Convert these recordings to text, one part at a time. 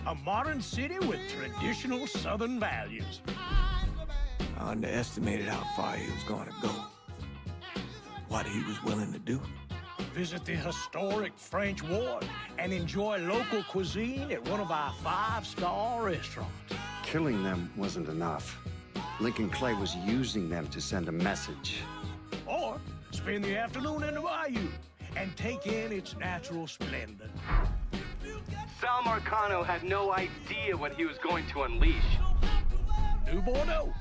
A modern city with traditional Southern values. I underestimated how far he was going to go. What he was willing to do. Visit the historic French Ward and enjoy local cuisine at one of our 5-star restaurants. Killing them wasn't enough. Lyncoln Clay was using them to send a message. Or spend the afternoon in the bayou and take in its natural splendor. Сэla Markano had no idea what he was going to unleash. New-Bordо.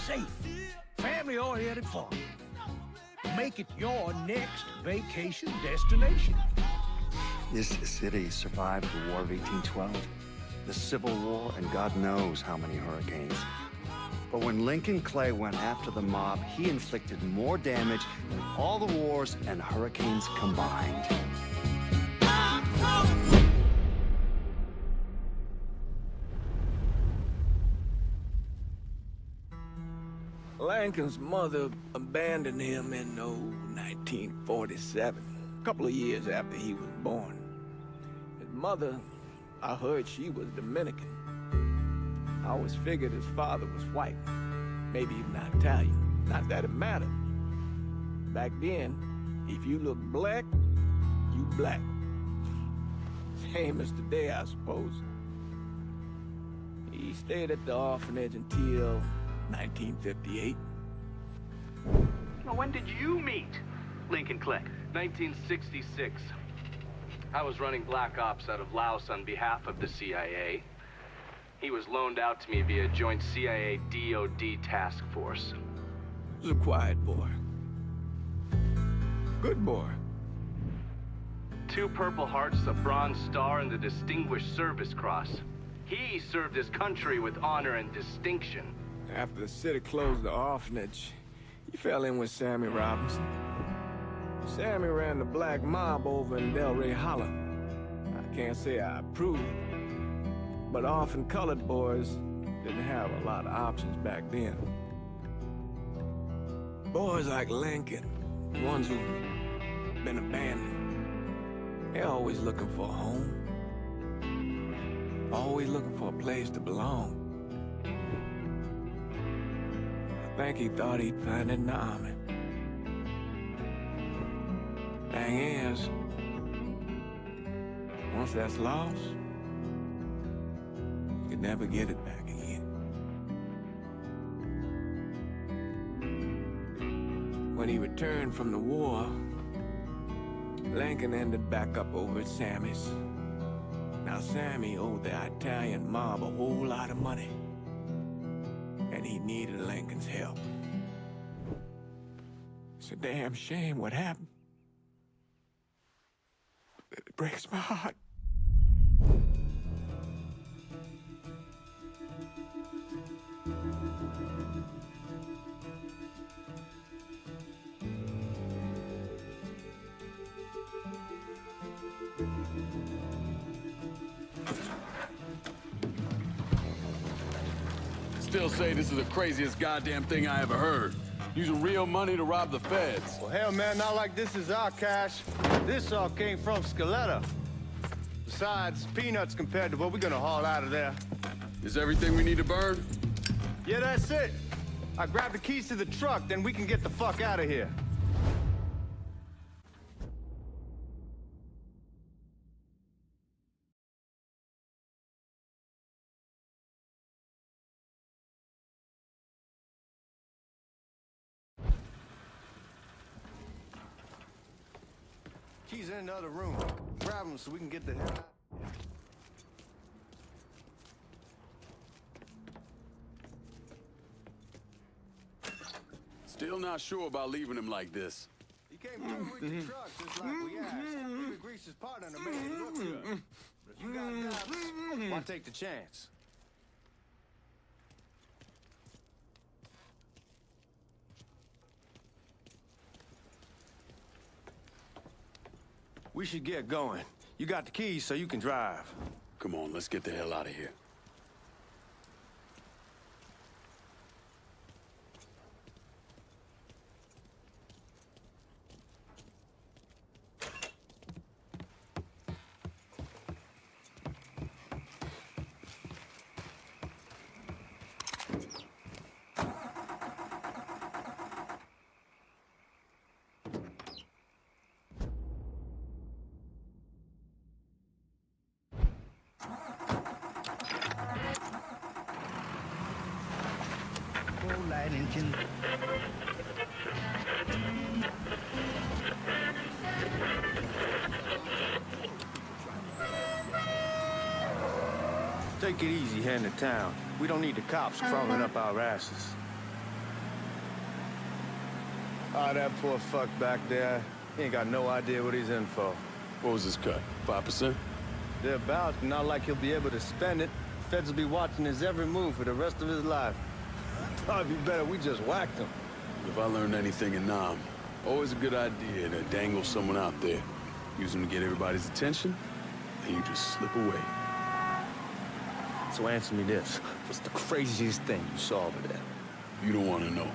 Safe, family-oriented fun. Make it your next vacation destination. This city survived the War of 1812, the Civil War, and God knows how many hurricanes. But when Lyncoln Clay went after the mob, he inflicted more damage than all the wars and hurricanes combined. Lincoln's mother abandoned him in 1947, a couple of years after he was born. His mother, I heard she was Dominican. I always figured his father was white, maybe even Italian. Not that it mattered. Back then, if you look black, you black. Same as today, I suppose. He stayed at the orphanage until 1958. Well, when did you meet Lyncoln Clay? 1966. I was running Black Ops out of Laos on behalf of the CIA. He was loaned out to me via joint CIA-DOD task force. He was a quiet boy. Good boy. 2 Purple Hearts, a Bronze Star, and the Distinguished Service Cross. He served his country with honor and distinction. After the city closed the orphanage, he fell in with Sэмom Robinson. Sammy ran the black mob over in Delrey-Hollow. I can't say I approve, but orphan colored boys didn't have a lot of options back then. Boys like Lincoln, the ones who've been abandoned, they're always looking for a home. Always looking for a place to belong. I think he thought he'd find it in the army. Thing is, once that's lost, you can never get it back again. When he returned from the war, Lincoln ended back up over at Sammy's. Now Sammy owed the Italian mob a whole lot of money, and he needed Lincoln's help. It's a damn shame what happened. It breaks my heart. Still say this is the craziest goddamn thing I ever heard. Using real money to rob the feds. Well, hell, man, not like this is our cash. This all came from Scaletta. Besides, peanuts compared to what we're gonna haul out of there. Is everything we need to burn? Yeah, that's it. I grab the keys to the truck, then we can get the fuck out of here. Keys in the other room. Grab them so we can get the hell out. Still not sure about leaving him like this. He came through with the truck just like we asked. We greased his partner to make it look good. But if you got doubts, why take the chance? We should get going. You got the keys so you can drive. Come on, let's get the hell out of here. Lincoln. Take it easy heading to town. We don't need the cops crawling up our asses. Ah, that poor fuck back there. He ain't got no idea what he's in for. What was his cut? 5%? Thereabouts, not like he'll be able to spend it. Feds will be watching his every move for the rest of his life. Probably be better we just whacked him. If I learned anything in Nam, always a good idea to dangle someone out there. Use them to get everybody's attention, and you just slip away. So answer me this. What's the craziest thing you saw over there? You don't want to know.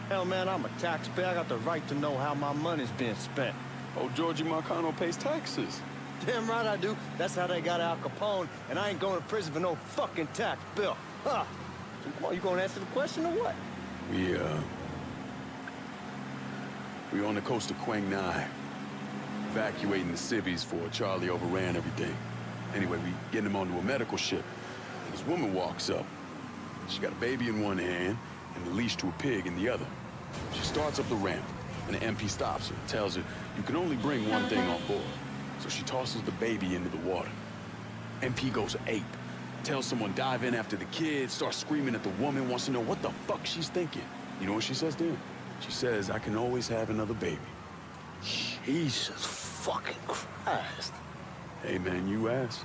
Hell, man, I'm a taxpayer. I got the right to know how my money's being spent. Oh, Джорджи Маркано pays taxes. Damn right I do. That's how they got Al Capone, and I ain't going to prison for no fucking tax bill. Huh. So come on, you gonna answer the question or what? We on the coast of Quang Nai, evacuating the civvies for Charlie overran everything. Anyway, we getting him onto a medical ship, and this woman walks up. She got a baby in one hand and a leash to a pig in the other. She starts up the ramp, and the MP stops her, tells her, you can only bring one thing on board. So she tosses the baby into the water. MP goes ape, tells someone dive in after the kid, starts screaming at the woman, wants to know what the fuck she's thinking. You know what she says to him? She says, I can always have another baby. Jesus fucking Christ. Hey man, you asked.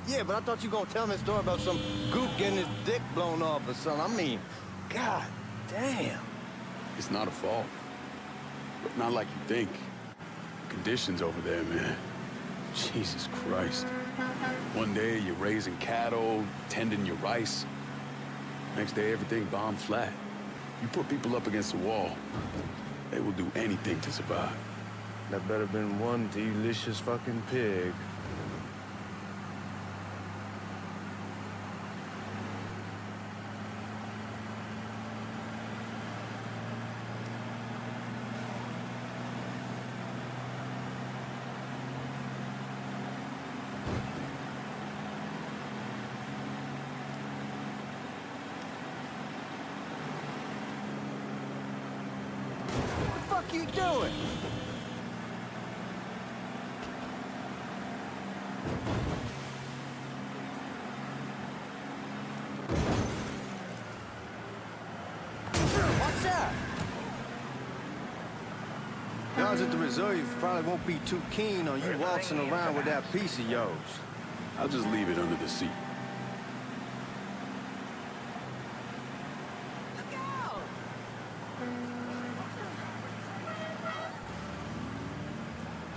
Yeah, but I thought you were gonna tell me a story about some gook getting his dick blown off or something. I mean, god damn. It's not a fault. But not like you think. The conditions over there, man. Jesus Christ. One day you're raising cattle, tending your rice. Next day everything bombed flat. You put people up against the wall, they will do anything to survive. That better been one delicious fucking pig. What the fuck you doing? What's that? Guys at the reserve probably won't be too keen on you waltzing around with that piece of yours. I'll just leave it under the seat.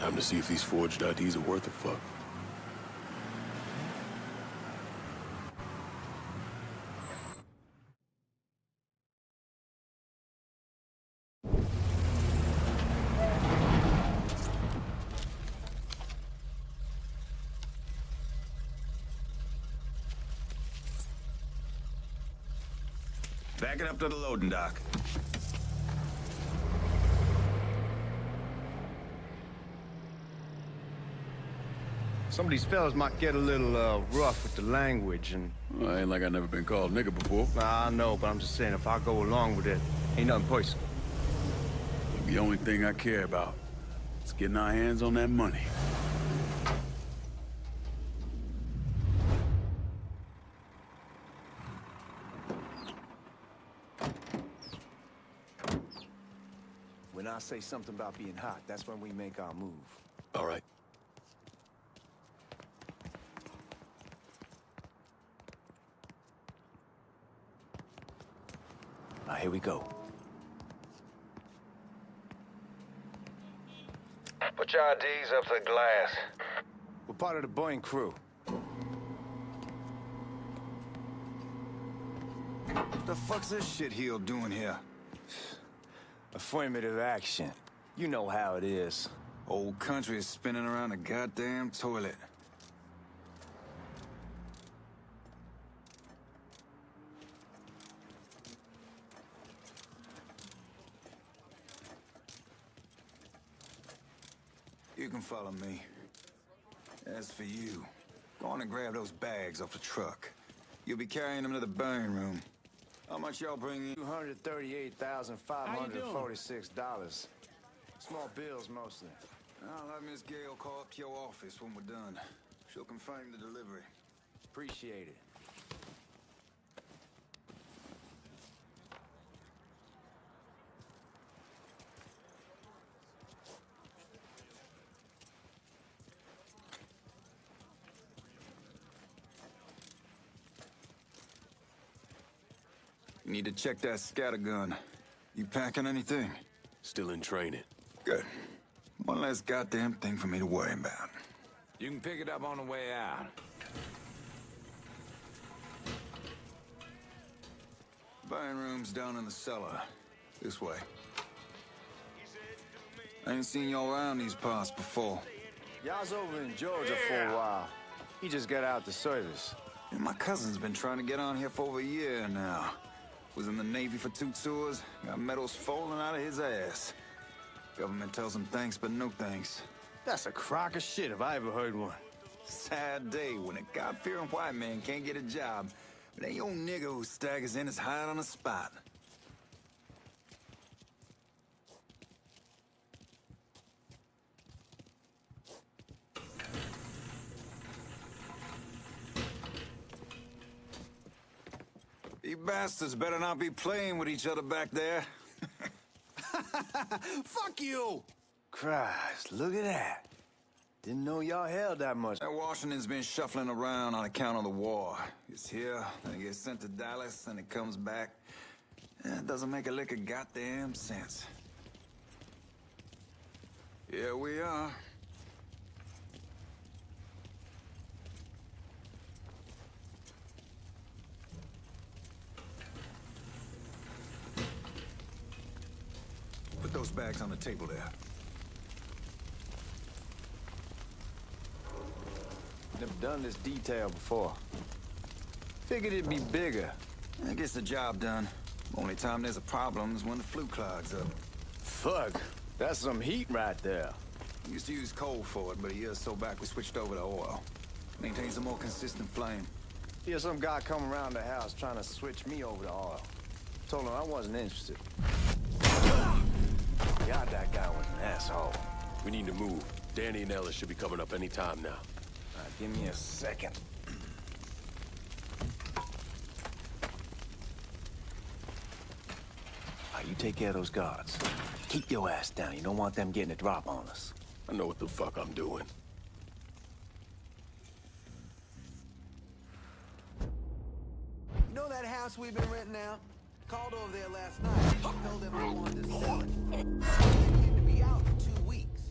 Time to see if these forged IDs are worth a fuck. Back it up to the loading dock. Some of these fellas might get a little rough with the language, and Well, ain't like I never been called nigga before. I know, but I'm just saying if I go along with it, ain't nothing personal. The only thing I care about is getting our hands on that money. When I say something about being hot, that's when we make our move. All right. Now, here we go. Put your IDs up to the glass. We're part of the Boeing crew. What the fuck's this shitheel doing here? Affirmative action. You know how it is. Old country is spinning around a goddamn toilet. You can follow me. As for you, go on and grab those bags off the truck. You'll be carrying them to the burn room. How much y'all bring in? $238,546. Small bills mostly. I'll have Miss Gale call up your office when we're done. She'll confirm the delivery. Appreciate it. You need to check that scattergun. You packing anything? Still in training. Good. One less goddamn thing for me to worry about. You can pick it up on the way out. Buying room's down in the cellar. This way. I ain't seen y'all around these parts before. Y'all's over in Georgia for a while. He just got out the service. And my cousin's been trying to get on here for over a year now. Was in the Navy for 2 tours, got medals falling out of his ass. Government tells him thanks, but no thanks. That's a crock of shit if I ever heard one. Sad day when a God-fearing white man can't get a job, but ain't old nigga who staggers in is hired on the spot. You bastards better not be playing with each other back there. Fuck you! Christ, look at that. Didn't know y'all held that much. That Washington's been shuffling around on account of the war. It's here, then it gets sent to Dallas, and it comes back. It doesn't make a lick of goddamn sense. Here we are. Put those bags on the table there. Never done this detail before. Figured it'd be bigger. That gets the job done. Only time there's a problem is when the flue clogs up. Fuck, that's some heat right there. We used to use coal for it, but a year or so back we switched over to oil. Maintains a more consistent flame. Yeah, some guy come around the house trying to switch me over to oil. Told him I wasn't interested. God, that guy was an asshole. We need to move. Danny and Ellis should be coming up any time now. Give me a second. You take care of those guards. Keep your ass down. You don't want them getting a drop on us. I know what the fuck I'm doing. You know that house we've been renting out? Called over there last night. Told them I wanted to sell it. They came to be out in 2 weeks.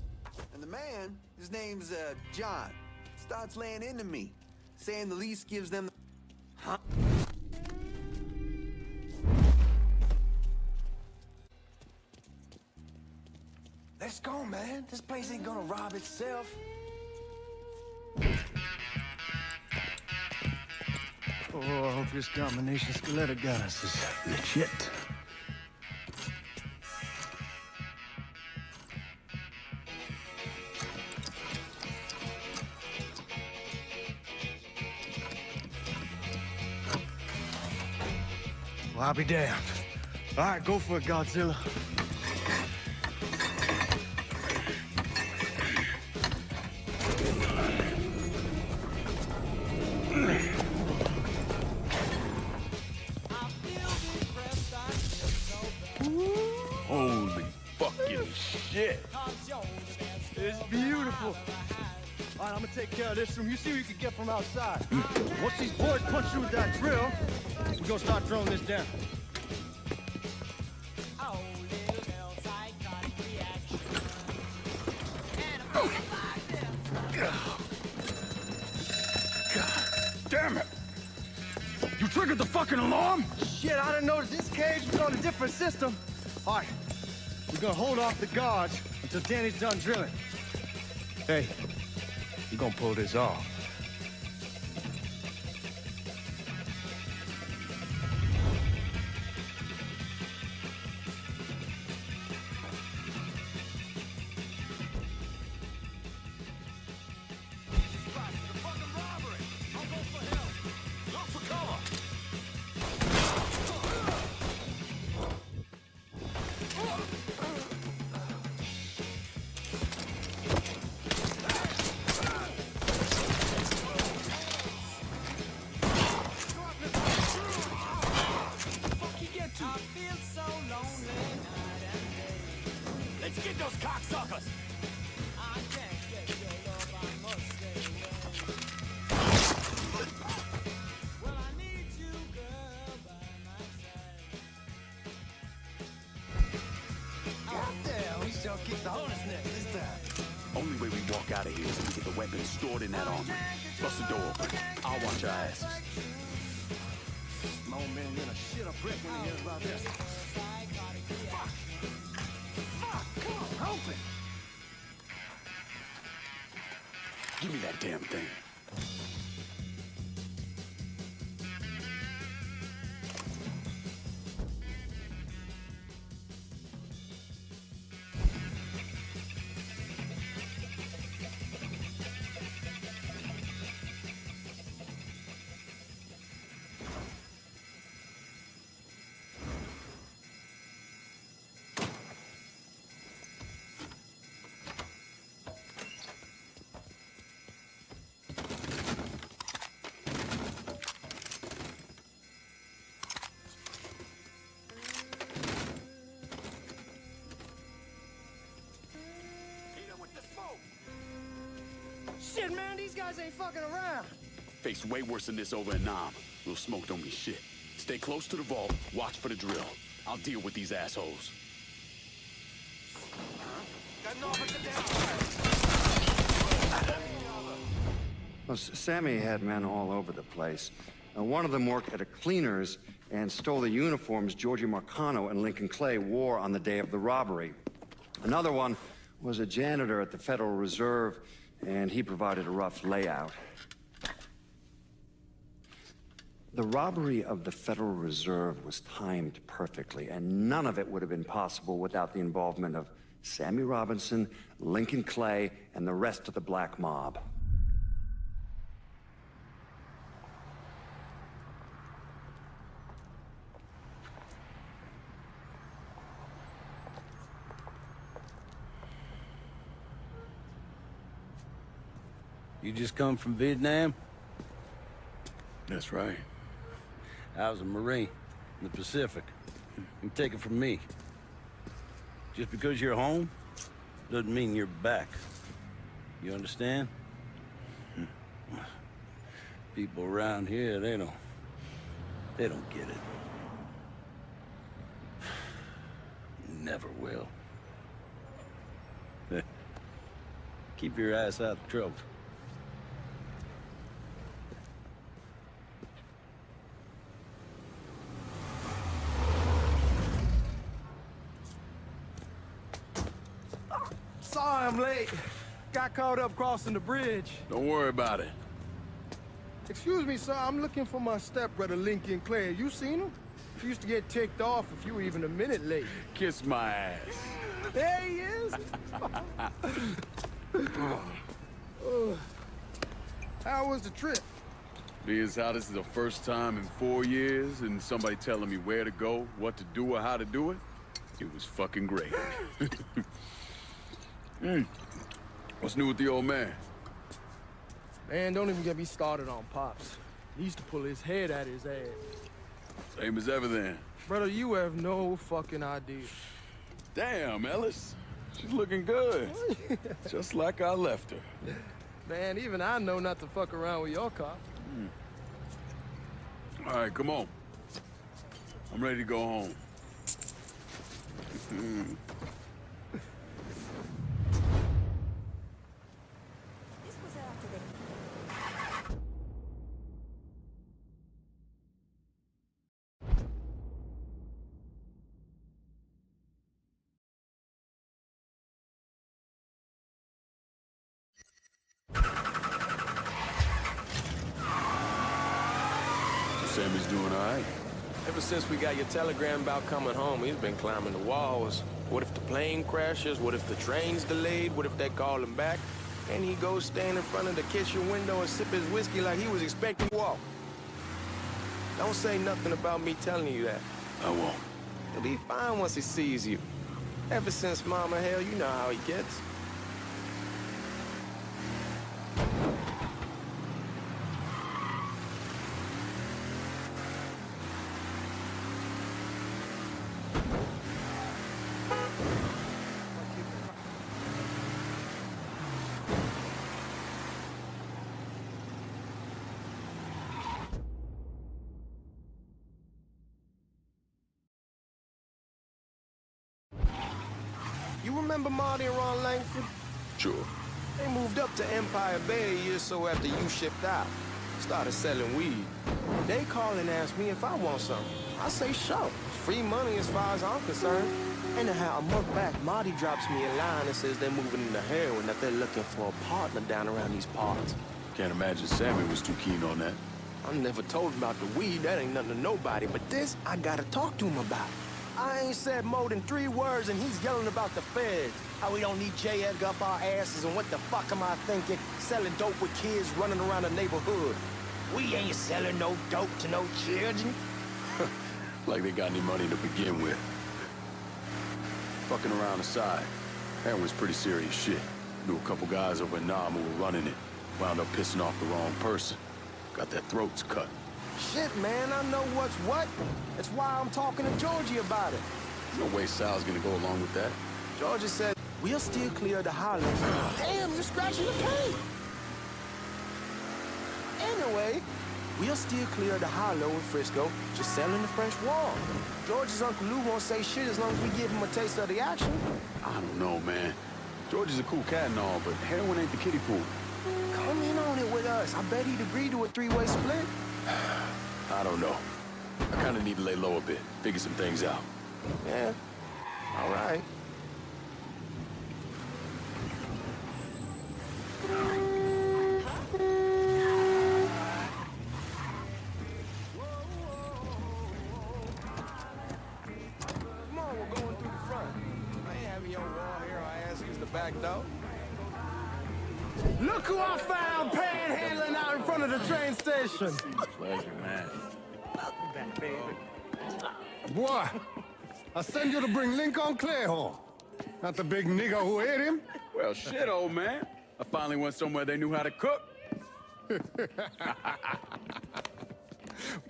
And the man, his name's John, starts laying into me, saying the lease gives them... Huh? Let's go, man. This place ain't gonna rob itself. Oh, I hope this combination Scaletta got us is legit. Well, I'll be damned. All right, go for it, Godzilla. Holy fucking shit. It's beautiful. All right, I'm gonna take care of this room. You see what you can get from outside. Once these boys punch through with that drill, we're gonna start throwing this down. God damn it. You triggered the fucking alarm? Shit, I didn't notice this cage was on a different system. All right, we're gonna hold off the guards until Danny's done drilling. Hey, you're gonna pull this off. only way we walk out of here is to get the weapons stored in that armory. Bust the door open. I'll watch our asses. My old man gonna shit a brick when he hears about this. Fuck! Fuck! Come on, open! Give me that damn thing. Shit, man, these guys ain't fucking around. Faced way worse than this over in Nam. Little smoke don't mean shit. Stay close to the vault, watch for the drill. I'll deal with these assholes. Well, Sammy had men all over the place. One of them worked at a cleaner's and stole the uniforms Giorgio Marcano and Lyncoln Clay wore on the day of the robbery. Another one was a janitor at the Federal Reserve, and he provided a rough layout. The robbery of the Federal Reserve was timed perfectly, and none of it would have been possible without the involvement of Sammy Robinson, Lyncoln Clay, and the rest of the Black Mob. You just come from Vietnam? That's right. I was a Marine in the Pacific. You take it from me. Just because you're home doesn't mean you're back. You understand? People around here, they don't get it. Never will. Keep your ass out of trouble. Sorry I'm late. Got caught up crossing the bridge. Don't worry about it. Excuse me, sir. I'm looking for my stepbrother, Lincoln Clay. You seen him? He used to get ticked off if you were even a minute late. Kiss my ass. There he is. How was the trip? Being as how this is the first time in 4 years and somebody telling me where to go, what to do, or how to do it, it was fucking great. What's new with the old man? Man, don't even get me started on Pops. He used to pull his head out his ass. Same as ever then. Brother, you have no fucking idea. Damn, Ellis. She's looking good. Just like I left her. Man, even I know not to fuck around with your cop. All right, come on. I'm ready to go home. Sammy's doing all right. Ever since we got your telegram about coming home, he's been climbing the walls. What if the plane crashes? What if the train's delayed? What if they call him back? And he goes stand in front of the kitchen window and sip his whiskey like he was expecting to walk. Don't say nothing about me telling you that. I won't. He'll be fine once he sees you. Ever since Mama Hell, you know how he gets. You remember Marty and Ron Langford? Sure. They moved up to Empire Bay a year or so after you shipped out. Started selling weed. They call and ask me if I want something. I say sure. Free money as far as I'm concerned. Anyhow, a month back, Marty drops me a line and says they're moving into heroin, that they're looking for a partner down around these parts. Can't imagine Sammy was too keen on that. I never told him about the weed, that ain't nothing to nobody, but this, I gotta talk to him about. I ain't said more than 3 words and he's yelling about the feds. How we don't need J. Edgar up our asses and what the fuck am I thinking? Selling dope with kids running around the neighborhood. We ain't selling no dope to no children. Like they got any money to begin with. Fucking around aside, heroin's pretty serious shit. Knew a couple guys over in Nam who were running it. Wound up pissing off the wrong person. Got their throats cut. Shit, man, I know what's what. That's why I'm talking to Georgie about it. No way Sal's gonna go along with that. Georgie said, we'll still clear the hollow. Damn, you're scratching the paint. Anyway, we'll still clear the hollow in Frisco, just selling the French wall. George's Uncle Lou won't say shit as long as we give him a taste of the action. I don't know, man. George is a cool cat and all, but heroin ain't the kiddie pool. Come in on it with us. I bet he'd agree to a 3-way split. I don't know. I kinda need to lay low a bit, figure some things out. Yeah, all right. Come on, we're going through the front. I ain't having your wall here. I ask use the back door. Look who I found panhandling out in front of the train station. Pleasure, man. Welcome back, baby. Boy, I send you to bring Lynn Clay home. Not the big nigga who ate him. Well, shit, old man. I finally went somewhere they knew how to cook.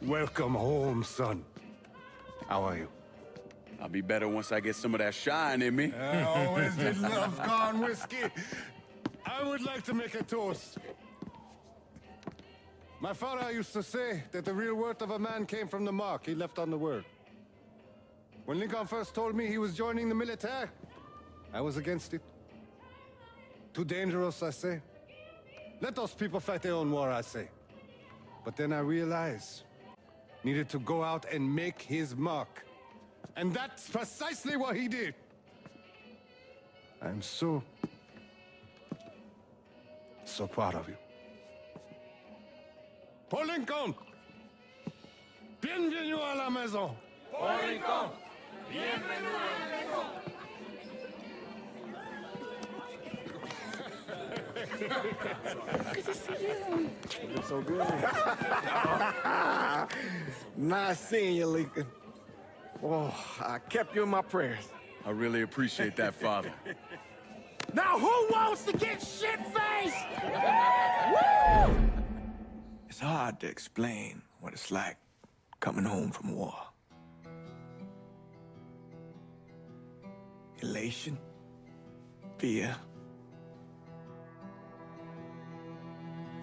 Welcome home, son. How are you? I'll be better once I get some of that shine in me. I always did love corn whiskey. I would like to make a toast. My father used to say that the real worth of a man came from the mark he left on the world. When Lincoln first told me he was joining the military, I was against it. Too dangerous, I say. Let those people fight their own war, I say. But then I realized, needed to go out and make his mark. And that's precisely what he did. I'm so proud of you. Paul Lincoln! Bienvenue à la maison! Paul Lincoln, bienvenue à la maison. Good to see you. You look so good. Nice seeing you, Lincoln. Oh, I kept you in my prayers. I really appreciate that, Father. Now who wants to get shit-faced? Woo! It's hard to explain what it's like coming home from war. Elation, fear,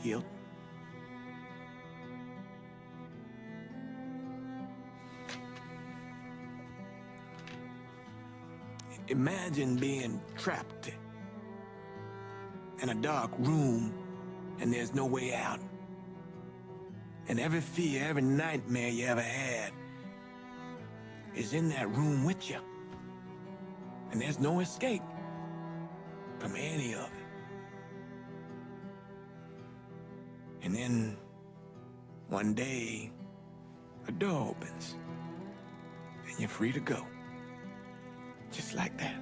guilt. Imagine being trapped in a dark room and there's no way out. And every fear, every nightmare you ever had is in that room with you. And there's no escape from any of it. And then one day, a door opens and you're free to go. Just like that.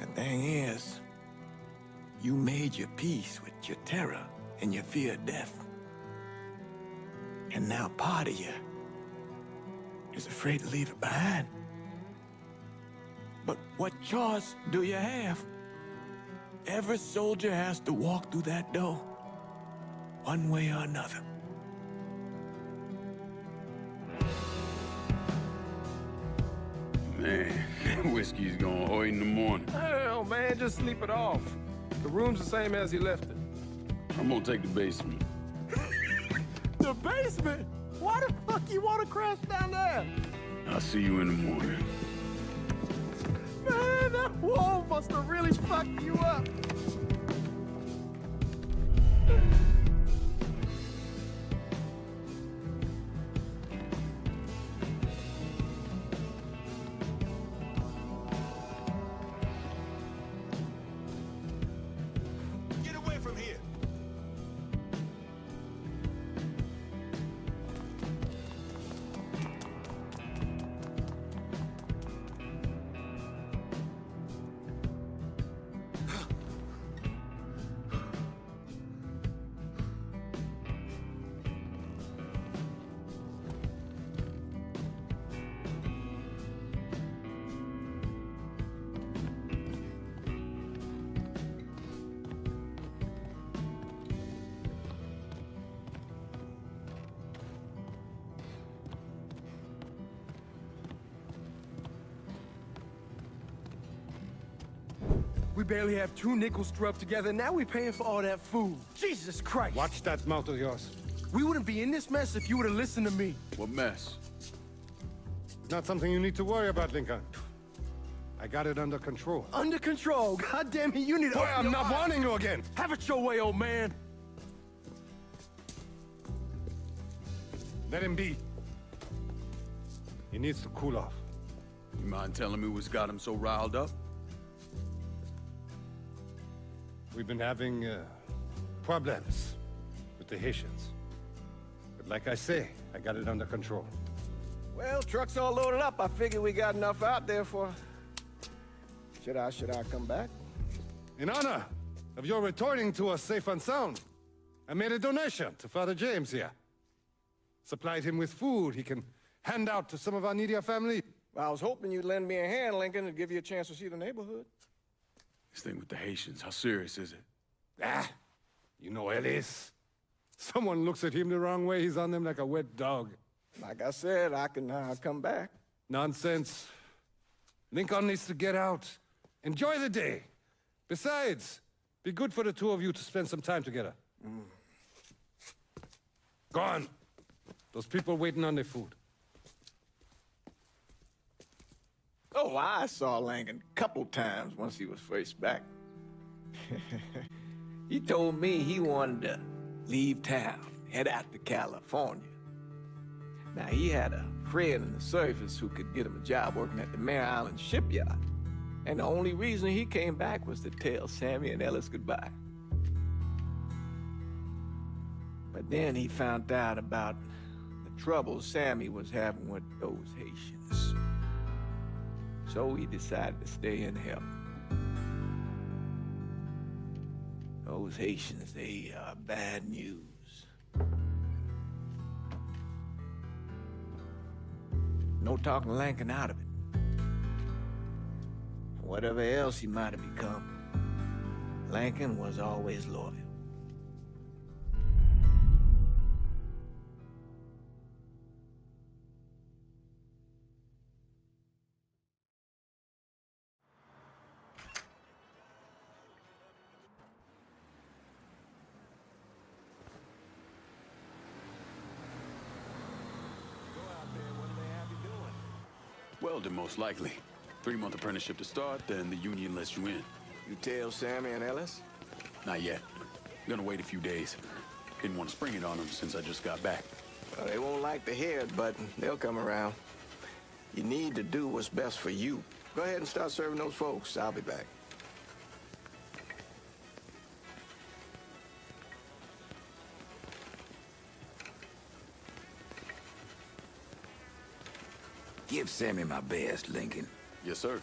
The thing is, you made your peace with your terror and your fear of death. And now part of you is afraid to leave it behind. But what choice do you have? Every soldier has to walk through that door, one way or another. Man, whiskey's going hoy in the morning. Hell, man, just sleep it off. The room's the same as he left it. I'm gonna take the basement. The basement? Why the fuck you want to crash down there? I'll see you in the morning. Man, that wall must have really fucked you up. We barely have 2 nickels to rub together, now we're paying for all that food. Jesus Christ! Watch that mouth of yours. We wouldn't be in this mess if you would have listened to me. What mess? It's not something you need to worry about, Lincoln. I got it under control. Under control? God damn it, you need to... Boy, I'm not warning you again! Have it your way, old man! Let him be. He needs to cool off. You mind telling me what's got him so riled up? We've been having problems with the Haitians. But like I say, I got it under control. Well, truck's all loaded up. I figure we got enough out there for... Should I come back? In honor of your returning to us safe and sound, I made a donation to Father James here. Supplied him with food he can hand out to some of our needier family. Well, I was hoping you'd lend me a hand, Lincoln, and give you a chance to see the neighborhood. This thing with the Haitians, how serious is it? Ah, you know Ellis. Someone looks at him the wrong way, he's on them like a wet dog. Like I said, I can come back. Nonsense. Lincoln needs to get out. Enjoy the day. Besides, be good for the two of you to spend some time together. Go on. Those people waiting on their food. Oh, I saw Lincoln a couple times once he was first back. He told me he wanted to leave town, head out to California. Now, he had a friend in the service who could get him a job working at the Mare Island shipyard. And the only reason he came back was to tell Sammy and Ellis goodbye. But then he found out about the trouble Sammy was having with those Haitians. So he decided to stay and help. Those Haitians, they are bad news. No talking Lincoln out of it. Whatever else he might have become, Lincoln was always loyal. Welding, most likely. 3-month apprenticeship to start, then the union lets you in. You tell Sammy and Ellis? Not yet. I'm gonna wait a few days. Didn't want to spring it on them since I just got back. Well, they won't like to hear it, but they'll come around. You need to do what's best for you. Go ahead and start serving those folks. I'll be back. Give Sammy my best, Lincoln. Yes, sir.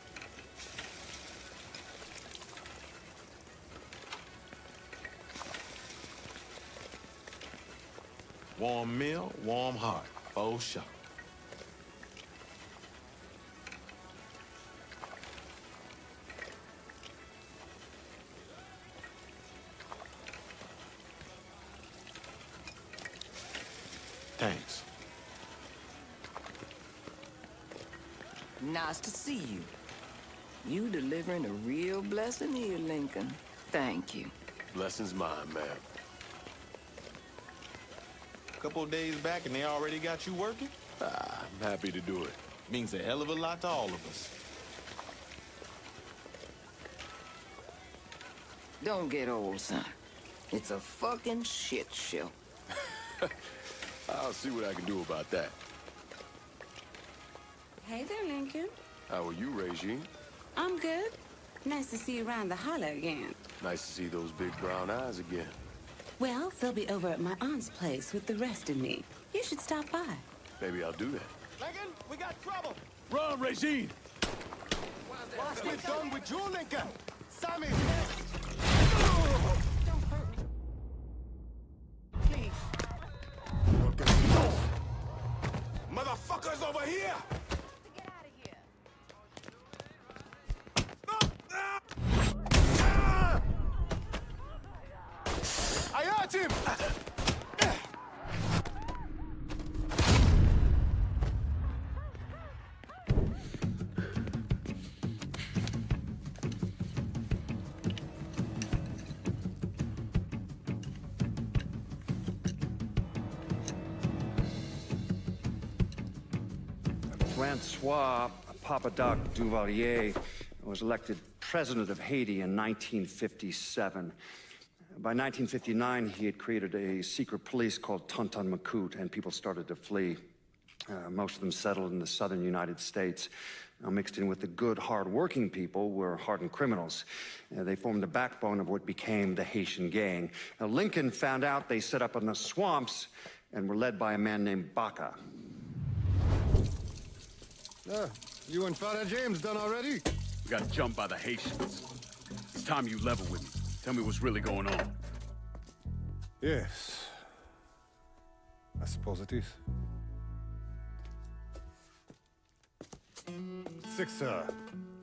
Warm meal, warm heart. Oh, sure. Thanks. Nice to see you. You delivering a real blessing here, Lincoln. Thank you. Blessing's mine, ma'am. Couple of days back and they already got you working? I'm happy to do it. Means a hell of a lot to all of us. Don't get old, son. It's a fucking shit show. I'll see what I can do about that. Hey there, Lincoln. How are you, Regine? I'm good. Nice to see you around the holler again. Nice to see those big brown eyes again. Well, they'll be over at my aunt's place with the rest of me. You should stop by. Maybe I'll do that. Lincoln, we got trouble. Run, Regine! What's been done with you, Lincoln? Sammy! Don't hurt me. Please. Motherfuckers over here! Get out of here. I hurt him! Francois Papadoc Duvalier was elected president of Haiti in 1957. By 1959, he had created a secret police called Tonton Macoute, and people started to flee. Most of them settled in the southern United States. Mixed in with the good, hard-working people were hardened criminals. They formed the backbone of what became the Haitian gang. Now, Lincoln found out they set up in the swamps and were led by a man named Baca. You and Father James done already? We got jumped by the Haitians. It's time you level with me. Tell me what's really going on. Yes. I suppose it is.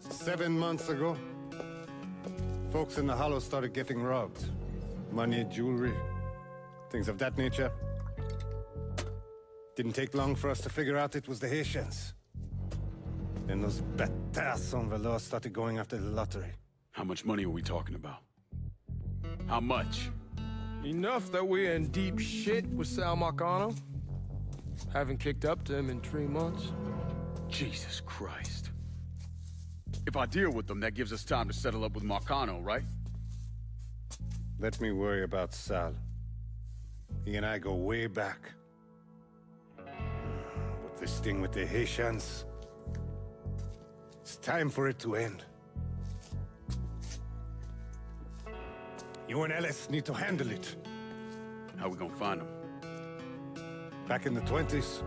7 months ago, folks in the Hollow started getting robbed. Money, jewelry, things of that nature. Didn't take long for us to figure out it was the Haitians. Then those bâtards en velours started going after the lottery. How much money are we talking about? How much? Enough that we're in deep shit with Сэla Markano. Haven't kicked up to him in 3 months. Jesus Christ. If I deal with them, that gives us time to settle up with Markano, right? Let me worry about Sal. He and I go way back. But this thing with the Haitians, it's time for it to end. You and Ellis need to handle it. How we gonna find them? Back in the 20s,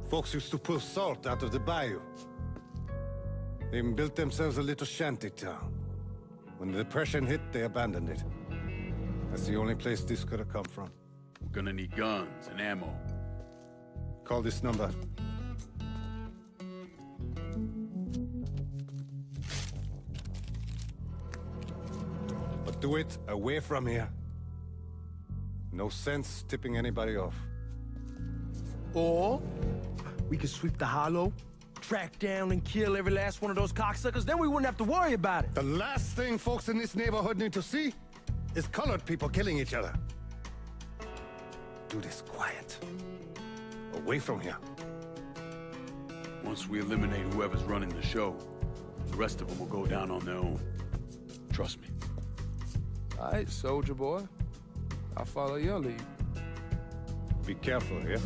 folks used to pull salt out of the bayou. They even built themselves a little shanty town. When the Depression hit, they abandoned it. That's the only place this could have come from. We're gonna need guns and ammo. Call this number. But do it away from here. No sense tipping anybody off. Or we could sweep the Hollow, track down and kill every last one of those cocksuckers, then we wouldn't have to worry about it. The last thing folks in this neighborhood need to see is colored people killing each other. Do this quiet. Away from here. Once we eliminate whoever's running the show, the rest of them will go down on their own. Trust me. All right, soldier boy. I'll follow your lead. Be careful here.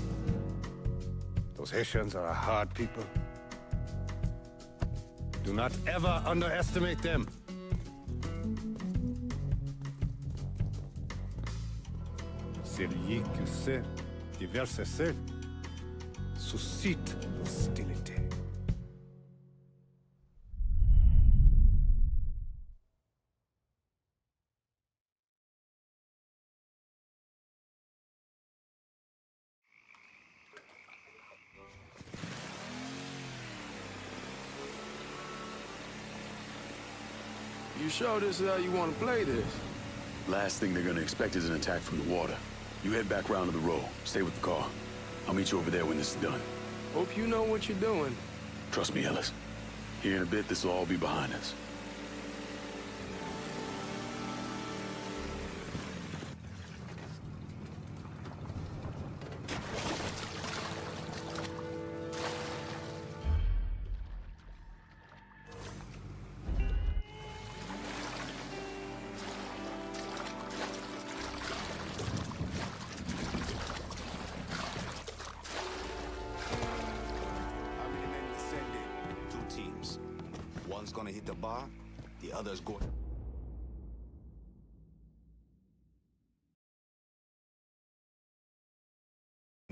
Those Haitians are a hard people. Do not ever underestimate them. Celui qui sait diverser seul suscite l'hostilité. You sure this is how you want to play this? Last thing they're gonna expect is an attack from the water. You head back round to the row. Stay with the car. I'll meet you over there when this is done. Hope you know what you're doing. Trust me, Ellis. Here in a bit, this will all be behind us. One's gonna hit the bar, the other's going...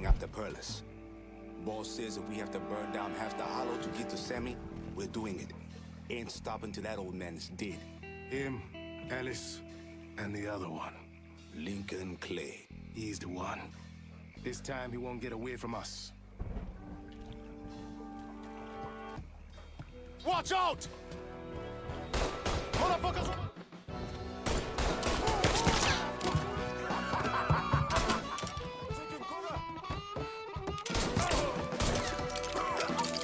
after Perlis. Boss says if we have to burn down half the Hollow to get to Sammy, we're doing it. Ain't stopping till that old man is dead. Him, Ellis, and the other one. Lyncoln Clay. He's the one. This time he won't get away from us. Watch out! Motherfuckers!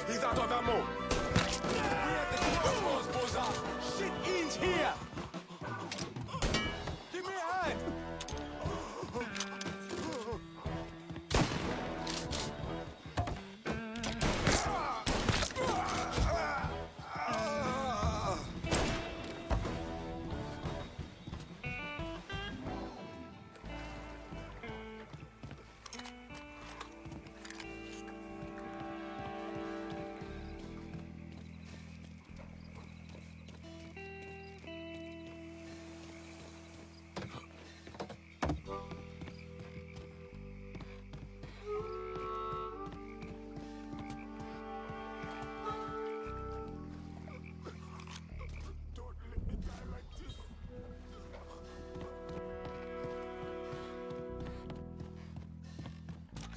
He's out of ammo. Shit ends here. Give me a hand.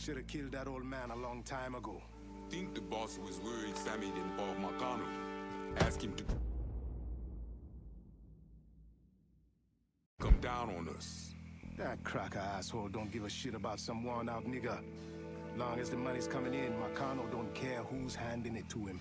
Should have killed that old man a long time ago. Think the boss was worried Sammy didn't involve Markano. Ask him to come down on us. That cracker asshole don't give a shit about some worn-out nigga. Long as the money's coming in, Markano don't care who's handing it to him.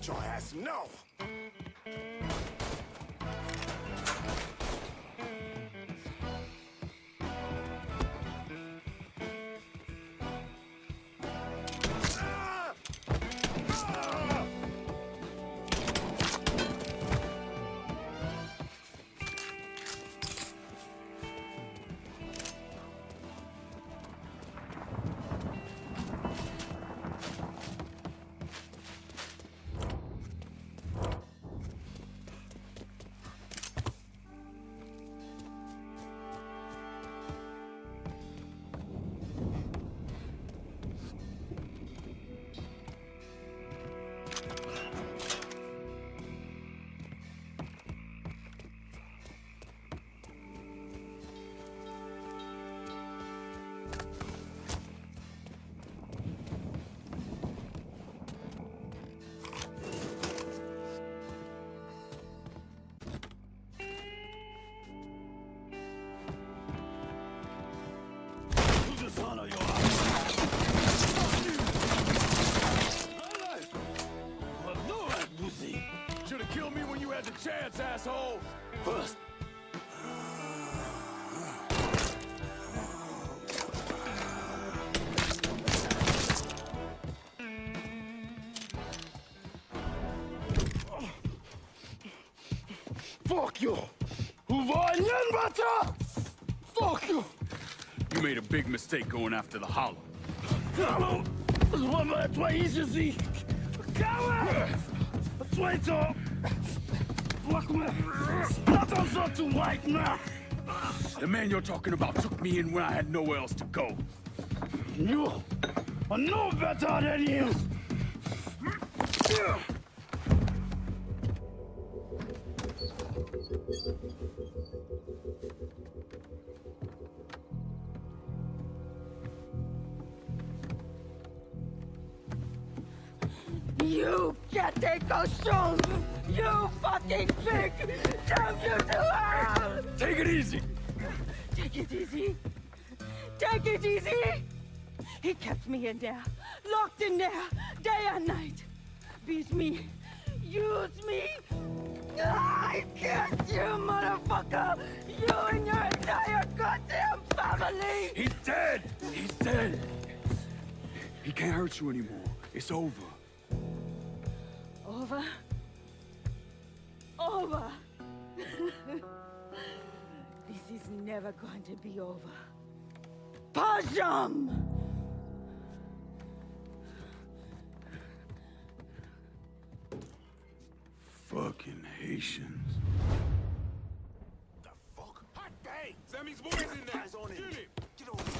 Your ass, no! Should've killed me when you had the chance, asshole! First. Fuck you! Fuck you! You made a big mistake going after the Hollow. Hollow? Твои языки! Coward! Traitor! The man you're talking about took me in when I had nowhere else to go. You are no better than him! You can't take those shows! You fucking pig! Damn you to hell! Take it easy! Take it easy! Take it easy! He kept me in there, locked in there, day and night. Beat me, use me. I kiss you, motherfucker! You and your entire goddamn family! He's dead! He's dead! He can't hurt you anymore. It's over. Over? Over! This is never going to be over. Pajam! Fucking Haitians. The fuck? Hot bang! Sammy's boys in there! Eyes on him. Get him! Get over here!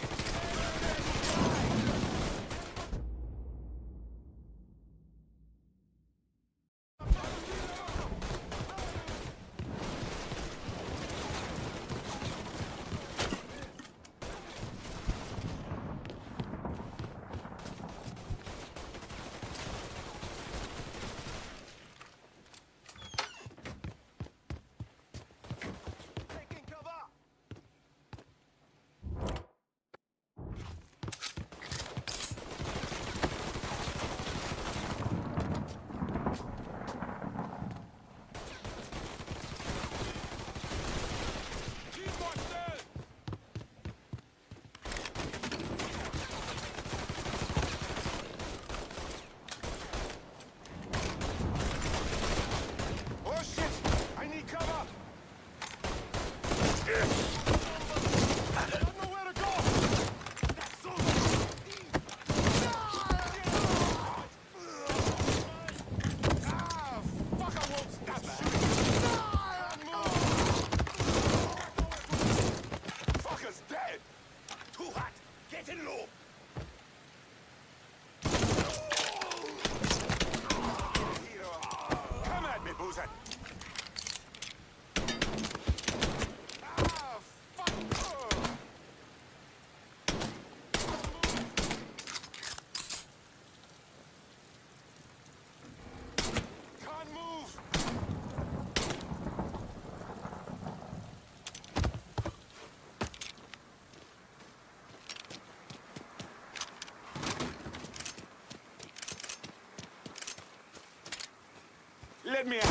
Let me out. You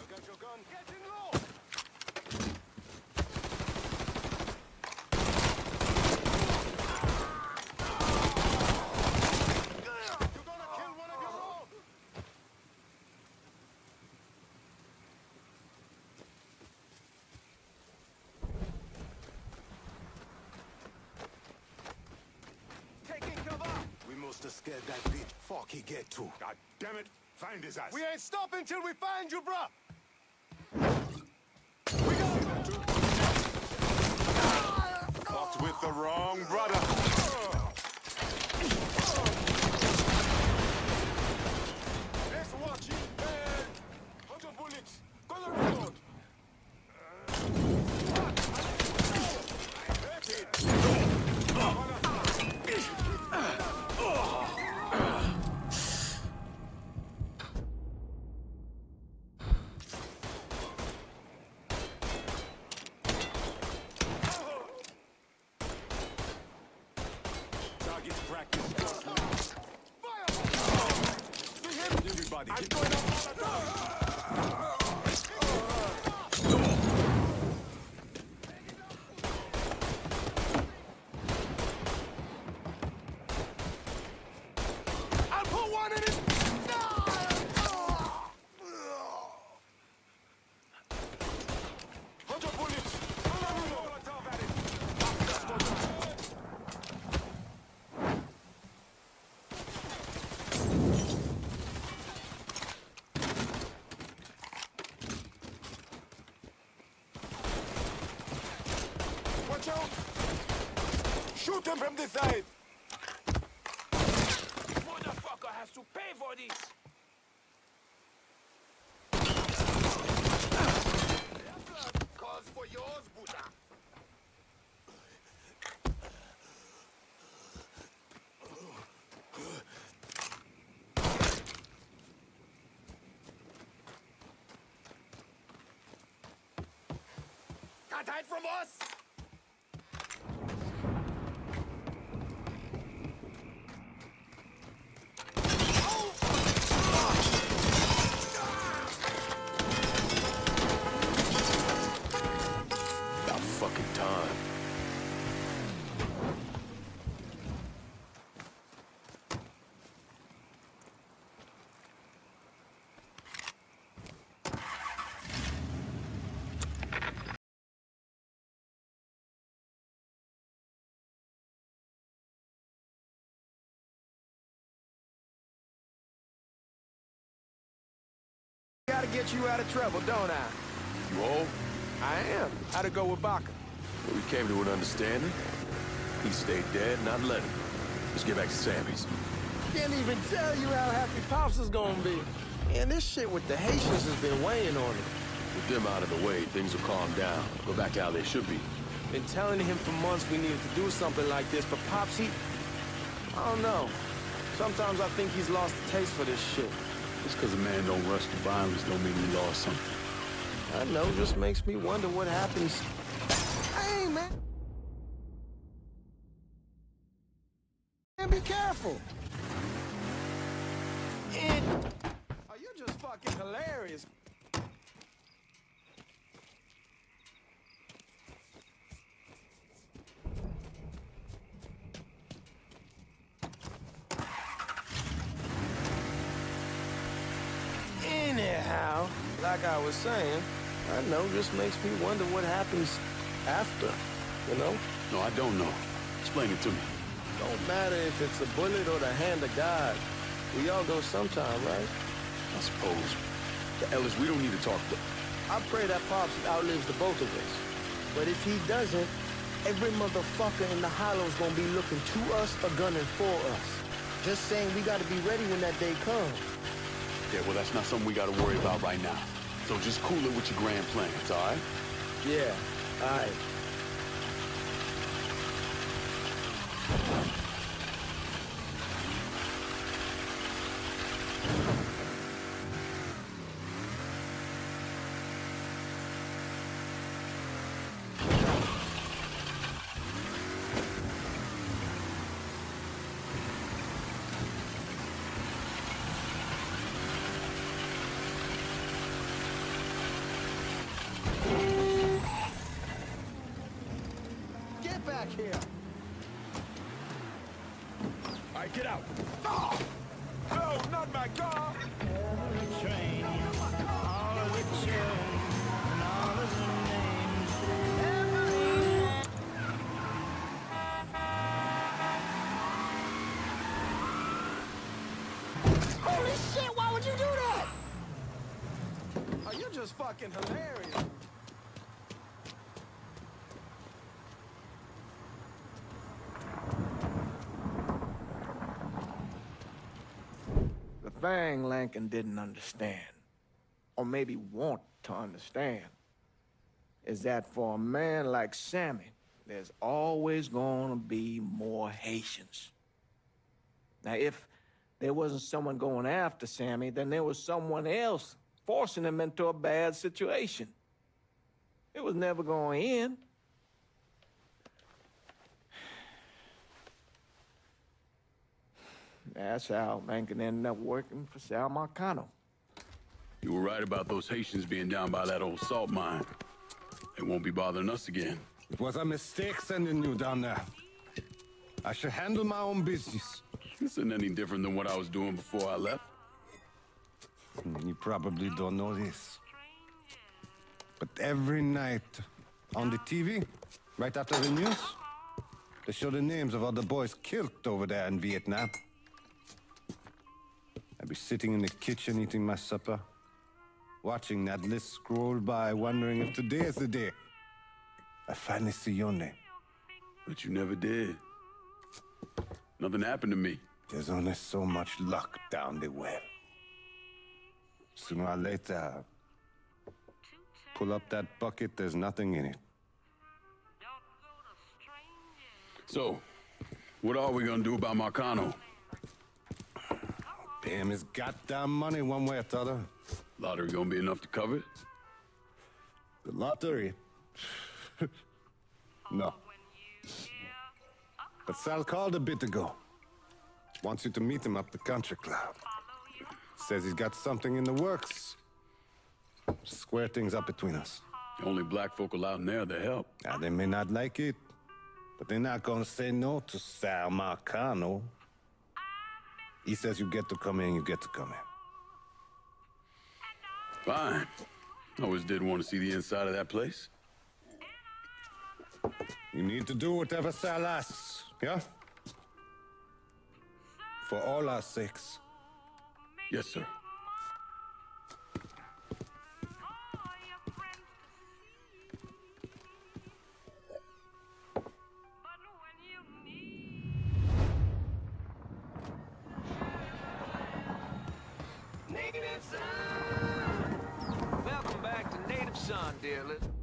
got your gun? Get in low. You're gonna kill one of your own. Taking cover. We must have scared that bitch. Fuck he get to. God damn it! Find his ass. We ain't stopping till we find you, bruh. Fucked with the wrong brother. Let's watch it, man. 100 bullets. Gonna reload. I'm going up. I'll put one in it. Watch out! Shoot them from the side! Motherfucker has to pay for this! Cause for yours, Buddha! Can't hide from us! time. Gotta get you out of trouble, don't I? You old? I am. How'd it go with Baca? Well, we came to an understanding. He stayed dead, and I'd let him. Let's get back to Sammy's. Can't even tell you how happy Pops is gonna be. Man, this shit with the Haitians has been weighing on him. With them out of the way, things will calm down. Go back to how they should be. Been telling him for months we needed to do something like this, but Pops, I don't know. Sometimes I think he's lost the taste for this shit. Just because a man don't rush to violence don't mean he lost something. I know, just makes me wonder what happens. Hey, man. Man, be careful. And... Oh, you're just fucking hilarious. Anyhow, like I was saying, I know just makes me wonder what happens after, you know? No, I don't know. Explain it to me. Don't matter if it's a bullet or the hand of God. We all go sometime, right? I suppose. Ellis, we don't need to talk. I pray that Pops outlives the both of us. But if he doesn't, every motherfucker in the hollow's gonna be looking to us or gunning for us. Just saying we gotta be ready when that day comes. Yeah, well, that's not something we gotta worry about right now. So just cool it with your grand plans, all right? Yeah, all right. Back here. All right, get out. Oh! No, not my car. Train, all of the children, and all of the names. Holy shit, why would you do that? Oh, you're just fucking hilarious. The thing Lincoln didn't understand, or maybe want to understand, is that for a man like Sammy, there's always gonna be more Haitians. Now, if there wasn't someone going after Sammy, then there was someone else forcing him into a bad situation. It was never going to end. That's how Lincoln ended up working for Сэla Markano. You were right about those Haitians being down by that old salt mine. They won't be bothering us again. It was a mistake sending you down there. I should handle my own business. This isn't any different than what I was doing before I left. You probably don't know this. But every night on the TV, right after the news, they show the names of all the boys killed over there in Vietnam. I'd be sitting in the kitchen eating my supper, watching that list scroll by, wondering if today is the day I finally see your name. But you never did. Nothing happened to me. There's only so much luck down the well. Sooner or later, pull up that bucket, there's nothing in it. So, what are we gonna do about Markano? Pay him his goddamn money one way or the other. Lottery gonna be enough to cover it? The lottery? No. But Sal called a bit ago. Wants you to meet him up the country club. Says he's got something in the works. Square things up between us. The only black folk allowed in there to help. Now, they may not like it, but they're not gonna say no to Сэla Markano. He says you get to come in, you get to come in. Fine. I always did want to see the inside of that place. You need to do whatever Sal asks, yeah? For all our sakes. Yes, sir. Negative Son! Welcome back to Native Son, dear listener.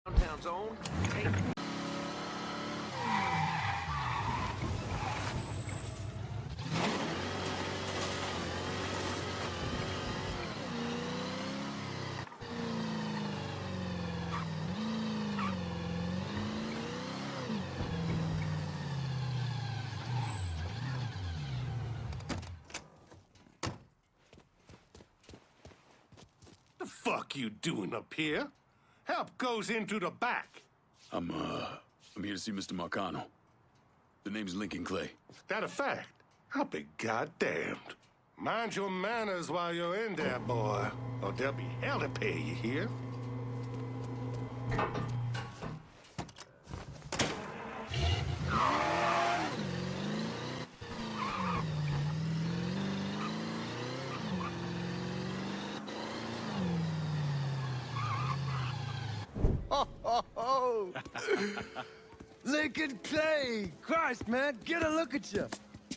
Downtown's own. The fuck you doing up here? Help goes into the back. I'm here to see Mr. Markano. The name's Lyncoln Clay. That a fact? I'll be goddamned. Mind your manners while you're in there, boy, or there'll be hell to pay, you hear? Oh, Lincoln Clay! Christ, man, get a look at you.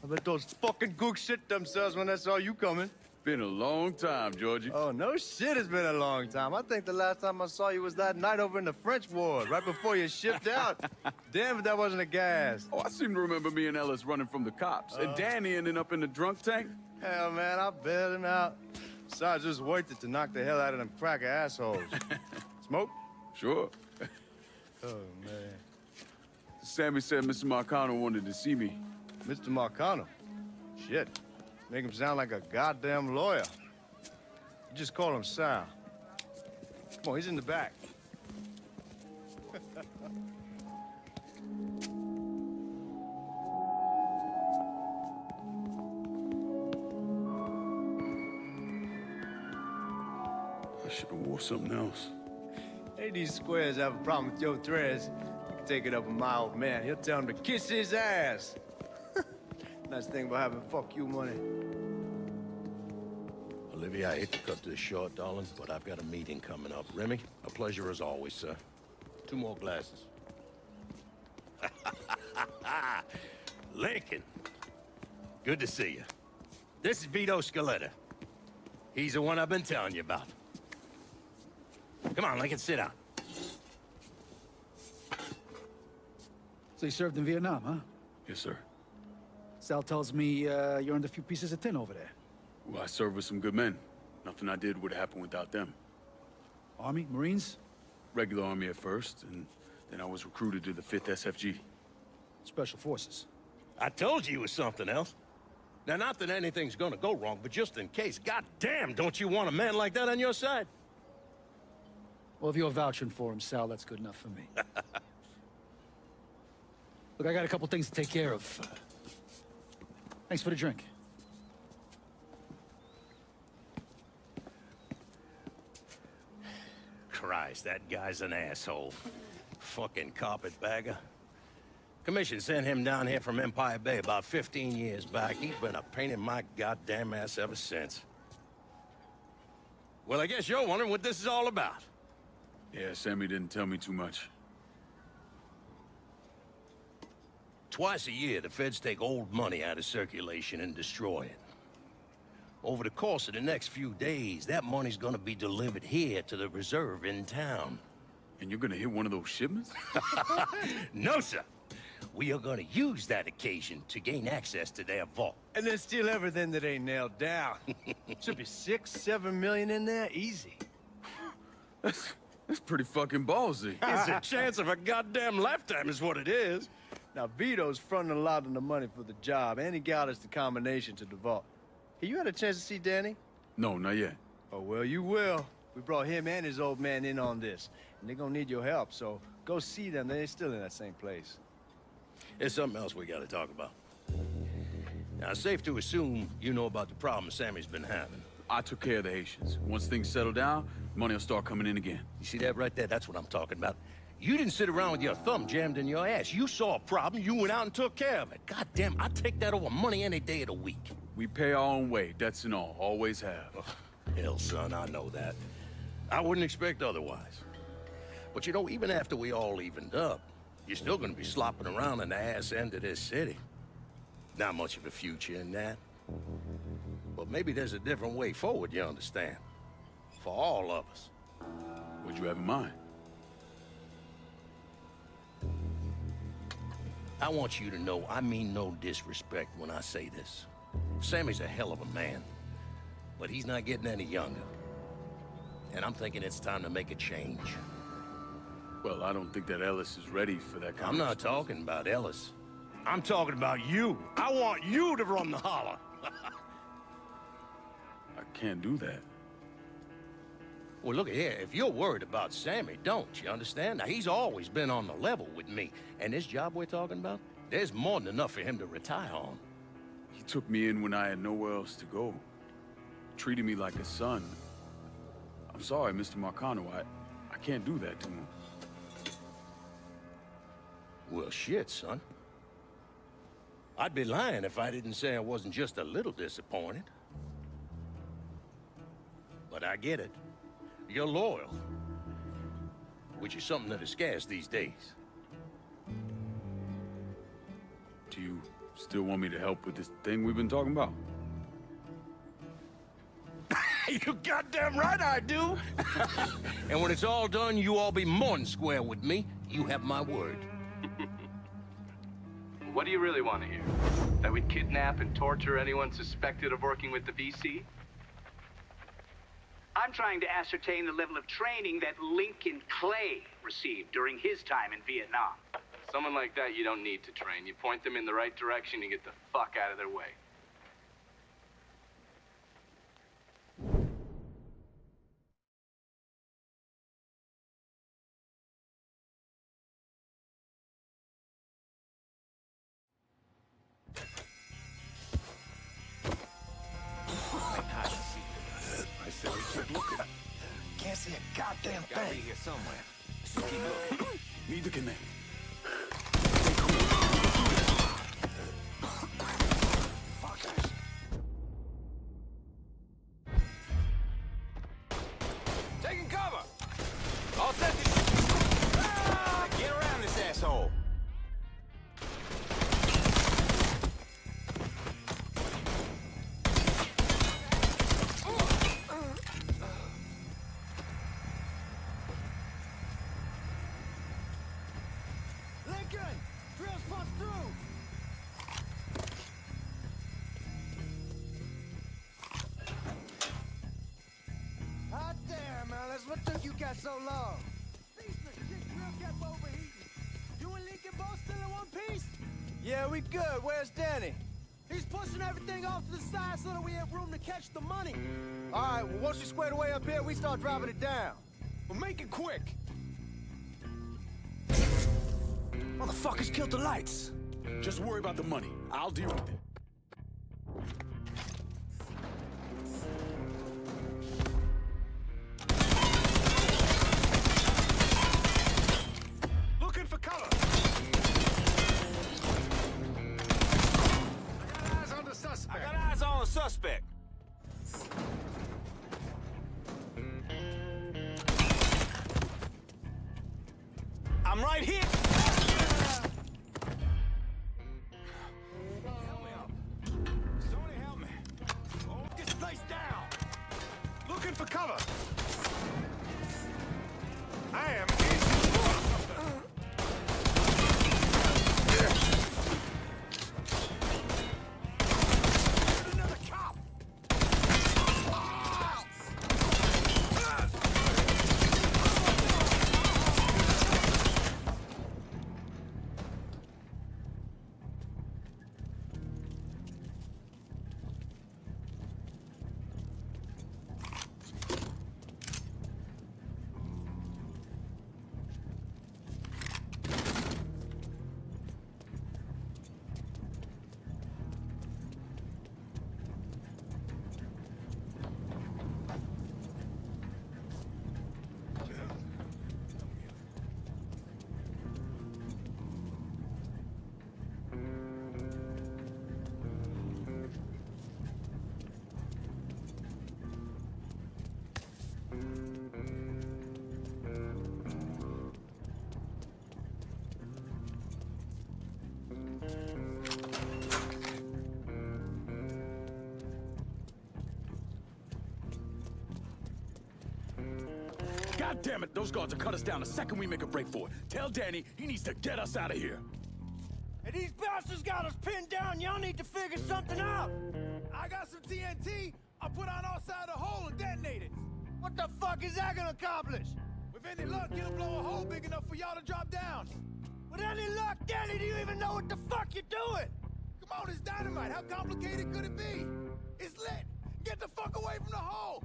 I bet those fucking gooks shit themselves when they saw you coming. Been a long time, Georgie. Oh, no shit, it's been a long time. I think the last time I saw you was that night over in the French ward, right before you shipped out. Damn if that wasn't a gas. Oh, I seem to remember me and Ellis running from the cops. And Danny ending up in the drunk tank. Hell, man, I bailed him out. Besides, it was worth it to knock the hell out of them cracker assholes. Smoke? Sure. Oh, man. Sammy said Mr. Markano wanted to see me. Mr. Markano? Shit. Make him sound like a goddamn lawyer. You just call him Sal. Come on, he's in the back. I should have wore something else. Hey, these squares have a problem with your threads. You can take it up with my old man. He'll tell him to kiss his ass. Nice thing about having fuck you money. Olivia, I hate to cut this short, darling, but I've got a meeting coming up. Remy, a pleasure as always, sir. 2 more glasses. Lincoln. Good to see you. This is Vito Scaletta. He's the one I've been telling you about. Come on, Lincoln, sit down. So you served in Vietnam, huh? Yes, sir. Sal tells me you earned a few pieces of tin over there. Well, I served with some good men. Nothing I did would have happened without them. Army? Marines? Regular Army at first, and then I was recruited to the 5th SFG. Special Forces. I told you it was something else. Now, not that anything's gonna go wrong, but just in case, goddamn, don't you want a man like that on your side? Well, if you're vouching for him, Sal, that's good enough for me. Look, I got a couple things to take care of. Thanks for the drink. Christ, that guy's an asshole. Fucking carpetbagger. Commission sent him down here from Empire Bay about 15 years back. He's been a pain in my goddamn ass ever since. Well, I guess you're wondering what this is all about. Yeah, Sammy didn't tell me too much. Twice a year, the feds take old money out of circulation and destroy it. Over the course of the next few days, that money's gonna be delivered here to the reserve in town. And you're gonna hit one of those shipments? No, sir. We are gonna use that occasion to gain access to their vault. And then steal everything that ain't nailed down. Should be 6, 7 million in there, easy. That's That's pretty fucking ballsy. It's a chance of a goddamn lifetime is what it is. Now, Vito's fronting a lot of the money for the job, and he got us the combination to the vault. Hey, you had a chance to see Danny? No, not yet. Oh, well, you will. We brought him and his old man in on this, and they're gonna need your help, so go see them. They're still in that same place. There's something else we gotta talk about. Now, it's safe to assume you know about the problem Sammy's been having. I took care of the Haitians. Once things settle down, money will start coming in again. You see that right there? That's what I'm talking about. You didn't sit around with your thumb jammed in your ass. You saw a problem, you went out and took care of it. God damn, I'd take that over money any day of the week. We pay our own way, debts and all. Always have. Oh, hell, son, I know that. I wouldn't expect otherwise. But you know, even after we all evened up, you're still gonna be slopping around in the ass end of this city. Not much of a future in that. But maybe there's a different way forward, you understand? For all of us. What'd you have in mind? I want you to know I mean no disrespect when I say this. Sammy's a hell of a man, but he's not getting any younger. And I'm thinking it's time to make a change. Well, I don't think that Ellis is ready for that kind I'm not talking about Ellis. I'm talking about you. I want you to run the holler. I can't do that. Well, look here, if you're worried about Sammy, don't you understand? Now, he's always been on the level with me. And this job we're talking about, there's more than enough for him to retire on. He took me in when I had nowhere else to go. Treated me like a son. I'm sorry, Mr. Markano. I can't do that to him. Well, shit, son. I'd be lying if I didn't say I wasn't just a little disappointed. But I get it. You're loyal. Which is something that is scarce these days. Do you still want me to help with this thing we've been talking about? You goddamn right I do! And when it's all done, you all be more than square with me. You have my word. What do you really want to hear? That we'd kidnap and torture anyone suspected of working with the VC? I'm trying to ascertain the level of training that Lyncoln Clay received during his time in Vietnam. Someone like that you don't need to train. You point them in the right direction and get the fuck out of their way. Can't see a goddamn thing. Gotta be here somewhere. So keep looking. Need to connect. Fuckers. Taking cover! All set to... Get around this asshole! Lincoln! Drills punch through! Hot damn, Alice. What took you guys so long? Drill kept overheating. You and Lincoln both still in one piece? Yeah, we good. Where's Danny? He's pushing everything off to the side so that we have room to catch the money. All right, well, once we square away up here, we start dropping it down. Well, make it quick. Motherfuckers killed the lights. Just worry about the money. I'll deal with it. Looking for cover. I got eyes on the suspect. I'm right here. damn it, those guards will cut us down the second we make a break for it. Tell Danny he needs to get us out of here. Hey, these bastards got us pinned down. Y'all need to figure something out. I got some TNT. I'll put on outside the hole and detonate it. What the fuck is that gonna accomplish? With any luck, it'll blow a hole big enough for y'all to drop down. With any luck, Danny, do you even know what the fuck you're doing? Come on, it's dynamite. How complicated could it be? It's lit. Get the fuck away from the hole.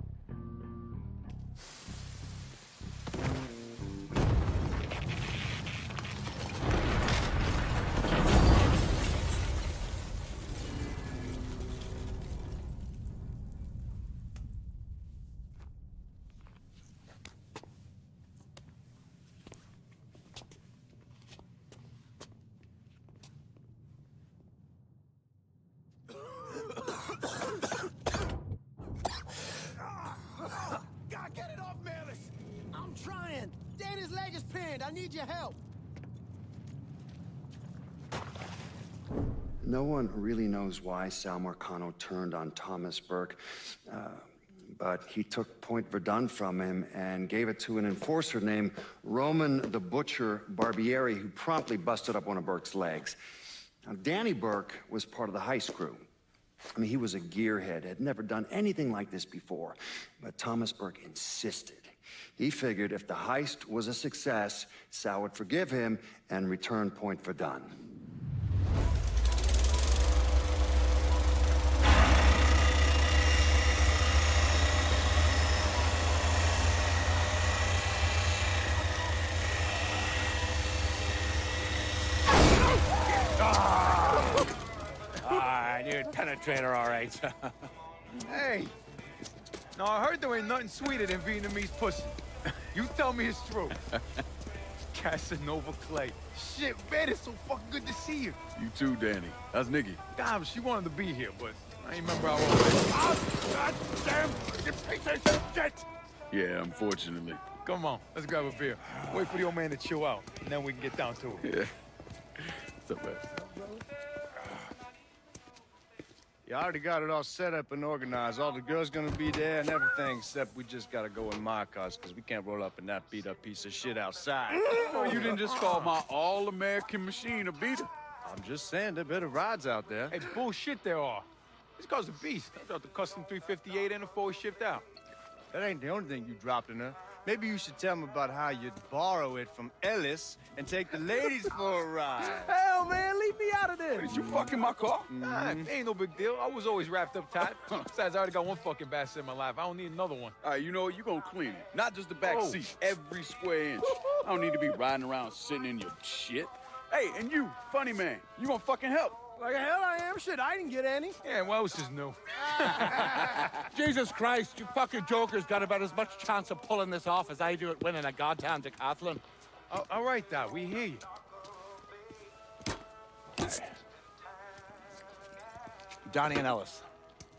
Danny's leg is pinned. I need your help. No one really knows why Sal Markano turned on Thomas Burke, but he took Point Verdun from him and gave it to an enforcer named Roman the Butcher Barbieri, who promptly busted up one of Burke's legs. Now, Danny Burke was part of the heist crew. I mean, he was a gearhead, had never done anything like this before, but Thomas Burke insisted. He figured if the heist was a success, Sal would forgive him and return Point Verdun. You'd penetrate her, all right. Hey! Now, I heard there ain't nothing sweeter than Vietnamese pussy. You tell me it's true. Casanova Clay. Shit, man, it's so fucking good to see you. You too, Danny. How's Nikki? Damn, she wanted to be here, but I ain't remember how old it is. Oh, God damn! You piece of shit! Yeah, unfortunately. Come on, let's grab a beer. Wait for the old man to chill out, and then we can get down to it. Yeah. What's up, man? You already got it all set up and organized. All the girls gonna be there and everything, except we just gotta go in my cars, because we can't roll up in that beat-up piece of shit outside. Oh, you didn't just call my all-American machine a beater. I'm just saying, there are better rides out there. Hey, bullshit there are. This car's a beast. I dropped the custom 358 in before we shipped out. That ain't the only thing you dropped in her. Maybe you should tell me about how you'd borrow it from Ellis and take the ladies for a ride. Hell, man, leave me out of this. Did you fucking my car? Nah, ain't no big deal. I was always wrapped up tight. Besides, I already got one fucking bastard in my life. I don't need another one. All right, you know what? You gonna clean it. Not just the back seat, every square inch. I don't need to be riding around sitting in your shit. Hey, and you, funny man, you gonna fucking help. Like hell I am. Shit, I didn't get any. Yeah, what else is new? Jesus Christ, you fucking jokers got about as much chance of pulling this off as I do at winning a goddamn decathlon. All right, Doc, we hear you. Danny and Ellis,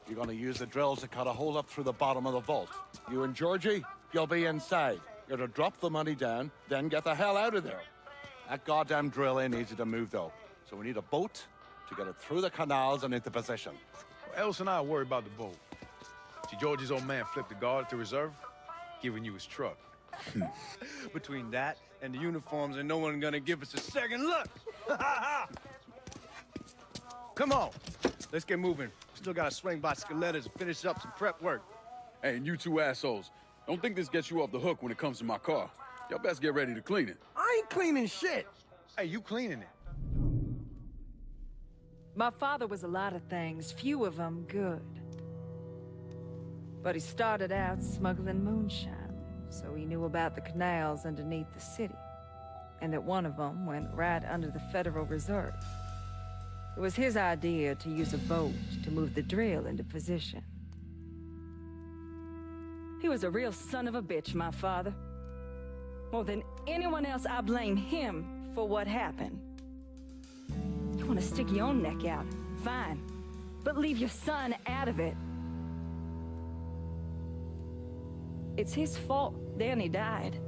you're gonna use the drills to cut a hole up through the bottom of the vault. You and Georgie, you'll be inside. You're to drop the money down, then get the hell out of there. That goddamn drill ain't easy to move, though. So we need a boat to get it through the canals and into position. Well, Ellis and I are worried about the boat. See, George's old man flipped the guard at the reserve, giving you his truck. Between that and the uniforms, ain't no one gonna give us a second look. Come on, let's get moving. Still gotta swing by Skelettas and finish up some prep work. Hey, and you two assholes, don't think this gets you off the hook when it comes to my car. Y'all best get ready to clean it. I ain't cleaning shit. Hey, you cleaning it. My father was a lot of things, few of them good. But he started out smuggling moonshine, so he knew about the canals underneath the city, and that one of them went right under the Federal Reserve. It was his idea to use a boat to move the drill into position. He was a real son of a bitch, my father. More than anyone else, I blame him for what happened. You want to stick your own neck out, fine. But leave your son out of it. It's his fault Danny died.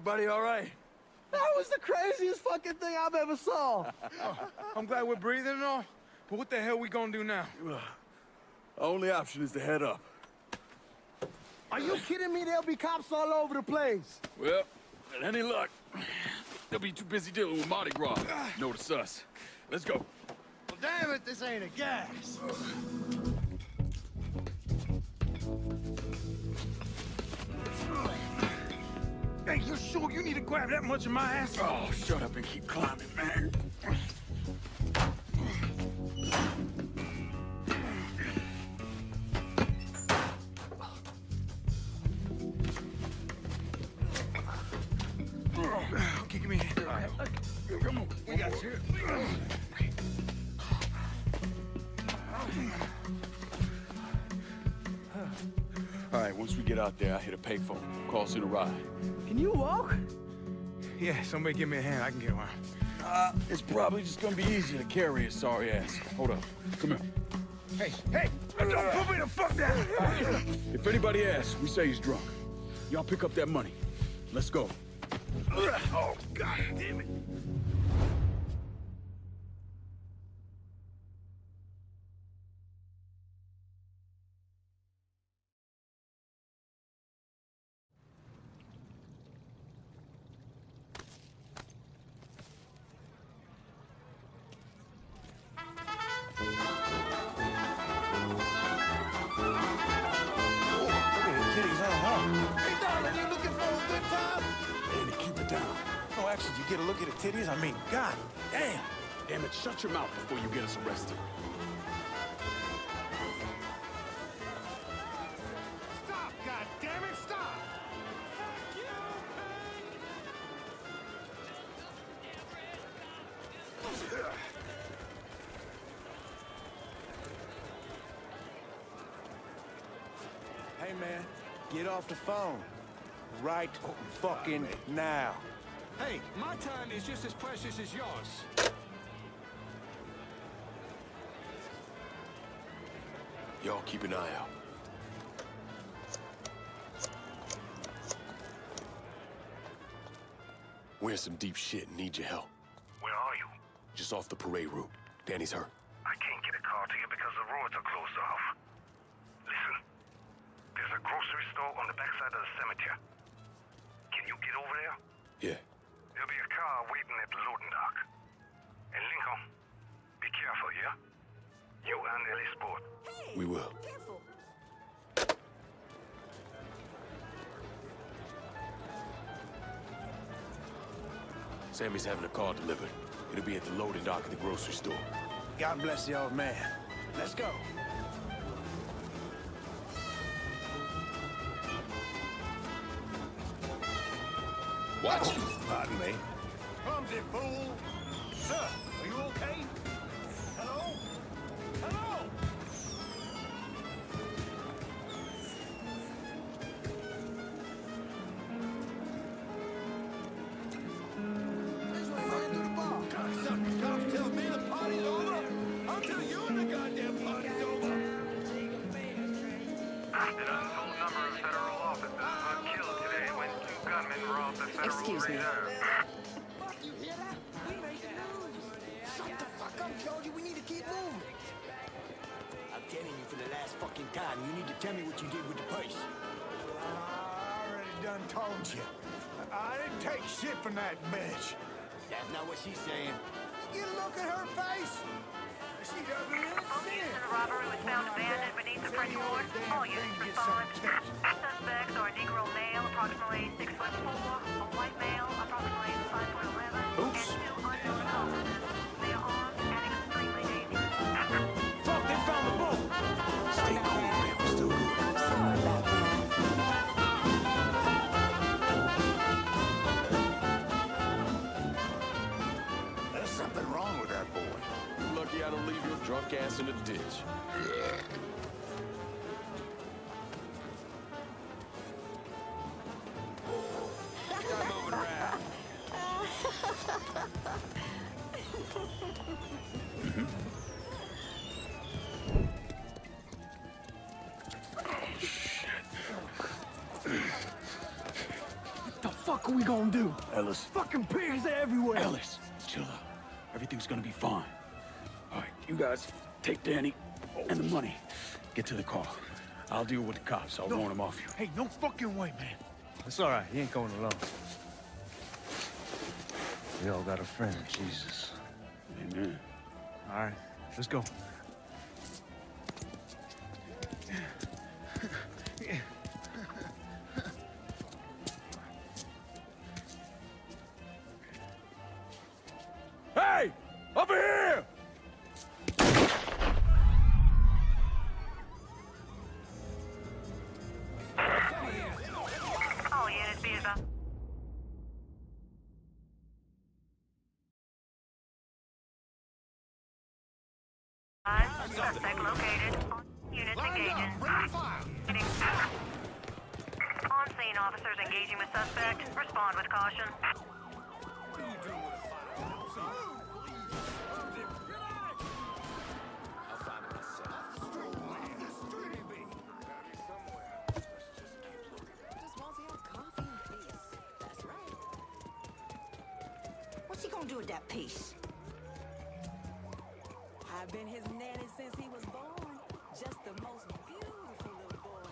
Everybody all right? That was the craziest fucking thing I've ever saw. I'm glad we're breathing and all, but what the hell we gonna do now? Only option is to head up. Are you kidding me? There'll be cops all over the place. Well, with any luck, they'll be too busy dealing with Mardi Gras. Notice us. Let's go. Well, damn it, this ain't a gas. Hey, you sure you need to grab that much of my ass? Oh, shut up and keep climbing, man. Okay, give me a hand. All right. Come on, we got you. All right, once we get out there, I hit a payphone. Cost in a ride. Can you walk? Yeah, somebody give me a hand. I can get around. It's probably just gonna be easier to carry his sorry ass. Hold up. Come here. Hey, don't put me the fuck down. If anybody asks, we say he's drunk. Y'all pick up that money. Let's go. Oh, God damn it. You get a look at the titties? I mean, God damn. Damn it, shut your mouth before you get us arrested. Stop, goddammit, stop! Hey, man, get off the phone. Right fucking now. Hey, my time is just as precious as yours. Y'all keep an eye out. We're in some deep shit and need your help. Where are you? Just off the parade route. Danny's hurt. I can't get a car to you because the roads are closed off. Listen, there's a grocery store on the backside of the cemetery. Can you get over there? Yeah. There'll be a car waiting at the loading dock. And Lincoln, be careful, yeah? You and Ellis both. We will. Careful. Sammy's having a car delivered. It'll be at the loading dock at the grocery store. God bless the old man. Let's go. Watch it. Pardon me. Clumsy fool! Sir, are you okay? Hello? Hello? That's why I ran through the bar. Cocksucker cops tell me the party's over. I'll tell you when the goddamn party's over. An untold number of federal officers were killed today when two gunmen robbed the Federal Excuse me. Reserve. Fuck, you hear that? We made the news. Shut the fuck up, Georgie. We need to keep moving. I'm telling you for the last fucking time, you need to tell me what you did with the purse. I already done told you. I didn't take shit from that bitch. That's not what she's saying. You look at her face. She doesn't even see it. The robbery was found abandoned beneath the French Ward. All units respond. Suspects are a Negro male, approximately 6'4", a white male, approximately 5'11", and two unknown accomplices. They are armed and extremely dangerous. Fuck, they found the boat! Stay cool, man. We're still good. Sorry about that. There's something wrong with that boy. You're lucky I don't leave your drunk ass in the ditch. Start moving around. What the fuck fuck are we gonna do? Ellis. Fucking pigs everywhere. Ellis, chill out. Everything's gonna be fine. All right, you guys take Danny and the money. Get to the car. I'll deal with the cops. I'll warn them off you. Hey, no fucking way, man. It's all right. He ain't going alone. We all got a friend, Jesus. Amen. All right, let's go. Hey! Over here! All units be advised. Suspect located. Units engaging. On scene, officers engaging with suspect. Respond with caution. What's he gonna do with that piece? I've been his nanny since he was born. Just the most beautiful little boy.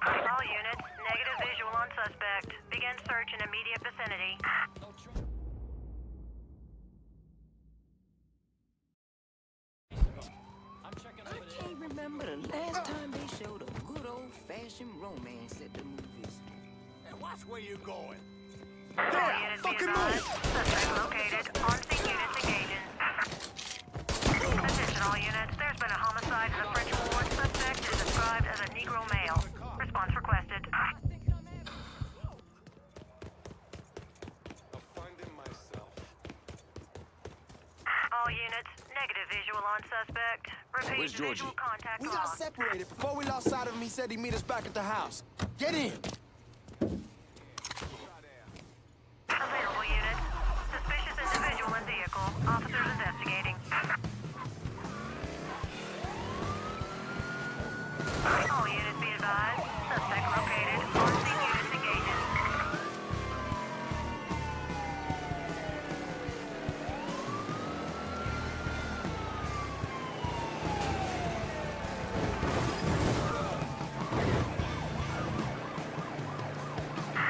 All units, negative visual on suspect. Begin search in immediate vicinity. I can't remember the last time they showed a good old-fashioned romance at the movies. And watch where you're going. All units be advised. Suspect located. On scene units engaging. Attention all units. There's been a homicide in the French Ward. Suspect is described as a Negro male. Response requested. All units, negative visual on suspect. Repeat, Where's Georgie? visual contact We got lost. separated. Before we lost sight of him, he said he'd meet us back at the house. Get in! Available units. Suspicious individual in vehicle. Officers investigating. All units be advised. Suspect located. On scene units engaging.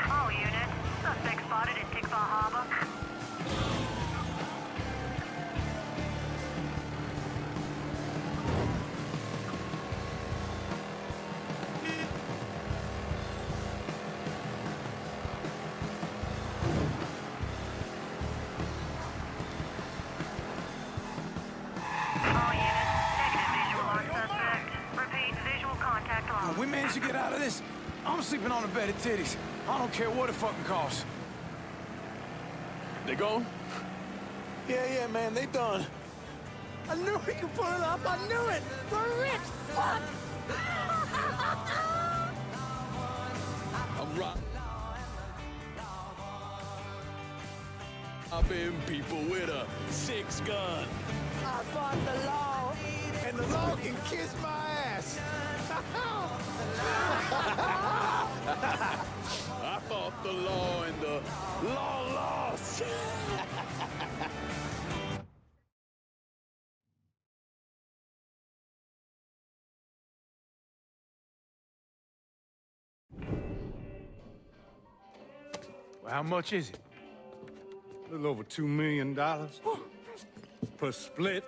All units. Suspect spotted in Tikva Harbor. All units, negative visual on suspect. Repeat, visual contact lost. We managed to get out of this. I'm sleeping on a bed of titties. I don't care what it fucking costs. They gone? Yeah, man, they done. I knew we could pull it off. I knew it. We're rich. Fuck. I'm robbing people with a 6-gun. I fought the law, and the law can kiss my ass. I fought the law and the law lost. Well, how much is it? A little over $2 million per split.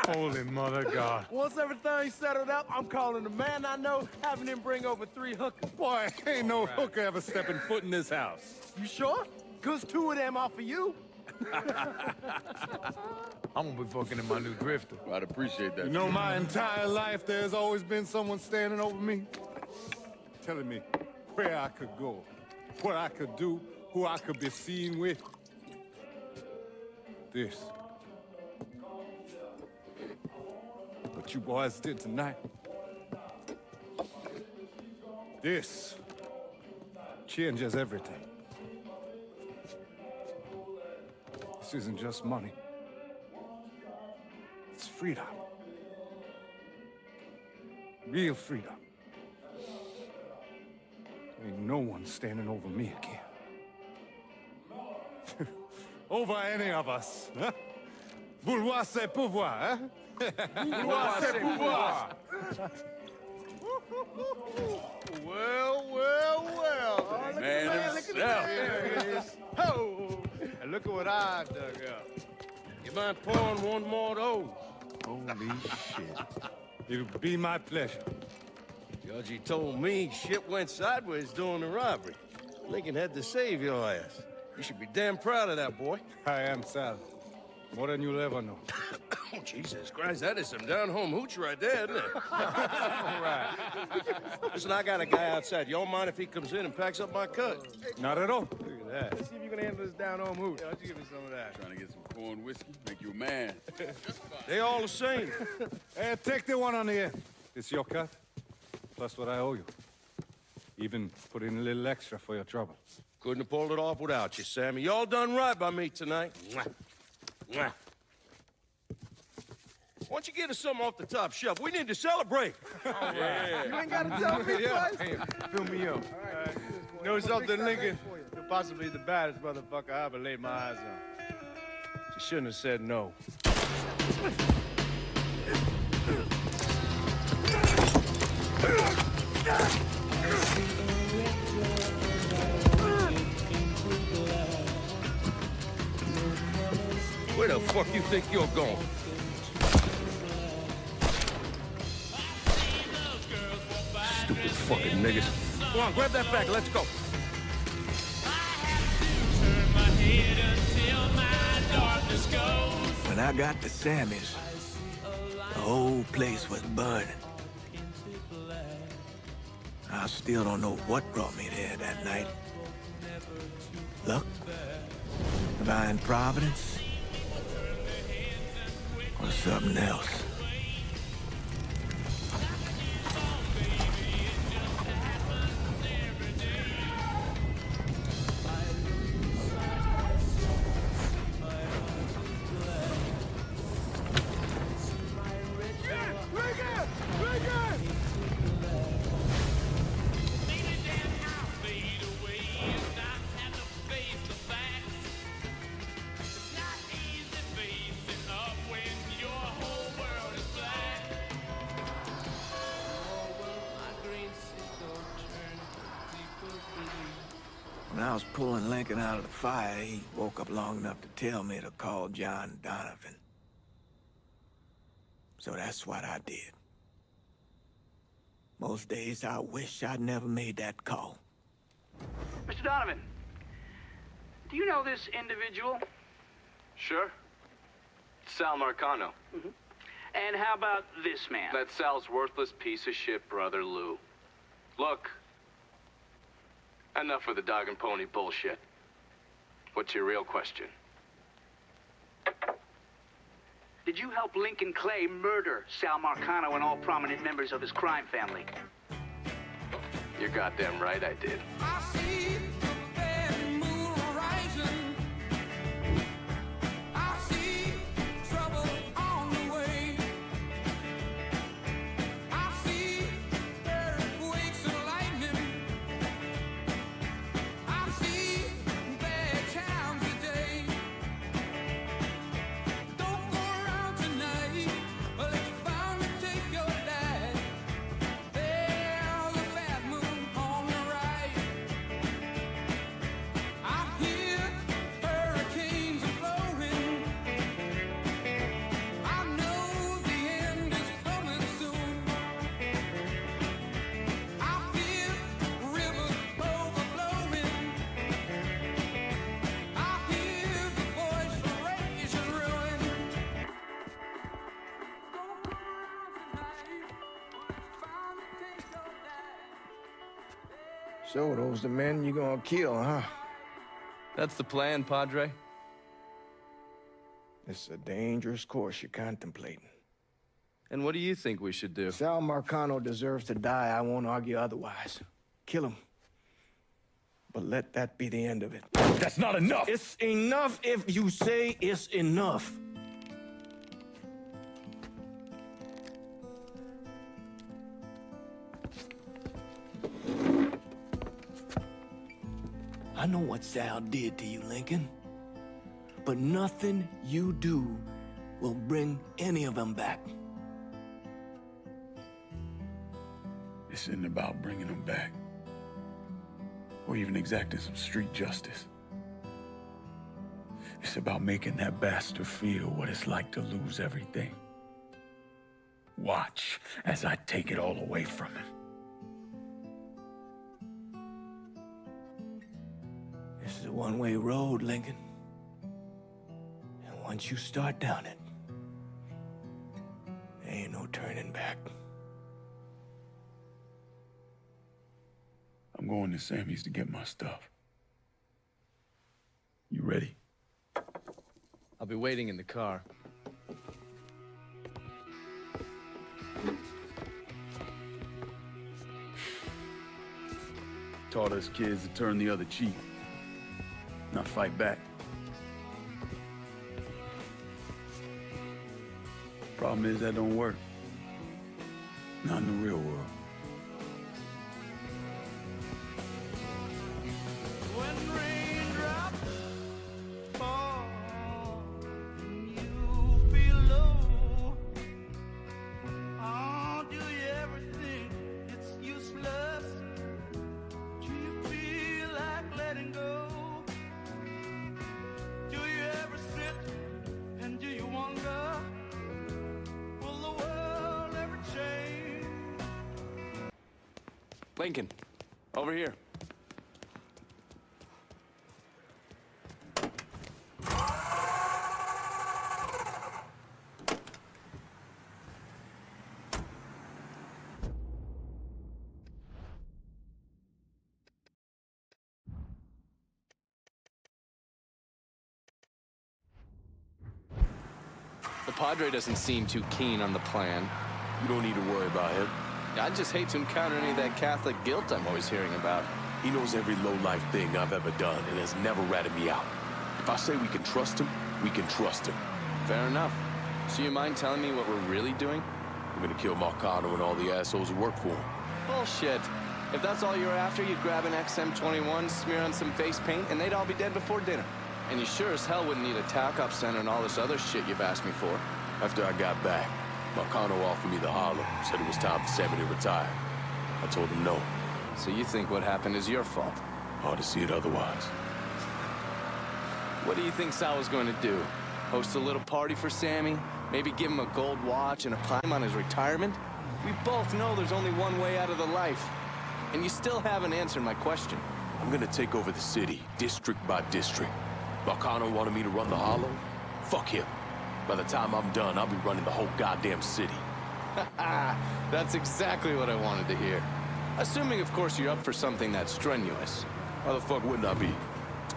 Holy mother God. Once everything's settled up, I'm calling the man I know, having him bring over 3 hookers. Boy, ain't no hooker ever stepping foot in this house. You sure? 'Cause 2 of them are for you. I'm gonna be fucking in my new drifter. I'd appreciate that. You know, my entire life, there's always been someone standing over me, telling me where I could go, what I could do, who I could be seen with. This. What you boys did tonight. This changes everything. This isn't just money. It's freedom. Real freedom. Ain't no one standing over me again. Over any of us, huh? Vouloir c'est pouvoir, huh? Vouloir c'est pouvoir. Well, well, well. Man himself. There it is. Oh, and look at what I dug up. You mind pouring one more of those? Holy shit. It'll be my pleasure. Georgie told me shit went sideways during the robbery. Lincoln had to save your ass. You should be damn proud of that, boy. I am, Sal. More than you'll ever know. Oh, Jesus Christ, that is some down-home hooch right there, isn't it? All right. Listen, I got a guy outside. You don't mind if he comes in and packs up my cut? Not at all. Look at that. Let's see if you can handle this down-home hoot. Why don't you give me some of that? Trying to get some corn whiskey, make you a man. They all the same. Hey, take the one on the end. It's your cut, plus what I owe you. Even put in a little extra for your trouble. Couldn't have pulled it off without you, Sammy. You all done right by me tonight. Mwah. Mwah. Why don't you get us something off the top shelf? We need to celebrate. Yeah. You ain't got to tell me twice. Hey, fill me up. All right. You know something, Lincoln? You're possibly the baddest motherfucker I ever laid my eyes on. You shouldn't have said no. Where the fuck you think you're going? Stupid fucking niggas. Come on, grab that bag, let's go. When I got to Sammy's, the whole place was burning. I still don't know what brought me there that night. Luck? Divine providence? Or something else? When I was pulling Lincoln out of the fire, he woke up long enough to tell me to call John Donovan. So that's what I did. Most days I wish I'd never made that call. Mr. Donovan, do you know this individual? Sure. Sal Markano. Mm-hmm. And how about this man? That's Sal's worthless piece of shit brother, Lou. Look, enough of the dog and pony bullshit. What's your real question? Did you help Lyncoln Clay murder Sal Markano and all prominent members of his crime family? You're goddamn right I did. So those the men you gonna kill, huh? That's the plan, Padre. It's a dangerous course you're contemplating. And what do you think we should do? Sal Markano deserves to die. I won't argue otherwise. Kill him. But let that be the end of it. That's not enough! It's enough if you say it's enough. I know what Sal did to you, Lincoln. But nothing you do will bring any of them back. This isn't about bringing them back, or even exacting some street justice. It's about making that bastard feel what it's like to lose everything. Watch as I take it all away from him. This is a one-way road, Lincoln. And once you start down it, there ain't no turning back. I'm going to Sammy's to get my stuff. You ready? I'll be waiting in the car. Taught us kids to turn the other cheek, not fight back. Problem is that don't work. Not in the real world. Lincoln, over here. The Padre doesn't seem too keen on the plan. You don't need to worry about him. I just hate to encounter any of that Catholic guilt I'm always hearing about. He knows every low-life thing I've ever done and has never ratted me out. If I say we can trust him, we can trust him. Fair enough. So you mind telling me what we're really doing? We're gonna kill Markano and all the assholes who work for him. Bullshit. If that's all you're after, you'd grab an XM21, smear on some face paint, and they'd all be dead before dinner. And you sure as hell wouldn't need a tack-up center and all this other shit you've asked me for. After I got back, Markano offered me the hollow, said it was time for Sammy to retire. I told him no. So you think what happened is your fault? Hard to see it otherwise. What do you think Sal was going to do? Host a little party for Sammy? Maybe give him a gold watch and a prime on his retirement? We both know there's only one way out of the life. And you still haven't answered my question. I'm gonna take over the city, district by district. Markano wanted me to run the hollow? Fuck him. By the time I'm done, I'll be running the whole goddamn city. That's exactly what I wanted to hear. Assuming, of course, you're up for something that's strenuous. How the fuck wouldn't I be?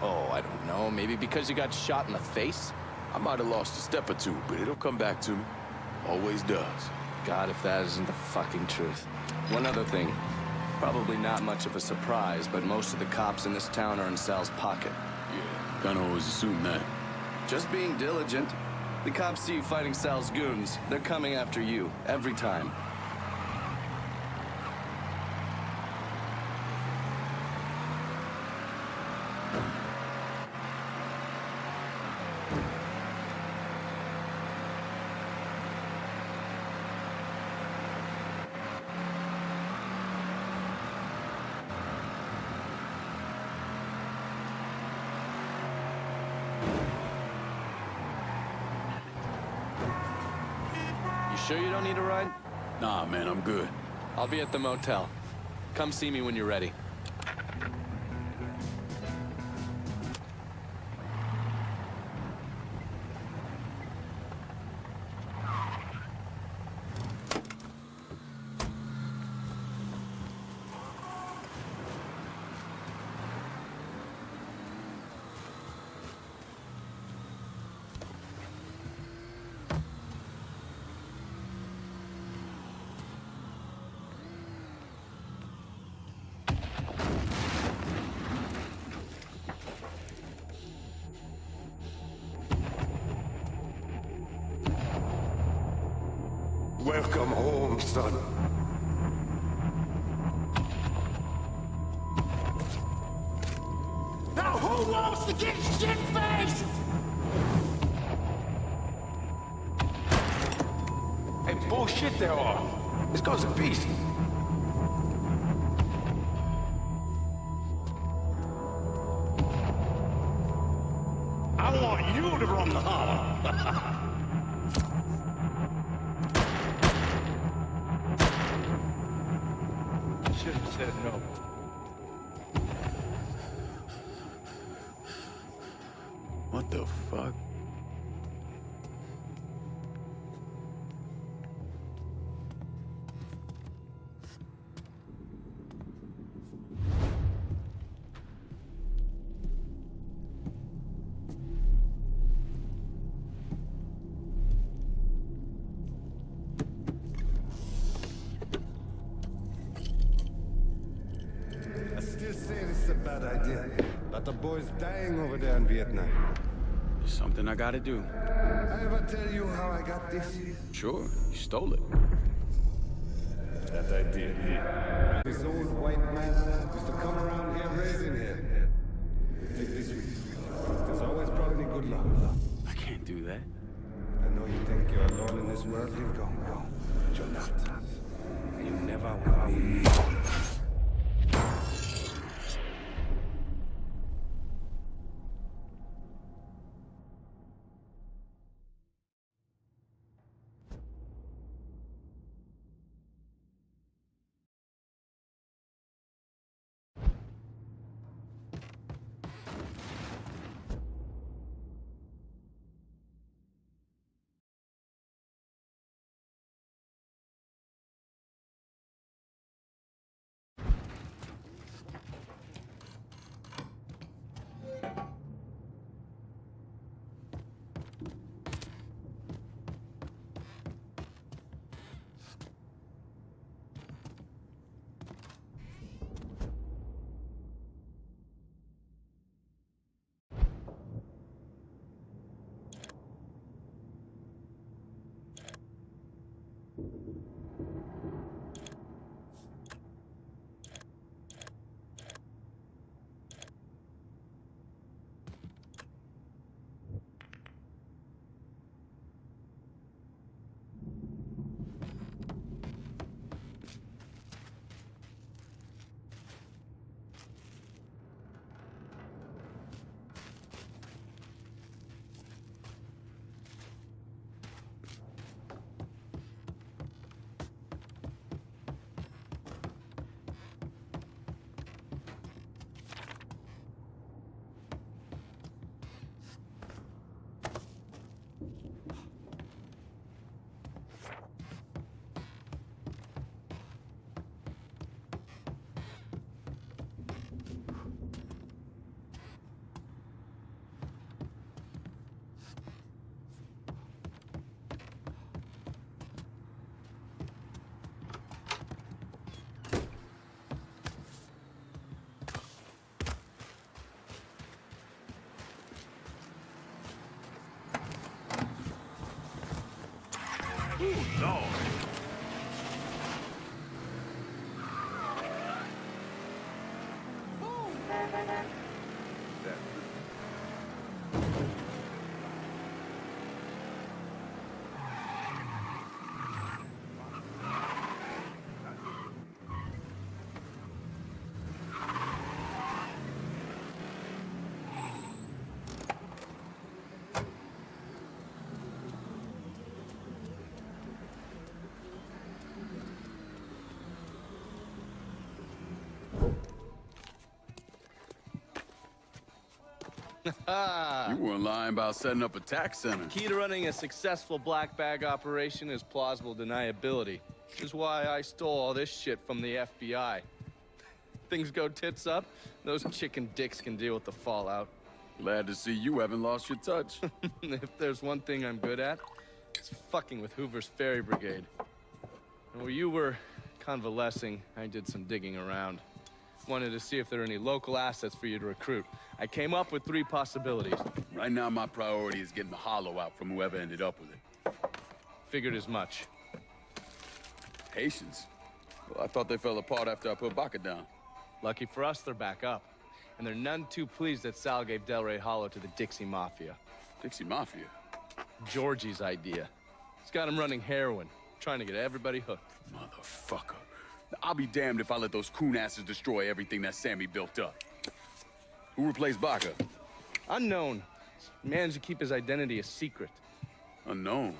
Oh, I don't know. Maybe because you got shot in the face? I might have lost a step or two, but it'll come back to me. Always does. God, if that isn't the fucking truth. One other thing. Probably not much of a surprise, but most of the cops in this town are in Sal's pocket. Yeah, kinda always assume that. Just being diligent. The cops see you fighting Sal's goons. They're coming after you, every time. Sure you don't need a ride? Nah, man, I'm good. I'll be at the motel. Come see me when you're ready. Welcome home, son. No! supposed to get shit-faced! Hey, bullshit they are. This guy's a beast. I want you to run the hollow. Should have said no. What the fuck? I still say this is a bad idea. But the boy's dying over there in Vietnam. It's something I gotta do. I ever tell you how I got this? Sure, you stole it. That I did. This old white man used to come around here raising hell. Take this with you. It's always brought me good luck. I can't do that. I know you think you're alone in this world, Lincoln. But you're not. You never will be. No. You weren't lying about setting up a tax center. Key to running a successful black bag operation is plausible deniability. Which is why I stole all this shit from the FBI. Things go tits up, those chicken dicks can deal with the fallout. Glad to see you haven't lost your touch. If there's one thing I'm good at, it's fucking with Hoover's Ferry Brigade. And while you were convalescing, I did some digging around. Wanted to see if there are any local assets for you to recruit. I came up with 3 possibilities. Right now, my priority is getting the hollow out from whoever ended up with it. Figured as much. Haitians? Well, I thought they fell apart after I put Baca down. Lucky for us, they're back up. and they're none too pleased that Sal gave Delray-Hollow to the Dixie Mafia. Dixie Mafia? Georgie's idea. He's got him running heroin, trying to get everybody hooked. Motherfucker. I'll be damned if I let those coon asses destroy everything that Sammy built up. Who replaced Baca? Unknown. He's managed to keep his identity a secret. Unknown?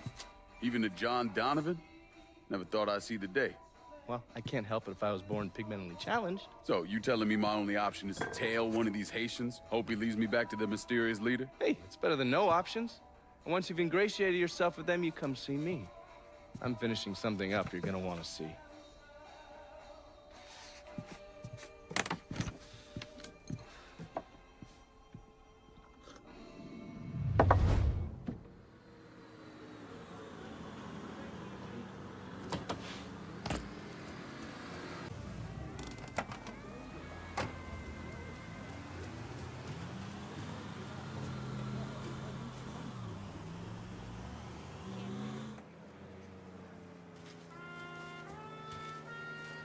Even to John Donovan? Never thought I'd see the day. Well, I can't help it if I was born pigmentally challenged. So, you telling me my only option is to tail one of these Haitians? Hope he leads me back to the mysterious leader? Hey, it's better than no options. And once you've ingratiated yourself with them, you come see me. I'm finishing something up you're gonna want to see.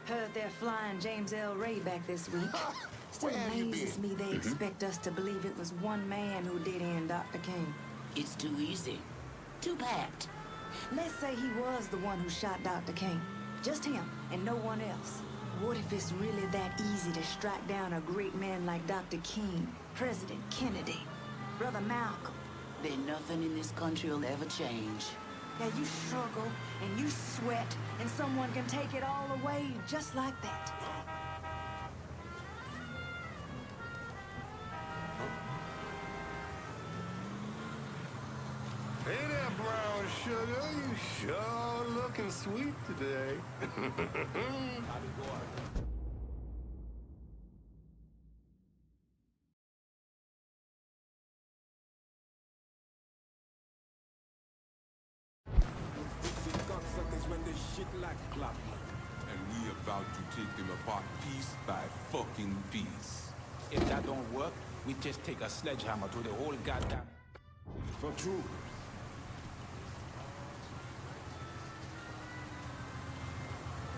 Heard they're flying James L. Ray back this week. Still amazes me they expect us to believe it was one man who did end Dr. King. It's too easy. Too packed. Let's say he was the one who shot Dr. King. Just him and no one else. What if it's really that easy to strike down a great man like Dr. King, President Kennedy, Brother Malcolm? Then nothing in this country will ever change. Yeah, you struggle and you sweat and someone can take it all away just like that. Hey there, brown sugar. You sure looking sweet today. When they shit like clockwork. And we about to take them apart piece by fucking piece. If that don't work, we just take a sledgehammer to the whole goddamn... For true.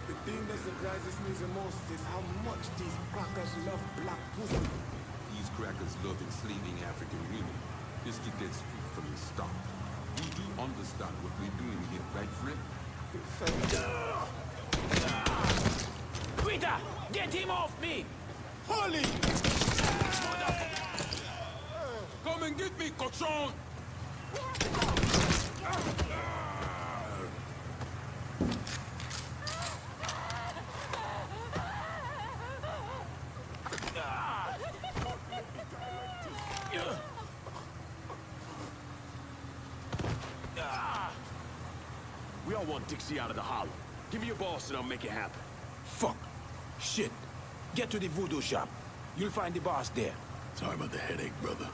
The thing that surprises me the most is how much these crackers love black pussy. These crackers love enslaving African women. Just to get straight from the start. We do understand what we're doing here, right, friend? Rita, get him off me! Holy! Come and get me, cochon! We all want Dixie out of the hollow. Give me your boss and I'll make it happen. Fuck. Shit. Get to the voodoo shop. You'll find the boss there. Sorry about the headache, brother.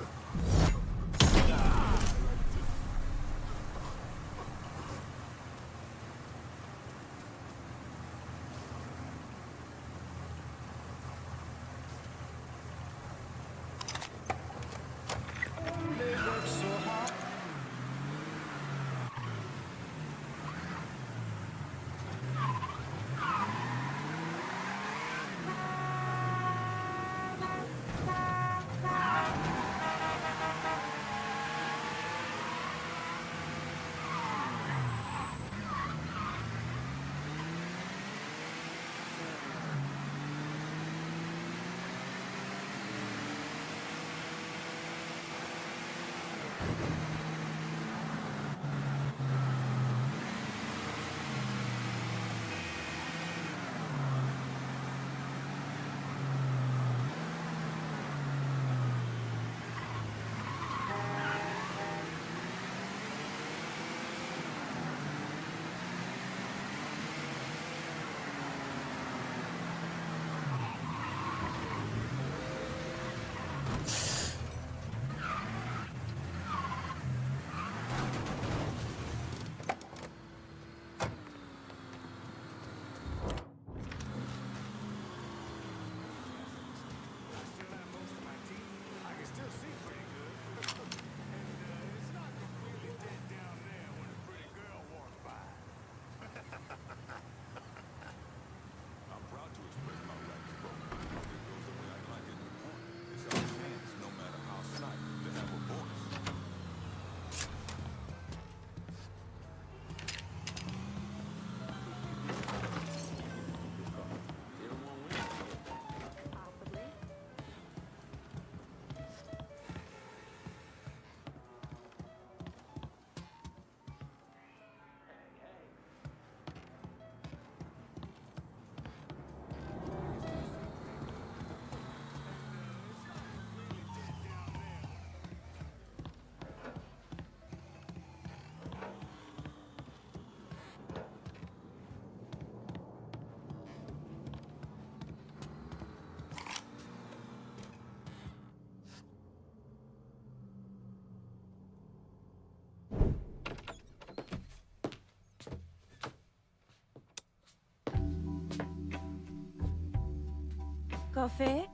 Coffee?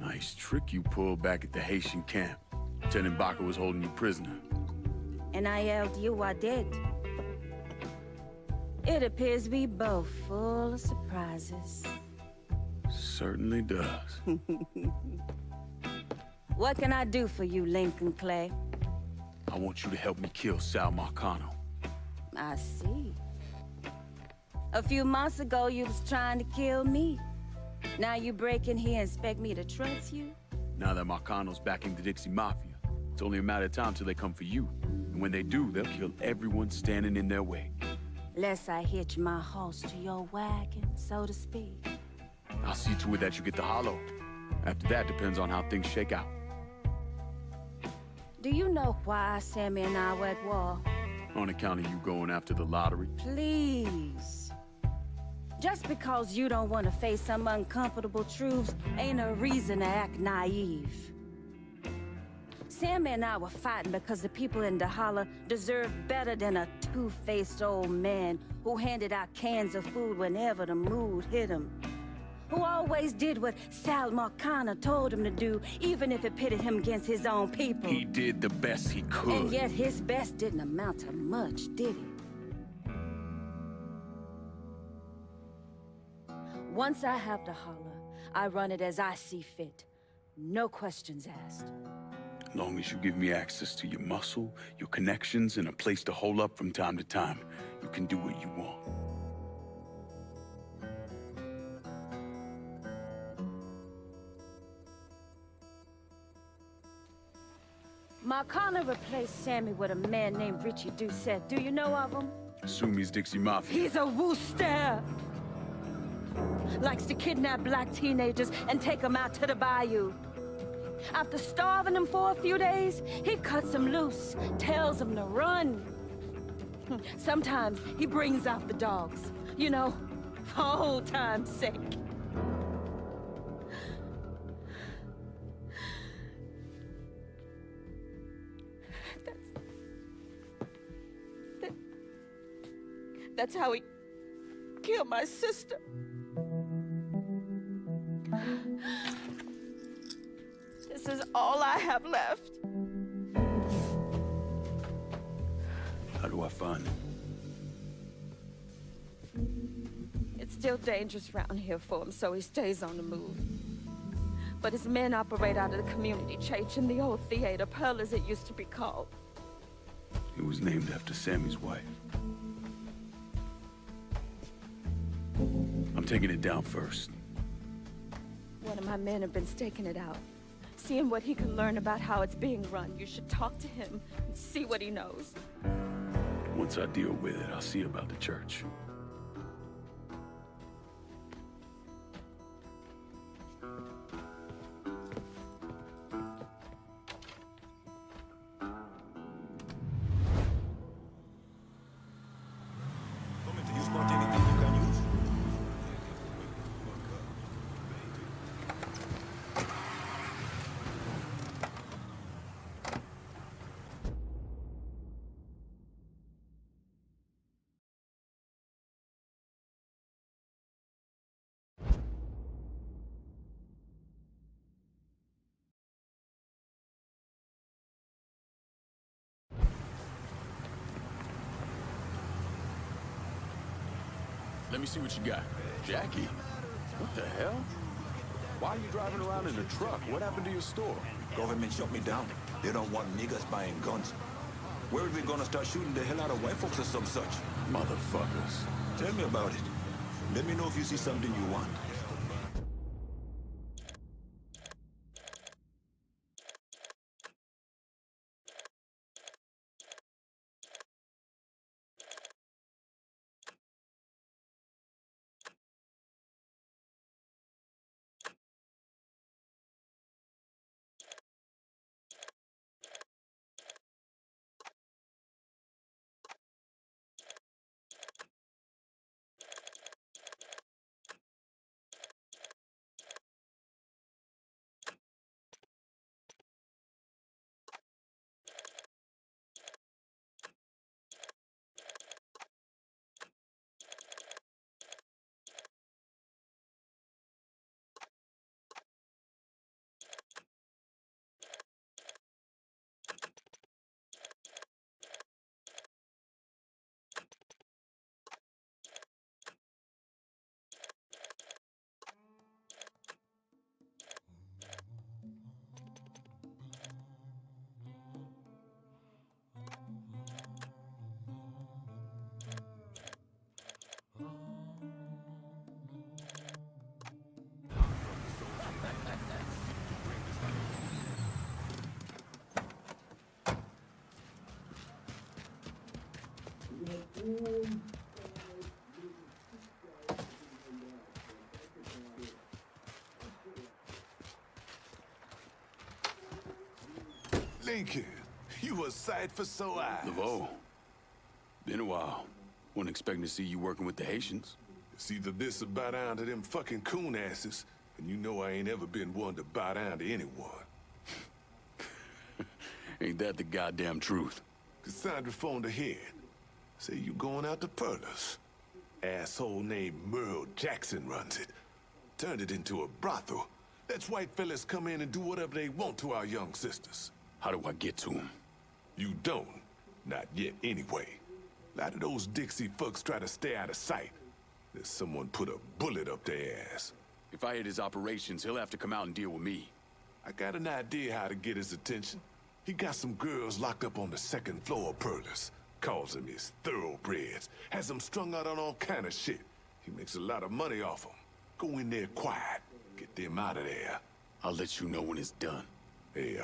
Nice trick you pulled back at the Haitian camp. Lieutenant Baca was holding you prisoner. And I yelled you I did. It appears we both full of surprises. Certainly does. What can I do for you, Lincoln Clay? I want you to help me kill Сэла Markano. I see. A few months ago, you was trying to kill me. Now you break in here and expect me to trust you? Now that Markano's backing the Dixie Mafia, it's only a matter of time till they come for you. And when they do, they'll kill everyone standing in their way. Lest I hitch my horse to your wagon, so to speak. I'll see to it that you get the hollow. After that, depends on how things shake out. Do you know why Sammy and I were at war? On account of you going after the lottery? Please. Just because you don't want to face some uncomfortable truths ain't a reason to act naive. Sammy and I were fighting because the people in the holler deserve better than a two-faced old man who handed out cans of food whenever the mood hit him. Who always did what Сэла Markano told him to do, even if it pitted him against his own people. He did the best he could. And yet his best didn't amount to much, did it? Once I have the holler, I run it as I see fit. No questions asked. As long as you give me access to your muscle, your connections, and a place to hole up from time to time, you can do what you want. Markano replaced Sammy with a man named Richie Doucette. Do you know of him? Assume he's Dixie Mafia. He's a wooster! Likes to kidnap black teenagers and take them out to the bayou. After starving them for a few days, he cuts them loose, tells them to run. Sometimes he brings out the dogs, you know, for old time's sake. That's how he killed my sister. This is all I have left. How do I find him? It's still dangerous around here for him, so he stays on the move. But his men operate out of the community church in the old theater, Pearl as it used to be called. It was named after Sammy's wife. I'm taking it down first. One of my men have been staking it out. Seeing what he can learn about how it's being run. You should talk to him and see what he knows. Once I deal with it, I'll see about the church. Let me see what you got. Jackie? What the hell? Why are you driving around in a truck? What happened to your store? Government shut me down. They don't want niggas buying guns. Where are we gonna start shooting the hell out of white folks or some such? Motherfuckers. Tell me about it. Let me know if you see something you want. Lincoln, you a sight for sore eyes. LeVeaux, been a while. Wasn't expecting to see you working with the Haitians. It's either this or bow down to them fucking coon asses, and you know I ain't ever been one to bow down to anyone. Ain't that the goddamn truth? Cassandra phoned ahead. Say you going out to Perla's. Asshole named Merle Jackson runs it. Turned it into a brothel. Lets white fellas come in and do whatever they want to our young sisters. How do I get to him? You don't. Not yet, anyway. A lot of those Dixie fucks try to stay out of sight. There's someone put a bullet up their ass. If I hit his operations, he'll have to come out and deal with me. I got an idea how to get his attention. He got some girls locked up on the second floor of Perla's. Calls them his thoroughbreds. Has them strung out on all kind of shit. He makes a lot of money off them. Go in there quiet. Get them out of there. I'll let you know when it's done. Hey,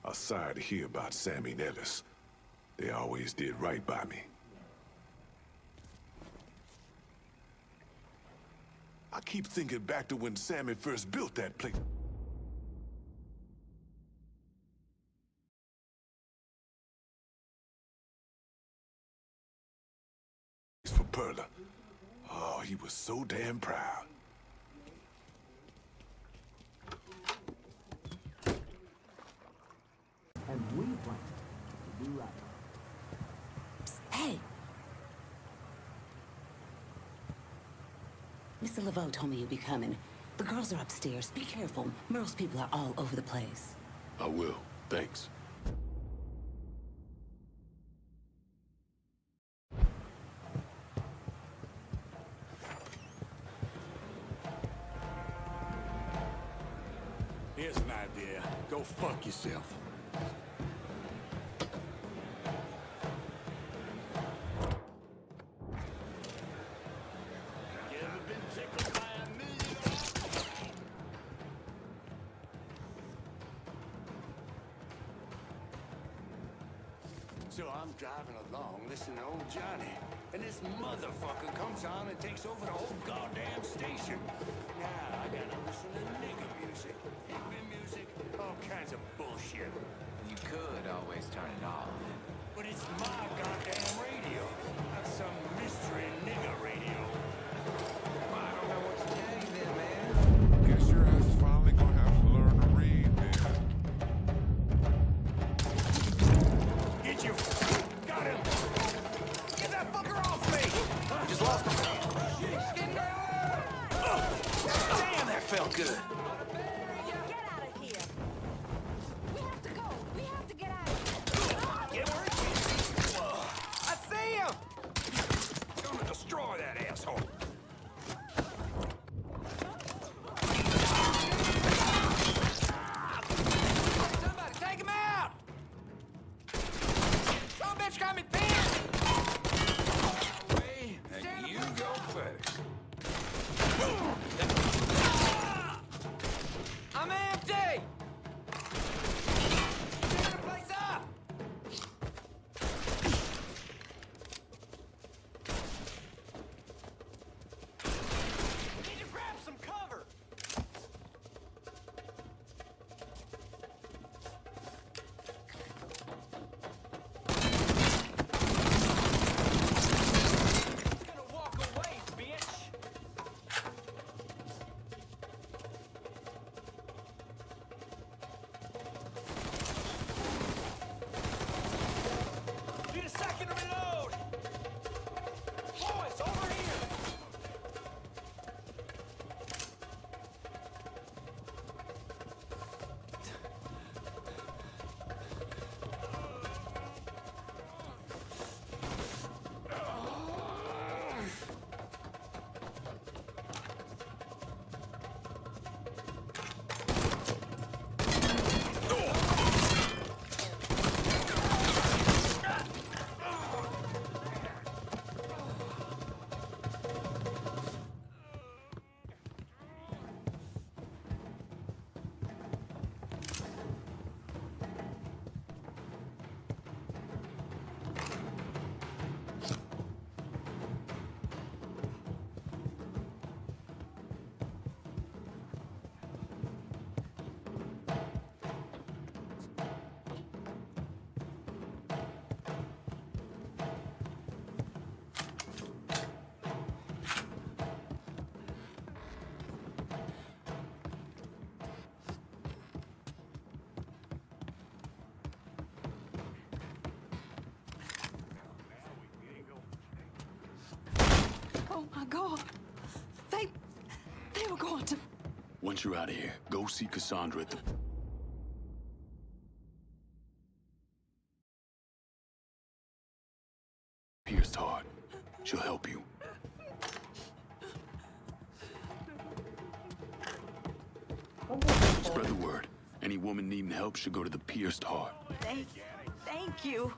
I'm sorry to hear about Sammy and Ellis. They always did right by me. I keep thinking back to when Sammy first built that place. For Perla. Oh, he was so damn proud. And we plan to do right. Psst, hey! Mr. LeVeaux told me you'd be coming. The girls are upstairs. Be careful. Merle's people are all over the place. I will. Thanks. Here's an idea. Go fuck yourself. So I'm driving along, listening to old Johnny, and this motherfucker comes on and takes over the whole goddamn station. Now I gotta listen to nigga music, hippie music, all kinds of bullshit. You could always turn it off. But it's my goddamn radio, not some mystery nigga radio. Well, I don't know what to tell you then, man. Guess your ass is finally gonna have to learn to read, man. Get your... Got him! Get that fucker off me! Just lost him. Damn, that felt good. Get out of here. We have to go. We have to get out of here. I see him! Gonna destroy that asshole. Somebody take him out! Some bitch got me pinned! And you go first. Oh my God. They were going to... Once you're out of here, go see Cassandra at the... Pierced heart. She'll help you. Spread the word. Any woman needing help should go to the pierced heart. Thank you.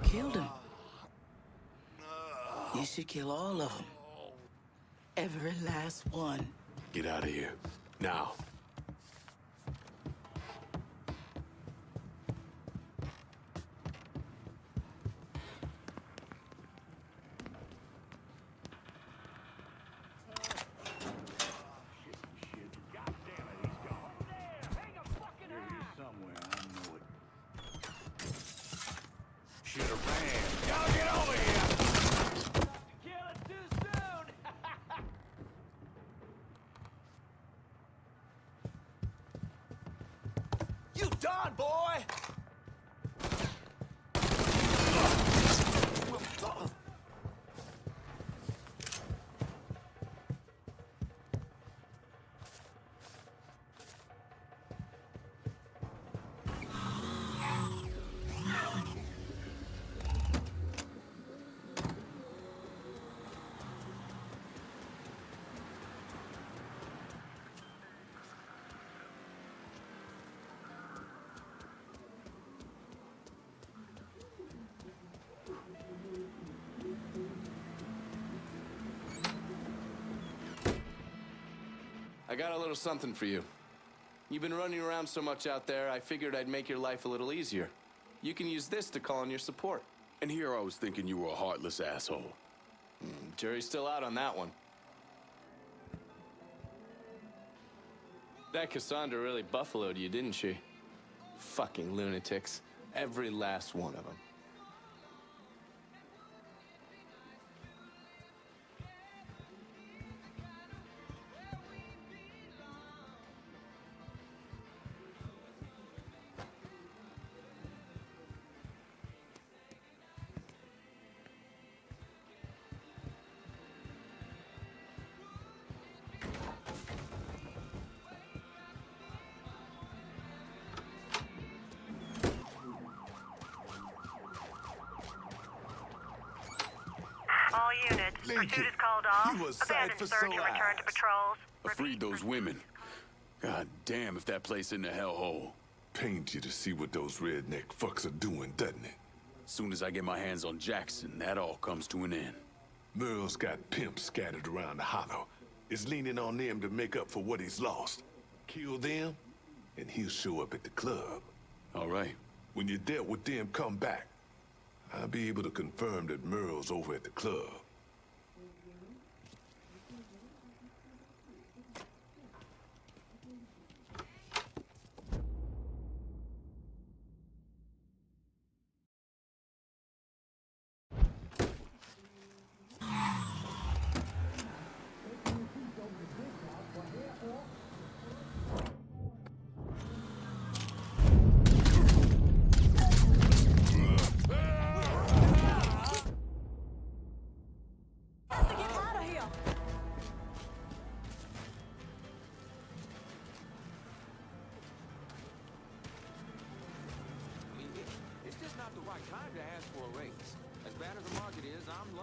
Killed him. You should kill all of them. Every last one. Get out of here. Now. You done, boy! I got a little something for you. You've been running around so much out there, I figured I'd make your life a little easier. You can use this to call in your support. And here I was thinking you were a heartless asshole. Jury's still out on that one. That Cassandra really buffaloed you, didn't she? Fucking lunatics. Every last one of them. All units, pursuit is called off. You a sight for Abandon search sore and return to eyes. patrols. I freed those women. God damn if that place in the hellhole. Pains you to see what those redneck fucks are doing, doesn't it? Soon as I get my hands on Jackson, that all comes to an end. Merle's got pimps scattered around the hollow. Is leaning on them to make up for what he's lost. Kill them, and he'll show up at the club. All right. When you're dealt with them, come back. I'll be able to confirm that Merle's over at the club.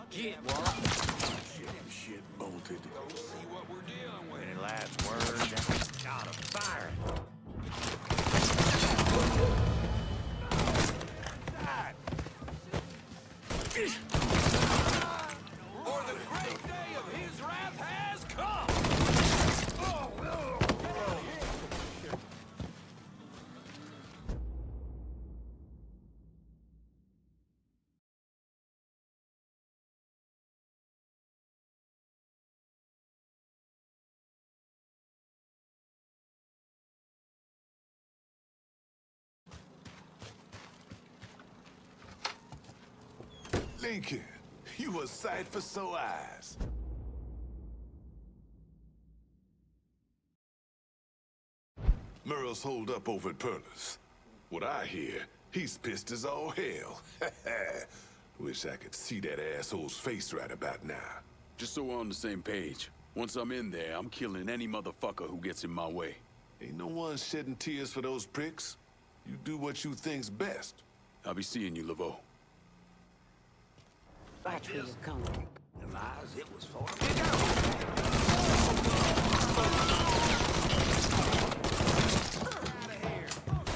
Get what? Shit bolted. Go see what we're dealing with. Any last words? Gotta fire it. Lincoln, you a sight for sore eyes. Merle's holed up over at Perla's. What I hear, he's pissed as all hell. Wish I could see that asshole's face right about now. Just so we're on the same page. Once I'm in there, I'm killing any motherfucker who gets in my way. Ain't no one shedding tears for those pricks. You do what you think's best. I'll be seeing you, Laveau. Watch where you're going. The lies it was for.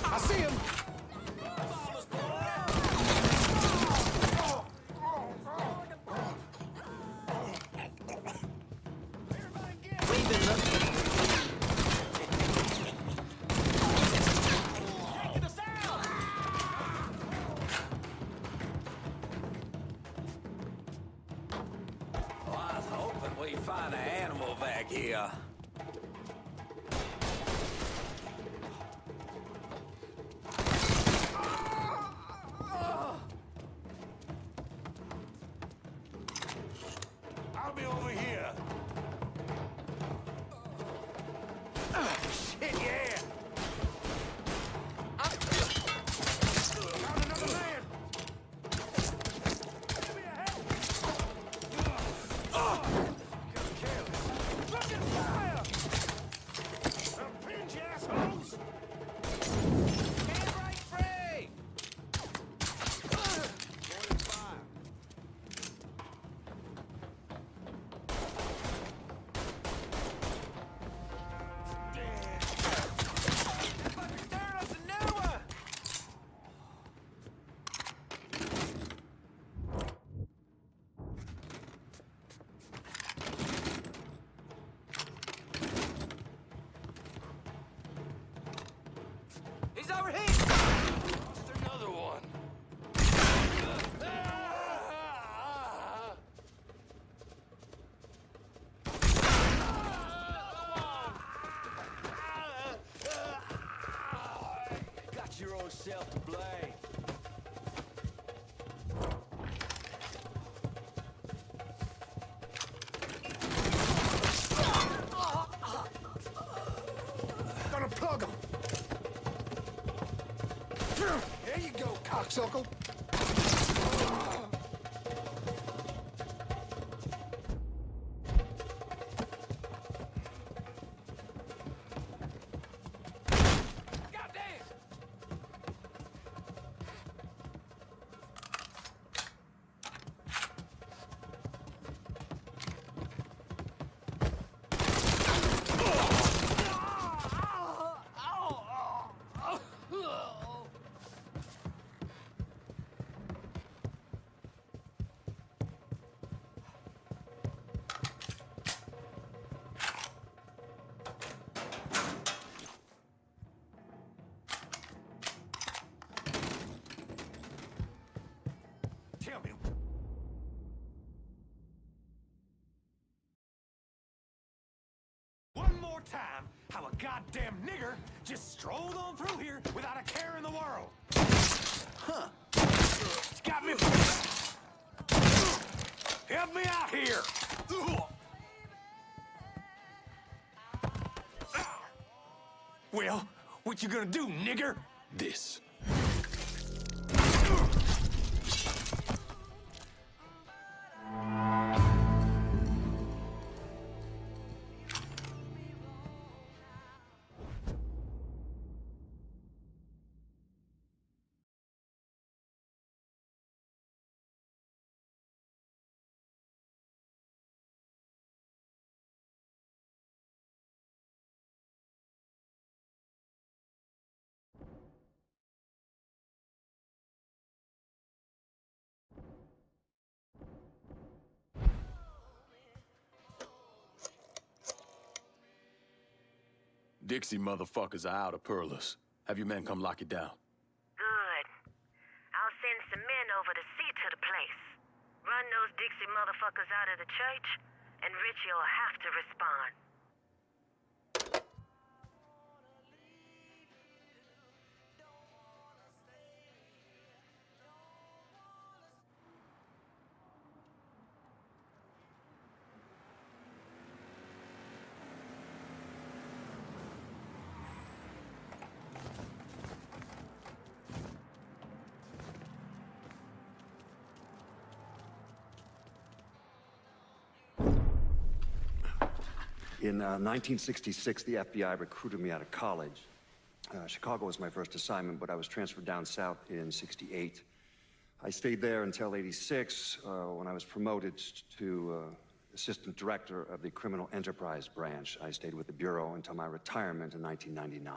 I see him! We've been looking. Oh, I was hoping we'd find an animal back here. I'll be over here. Shit, yeah! Found another man! Give me a hand! Got careless. Fucking fire! Pinch, assholes! Hand right free! He's over here! Just another one. Got your own self to blame. Gonna plug him! There you go, cocksucker! Tell me. One more time, how a goddamn nigger just strolled on through here without a care in the world. Huh. It's got me. Help me out here. Well, what you gonna do, nigger? This. Dixie motherfuckers are out of Perla's. Have your men come lock it down. Good. I'll send some men over to see to the place. Run those Dixie motherfuckers out of the church, and Richie'll have to respond. In 1966, the FBI recruited me out of college. Chicago was my first assignment, but I was transferred down south in '68. I stayed there until '86, when I was promoted to assistant director of the Criminal Enterprise Branch. I stayed with the Bureau until my retirement in 1999.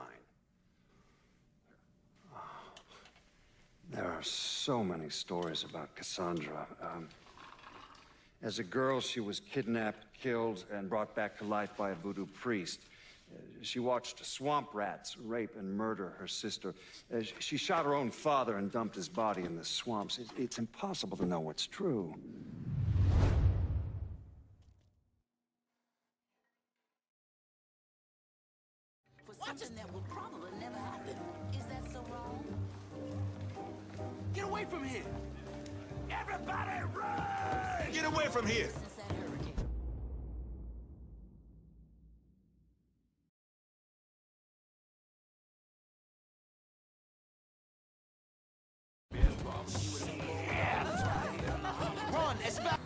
There are so many stories about Cassandra. As a girl, she was kidnapped, killed, and brought back to life by a voodoo priest. She watched swamp rats rape and murder her sister. She shot her own father and dumped his body in the swamps. It's impossible to know what's true. For something that would probably never happen. Is that so wrong? Get away from here! Everybody run! Get away from here! Run, as fast.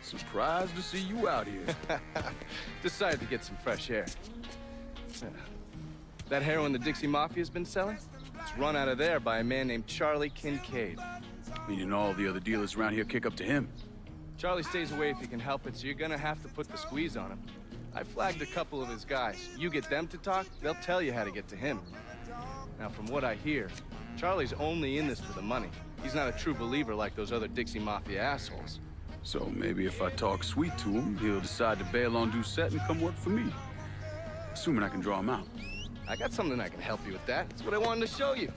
Surprised to see you out here. Decided to get some fresh air. That heroin the Dixie Mafia's been selling? It's run out of there by a man named Charlie Kincaid. Meaning all the other dealers around here kick up to him. Charlie stays away if he can help it, so you're gonna have to put the squeeze on him. I flagged a couple of his guys. You get them to talk, they'll tell you how to get to him. Now, from what I hear, Charlie's only in this for the money. He's not a true believer like those other Dixie Mafia assholes. So maybe if I talk sweet to him, he'll decide to bail on Doucette and come work for me. Assuming I can draw him out. I got something that can help you with that. That's what I wanted to show you.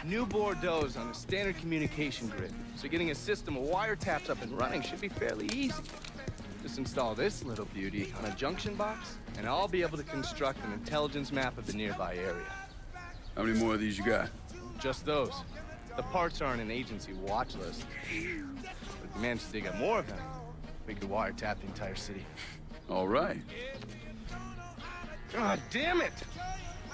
Nью-Бордо's on a standard communication grid, so getting a system of wiretaps up and running should be fairly easy. Just install this little beauty on a junction box, and I'll be able to construct an intelligence map of the nearby area. How many more of these you got? Just those. The parts are on an agency watch list. But if we manage to dig up more of them, we could wiretap the entire city. All right. God damn it!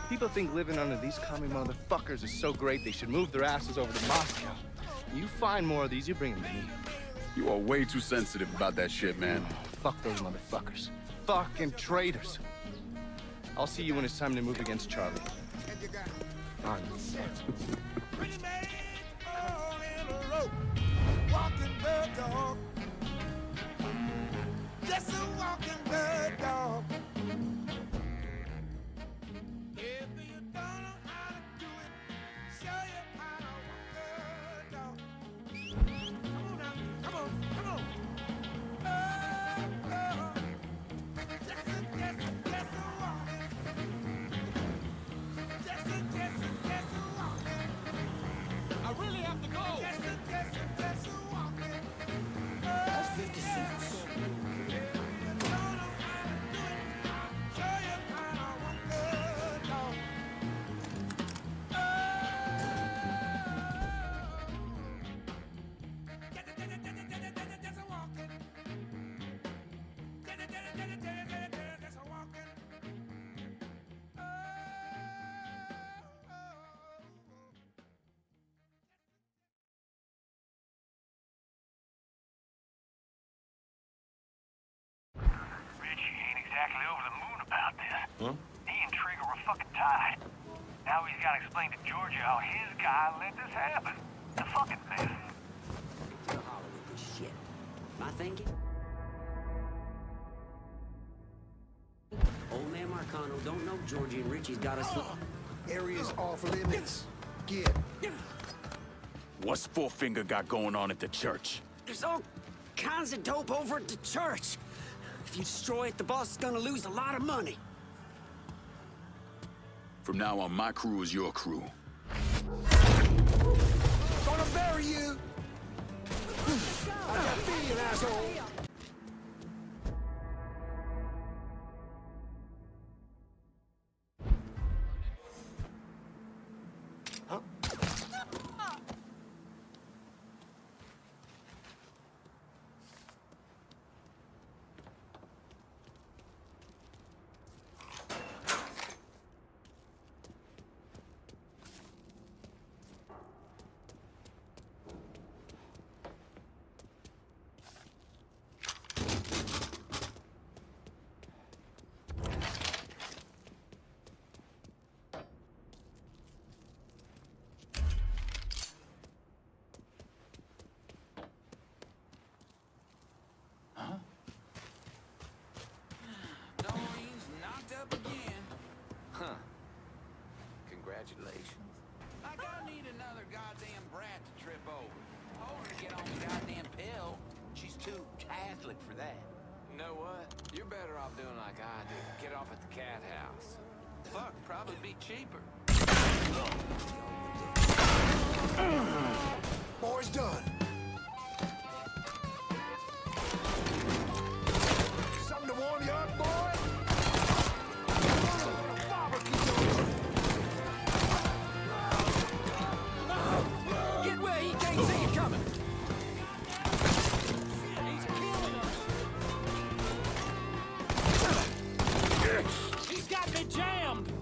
People think living under these commie motherfuckers is so great they should move their asses over to Moscow. You find more of these, you bring them to me. You are way too sensitive about that shit, man. Oh, fuck those motherfuckers. Fucking traitors. I'll see you when it's time to move against Charlie. On Walking bird dog. Just a walking bird dog. If you don't know how to do it, show you how to walk bird dog. Come on now, come on, come on. Just a walking. Just a walking. I really have to go. Just a walking. That's 50 cents. Exactly over the moon about this. Huh? He and Trigger were fucking tied. Now he's got to explain to Georgia how his guy let this happen. The fucking mess. You're hollering with this shit. Am I thinking? Old man Markano don't know Georgie and Richie's got us. Area's off limits. Get. What's Four-Finger got going on at the church? There's all kinds of dope over at the church. If you destroy it, the boss is gonna lose a lot of money. From now on, my crew is your crew. Gonna bury you! I got feeling, asshole! slick for that. You know what? You're better off doing like I do. Get off at the cat house. Fuck, probably be cheaper. Boy's done. Something to warm you up, boy? Get where he can't see you coming. He's killing us. He's got me jammed.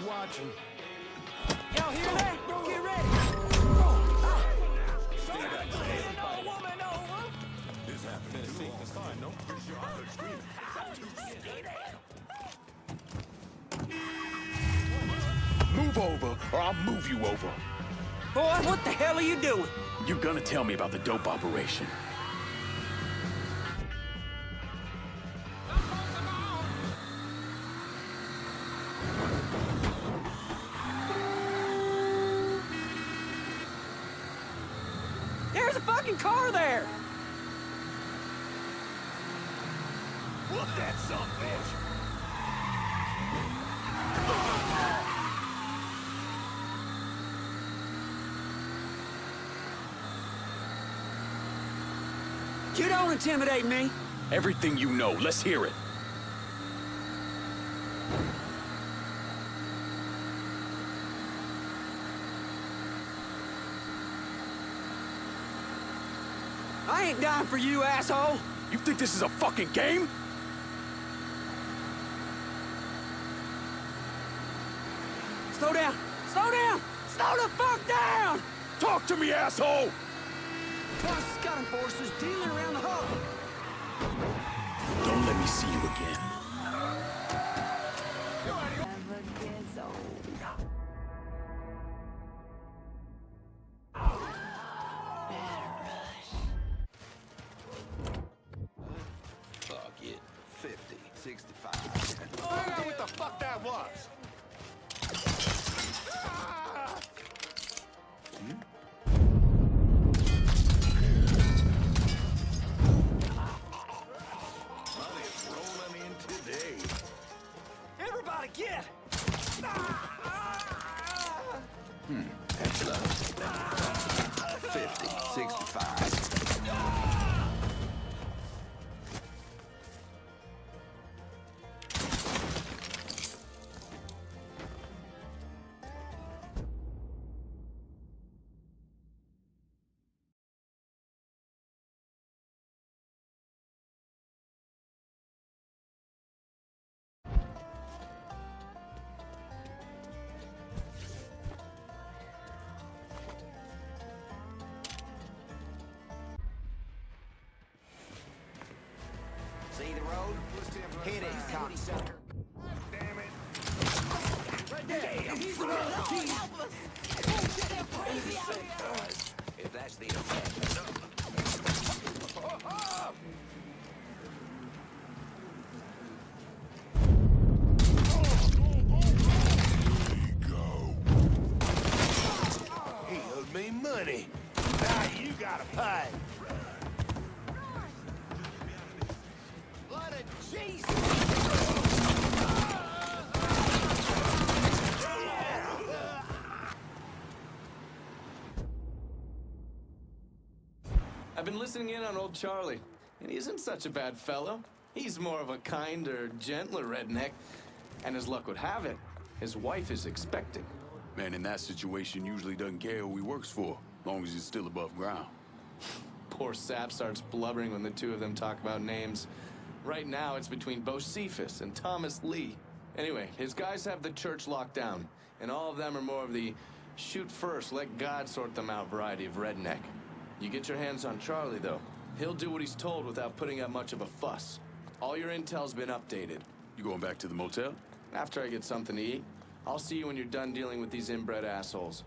Watching. Y'all hear that? Get ready. This happened to me. It's fine, no? Pretty sure I heard screaming. Move over, or I'll move you over. Boy, what the hell are you doing? You're gonna tell me about the dope operation. There's a fucking car there! Whoop that son bitch! You don't intimidate me. Everything you know, let's hear it. I ain't dying for you, asshole. You think this is a fucking game? Slow down! Slow down! Slow the fuck down! Talk to me, asshole! Boss got enforcers dealing around the hub. Don't let me see you again. Never gets old. Fuck it. 50, 65. Find out what the fuck that was. Money's rolling in today. Everybody get! That's love. 50, 65. See the road? Hit it, cocksucker. Damn it. Right there! He's the road! If that's the effect. He owed me money. Now you gotta pay. Blood of Jesus! I've been listening in on old Charlie, and he isn't such a bad fellow. He's more of a kinder, gentler redneck, and as luck would have it, his wife is expecting. Man in that situation usually doesn't care who he works for, as long as he's still above ground. Poor Sap starts blubbering when the two of them talk about names. Right now, it's between Bocephus and Thomas Lee. Anyway, his guys have the church locked down, and all of them are more of the shoot first, let God sort them out variety of redneck. You get your hands on Charlie, though. He'll do what he's told without putting up much of a fuss. All your intel's been updated. You going back to the motel? After I get something to eat, I'll see you when you're done dealing with these inbred assholes.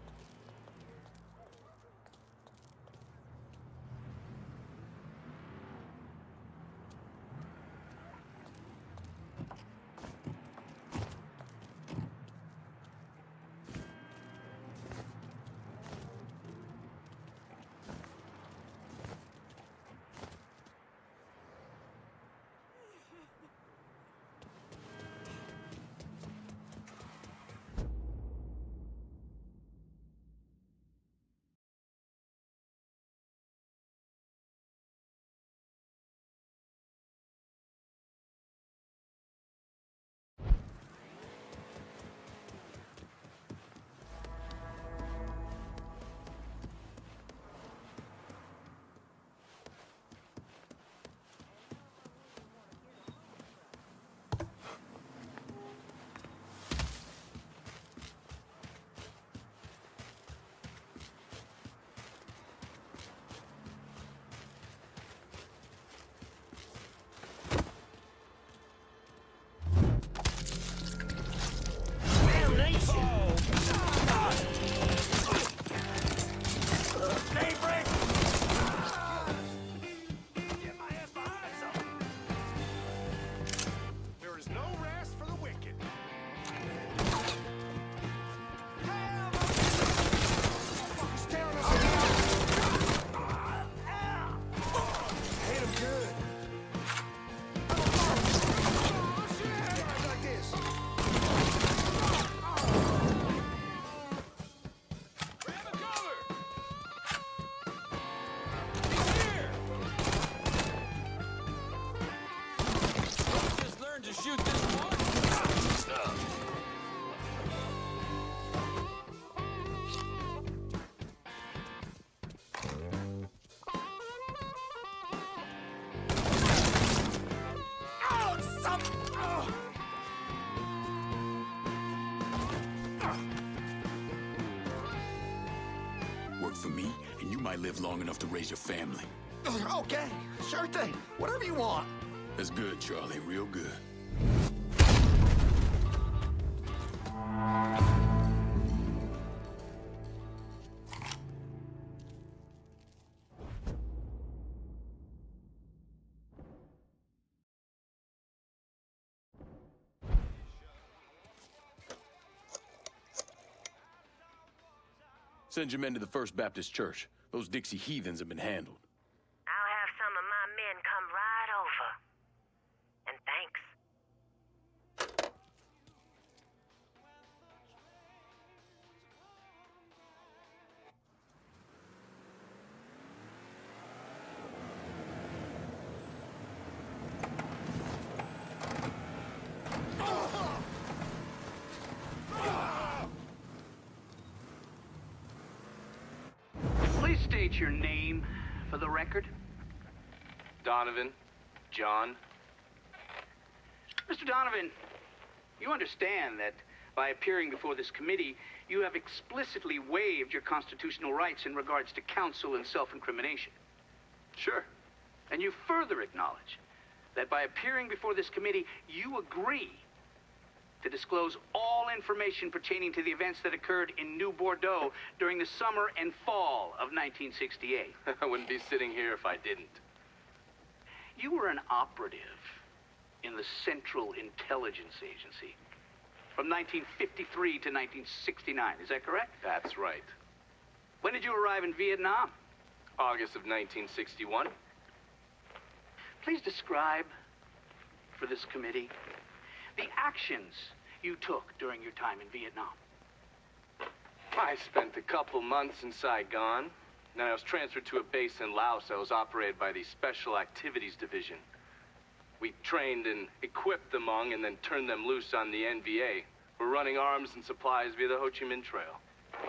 work for me, and you might live long enough to raise your family. Okay, sure thing. Whatever you want. That's good, Charlie, real good. Send your men to the First Baptist Church. Those Dixie heathens have been handled. I'll have some of my men come right over. And thanks. Please state your name for the record. Donovan, John. Mr. Donovan, you understand that by appearing before this committee, you have explicitly waived your constitutional rights in regards to counsel and self-incrimination. Sure. And you further acknowledge that by appearing before this committee, you agree to disclose all information pertaining to the events that occurred in New-Bordeaux during the summer and fall of 1968. I wouldn't be sitting here if I didn't. You were an operative in the Central Intelligence Agency from 1953 to 1969, is that correct? That's right. When did you arrive in Vietnam? August of 1961. Please describe for this committee the actions you took during your time in Vietnam. I spent a couple months in Saigon. Then I was transferred to a base in Laos that was operated by the Special Activities Division. We trained and equipped the Hmong and then turned them loose on the NVA. We're running arms and supplies via the Ho Chi Minh Trail.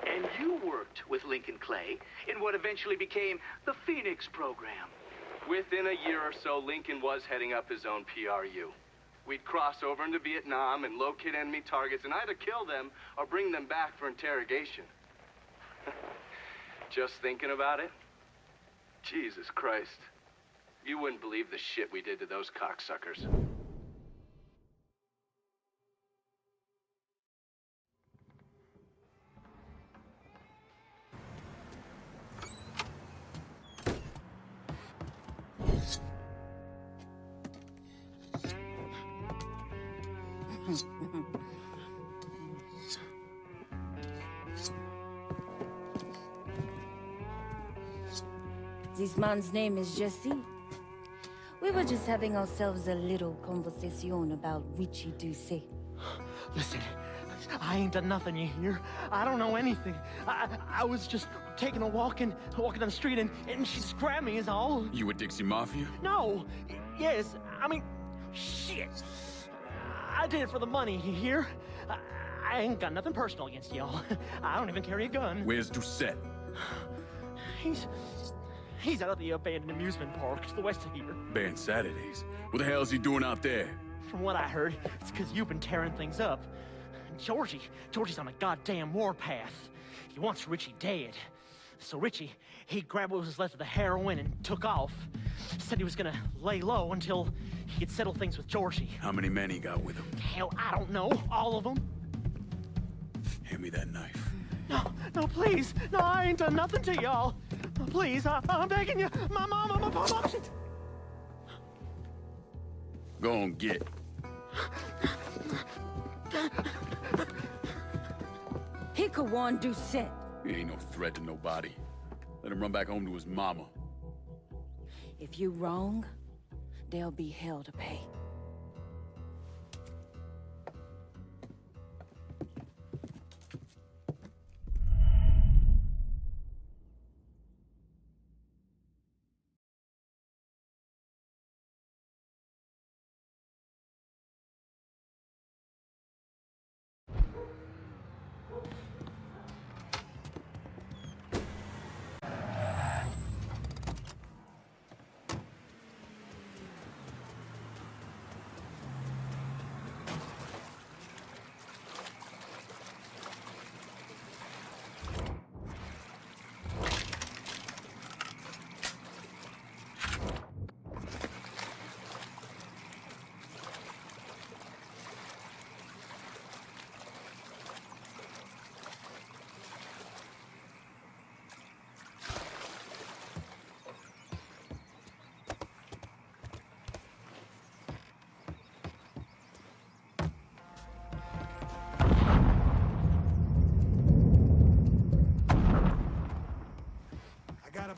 And you worked with Lyncoln Clay in what eventually became the Phoenix program. Within a year or so, Lincoln was heading up his own PRU. We'd cross over into Vietnam and locate enemy targets and either kill them or bring them back for interrogation. Just thinking about it? Jesus Christ. You wouldn't believe the shit we did to those cocksuckers. This man's name is Jesse. We were just having ourselves a little conversation about Richie Doucet. Listen, I ain't done nothing, you hear? I don't know anything. I was just taking a walking down the street and she just grabbed me is all. You a Dixie Mafia? No. Yes, I mean, shit. I did it for the money, you hear? I ain't got nothing personal against y'all. I don't even carry a gun. Where's Doucet? He's out at the abandoned amusement park to the west of here. Banned Saturdays. What the hell's he doing out there? From what I heard, it's because you've been tearing things up. Georgie's on a goddamn warpath. He wants Richie dead. So Richie, he grabbed what was left of the heroin and took off. Said he was gonna lay low until he could settle things with Georgie. How many men he got with him? Hell, I don't know. All of them. Hand me that knife. No, please. No, I ain't done nothing to y'all. Please, I'm begging you. My mom, shit. Go on, get. He could warn Doucet. He ain't no threat to nobody. Let him run back home to his mama. If you wrong, there'll be hell to pay.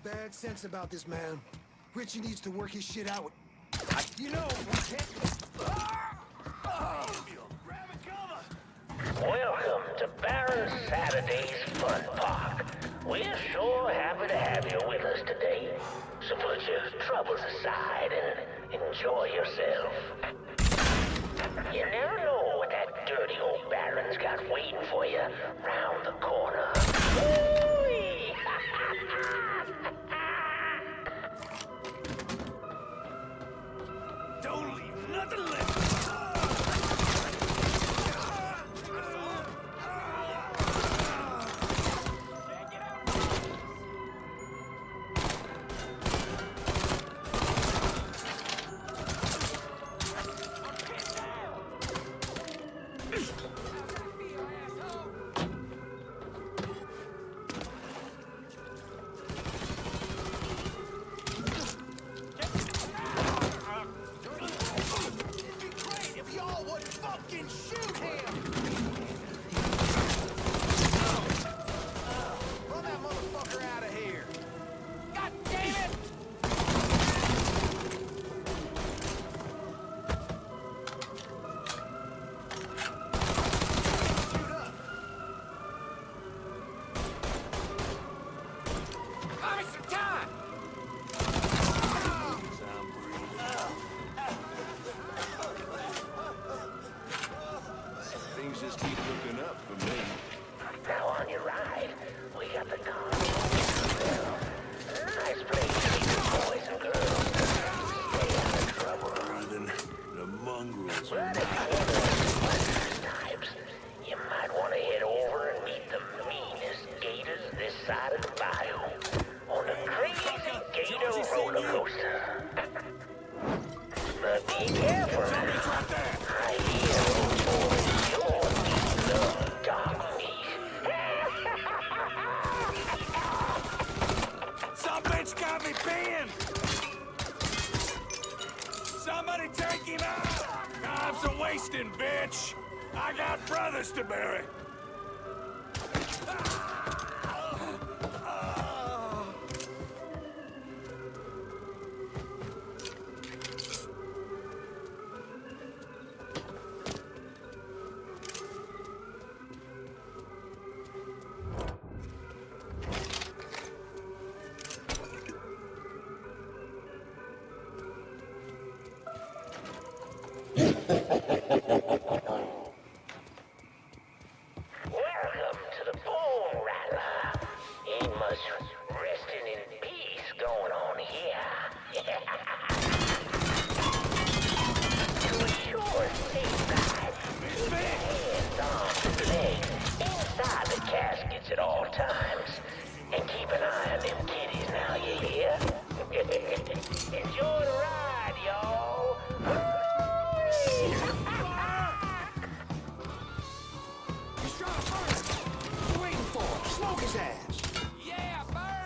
bad sense about this, man. Richie needs to work his shit out. You know, we can't... Welcome to Baron Saturday's Fun Park. We're sure happy to have you with us today. So put your troubles aside and enjoy yourself. You never know what that dirty old Baron's got waiting for you round the corner. Woo-wee! Don't leave nothing left. Bitch! I got brothers to bury! Yeah, burn!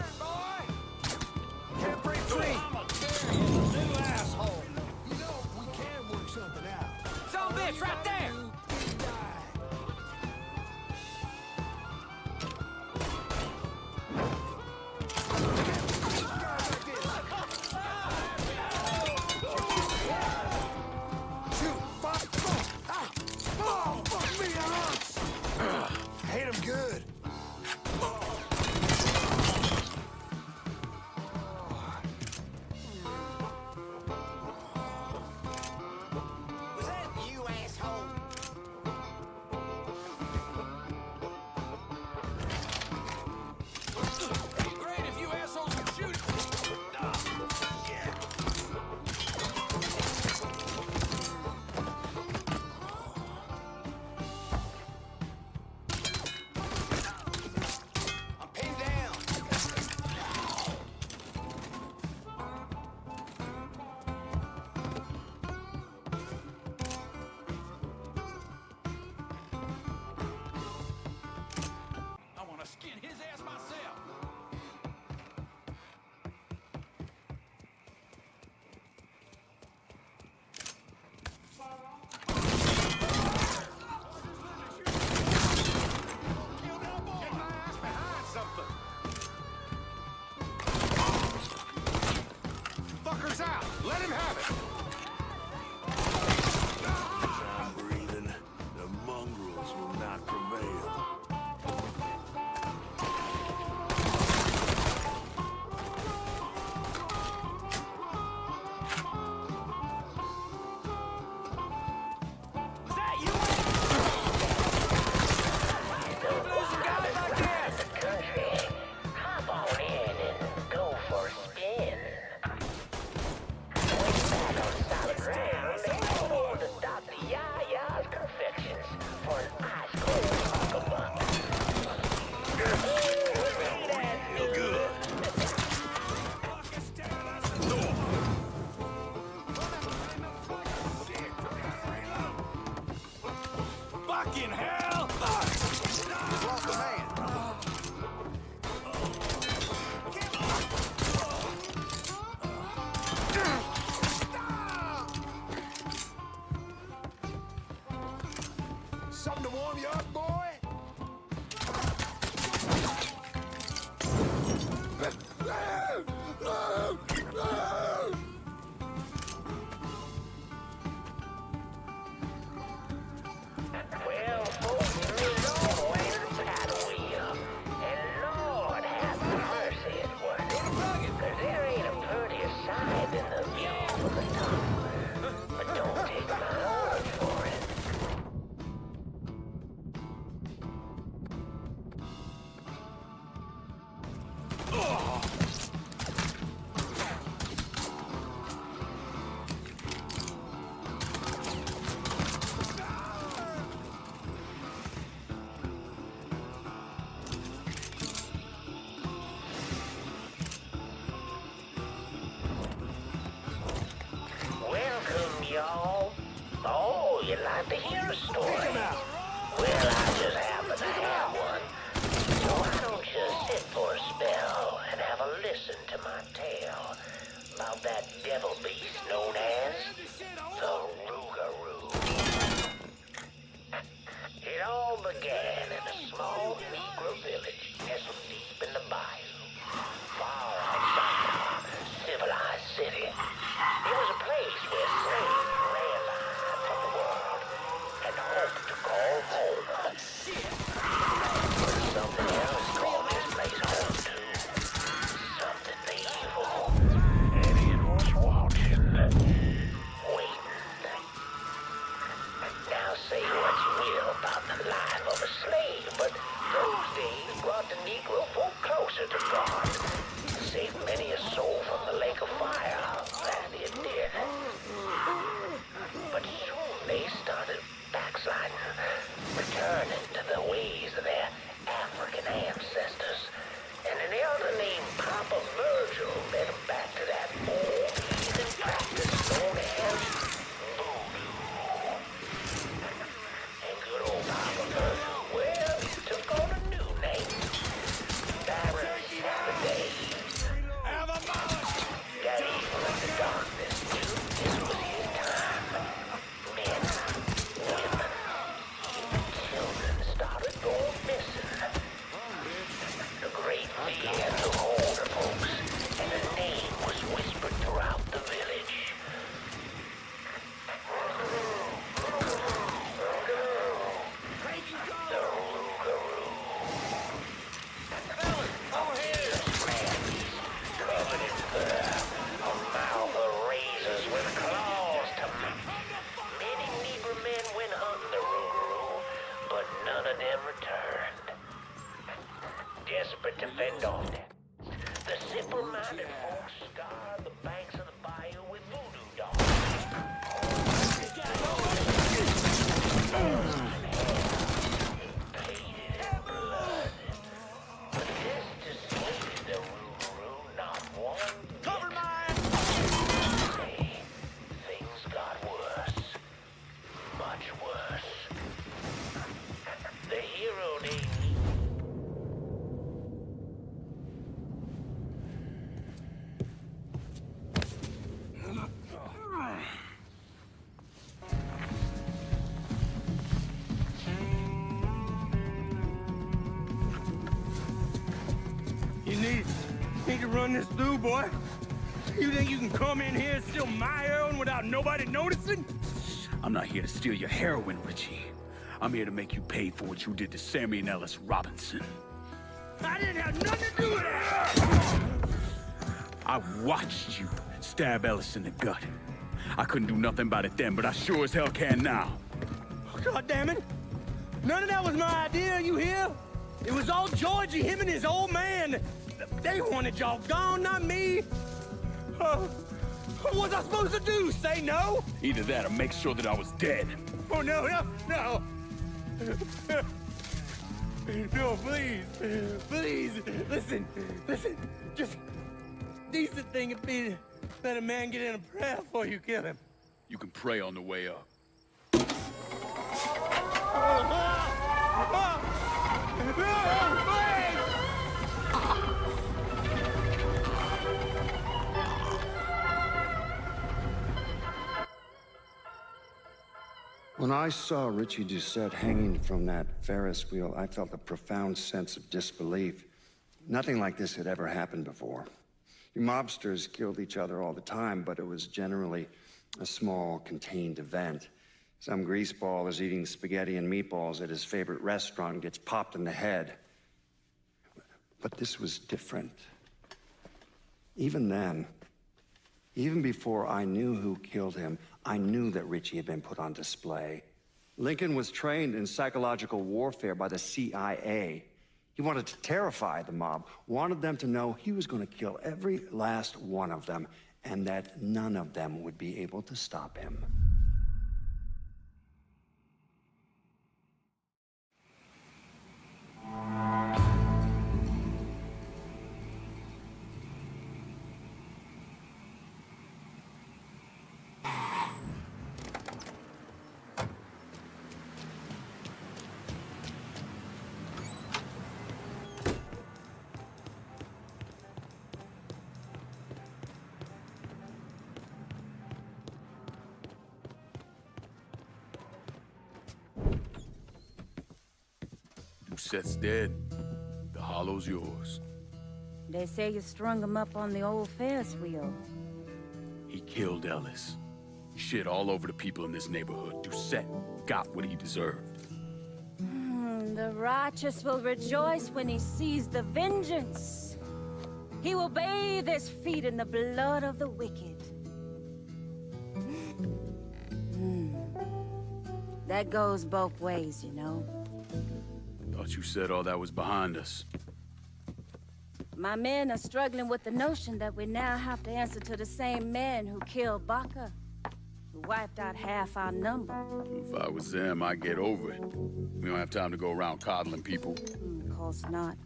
Well, folks, there is always a paddle wheel. And Lord have mercy, it was. 'Cause there ain't a prettier sight than the view from the top. But don't take my word for it. Welcome, y'all. Oh, you'd like to hear a story? Well, I just happen to have one. So why don't you sit for a spell and have a listen to my tale about that devil beast known as the Rougarou. It all began in a small Negro village nestled deep in the bayou, far outside our civilized city. It was a place where slaves realized from the world and hoped to call home. But something else called this place home too. Something evil. And it was watching, waiting. Now say what you will about the life of a slave, but those days brought the Negro folk closer to God. Saved many a soul from the lake of fire, that it did. But soon they started backsliding, returning to the ways of their African ancestors. And an elder named Papa Virgil led them back to that old heathen practice known as voodoo. And good old Papa Virgil, well, he took on a new name. Baron Saturday. That evil in the darkness knew this was his time. Men, women, even children started going missing. The great fear took hold of folks, and a name was whispered throughout the village. The Rougarou. Covered in fur, a mouth of razors with claws to many Negro men went hunting the Rougarou, but none of them returned. Desperate to fend off that, the simple-minded folks scoured the banks of the bayou with voodoo dolls. Painted in blood. But this dissuaded the Rougarou not one bit. Cover mine! Things got worse. Much worse. The hero named You need to run this through, boy. You think you can come in here and steal my heroin without nobody noticing? I'm not here to steal your heroin, Richie. I'm here to make you pay for what you did to Sэмom Ellis Robinson. I didn't have nothing to do with that! I watched you stab Ellis in the gut. I couldn't do nothing about it then, but I sure as hell can now. God damn it! None of that was my idea, you hear? It was all Georgie, him and his old man. They wanted y'all gone, not me. What was I supposed to do? Say no? Either that or make sure that I was dead. Oh, no. No, please. Listen. Just decent thing would be to let a man get in a prayer before you kill him. You can pray on the way up. When I saw Richie Doucette hanging from that Ferris wheel, I felt a profound sense of disbelief. Nothing like this had ever happened before. Mobsters killed each other all the time, but it was generally a small, contained event. Some greaseball is eating spaghetti and meatballs at his favorite restaurant and gets popped in the head. But this was different. Even then, even before I knew who killed him, I knew that Richie had been put on display. Lincoln was trained in psychological warfare by the CIA. He wanted to terrify the mob, wanted them to know he was going to kill every last one of them, and that none of them would be able to stop him. Seth's dead. The hollow's yours. They say you strung him up on the old Ferris wheel. He killed Ellis. He shit all over the people in this neighborhood. Doucette got what he deserved. The righteous will rejoice when he sees the vengeance. He will bathe his feet in the blood of the wicked. That goes both ways, you know. Thought you said all that was behind us. My men are struggling with the notion that we now have to answer to the same men who killed Baca, who wiped out half our number. If I was them, I'd get over it. We don't have time to go around coddling people. Of course not.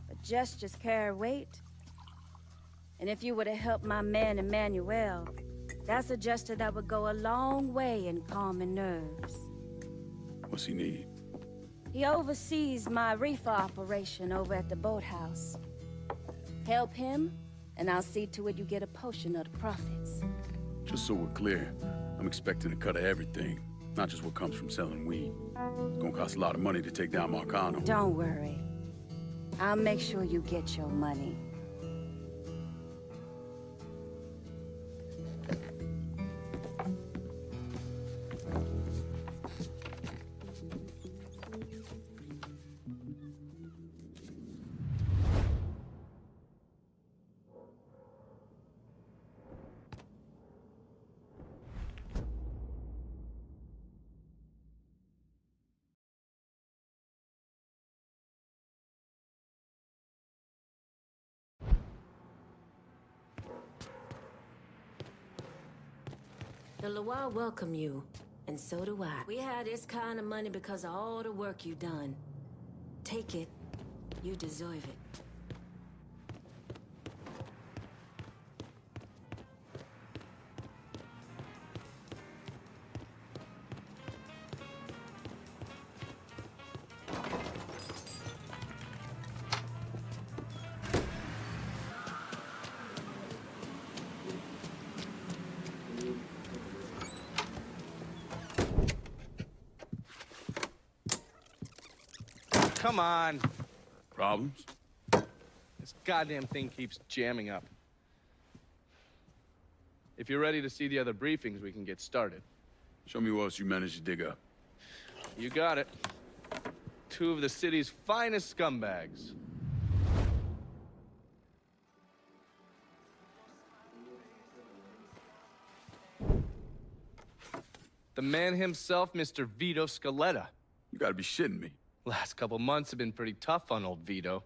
But gestures carry weight. And if you were to help my man Emmanuel, that's a gesture that would go a long way in calming nerves. What's he need? He oversees my reefer operation over at the boathouse. Help him, and I'll see to it you get a portion of the profits. Just so we're clear, I'm expecting a cut of everything, not just what comes from selling weed. It's gonna cost a lot of money to take down Markano. Don't worry. I'll make sure you get your money. The Loire welcome you, and so do I. We had this kind of money because of all the work you done. Take it. You deserve it. Come on. Problems? This goddamn thing keeps jamming up. If you're ready to see the other briefings, we can get started. Show me what else you managed to dig up. You got it. 2 of the city's finest scumbags. The man himself, Mr. Vito Scaletta. You gotta be shitting me. Last couple months have been pretty tough on old Vito.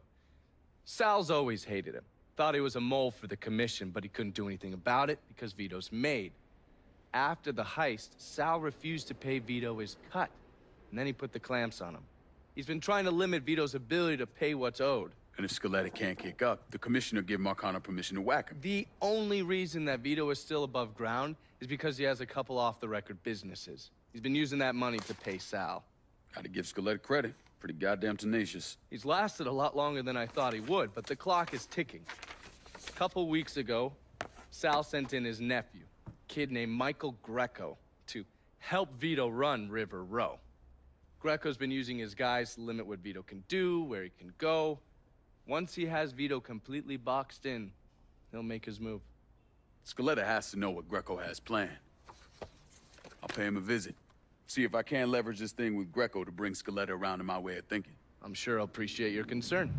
Sal's always hated him. Thought he was a mole for the commission, but he couldn't do anything about it because Vito's made. After the heist, Sal refused to pay Vito his cut, and then he put the clamps on him. He's been trying to limit Vito's ability to pay what's owed. And if Scaletta can't kick up, the commissioner give Markano permission to whack him. The only reason that Vito is still above ground is because he has a couple off-the-record businesses. He's been using that money to pay Sal. Gotta give Scaletta credit. Pretty goddamn tenacious. He's lasted a lot longer than I thought he would, but the clock is ticking. A couple weeks ago, Sal sent in his nephew, a kid named Michael Greco, to help Vito run River Row. Greco's been using his guys to limit what Vito can do, where he can go. Once he has Vito completely boxed in, he'll make his move. Scaletta has to know what Greco has planned. I'll pay him a visit. See if I can't leverage this thing with Greco to bring Scaletta around to my way of thinking. I'm sure he'll appreciate your concern.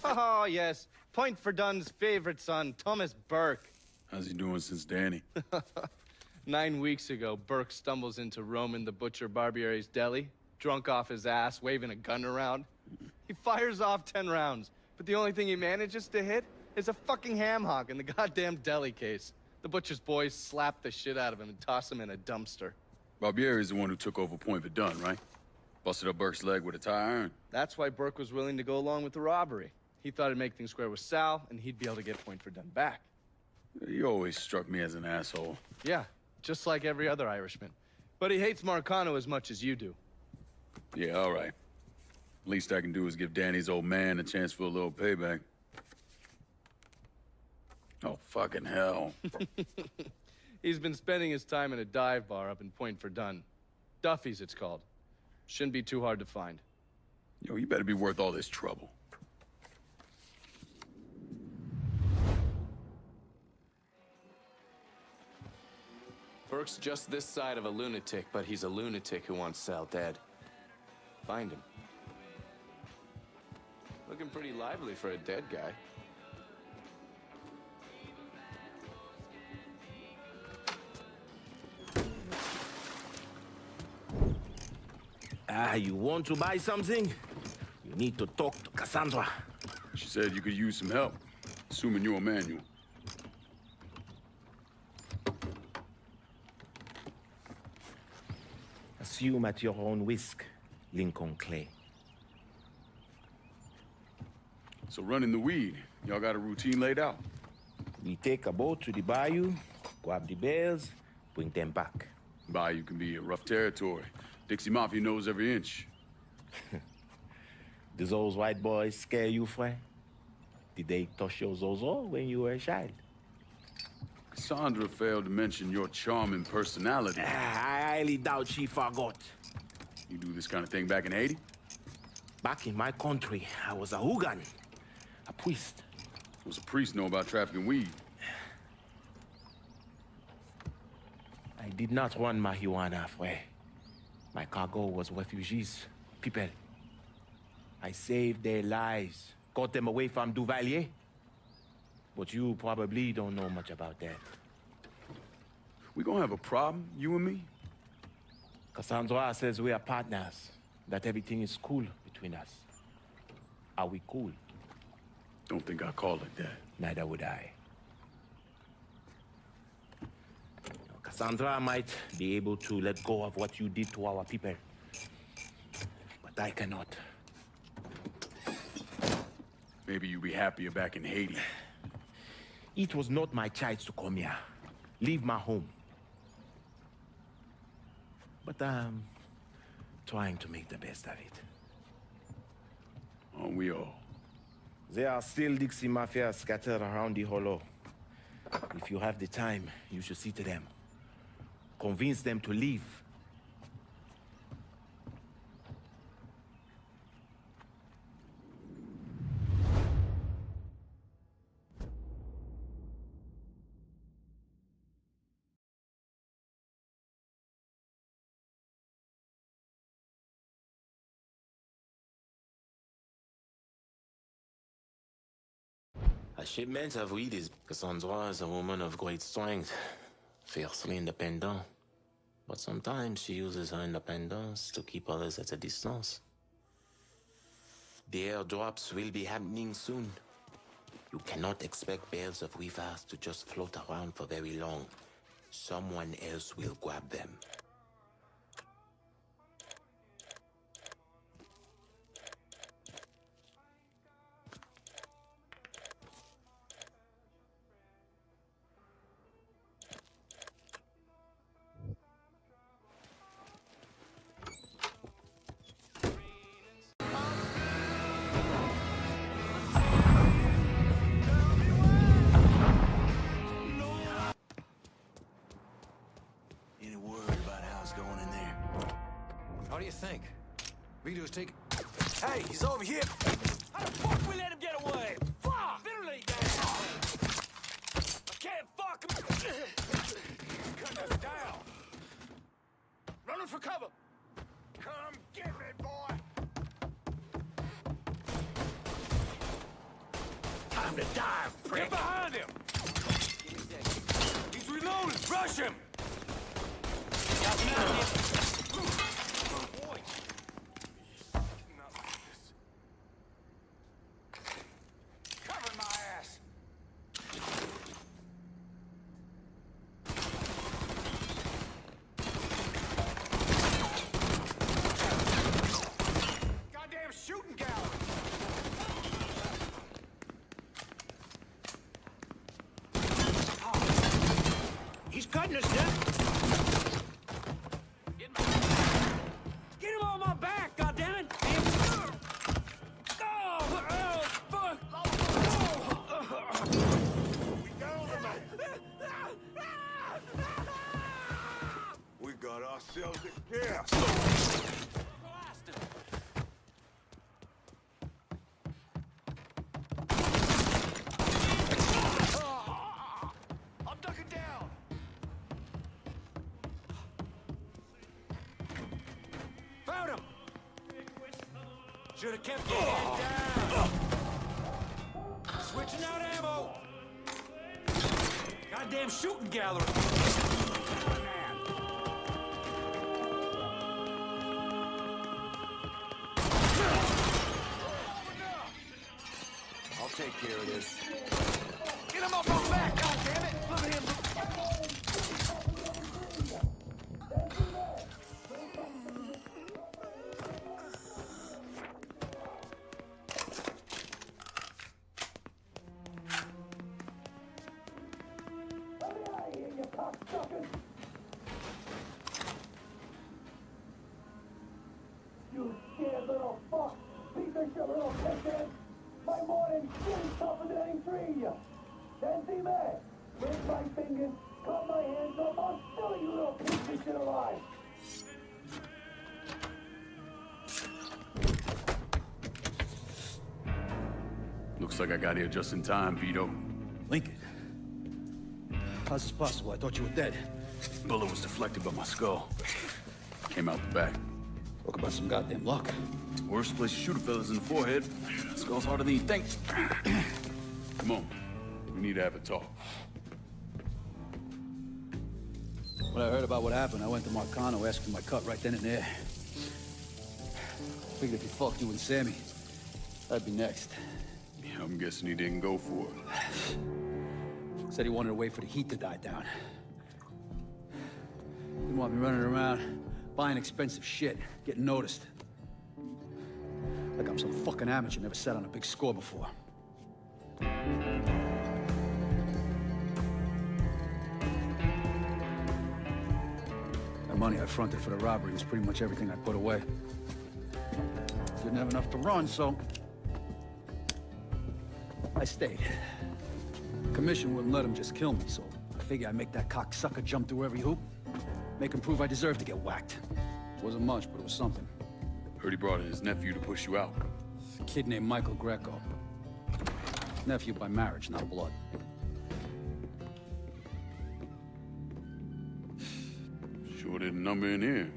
Oh, yes. Point for Dunn's favorite son, Thomas Burke. How's he doing since Danny? 9 weeks ago, Burke stumbles into Roman the Butcher Barbiere's deli, drunk off his ass, waving a gun around. He fires off 10 rounds, but the only thing he manages to hit is a fucking ham hock in the goddamn deli case. The butcher's boys slap the shit out of him and toss him in a dumpster. Barbiere's the one who took over Point Verdun, right? Busted up Burke's leg with a tire iron. That's why Burke was willing to go along with the robbery. He thought it'd make things square with Sal, and he'd be able to get Point Verdun back. You always struck me as an asshole. Yeah, just like every other Irishman. But he hates Marcano as much as you do. Yeah, all right. Least I can do is give Danny's old man a chance for a little payback. Oh, fucking hell. He's been spending his time in a dive bar up in Point Verdun. Duffy's, it's called. Shouldn't be too hard to find. Yo, you better be worth all this trouble. Burke's just this side of a lunatic, but he's a lunatic who wants Sal dead. Find him. Looking pretty lively for a dead guy. You want to buy something? You need to talk to Cassandra. She said you could use some help, assuming you're a manual. Assume at your own risk, Lyncoln Clay. So running the weed, y'all got a routine laid out? We take a boat to the bayou, grab the bears, bring them back. Bayou can be a rough territory. Dixie Mafia knows every inch. Do those white boys scare you, Fred? Did they touch your zozo when you were a child? Cassandra failed to mention your charming personality. I highly doubt she forgot. You do this kind of thing back in Haiti? Back in my country, I was a hooligan, a priest. What's a priest know about trafficking weed? I did not run marijuana, Fred. My cargo was refugees, people. I saved their lives, got them away from Duvalier. But you probably don't know much about that. We gonna have a problem, you and me? Cassandra says we are partners, that everything is cool between us. Are we cool? Don't think I call it that. Neither would I. Cassandra might be able to let go of what you did to our people. But I cannot. Maybe you'd be happier back in Haiti. It was not my choice to come here. Leave my home. But I'm trying to make the best of it. Aren't we all? There are still Dixie Mafia scattered around the hollow. If you have the time, you should see to them. Convince them to leave. A shipment of weed is... Cassandra is a woman of great strength, fiercely independent. But sometimes she uses her independence to keep others at a distance. The airdrops will be happening soon. You cannot expect bales of weavers to just float around for very long. Someone else will grab them. Any word about Vito's taking... Hey, he's over here! How the fuck we let him get away? Fuck! Literally, I can't fuck him! Cut us down! Running for cover! Come get me, boy! Time to dive, prick! Get behind him! He's reloading! Rush him! Cover my ass! Goddamn shooting gallery! He's cutting us down! Get him on my back, goddammit! We got ourselves a gas. I'm ducking down. Found him! Should have kept your head down. Switching out ammo. Goddamn shooting gallery. I'll take care of this. Get him off my back, goddammit! Look at him! You scared little fuck! Piece of shit little pisshead! My morning skin's tougher than any tree! Then see that? Break my fingers, cut my hands off, I'll still you little piece of shit alive! Looks like I got here just in time, Vito. Lincoln. How's this possible? I thought you were dead. Bullet was deflected by my skull. Came out the back. Talk about some goddamn luck. Worst place to shoot a fella's in the forehead. Skull's harder than you think. Come on. We need to have a talk. When I heard about what happened, I went to Markano, asked for my cut right then and there. Figured if he fucked you and Sammy, I'd be next. Yeah, I'm guessing he didn't go for it. Said he wanted to wait for the heat to die down. Didn't want me running around, buying expensive shit, getting noticed. Like I'm some fucking amateur, never sat on a big score before. The money I fronted for the robbery was pretty much everything I put away. Didn't have enough to run, so I stayed. Commission wouldn't let him just kill me, so I figured I'd make that cocksucker jump through every hoop. Make him prove I deserve to get whacked. Wasn't much, but it was something. Heard he brought in his nephew to push you out. A kid named Michael Greco. Nephew by marriage, not blood. Sure didn't number in here.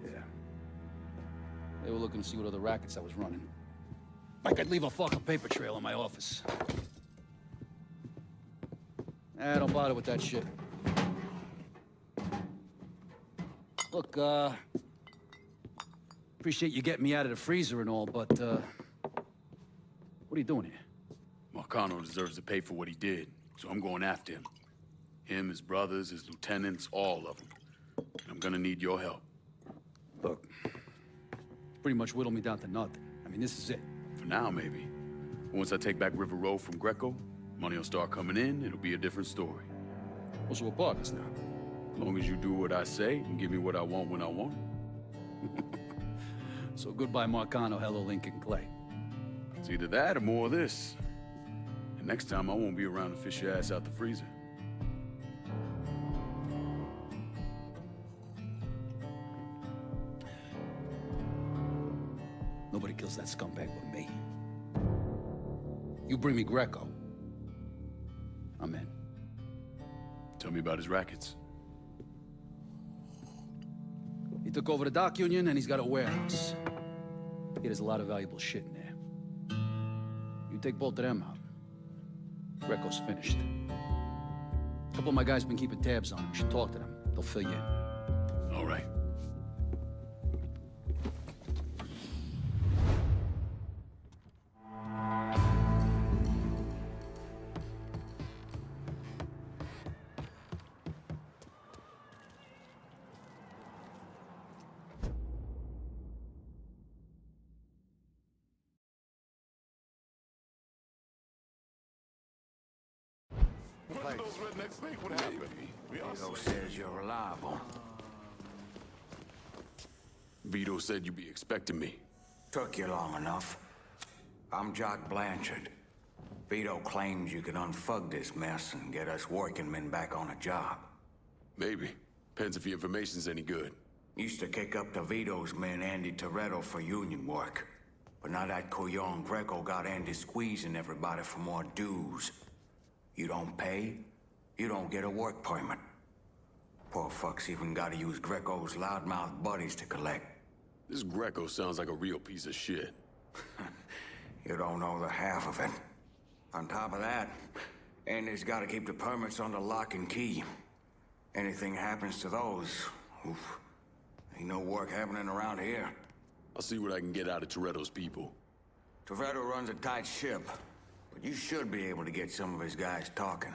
Yeah. They were looking to see what other rackets I was running. Like I'd leave a fucking paper trail in my office. Don't bother with that shit. Look, appreciate you getting me out of the freezer and all, but, what are you doing here? Markano deserves to pay for what he did, so I'm going after him. Him, his brothers, his lieutenants, all of them. And I'm gonna need your help. Look, pretty much whittled me down to nothing. I mean, this is it. For now, maybe. Once I take back River Road from Greco, money will start coming in, it'll be a different story. Well, so we're partners now. As long as you do what I say and give me what I want when I want it. So goodbye, Markano. Hello, Lyncoln Clay. It's either that or more of this. And next time, I won't be around to fish your ass out the freezer. Nobody kills that scumbag but me. You bring me Greco, I'm in. Tell me about his rackets. He took over the dock union and he's got a warehouse. He has a lot of valuable shit in there. You take both of them out, Greco's finished. A couple of my guys been keeping tabs on him. You should talk to them. They'll fill you in. All right. Vito says you're reliable. Vito said you'd be expecting me. Took you long enough. I'm Jock Blanchard. Vito claims you can unfug this mess and get us working men back on a job. Maybe. Depends if your information's any good. Used to kick up to Vito's man Andy Toretto for union work. But now that Couillon Greco got Andy squeezing everybody for more dues. You don't pay, you don't get a work permit. Poor fuck's even gotta use Greco's loudmouth buddies to collect. This Greco sounds like a real piece of shit. You don't know the half of it. On top of that, Andy's gotta keep the permits under lock and key. Anything happens to those, oof, ain't no work happening around here. I'll see what I can get out of Toretto's people. Toretto runs a tight ship, but you should be able to get some of his guys talking.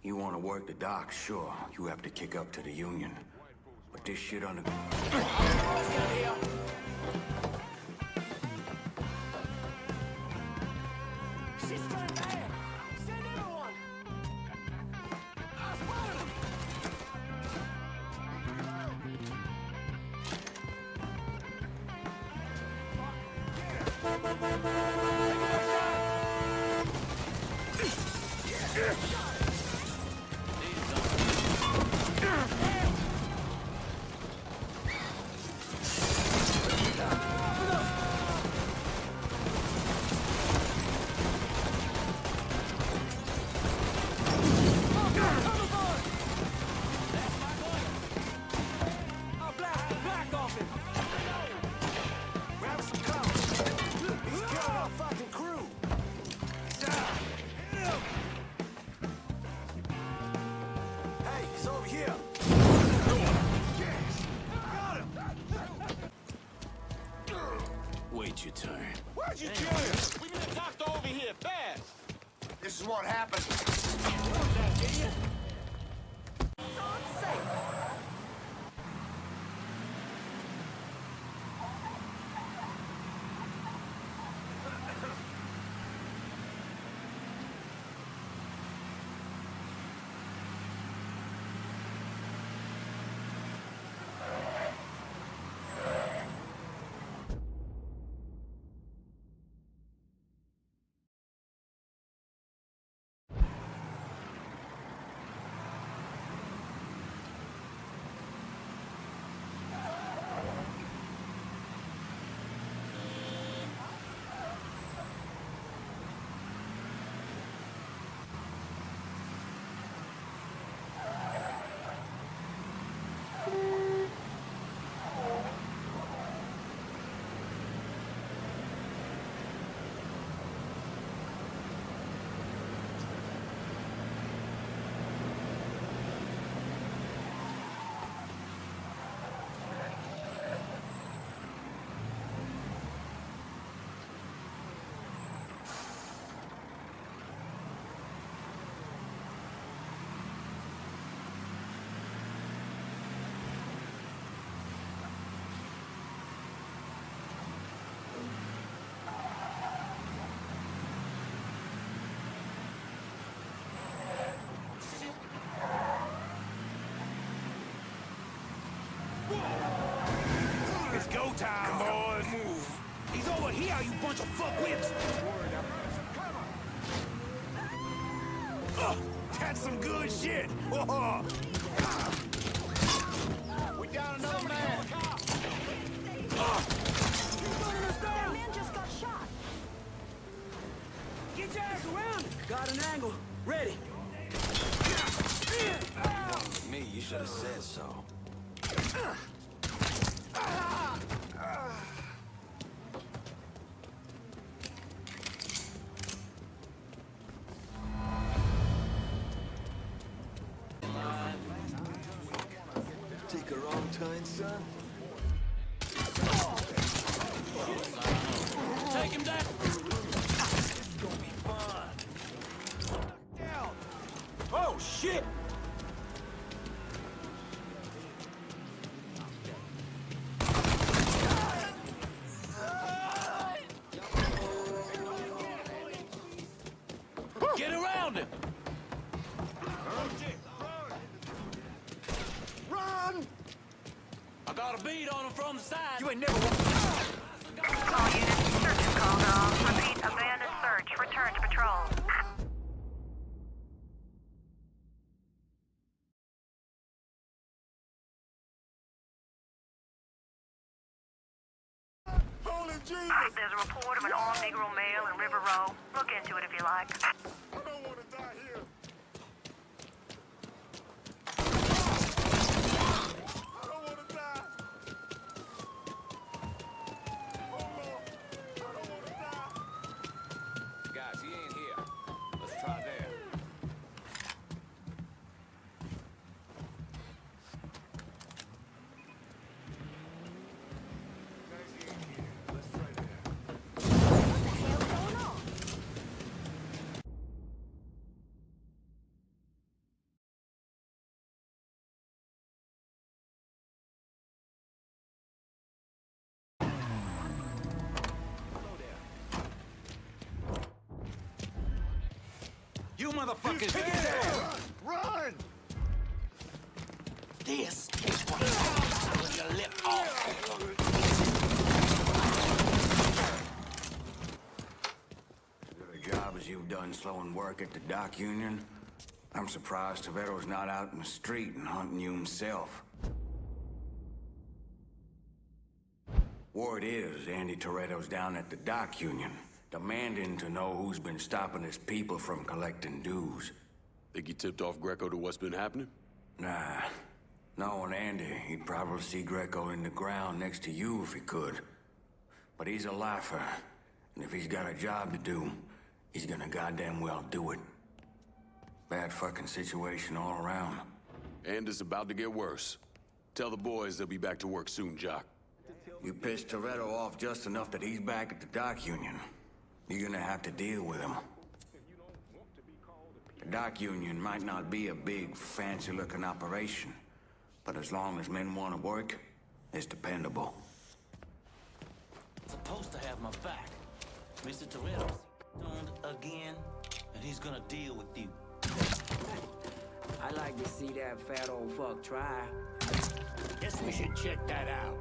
You want to work the docks, sure. You have to kick up to the union. But this shit under... She's turned bad. Send everyone. I spotted him. Wait your turn. Where'd you kill him? We need a doctor over here, fast! This is what happened. It's go time, boys. Move. He's over here, you bunch of fuckwits. That's some good shit. You should have said so. Take a wrong turn, son. Take him down. It's gonna be fun. Down. Oh, shit! Get around him! Run! I got a bead on him from the side. You ain't never. All units, search is called off. Repeat, abandoned search. Return to patrol. Holy Jesus! There's a report of an armed Negro male in River Row. Look into it if you like. I don't want to die here. I don't want to die. Oh, Lord. I don't want to die. Guys, he ain't here. Let's try there. Let's try there. You motherfuckers! Take his ass! Run! This is what happens when you lip off. Good a job as you've done slowing work at the dock union. I'm surprised Toretto's not out in the street and hunting you himself. Word is Andy Toretto's down at the dock union, demanding to know who's been stopping his people from collecting dues. Think you tipped off Greco to what's been happening? Nah. Knowing Andy, he'd probably see Greco in the ground next to you if he could. But he's a lifer, and if he's got a job to do, he's gonna goddamn well do it. Bad fucking situation all around. And it's about to get worse. Tell the boys they'll be back to work soon, Jock. You pissed Toretto off just enough that he's back at the dock union. You're gonna have to deal with him. The dock union might not be a big, fancy-looking operation, but as long as men want to work, it's dependable. Supposed to have my back. Mr. Toretto's stoned again, and he's gonna deal with you. I'd like to see that fat old fuck try. Guess we should check that out.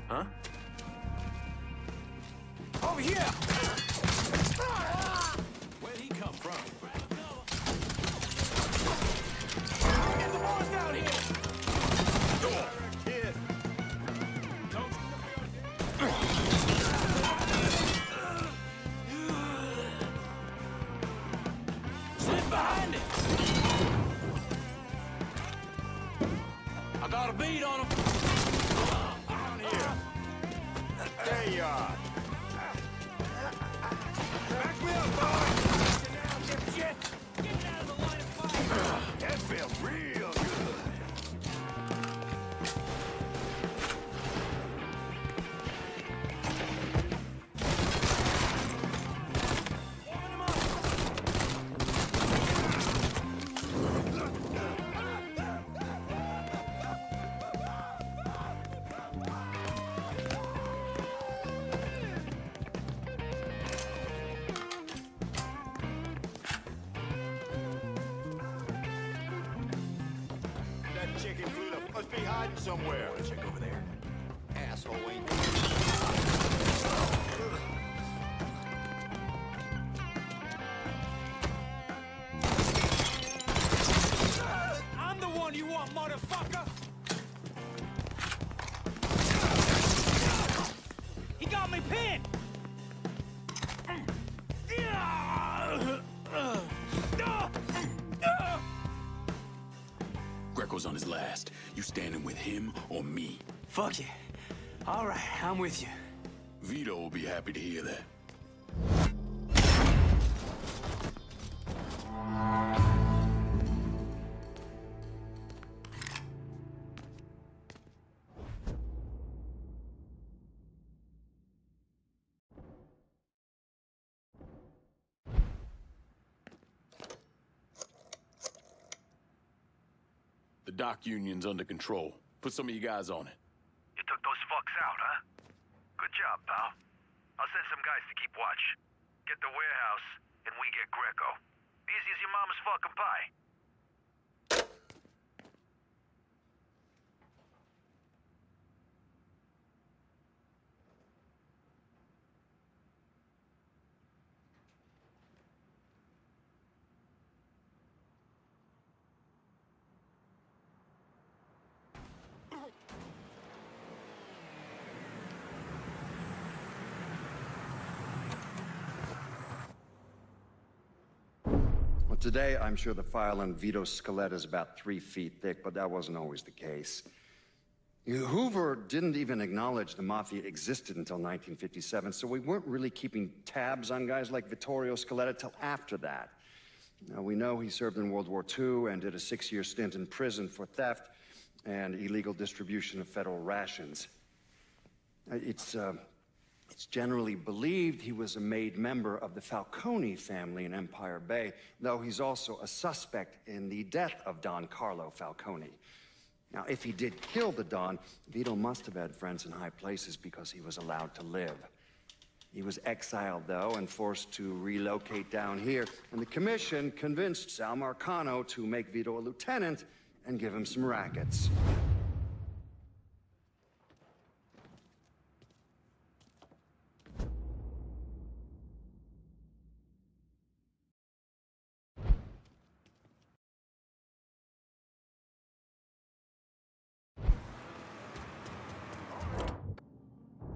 Huh? Over here! Where'd he come from? Get the boys down here! Kid. Slip behind it! I got a bead on him. Down here. There you are. Back me up, boy. Get out of the line of fire! That felt real good. That chicken flew must be hiding somewhere. Wanna check over there? Asshole ain't. Vito's on his last. You standing with him or me? Fuck you. All right, I'm with you. Vito will be happy to hear that. The dock union's under control. Put some of you guys on it. You took those fucks out, huh? Good job, pal. I'll send some guys to keep watch. Get the warehouse, and we get Greco. Easy as your mama's fucking pie. Today, I'm sure the file on Vito's skeleton is about 3 feet thick, but that wasn't always the case. Hoover didn't even acknowledge the Mafia existed until 1957, so we weren't really keeping tabs on guys like Vittorio Scaletta till after that. Now, we know he served in World War II and did a 6-year stint in prison for theft and illegal distribution of federal rations. It's generally believed he was a made member of the Falcone family in Empire Bay, though he's also a suspect in the death of Don Carlo Falcone. Now, if he did kill the Don, Vito must have had friends in high places because he was allowed to live. He was exiled, though, and forced to relocate down here, and the commission convinced Сэla Markano to make Vito a lieutenant and give him some rackets.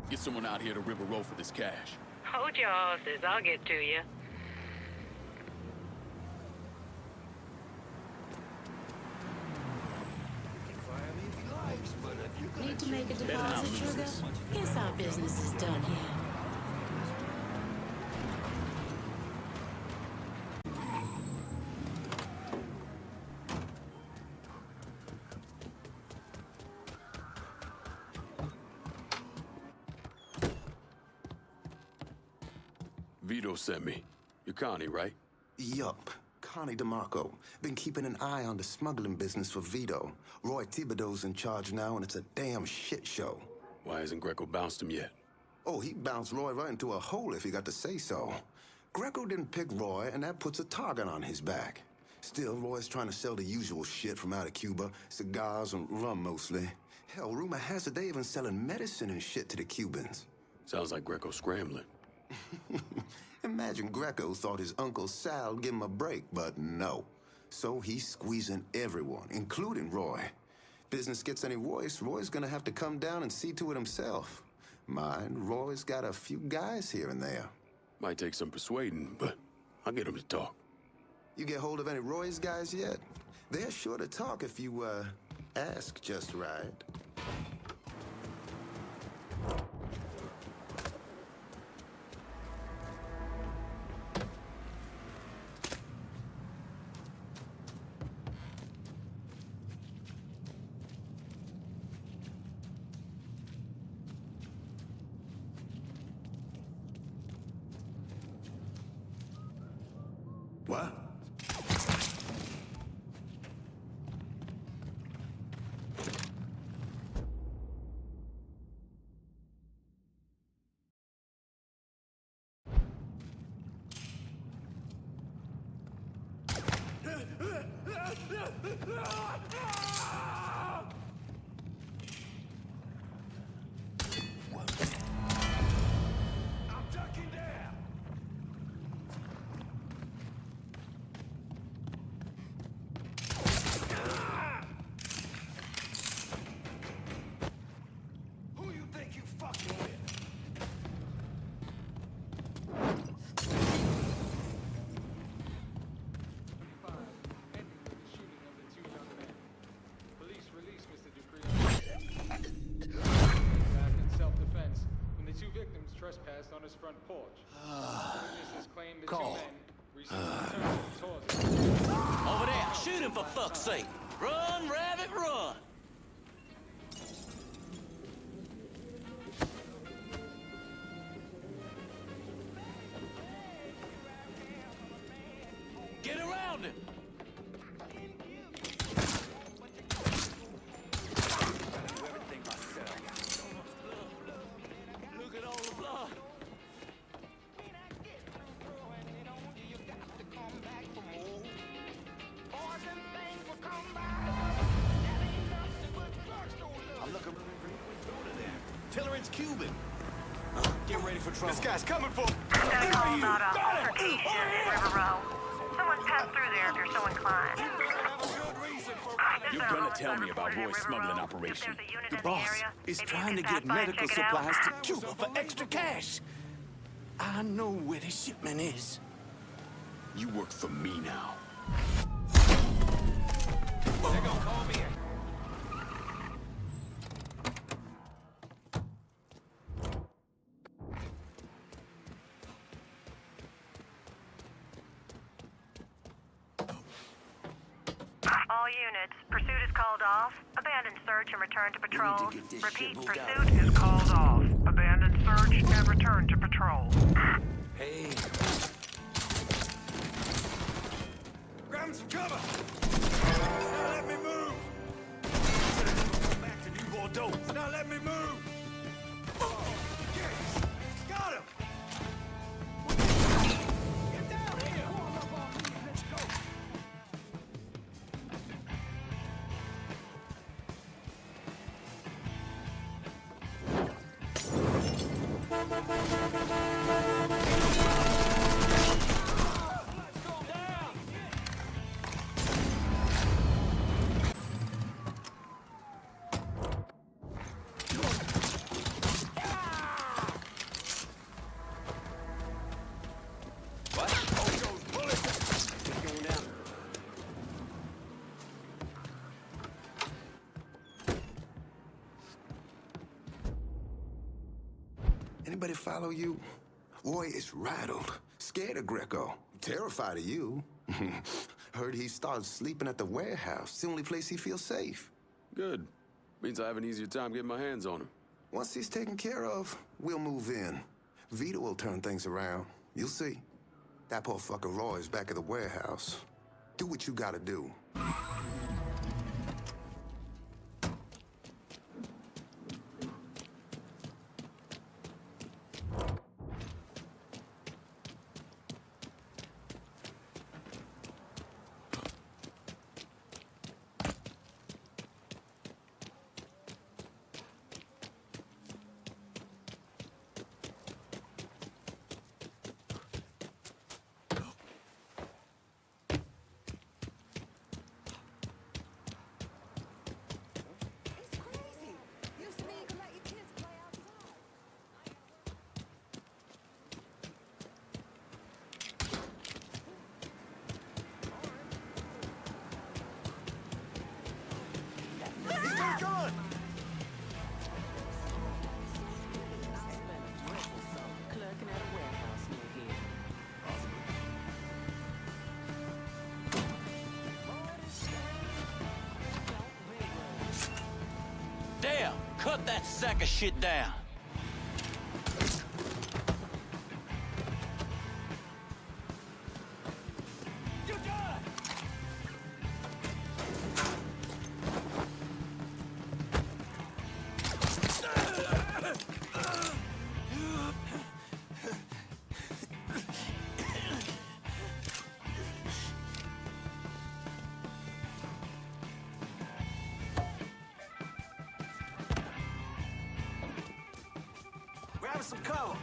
Get someone out here to rip a roll for this cash. Hold your horses, I'll get to you. Need to make a deposit, sugar? Guess our business is done here. Vito sent me. You're Connie, right? Yup. Connie DeMarco. Been keeping an eye on the smuggling business for Vito. Roy Thibodeau's in charge now, and it's a damn shit show. Why hasn't Greco bounced him yet? Oh, he bounced Roy right into a hole if he got to say so. Greco didn't pick Roy, and that puts a target on his back. Still, Roy's trying to sell the usual shit from out of Cuba. Cigars and rum, mostly. Hell, rumor has it they even selling medicine and shit to the Cubans. Sounds like Greco's scrambling. Imagine Greco thought his Uncle Sal would give him a break, but no. So he's squeezing everyone, including Roy. Business gets any worse, Roy's gonna have to come down and see to it himself. Mind, Roy's got a few guys here and there. Might take some persuading, but I'll get him to talk. You get hold of any Roy's guys yet? They're sure to talk if you, ask just right. What? I'm ducking there. Who you think you fucking with? trespassed on his front porch. Witnesses claim the Call. two men recently returned towards him. Over there, shoot him for fuck's sake! Run, rabbit, run! Get around him! Look at all the blood! I'm looking. Tell her it's Cuban. Get ready for trouble. This guy's coming for. Got a call about a altercation in River Row. Someone passed through there if you're so inclined. You're gonna tell me about Roy's smuggling operation. The boss is trying to get medical supplies to Cuba for extra cash. I know where the shipment is. You work for me now. They're gonna call me. All units, pursuit is called off. Abandon search and return to patrol. Repeat, pursuit is called off. Abandon search and return to patrol. Hey. Grab some cover. Now let me move. Back to Nью-Бордо. Now let me move. Oh, yes. Got him. Get down here. Let's go. Anybody follow you? Roy is rattled, scared of Greco, terrified of you. Heard he started sleeping at the warehouse. It's the only place he feels safe. Good. Means I have an easier time getting my hands on him. Once he's taken care of, we'll move in. Vito will turn things around. You'll see. That poor fucker Roy is back at the warehouse. Do what you gotta do. Damn, cut that sack of shit down. Grab some cover.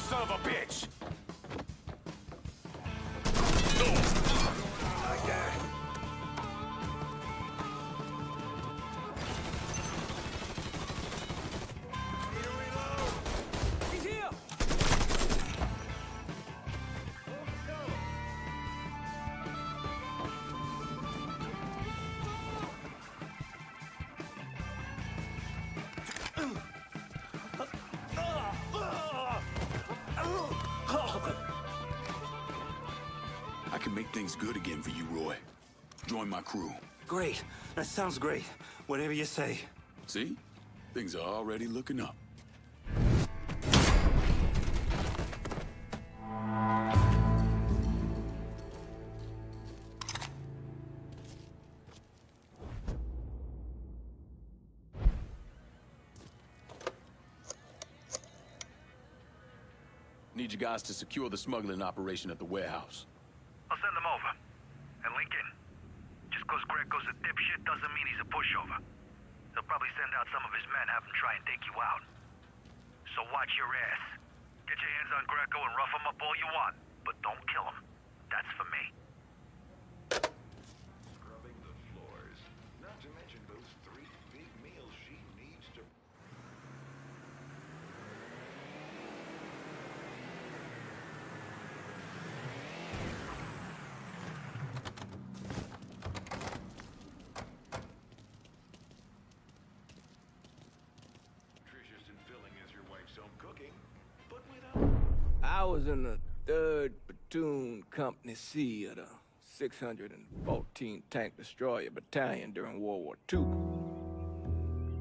son of a bitch! Like that. He's here! I can make things good again for you, Roy. Join my crew. Great. That sounds great. Whatever you say. See? Things are already looking up. Need you guys to secure the smuggling operation at the warehouse. I'll send them over. And Lincoln, just cause Greco's a dipshit doesn't mean he's a pushover. He'll probably send out some of his men, have them try and take you out. So watch your ass. Get your hands on Greco and rough him up all you want, but don't kill him. That's for me. Scrubbing the floors. Not to mention those 3 big meals she needs to... Nutritious and filling as your wife's own cooking, but without... I was in the 3rd Platoon Company C of the 614 Tank Destroyer Battalion during World War II.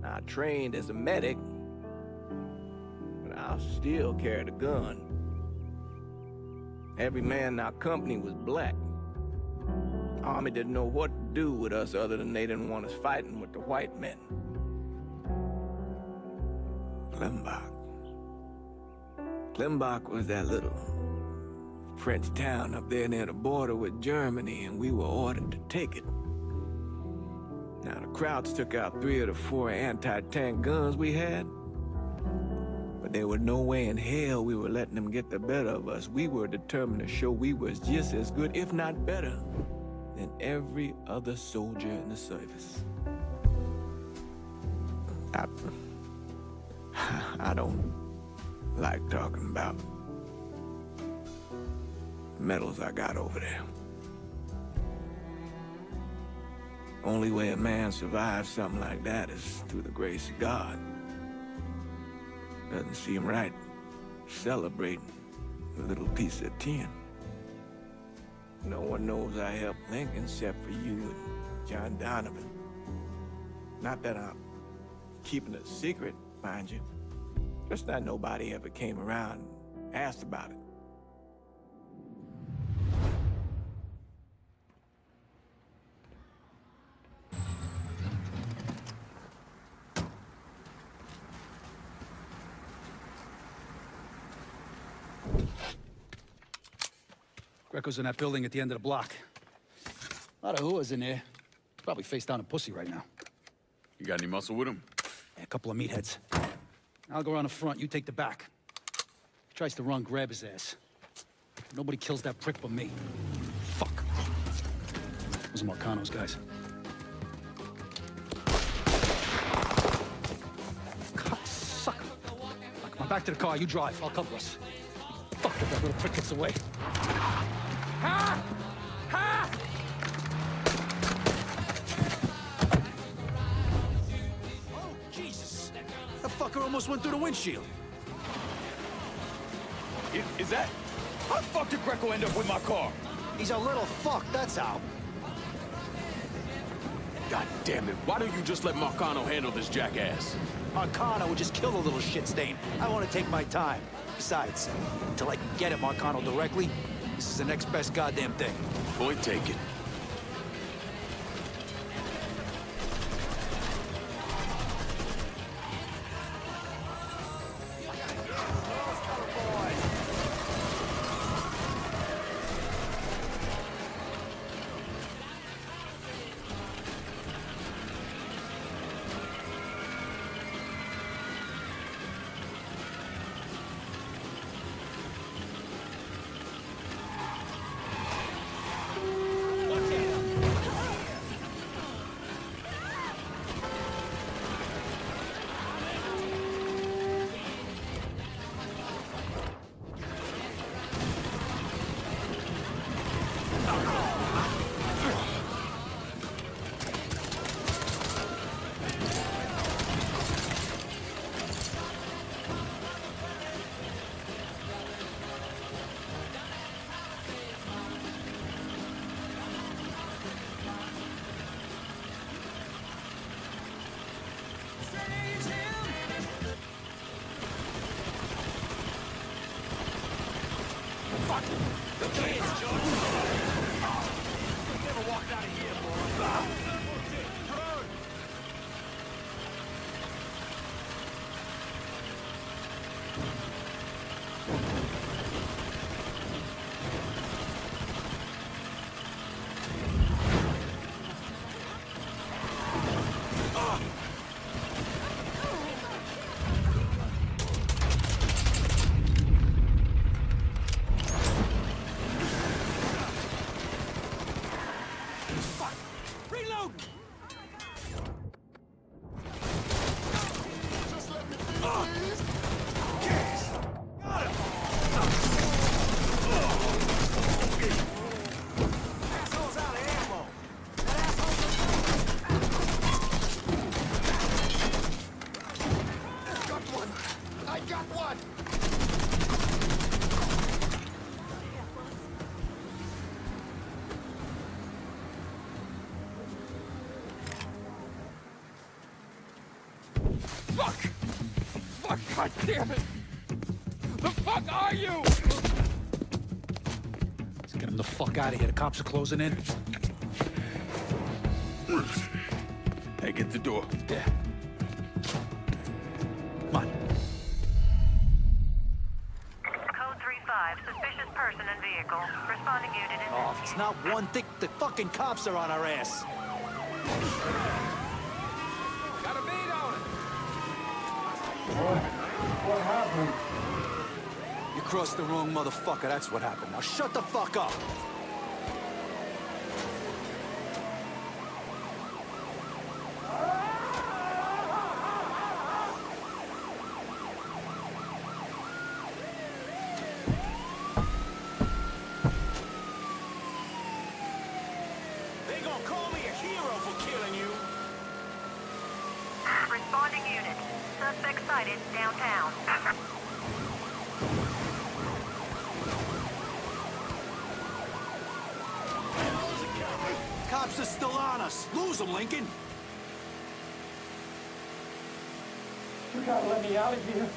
I trained as a medic, but I still carried a gun. Every man in our company was black. The Army didn't know what to do with us other than they didn't want us fighting with the white men. Klimbach was that little French town up there near the border with Germany, and we were ordered to take it. Now, the Krauts took out 3 of the 4 anti-tank guns we had, but there was no way in hell we were letting them get the better of us. We were determined to show we was just as good, if not better, than every other soldier in the service. I don't like talking about medals I got over there. Only way a man survives something like that is through the grace of God. Doesn't seem right celebrating a little piece of tin. No one knows I helped Lincoln except for you and John Donovan. Not that I'm keeping it a secret, mind you. Just that nobody ever came around and asked about it. Greco's in that building at the end of the block. A lot of whoas in there. Probably face down a pussy right now. You got any muscle with him? Yeah, a couple of meatheads. I'll go around the front, you take the back. He tries to run, grab his ass. Nobody kills that prick but me. Fuck. Those are Marcano's guys. Sucker. Now, come on, back to the car, you drive, I'll cover us. Fuck if that little prick gets away. Ha! Ha! Oh, Jesus! The fucker almost went through the windshield. Is that... How the fuck did Greco end up with my car? He's a little fuck, that's how. God damn it, why don't you just let Markano handle this jackass? Markano would just kill the little shit stain. I want to take my time. Besides, until I can get at Markano directly, this is the next best goddamn thing. Point taken. Fuck! Fuck, God damn it! The fuck are you? Let's get him the fuck out of here. The cops are closing in. Hey, get the door. Yeah. Come on. Code 3-5, suspicious person and vehicle. Responding unit in. Oh, if it's not one thing, the fucking cops are on our ass. Got a beat on it. What happened? You crossed the wrong motherfucker, that's what happened. Now shut the fuck up! They gonna call me a hero for killing you. Responding unit. Suspect sighted downtown. Cops are still on us. Lose them, Lincoln. You gotta let me out of here.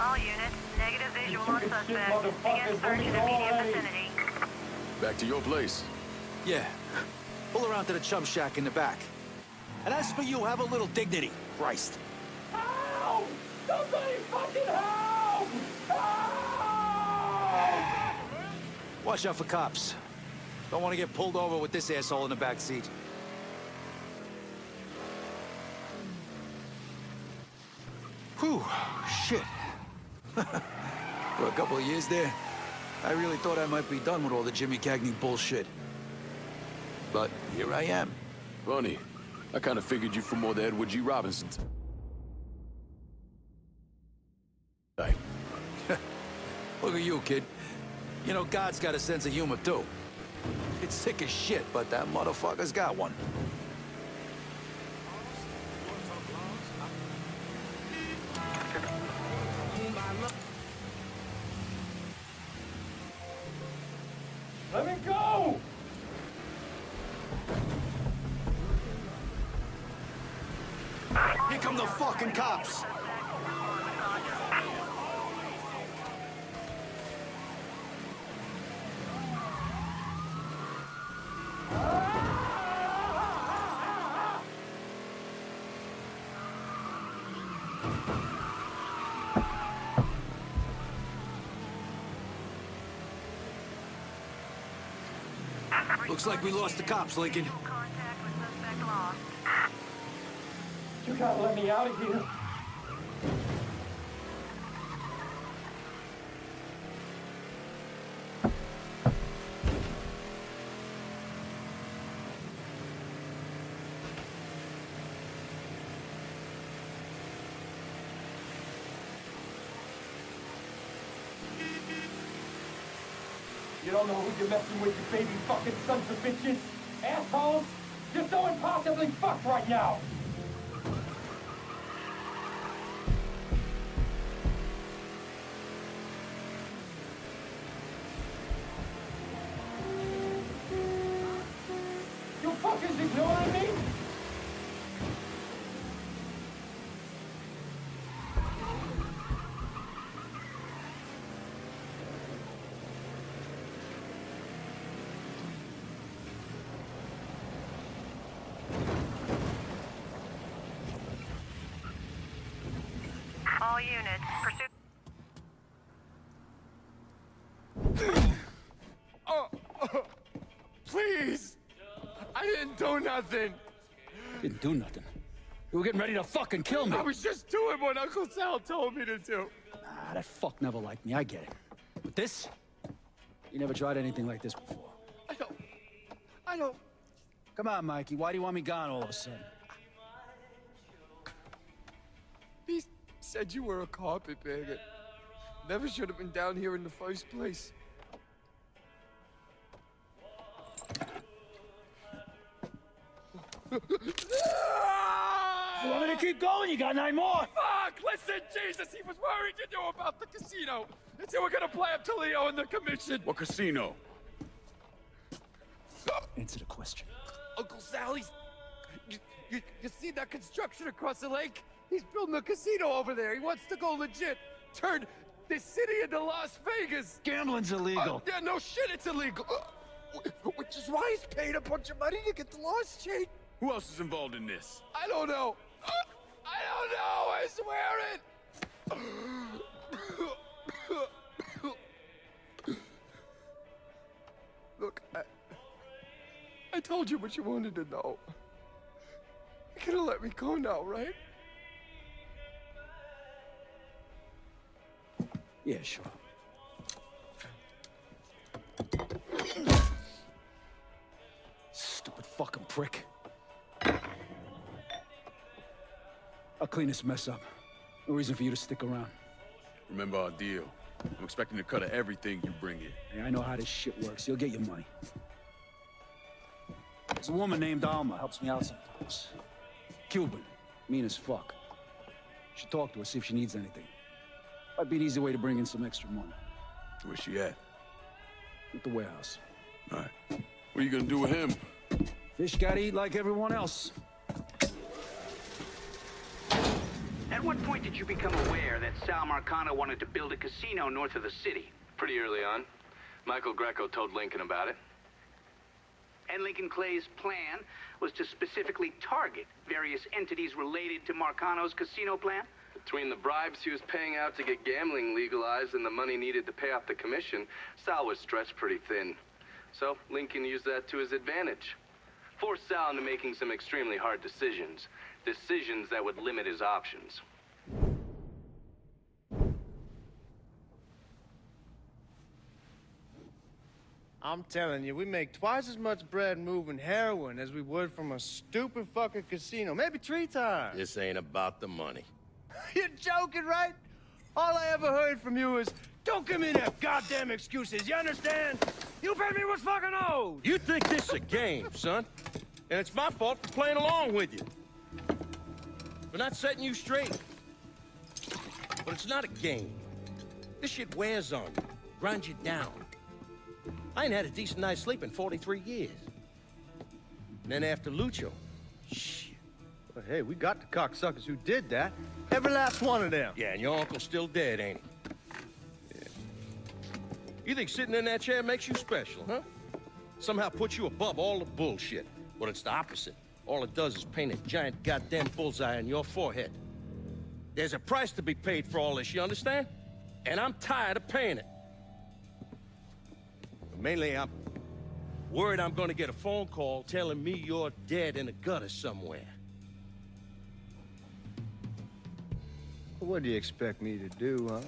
All units, negative visual on suspect. Begin search in immediate vicinity. Back to your place. Yeah. Pull around to the chum shack in the back. And as for you, have a little dignity. Christ. Help! Somebody fucking help! Help! Watch out for cops. Don't want to get pulled over with this asshole in the back seat. Whew, shit. For a couple of years there, I really thought I might be done with all the Jimmy Cagney bullshit. But here I am. Funny. I kind of figured you for more the Edward G. Robinson. Hey. Look at you, kid. You know, God's got a sense of humor, too. It's sick as shit, but that motherfucker's got one. Let me go! Here come the fucking cops! Looks like we lost the cops, Lincoln. Contact with suspect lost. You gotta let me out of here. You don't know who you're messing with, you baby fucking sons of bitches! Assholes! You're so impossibly fucked right now! You fuckers ignoring me? All units, pursue. Please! I didn't do nothing! Didn't do nothing. You were getting ready to fucking kill me. I was just doing what Uncle Sal told me to do. Ah, that fuck never liked me. I get it. But this? You never tried anything like this before. I don't... Come on, Mikey. Why do you want me gone all of a sudden? He said you were a carpetbagger. Never should have been down here in the first place. You want me to keep going? You got 9 more. Fuck! Listen, Jesus, he was worried you knew about the casino. And you were gonna play up to Leo in the commission. What casino? Answer the question. Uncle Sally's... You see that construction across the lake? He's building a casino over there. He wants to go legit. Turn this city into Las Vegas. Gambling's illegal. Yeah, no shit, it's illegal. Which is why he's paid a bunch of money to get the lost chain. Who else is involved in this? I don't know. I don't know, I swear it. Look, I told you what you wanted to know. You're gonna let me go now, right? Yeah, sure. Stupid fucking prick. I'll clean this mess up. No reason for you to stick around. Remember our deal. I'm expecting a cut of everything you bring in. Hey, I know how this shit works. You'll get your money. There's a woman named Alma, helps me out sometimes. Cuban, mean as fuck. Should talk to her, see if she needs anything. Might be an easy way to bring in some extra money. Where's she at? At the warehouse. All right. What are you gonna do with him? Fish gotta eat like everyone else. At what point did you become aware that Сэla Markano wanted to build a casino north of the city? Pretty early on. Michael Greco told Lincoln about it. And Lyncoln Clay's plan was to specifically target various entities related to Markano's casino plan? Between the bribes he was paying out to get gambling legalized and the money needed to pay off the commission, Sal was stretched pretty thin. So Lincoln used that to his advantage. Forced Sal into making some extremely hard decisions. Decisions that would limit his options. I'm telling you, we make twice as much bread moving heroin as we would from a stupid fucking casino. Maybe 3 times. This ain't about the money. You're joking, right? All I ever heard from you is, don't give me that goddamn excuses, you understand? You pay me what's fucking owed! You think this is a game, son? And it's my fault for playing along with you. For not setting you straight. But it's not a game. This shit wears on you, grinds you down. I ain't had a decent night's sleep in 43 years. And then after Lucho, shit. But hey, we got the cocksuckers who did that. Every last one of them. Yeah, and your uncle's still dead, ain't he? Yeah. You think sitting in that chair makes you special, huh? Somehow puts you above all the bullshit. But it's the opposite. All it does is paint a giant goddamn bullseye on your forehead. There's a price to be paid for all this, you understand? And I'm tired of paying it. But mainly, I'm worried I'm gonna get a phone call telling me you're dead in a gutter somewhere. What do you expect me to do, huh?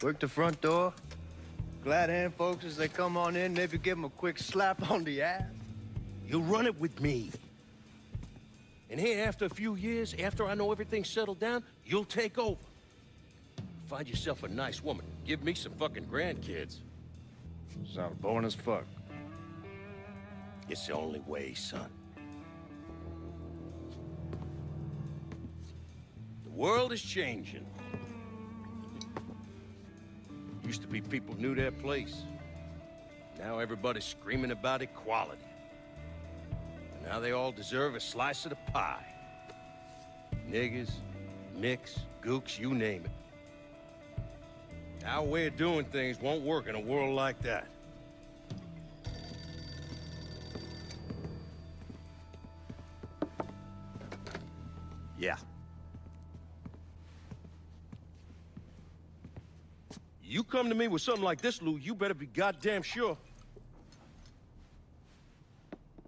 Work the front door? Glad hand folks as they come on in, maybe give them a quick slap on the ass? You'll run it with me. And here, after a few years, after I know everything's settled down, you'll take over. Find yourself a nice woman. Give me some fucking grandkids. Sound boring as fuck. It's the only way, son. The world is changing. Used to be people knew their place. Now everybody's screaming about equality. And now they all deserve a slice of the pie. Niggers, nicks, gooks, you name it. Our way of doing things won't work in a world like that. Yeah. You come to me with something like this, Lou, you better be goddamn sure.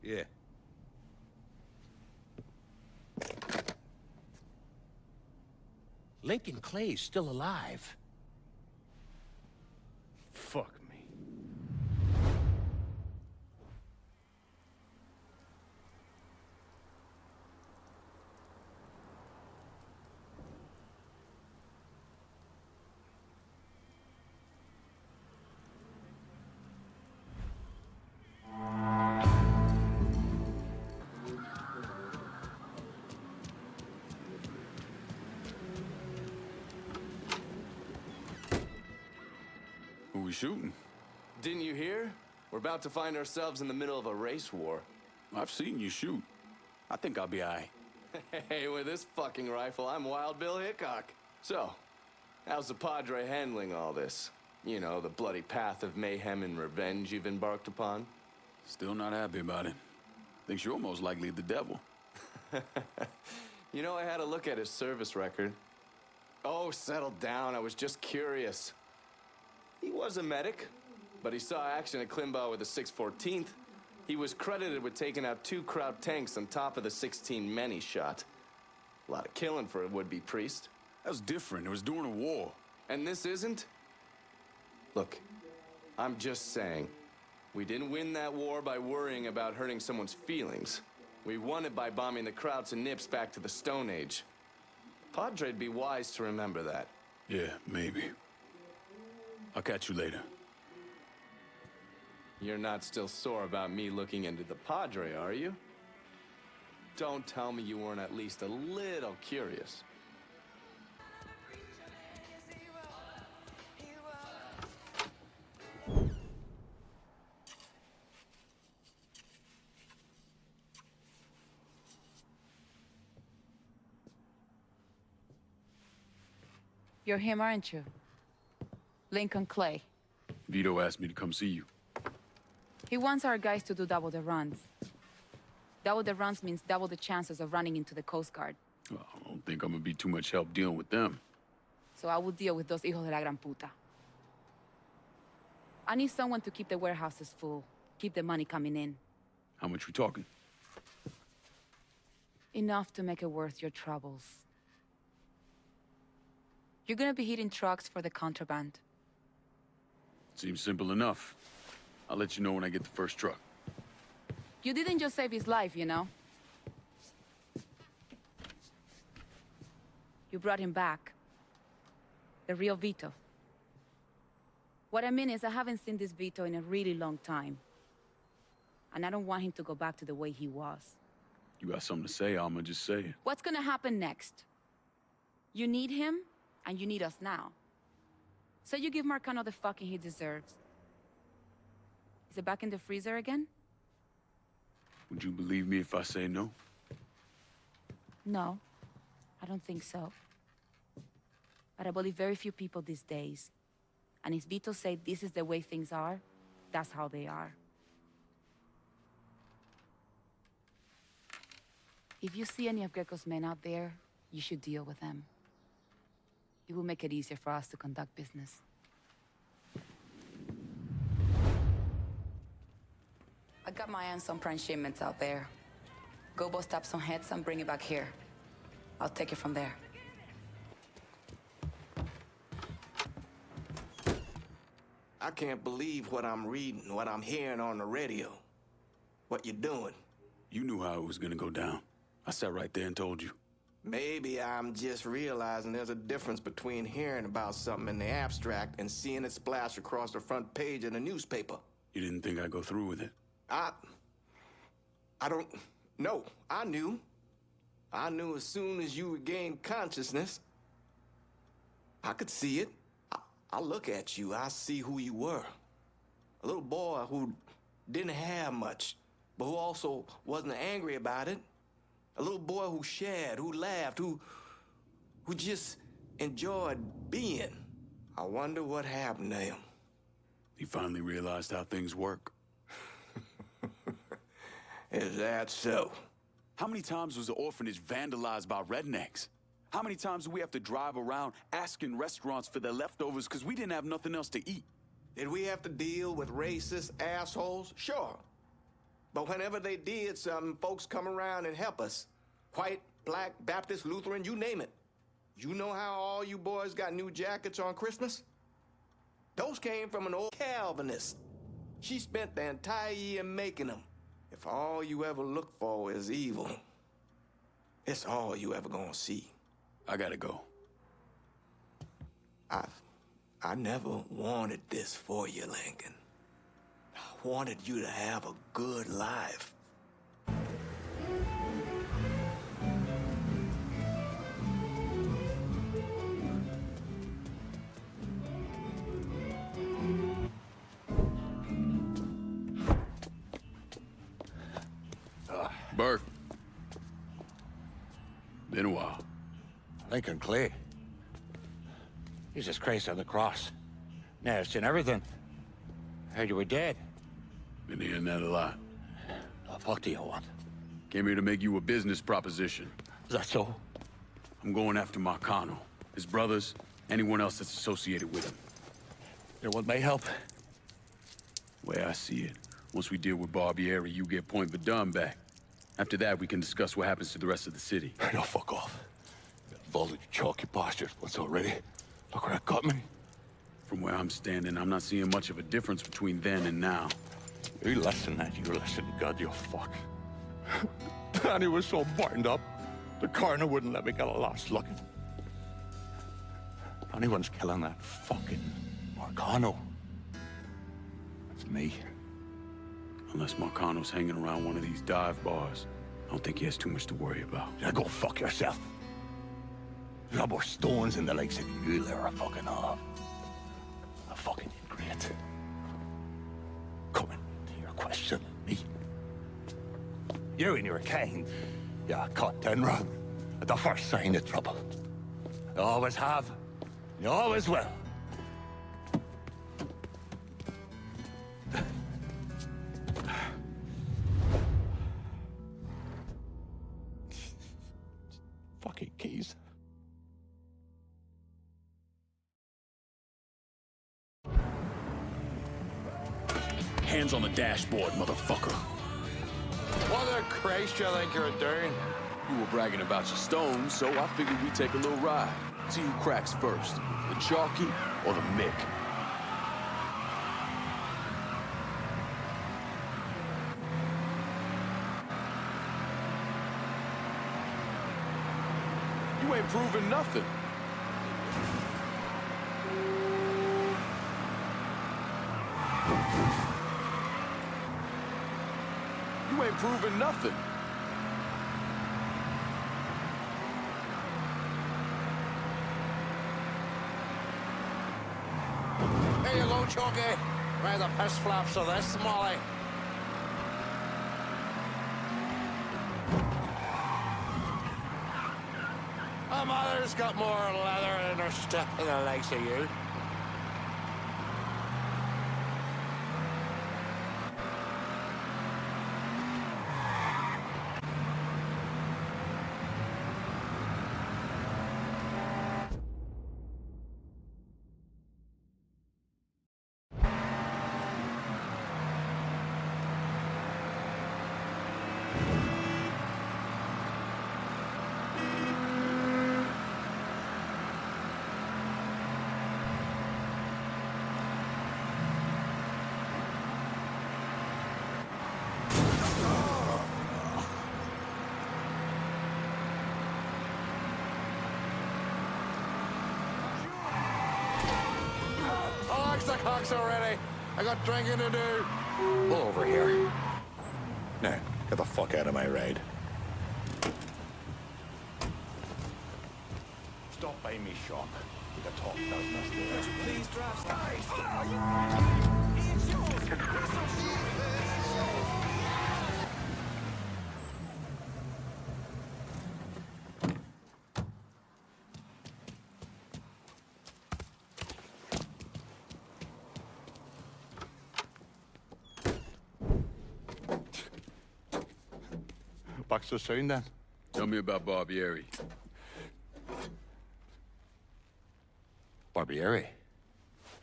Yeah. Lyncoln Clay's still alive. Fuck me. Who we shooting? Didn't you hear? We're about to find ourselves in the middle of a race war. I've seen you shoot. I think I'll be all right. Hey, with this fucking rifle, I'm Wild Bill Hickok. So, how's the Padre handling all this? You know, the bloody path of mayhem and revenge you've embarked upon? Still not happy about it. Thinks you're most likely the devil. You know, I had a look at his service record. Oh, settle down. I was just curious. He was a medic, but he saw action at Klimbaugh with the 614th. He was credited with taking out 2 Kraut tanks on top of the 16 men he shot. A lot of killing for a would-be priest. That was different. It was during a war. And this isn't? Look, I'm just saying, we didn't win that war by worrying about hurting someone's feelings. We won it by bombing the Krauts and Nips back to the Stone Age. Padre'd be wise to remember that. Yeah, maybe. I'll catch you later. You're not still sore about me looking into the Padre, are you? Don't tell me you weren't at least a little curious. You're him, aren't you? Lyncoln Clay. Vito asked me to come see you. He wants our guys to do double the runs. Double the runs means double the chances of running into the Coast Guard. Well, I don't think I'm gonna be too much help dealing with them. So I will deal with those hijos de la gran puta. I need someone to keep the warehouses full, keep the money coming in. How much we talking? Enough to make it worth your troubles. You're gonna be hitting trucks for the contraband. Seems simple enough. I'll let you know when I get the first truck. You didn't just save his life, you know? You brought him back. The real Vito. What I mean is I haven't seen this Vito in a really long time. And I don't want him to go back to the way he was. You got something to say, I'ma just say it. What's gonna happen next? You need him, and you need us now. So you give Markano the fucking he deserves. Is it back in the freezer again? Would you believe me if I say no? No, I don't think so. But I believe very few people these days. And if Vito said this is the way things are, that's how they are. If you see any of Greco's men out there, you should deal with them. It will make it easier for us to conduct business. I got my eye on some prime shipments out there. Go bust up some heads and bring it back here. I'll take it from there. I can't believe what I'm reading, what I'm hearing on the radio. What you doing? You knew how it was gonna go down. I sat right there and told you. Maybe I'm just realizing there's a difference between hearing about something in the abstract and seeing it splashed across the front page of the newspaper. You didn't think I'd go through with it? I don't know. I knew. I knew as soon as you regained consciousness. I could see it. I look at you, I see who you were. A little boy who didn't have much, but who also wasn't angry about it. A little boy who shared, who laughed, who just enjoyed being. I wonder what happened to him. He finally realized how things work. Is that so? How many times was the orphanage vandalized by rednecks? How many times do we have to drive around asking restaurants for their leftovers because we didn't have nothing else to eat? Did we have to deal with racist assholes? Sure. But whenever they did something, folks come around and help us. White, black, Baptist, Lutheran, you name it. You know how all you boys got new jackets on Christmas? Those came from an old Calvinist. She spent the entire year making them. If all you ever look for is evil, it's all you ever gonna see. I gotta go. I never wanted this for you, Lincoln. I wanted you to have a good life. Burke, Been a while. Lincoln Clay. Jesus Christ on the cross. Now I've seen everything. Heard you were dead. Been hearing that a lot. The fuck do you want? Came here to make you a business proposition. Is that so? I'm going after Markano, his brothers, anyone else that's associated with him. You want my help? Way I see it, once we deal with Barbieri, you get Point Verdun back. After that, we can discuss what happens to the rest of the city. No, fuck off. Involved in your chalky postures once already. Look where that got me. From where I'm standing, I'm not seeing much of a difference between then and now. You listen, man. You listen. God, you fuck. Danny was so burned up, the coroner wouldn't let me get a last look. If anyone's killing that fucking Markano, it's me. Unless Markano's hanging around one of these dive bars, I don't think he has too much to worry about. Yeah, go fuck yourself. There's no more stones in the lakes than you there are fucking off. A fucking ingrate. Coming to your question, me. You and your kind, you caught and run at the first sign of trouble. You always have, you always will. Fucking keys. Hands on the dashboard, motherfucker. What the Christ you think you're doing? You were bragging about your stones, so I figured we'd take a little ride. See who cracks first, the Chalky or the Mick. You ain't proving nothing. You ain't proving nothing. Here you go, Chalky. Where the piss flaps of this, Molly? My mother's got more leather in her step than the likes of you. The clock's already. I got drinking to do. Pull over here. Now, get the fuck out of my ride. Stop by me shop. We can talk business. Please drive. Back so soon, then? Tell me about Barbieri. Barbieri?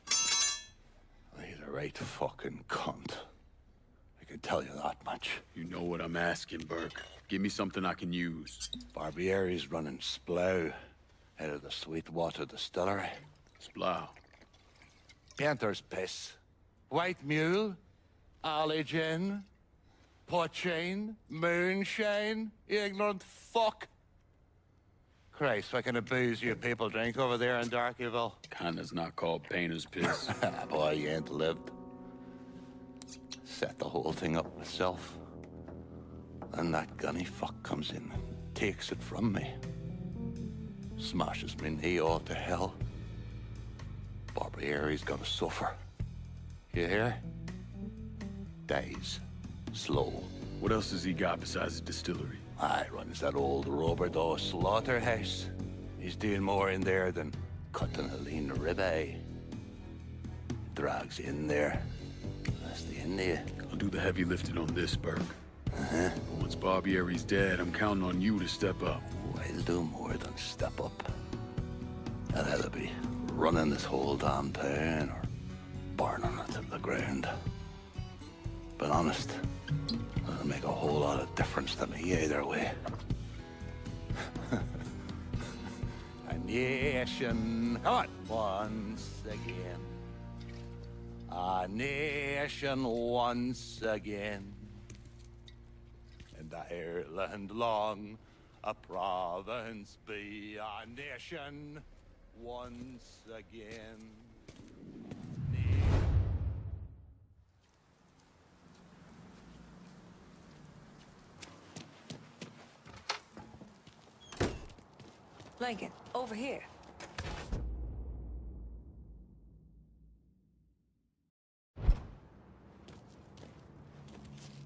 He's a right fucking cunt. I can tell you that much. You know what I'm asking, Burke. Give me something I can use. Barbieri's running Splow out of the Sweetwater Distillery. Splow? Panther's Piss. White Mule. Alley Gin. Poachine, moonshine, you ignorant fuck. Christ, what kind of booze you people drink over there in Darkyville? Kinda's not called painter's piss. Boy, you ain't lived. Set the whole thing up myself. Then that gunny fuck comes in and takes it from me. Smashes me knee all to hell. Barbieri's gonna suffer. You hear? Dies. Slow What else has he got besides the distillery? He runs that old Roberto slaughterhouse. He's doing more in there than cutting a lean ribeye. Drags in there. That's the India. I'll do the heavy lifting on this, Burke. Once Barbieri's dead, I'm counting on you to step up. I'll do more than step up. I'll either be running this whole damn town or burning it to the ground. But honest, it'll make a whole lot of difference to me either way. A nation, come on, once again. A nation once again. And Ireland long, a province be, a nation once again. Lincoln, over here.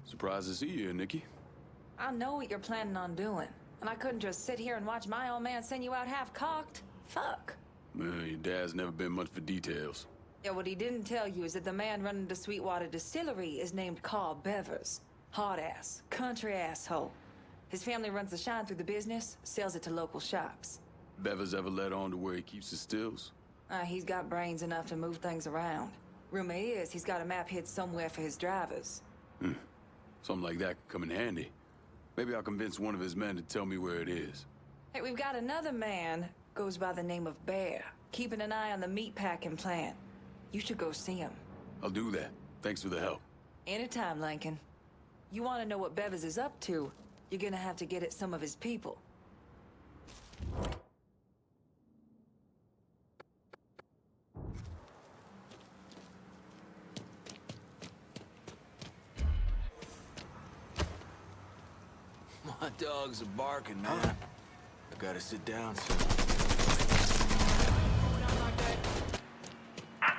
Surprised to see you, Nikki. I know what you're planning on doing, and I couldn't just sit here and watch my old man send you out half-cocked. Fuck. Well, your dad's never been much for details. Yeah, what he didn't tell you is that the man running the Sweetwater Distillery is named Carl Bevers. Hard-ass, country asshole. His family runs the shine through the business, sells it to local shops. Bevers ever let on to where he keeps his stills? He's got brains enough to move things around. Rumor is he's got a map hid somewhere for his drivers. Something like that could come in handy. Maybe I'll convince one of his men to tell me where it is. Hey, we've got another man, goes by the name of Bear, keeping an eye on the meatpacking plant. You should go see him. I'll do that. Thanks for the help. Anytime, Lincoln. You want to know what Bevers is up to, you're gonna have to get at some of his people. My dogs are barking, man. I gotta sit down soon.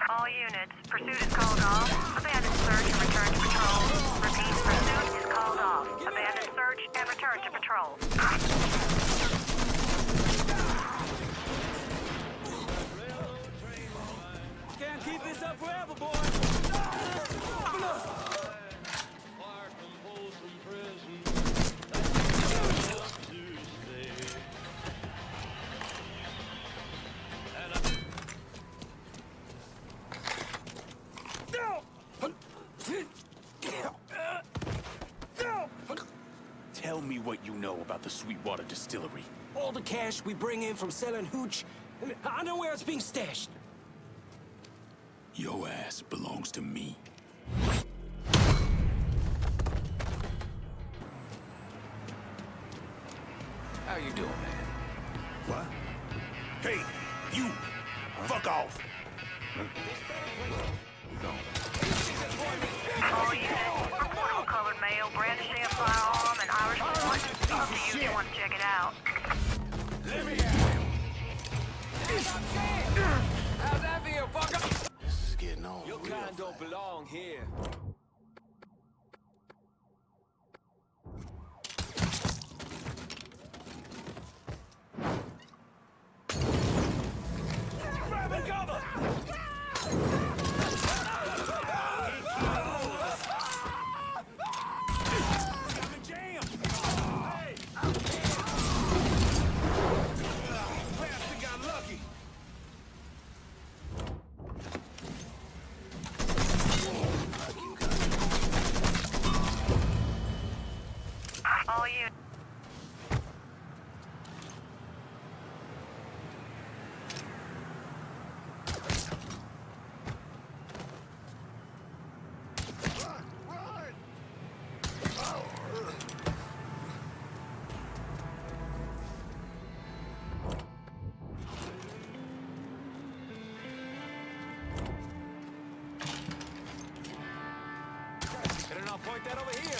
All units, pursuit is called off. Abandon search and return to patrol. Repeat, pursuit is called off. Abandon search and return to patrol. Can't keep this up forever, boy. Open up. Tell me what you know about the Sweetwater Distillery. All the cash we bring in from selling hooch, I know where it's being stashed. Your ass belongs to me. How you doing, man? What? Hey, you! Fuck off! All units, report colored male brandishing a firearm and Irish born. Up to you if you want to check it out. Let me have him. How's that feel, fucker? This is getting on. Your kind don't belong here. Grab cover! All units. Better not point that over here.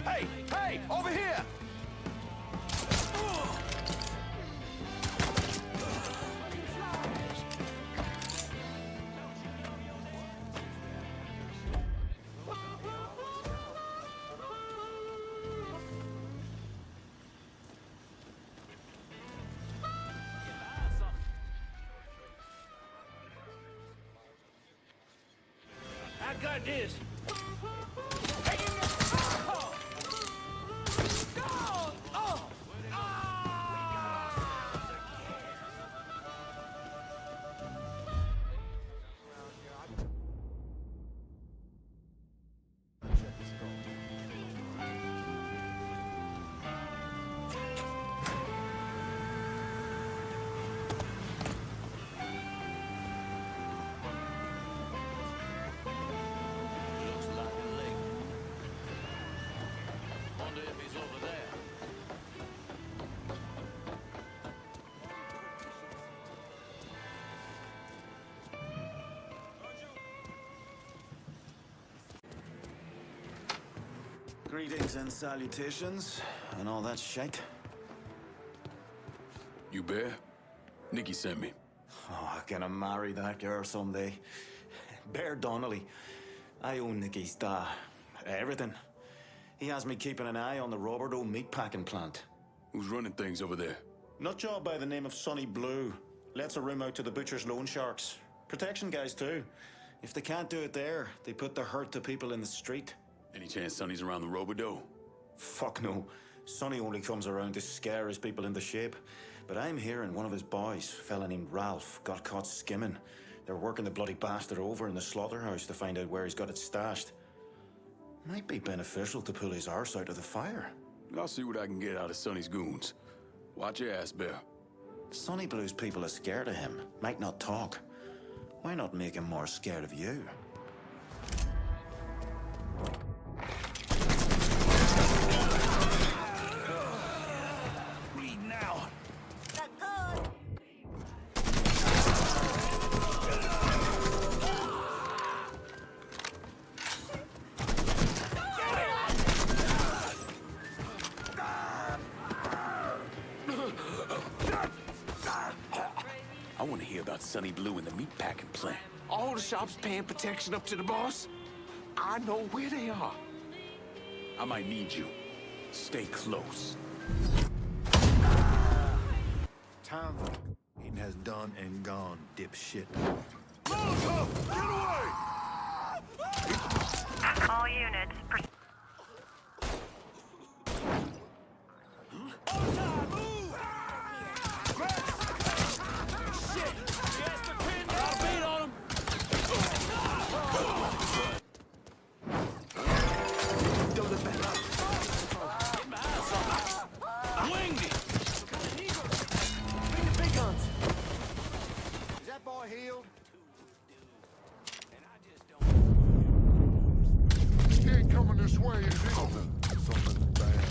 Hey! Hey! Over here! I got this. Greetings and salutations, and all that shite. You Bear? Nikki sent me. Oh, I'm gonna marry that girl someday. Bear Donnelly. I own Nikki's everything. He has me keeping an eye on the Roberto meatpacking plant. Who's running things over there? Nutjob by the name of Sonny Blue. Lets a room out to the butcher's loan sharks. Protection guys too. If they can't do it there, they put the hurt to people in the street. Any chance Sonny's around the Roberto? Fuck no. Sonny only comes around to scare his people into shape. But I'm hearing one of his boys, a fella named Ralph, got caught skimming. They're working the bloody bastard over in the slaughterhouse to find out where he's got it stashed. Might be beneficial to pull his arse out of the fire. I'll see what I can get out of Sonny's goons. Watch your ass, Bear. Sonny Blue's people are scared of him. Might not talk. Why not make him more scared of you? I want to hear about Sonny Blue and the meatpacking plant. All the shops paying protection up to the boss? I know where they are. I might need you. Stay close. Time for has done and gone, dipshit. Molotov! Get away! All units, Healed? He ain't coming this way, is he? Something bad.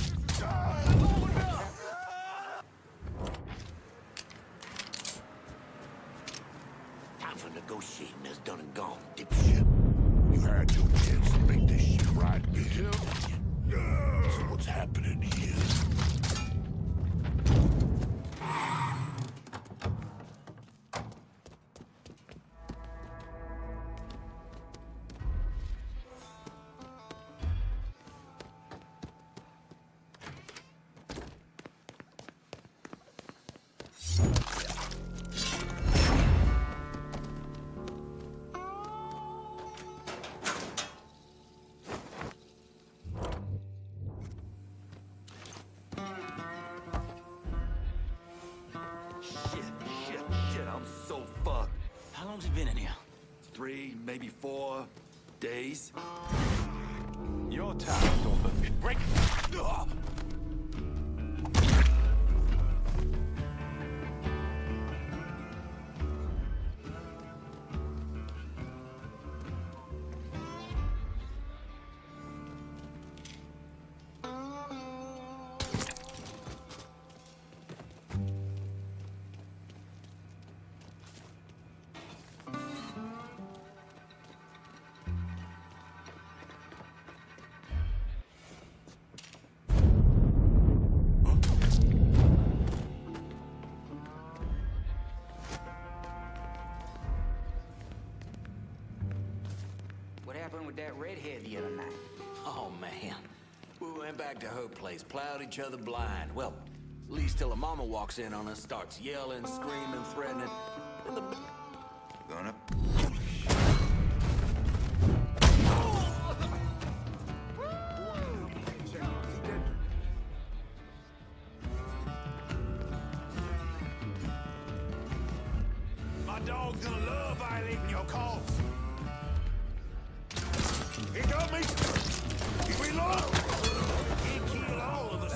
Time for negotiating is done and gone, dipshit. You had your chance to make this shit right, Bill. So what's happening here? Shit, I'm so fucked. How long's he been in here? 3, maybe 4 days. Your time, Donovan. Break! happened with that redhead the other night? Oh, man. We went back to her place, plowed each other blind. Well, at least till her mama walks in on us, starts yelling, screaming, threatening. And the... Gonna... My dog's gonna love violating your cause. He got me. He reload. He killed all of us.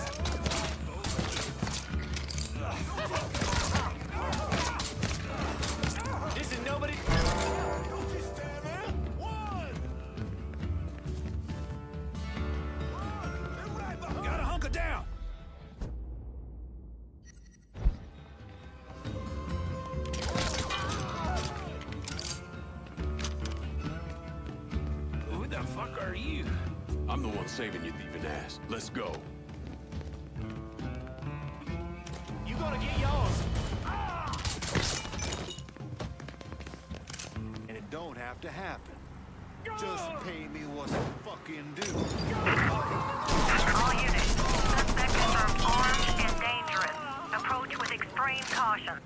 This is nobody. Don't you stand there. One. Gotta hunker down. Who the fuck are you? I'm the one saving you, thieving ass. Let's go. You gonna get yours. And it don't have to happen. Just pay me what's fucking due. All units, suspect confirmed armed and dangerous. Approach with extreme caution.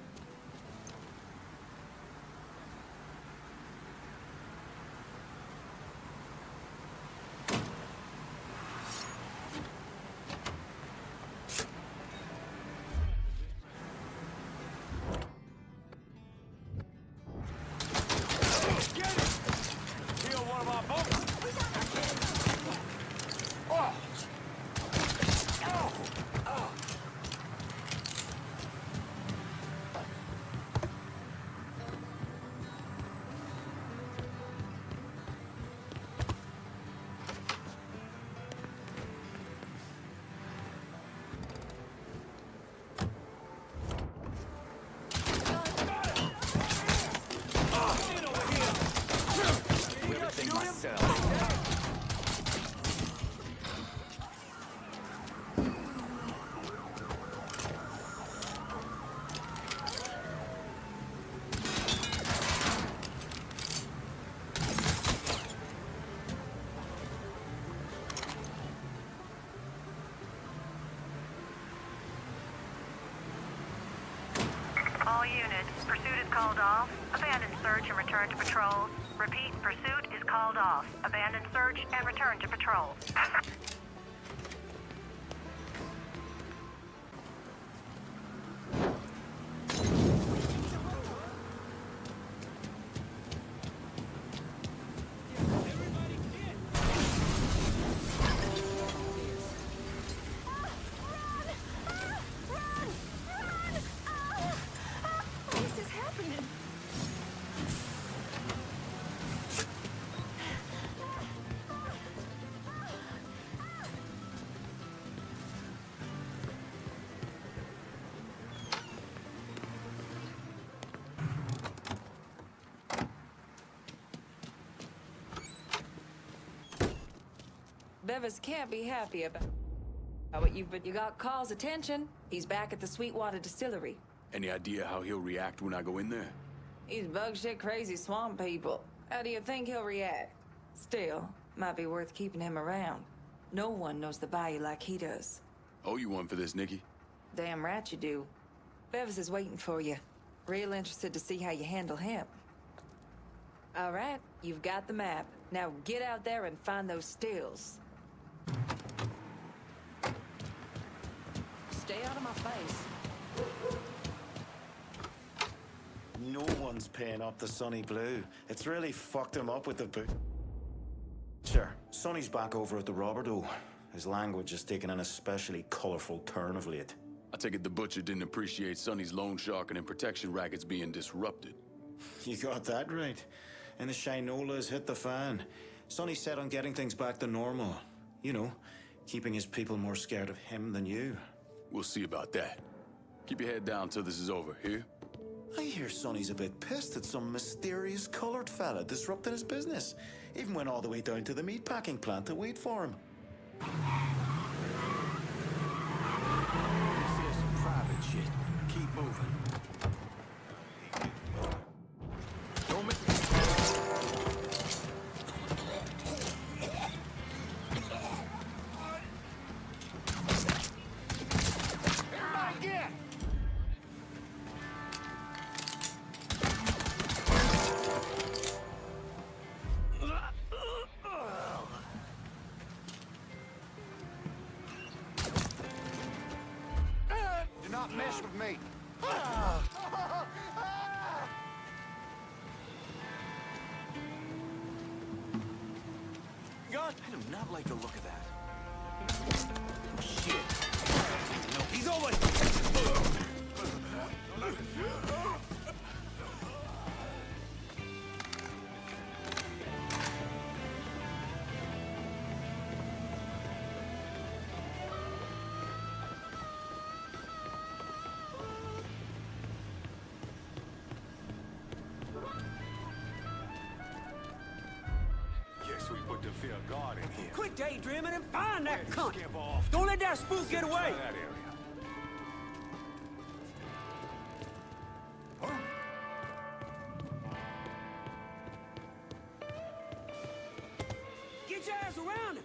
All units, pursuit is called off. Abandon search and return to patrol. Repeat, pursuit is called off. Abandon search and return to patrol. Bevis can't be happy about what you got Carl's attention. He's back at the Sweetwater Distillery. Any idea how he'll react when I go in there? He's bug shit crazy swamp people. How do you think he'll react? Still, might be worth keeping him around. No one knows the bayou like he does. Owe you one for this, Nikki. Damn right you do. Bevis is waiting for you. Real interested to see how you handle him. All right, you've got the map. Now get out there and find those stills. Stay out of my face. No one's paying up the Sonny Blue. It's really fucked him up with the boot. Sure, Sonny's back over at the Roberto. His language has taken an especially colorful turn of late. I take it the butcher didn't appreciate Sonny's loan sharking and protection rackets being disrupted. You got that right. And the Shinola has hit the fan. Sonny's set on getting things back to normal. You know, keeping his people more scared of him than you. We'll see about that. Keep your head down till this is over, here? I hear Sonny's a bit pissed at some mysterious colored fella disrupting his business. Even went all the way down to the meatpacking plant to wait for him. This is some private shit. Keep moving. Don't make... I do not like the look of that. Oh, shit. No, he's over! We put the fear guard in here. Quit daydreaming and find that cunt! Don't let that spook get away! That area. Get your ass around him!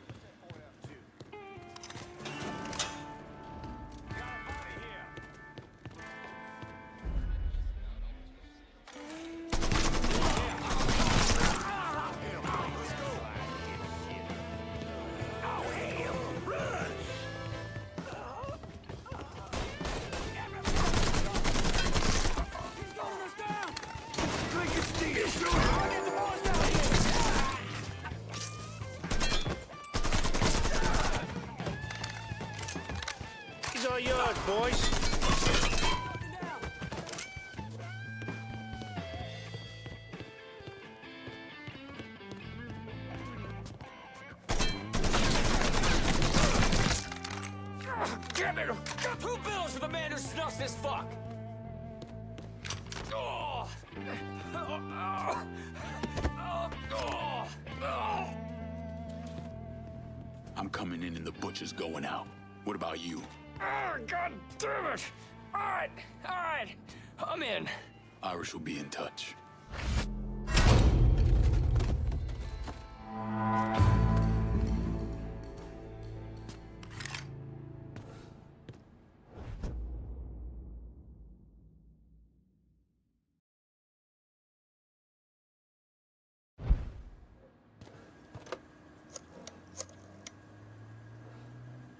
These are yours, boys. Damn it! Got 2 bills for the man who snuffs this fuck! Oh. I'm coming in and the butcher's going out. What about you? Oh, God damn it! All right, I'm in. Irish will be in touch.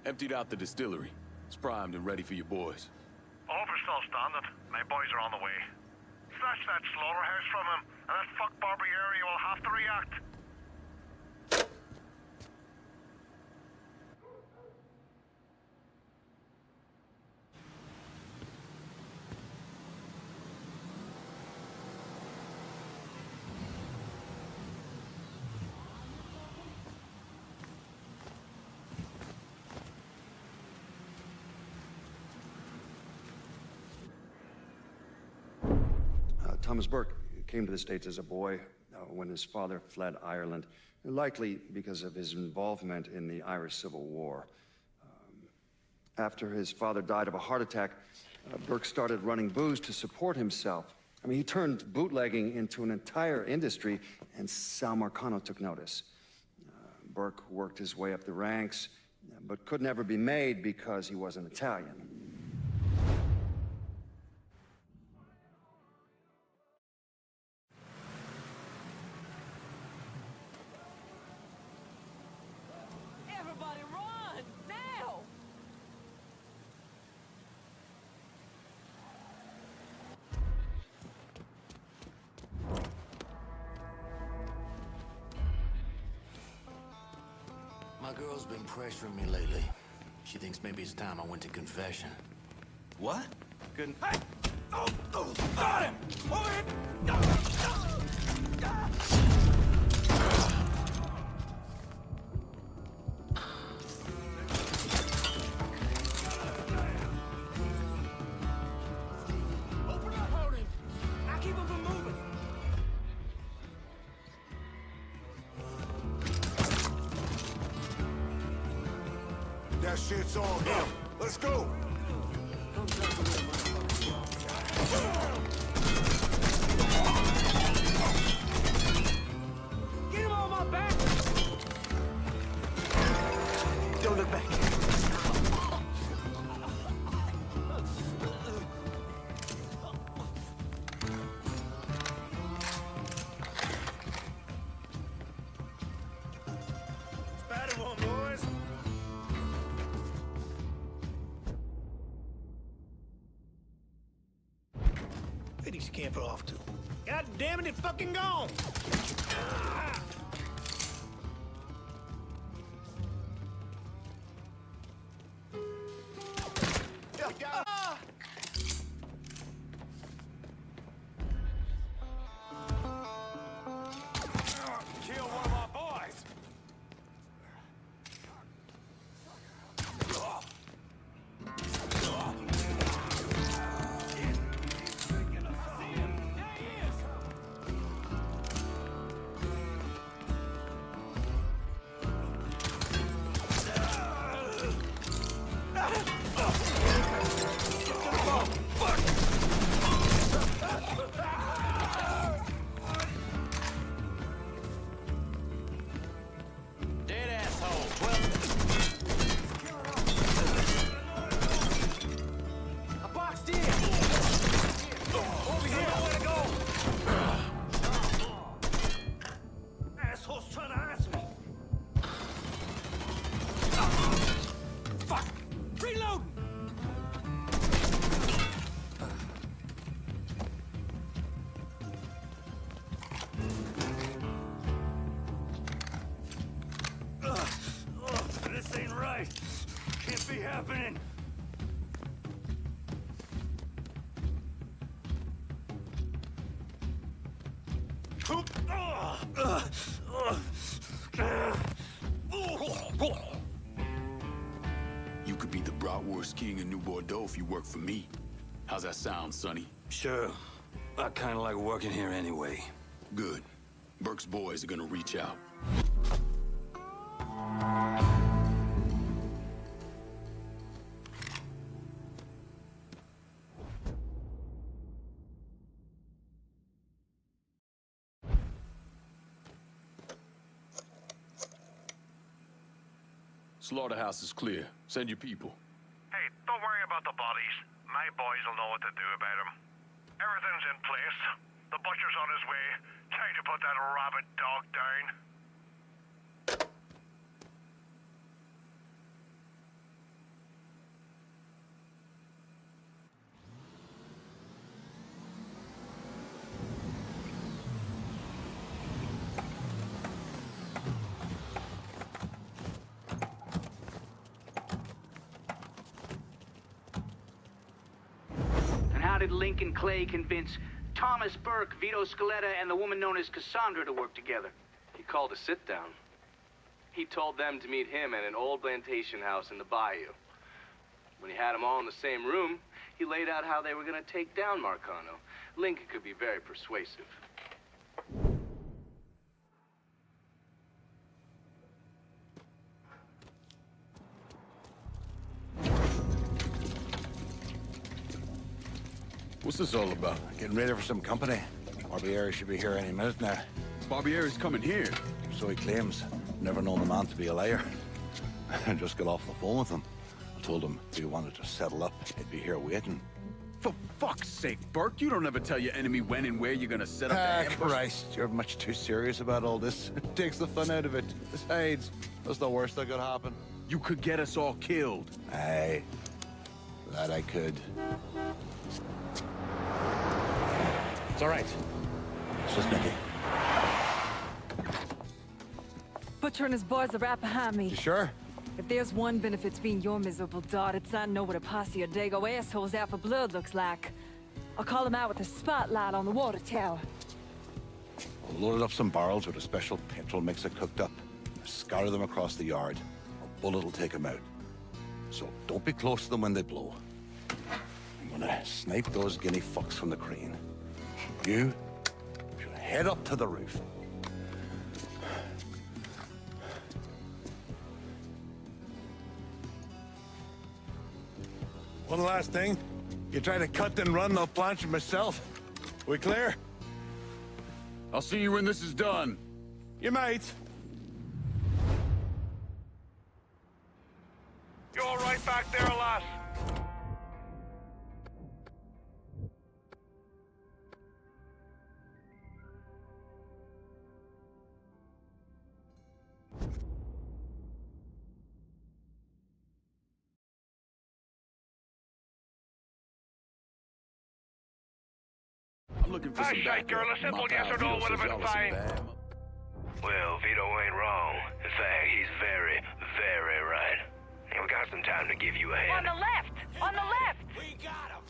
Emptied out the distillery. It's primed and ready for your boys. Overstall standard. My boys are on the way. Snatch that slaughterhouse from him, and that fuck Barbary area will have to react. Thomas Burke came to the States as a boy when his father fled Ireland, likely because of his involvement in the Irish Civil War. After his father died of a heart attack, Burke started running booze to support himself. I mean, he turned bootlegging into an entire industry, and Сэla Markano took notice. Burke worked his way up the ranks, but could never be made because he wasn't Italian. My girl's been pressuring me lately. She thinks maybe it's time I went to confession. What? Good. Hey! Oh! Got him! Over here! Open up, hold him! I keep him from moving! That shit's on him. Let's go. Get him on my back! Don't look back. Spatter one, boys. Where'd he scamper off to? God damn it, it's fucking gone! Why? Can't be happening. You could be the bratwurst king in New-Bordо if you work for me. How's that sound, Sonny? Sure. I kinda like working here anyway. Good. Burke's boys are gonna reach out. Slaughterhouse is clear. Send your people. Hey, don't worry about the bodies. My boys will know what to do about them. Everything's in place. The butcher's on his way. Time to put that rabid dog down. And how did Lyncoln Clay convince Thomas Burke, Vito Scaletta, and the woman known as Cassandra to work together? He called a sit-down. He told them to meet him at an old plantation house in the bayou. When he had them all in the same room, he laid out how they were going to take down Markano. Lincoln could be very persuasive. What's this all about? Getting ready for some company. Barbieri should be here any minute now. Barbieri's coming here. So he claims. Never known the man to be a liar. I just got off the phone with him. I told him if he wanted to settle up, he'd be here waiting. For fuck's sake, Burke, you don't ever tell your enemy when and where you're gonna set up the ambush. Christ, you're much too serious about all this. It takes the fun out of it. Besides, that's the worst that could happen. You could get us all killed. Aye, that I could. It's all right. It's just Nicky. Butcher and his boys are right behind me. You sure? If there's one benefit to being your miserable dot, it's I know what a posse of dago assholes out for blood looks like. I'll call them out with a spotlight on the water tower. We'll load up some barrels with a special petrol mixer cooked up. Scatter them across the yard. A bullet will take them out. So don't be close to them when they blow. I'm gonna snipe those guinea fucks from the crane. You should head up to the roof. One last thing. You try to cut and run, I'll planch it myself. We clear? I'll see you when this is done. You might. You all right back there, lass? I'm looking for some Shite, girl. A simple yes or no would have been fine. Well, Vito ain't wrong. In fact, he's very, very right. And we got some time to give you a hand. On the left! On the left! We got him!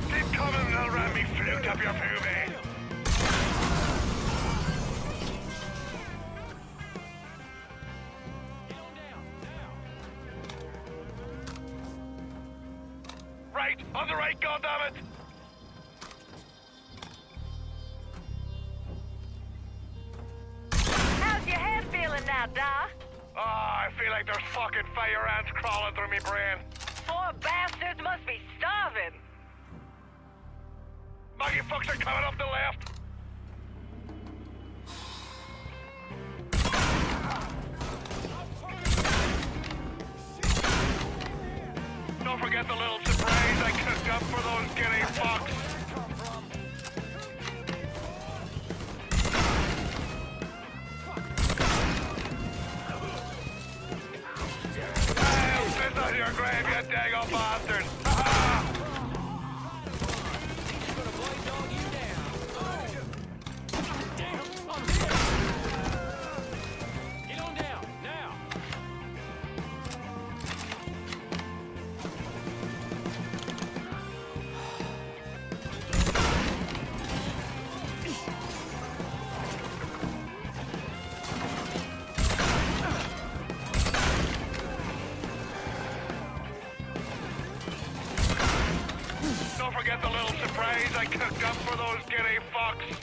Keep coming and I'll ram me flute up your poobie. Right, on the right, goddammit! How's your head feeling now, Da? Oh, I feel like there's fucking fire ants crawling through me brain. Poor bastards must be starving. Maggie fucks are coming up the left. Don't forget the little surprise I cooked up for those guinea fucks. I'll sit on your grave, you you daggone bastard! Don't forget the little surprise I cooked up for those giddy fucks.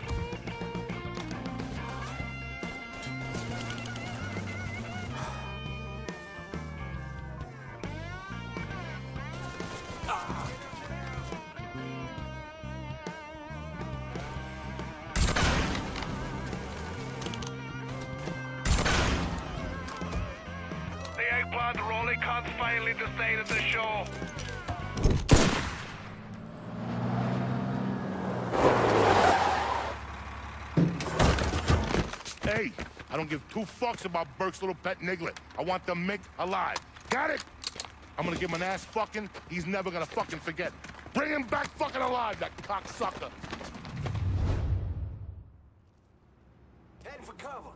The eggplant rolly cunts finally decided to show. Hey, I don't give two fucks about Burke's little pet Niglet. I want the Mick alive. Got it? I'm gonna give him an ass fucking he's never gonna fucking forget. Bring him back fucking alive, that cocksucker. Head for cover.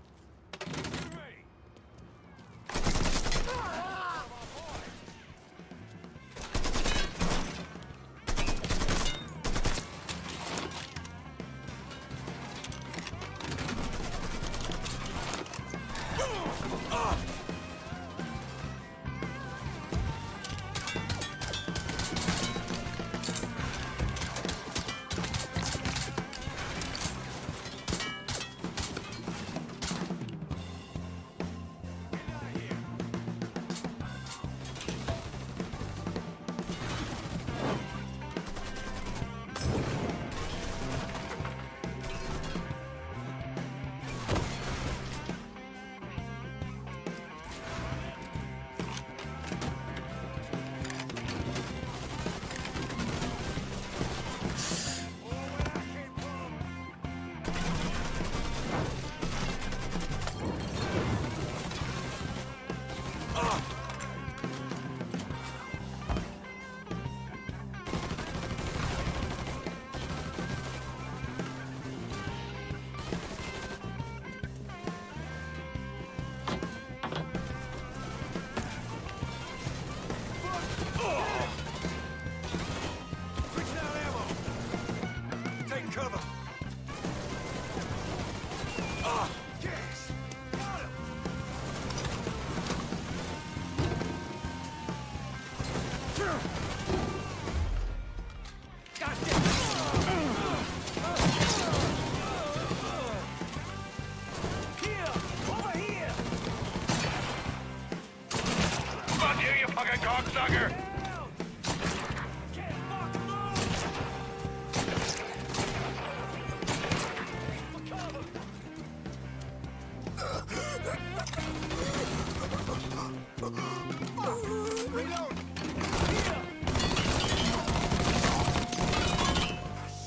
Cocksucker!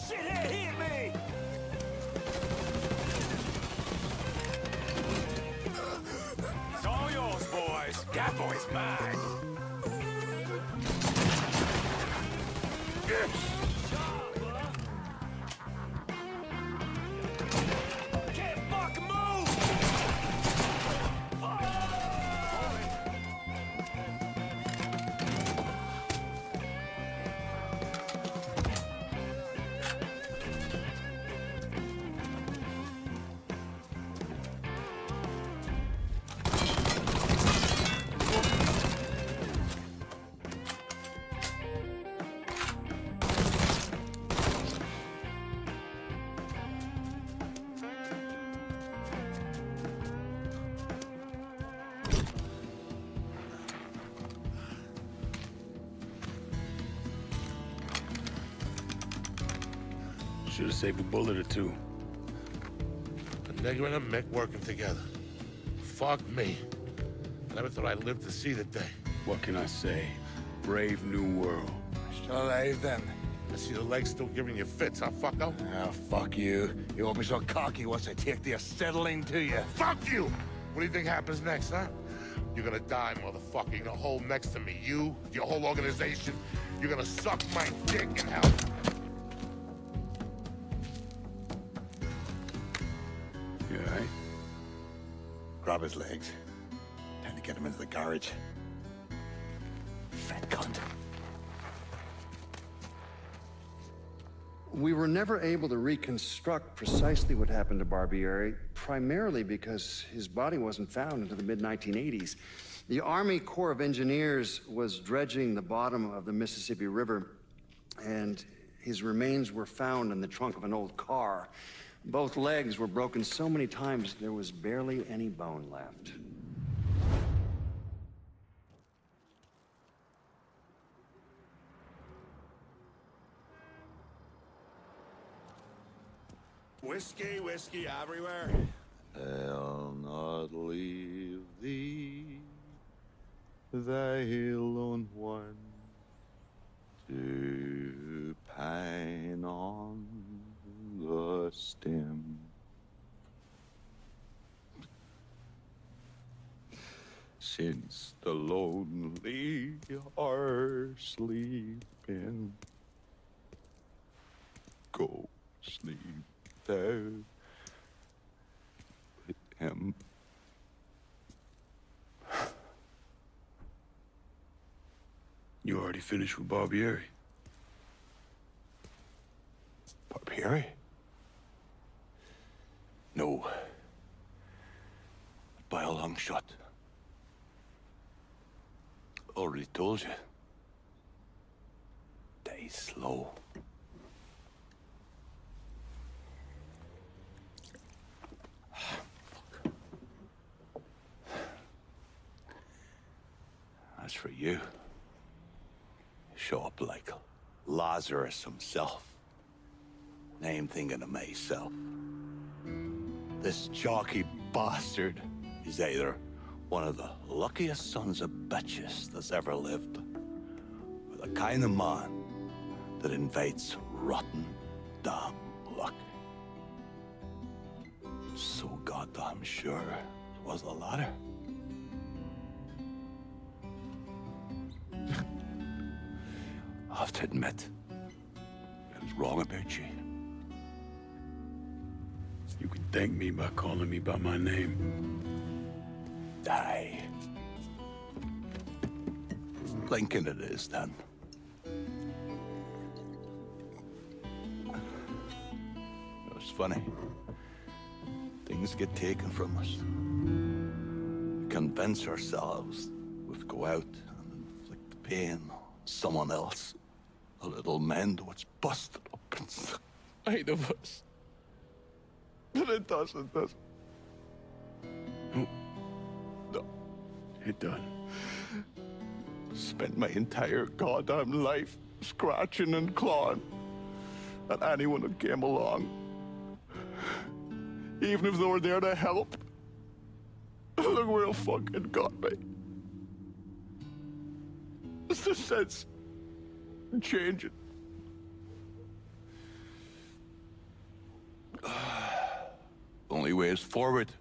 Shithead hit me! It's all yours, boys. That boy's mine. Can't fucking move! Should have saved a bullet or two. A nigger and a Mick working together. Fuck me. I never thought I'd live to see the day. What can I say? Brave new world. Still alive then. I see the legs still giving you fits, huh, fucko? Ah, fuck you. You won't be so cocky once I take the acetylene to you. Fuck you! What do you think happens next, huh? You're gonna die, motherfucker. You're gonna hold next to me. You, your whole organization, you're gonna suck my dick in hell. You all right? Grab his legs. Time to get him into the garage. Fat cunt. We were never able to reconstruct precisely what happened to Barbieri, primarily because his body wasn't found until the mid-1980s. The Army Corps of Engineers was dredging the bottom of the Mississippi River, and his remains were found in the trunk of an old car. Both legs were broken so many times there was barely any bone left. Whiskey, whiskey everywhere. I'll not leave thee, thy lone one, to pine on the stem. Since the lonely are sleeping, go sleep thou with him. You already finished with Barbieri? Barbieri? No. By a long shot. Already told you. Die slow. As for you, show up like Lazarus himself. And I'm thinking to myself, this jockey bastard is either one of the luckiest sons of bitches that's ever lived, or the kind of man that invites rotten damn luck. So goddamn sure it was the latter. I have to admit, I was wrong about you. You can thank me by calling me by my name. Die. Lincoln it is, then. It's funny. Things get taken from us. We convince ourselves we have to go out and inflict the pain on someone else. A little mend what's busted up inside of us. But it doesn't, does it? No. It doesn't. Spent my entire goddamn life scratching and clawing at anyone that came along. Even if they were there to help. Look where it fucking got me. It's the sense of changing. Only way is forward.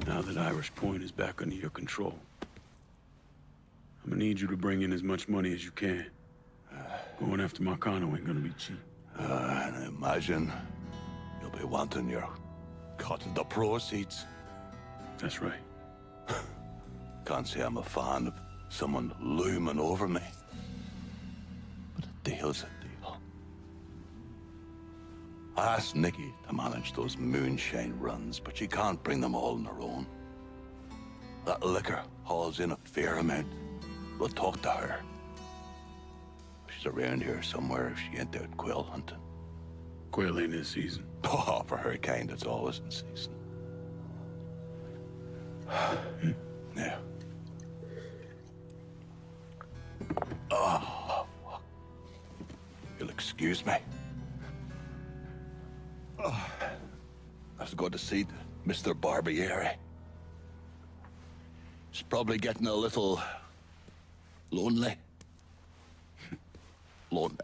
Now that Irish Point is back under your control, I'm gonna need you to bring in as much money as you can. Going after Markano ain't gonna be cheap. And I imagine you'll be wanting your cut of the proceeds. That's right. Can't say I'm a fan of someone looming over me. But a deal's a deal. I asked Nikki to manage those moonshine runs, but she can't bring them all on her own. That liquor hauls in a fair amount. We'll talk to her. She's around here somewhere if she ain't out quail hunting. Quail ain't in season. Oh, for her kind, it's always in season. Now. Oh. You'll excuse me. Oh. I was going to see Mr. Barbieri. He's probably getting a little lonely. Lonely.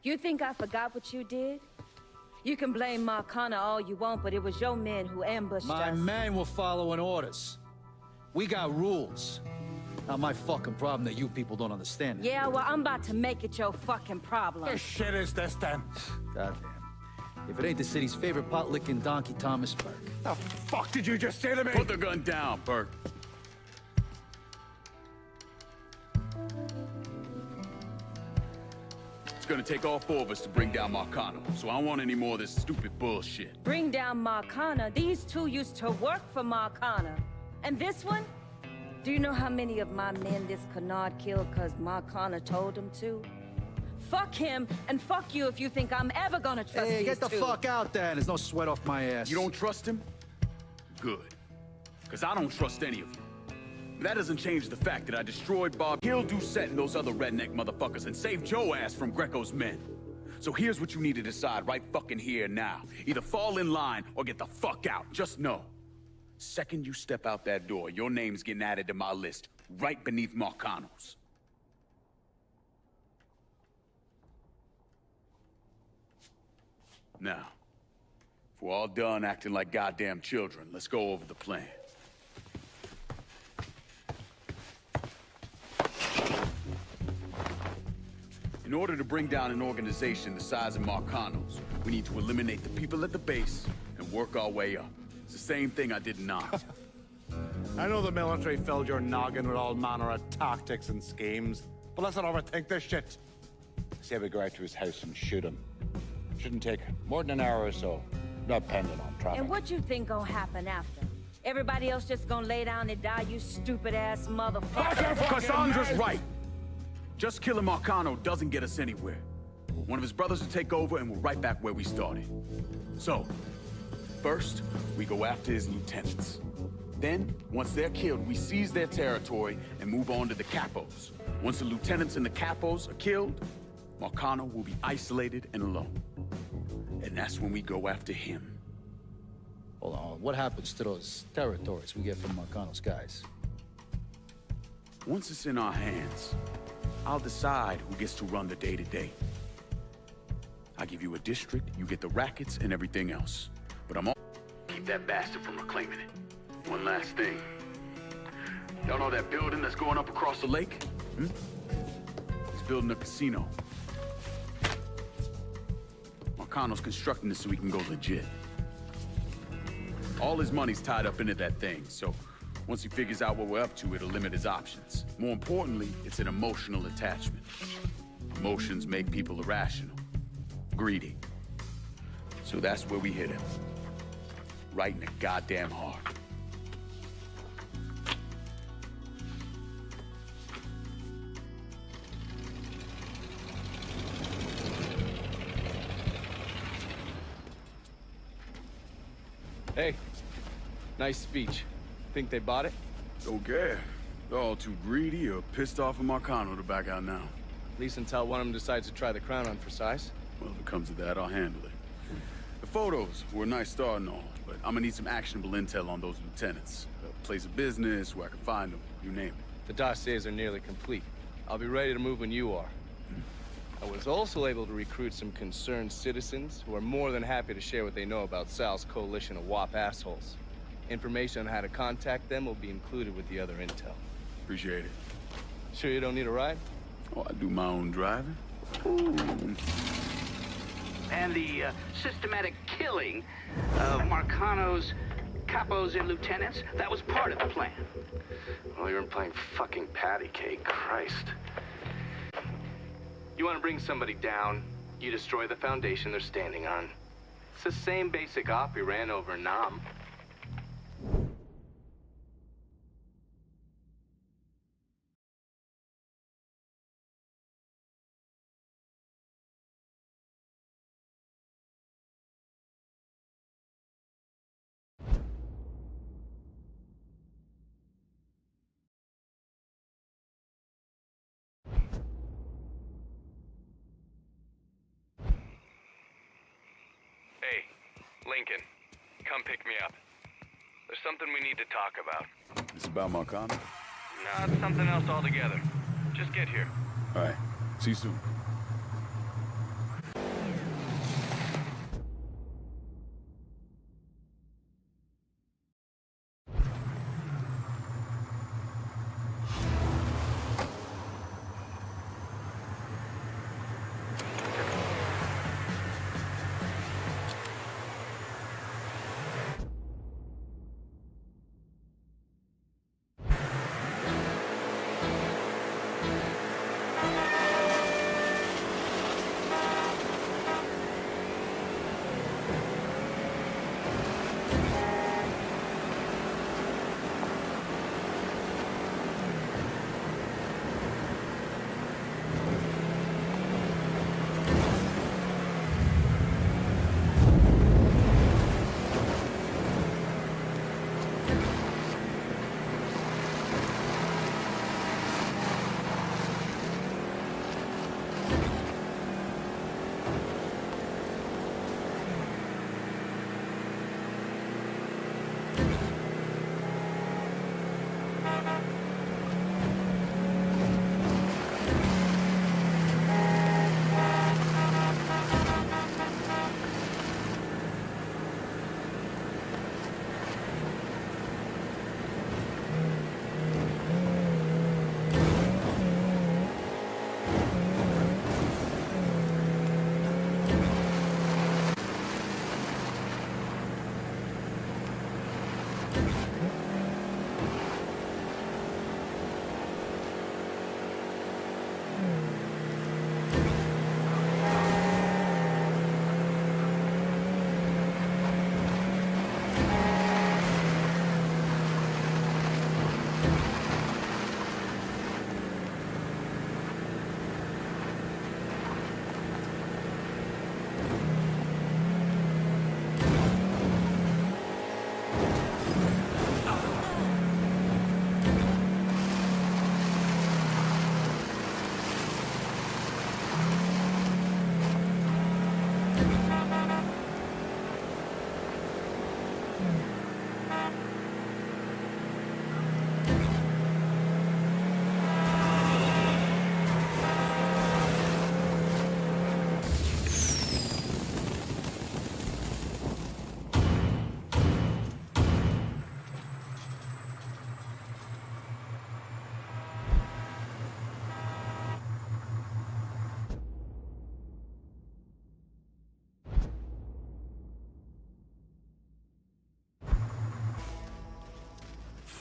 You think I forgot what you did? You can blame Markano all you want, but it was your men who ambushed us. My men were following orders. We got rules. Not my fucking problem that you people don't understand it. Yeah, well, I'm about to make it your fucking problem. What shit is this, then? Goddamn. If it ain't the city's favorite pot-licking donkey, Thomas Burke. The fuck did you just say to me? Put the gun down, Burke. It's gonna take all four of us to bring down Markano, so I don't want any more of this stupid bullshit. Bring down Markano? These two used to work for Markano. And this one? Do you know how many of my men this canard killed because Markano told him to? Fuck him, and fuck you if you think I'm ever gonna trust these two. Hey, get the fuck out then. There's no sweat off my ass. You don't trust him? Good. Because I don't trust any of you. That doesn't change the fact that I destroyed Bob, killed Doucette and those other redneck motherfuckers, and saved Joe ass from Greco's men. So here's what you need to decide right fucking here now. Either fall in line or get the fuck out. Just know. Second you step out that door, your name's getting added to my list, right beneath Markano's. Now, if we're all done acting like goddamn children, let's go over the plan. In order to bring down an organization the size of Markano's, we need to eliminate the people at the base and work our way up. It's the same thing I did not. I know the military filled your noggin with all manner of tactics and schemes, but let's not overthink this shit. Say we go out to his house and shoot him. Shouldn't take more than an hour or so, not depending on traffic. And what you think gonna happen after? Everybody else just gonna lay down and die, you stupid-ass motherfucker? Cassandra's right. Just killing Markano doesn't get us anywhere. One of his brothers will take over and we're right back where we started. So, first, we go after his lieutenants. Then, once they're killed, we seize their territory and move on to the capos. Once the lieutenants and the capos are killed, Markano will be isolated and alone. And that's when we go after him. Hold on, what happens to those territories we get from Markano's guys? Once it's in our hands, I'll decide who gets to run the day-to-day. I give you a district, you get the rackets and everything else. But I'm all keep that bastard from reclaiming it. One last thing. Y'all know that building that's going up across the lake? He's building a casino. Markano's constructing this so he can go legit. All his money's tied up into that thing, so once he figures out what we're up to, it'll limit his options. More importantly, it's an emotional attachment. Emotions make people irrational, greedy. So that's where we hit him. Right in the goddamn heart. Hey, nice speech. Think they bought it? Don't care. They're all too greedy or pissed off at Markano to back out now. At least until one of them decides to try the crown on for size. Well, if it comes to that, I'll handle it. The photos were a nice start and all, but I'm gonna need some actionable intel on those lieutenants. A place of business, where I can find them, you name it. The dossiers are nearly complete. I'll be ready to move when you are. I was also able to recruit some concerned citizens who are more than happy to share what they know about Sal's coalition of WAP assholes. Information on how to contact them will be included with the other intel. Appreciate it. Sure you don't need a ride? Oh, I do my own driving. And the systematic killing of Markano's capos and lieutenants, that was part of the plan. Well, you weren't playing fucking patty cake, Christ. You want to bring somebody down, you destroy the foundation they're standing on. It's the same basic op we ran over Nam. Hey, Lincoln, come pick me up. There's something we need to talk about. It's about Markano? No, it's something else altogether. Just get here. All right. See you soon.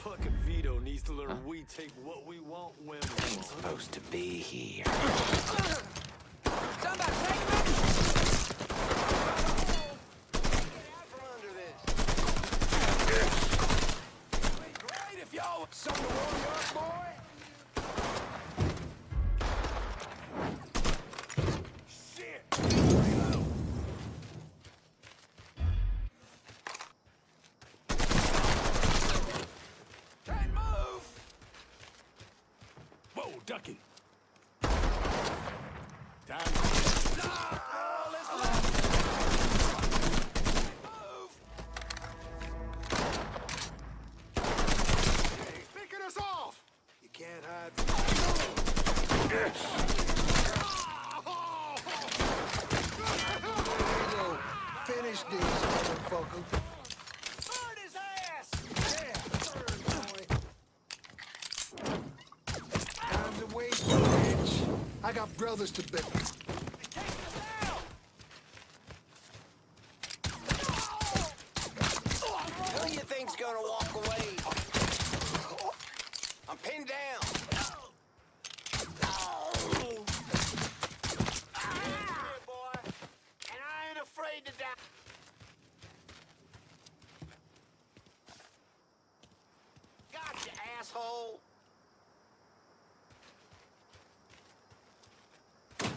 Fucking Vito needs to learn we take what we want when we want. He's supposed to be here. Somebody take him out! Get out from under this. It'd be great if y'all something to warm you up, boy. Shit! Can't move! Whoa, ducking. Time. He's picking us off! You can't hide from Finish this, motherfucker. Burn his ass! Yeah, burn, boy. Time to wait, bitch. I got brothers to build. Who you think's gonna walk away? I'm pinned down. Here, boy. And I ain't afraid to die. Gotcha, asshole.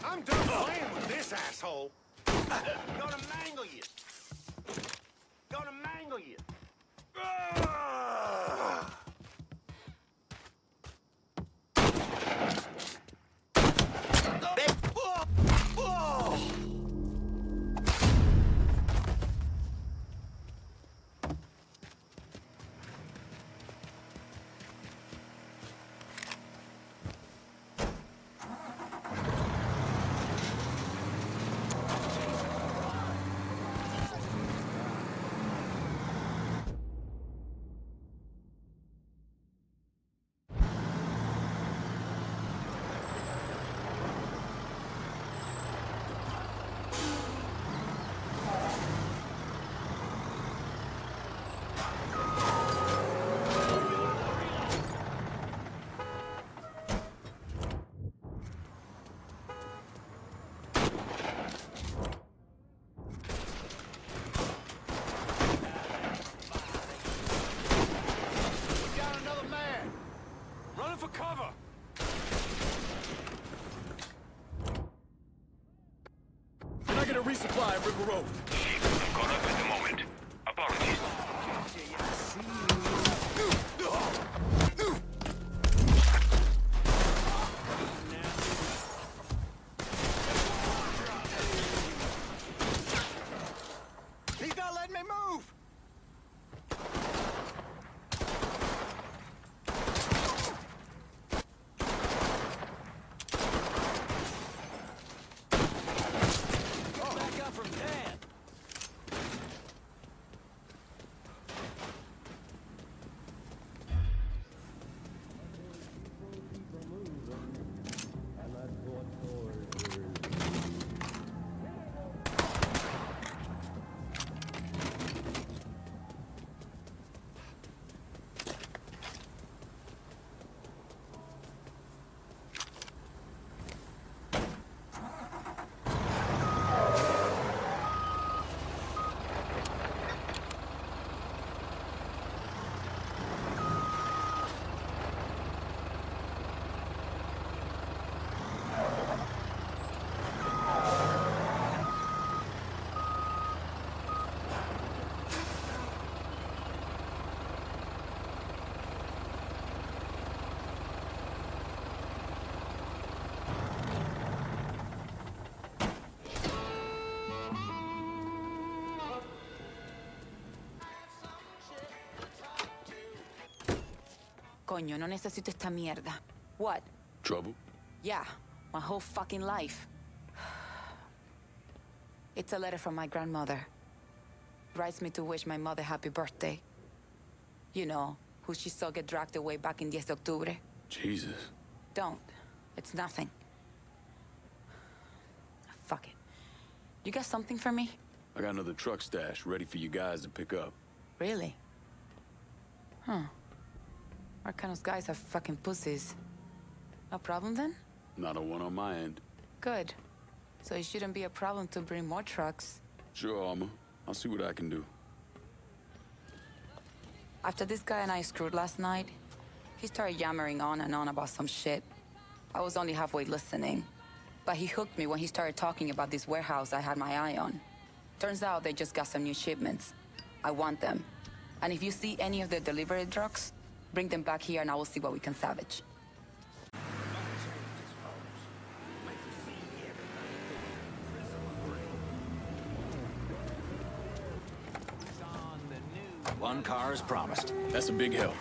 I'm done playing with this asshole. Gonna mangle you. Gonna mangle you. For cover! Can I get a resupply at River Road? I'm caught up at the moment. Apologies. He's not letting me move! Coño, no necesito esta mierda. What? Trouble? Yeah, my whole fucking life. It's a letter from my grandmother. Writes me to wish my mother happy birthday. You know, who she saw get dragged away back in 10 de octubre. Jesus. Don't. It's nothing. Fuck it. You got something for me? I got another truck stash ready for you guys to pick up. Really? Huh. Marcano's guys are fucking pussies. No problem then? Not a one on my end. Good. So it shouldn't be a problem to bring more trucks. Sure, Alma. I'll see what I can do. After this guy and I screwed last night, he started yammering on and on about some shit. I was only halfway listening. But he hooked me when he started talking about this warehouse I had my eye on. Turns out they just got some new shipments. I want them. And if you see any of the delivery trucks, bring them back here and I will see what we can salvage. One car is promised. That's a big help.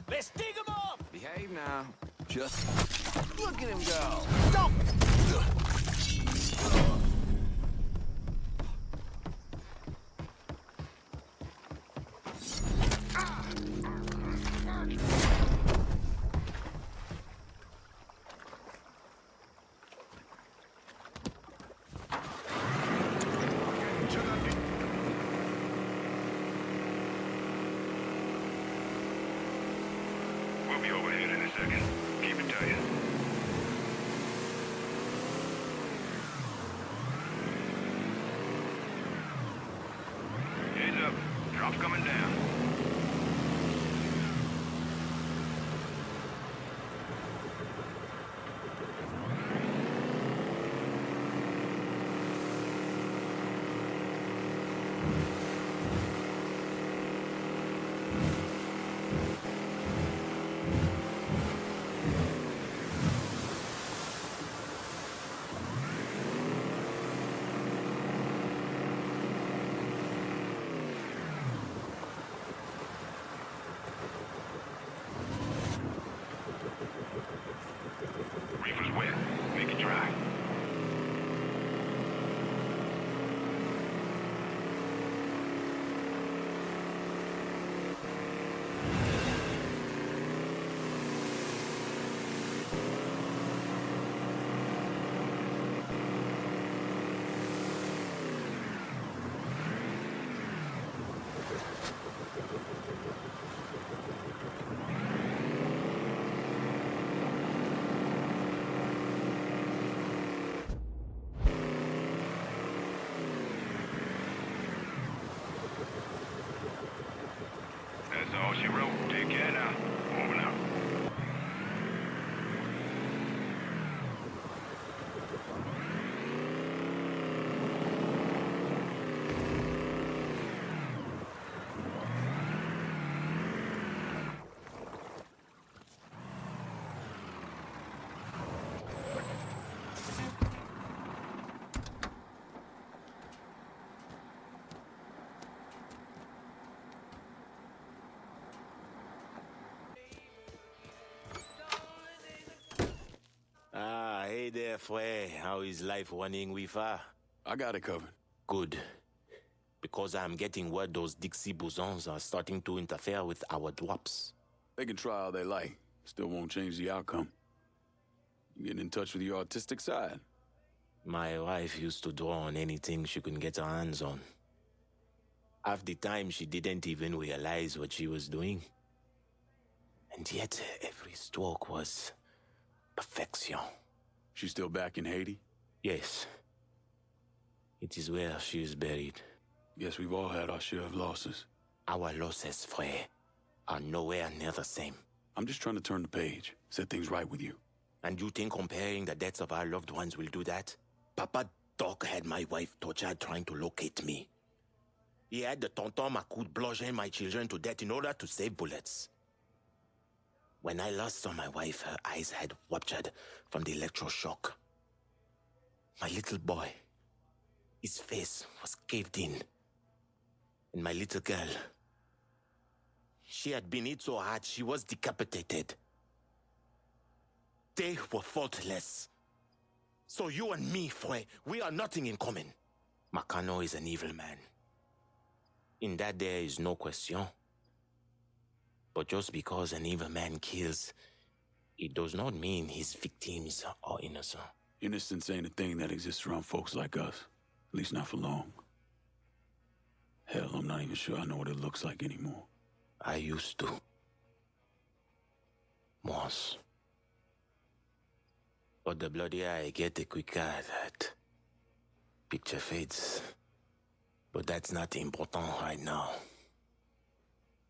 Let's dig him up! Behave now. Just look at him go. Don't! We'll be overhead in a second. Keep it tight. Heads up. Drop's coming down. Reefer's wet. Make it dry. That's all she wrote. Take care now. Moving out. Ah, hey there, Frey. How is life running with her? I got it covered. Good. Because I'm getting word those Dixie bosons are starting to interfere with our drops. They can try all they like. Still won't change the outcome. You getting in touch with your artistic side? My wife used to draw on anything she could get her hands on. Half the time, she didn't even realize what she was doing. And yet, every stroke was perfection. She's still back in Haiti? Yes. It is where she is buried. Guess we've all had our share of losses. Our losses, Frey, are nowhere near the same. I'm just trying to turn the page, set things right with you. And you think comparing the deaths of our loved ones will do that? Papa Doc had my wife tortured trying to locate me. He had the Tonton Macoute bludgeon my children to death in order to save bullets. When I last saw my wife, her eyes had ruptured from the electroshock. My little boy, his face was caved in. And my little girl, she had been hit so hard she was decapitated. They were faultless. So you and me, Frey, we are nothing in common. Markano is an evil man. In that there is no question. But just because an evil man kills, it does not mean his victims are innocent. Innocence ain't a thing that exists around folks like us. At least not for long. Hell, I'm not even sure I know what it looks like anymore. I used to. Once. But the bloodier I get, the quicker that picture fades. But that's not important right now.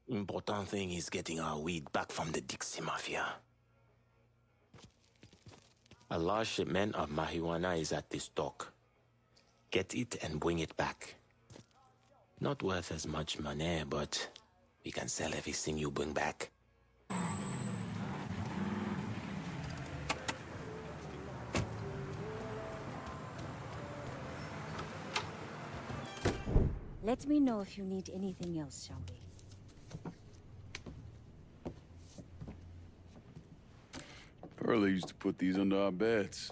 Important thing is getting our weed back from the Dixie Mafia. A large shipment of marijuana is at this dock. Get it and bring it back. Not worth as much money, but we can sell everything you bring back. Let me know if you need anything else, shall we? Early used to put these under our beds.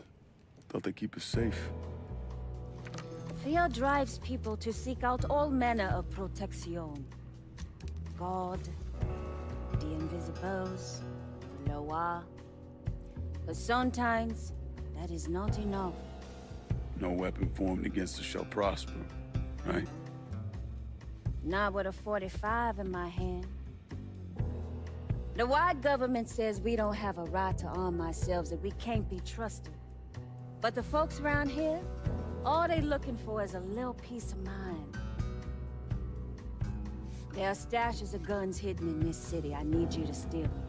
Thought they keep us safe. Fear drives people to seek out all manner of protection. God, the invisibles, the loa. But sometimes, that is not enough. No weapon formed against us shall prosper, right? Not with a 45 in my hand. The white government says we don't have a right to arm ourselves, that we can't be trusted. But the folks around here, all they looking for is a little peace of mind. There are stashes of guns hidden in this city. I need you to steal them.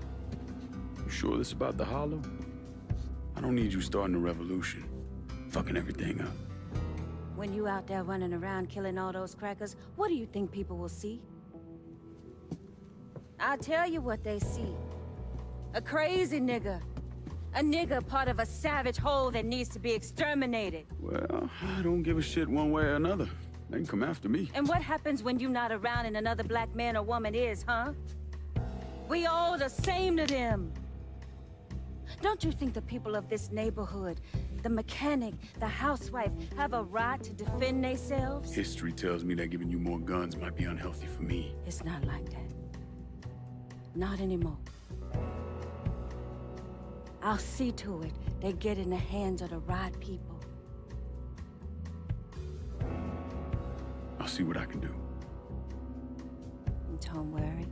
You sure this about the Hollow? I don't need you starting a revolution, fucking everything up. When you out there running around killing all those crackers, what do you think people will see? I'll tell you what they see. A crazy nigga. A nigga part of a savage whole that needs to be exterminated. Well, I don't give a shit one way or another. They can come after me. And what happens when you're not around and another black man or woman is, huh? We all the same to them. Don't you think the people of this neighborhood, the mechanic, the housewife, have a right to defend themselves? History tells me that giving you more guns might be unhealthy for me. It's not like that. Not anymore. I'll see to it they get in the hands of the right people. I'll see what I can do. Don't worry.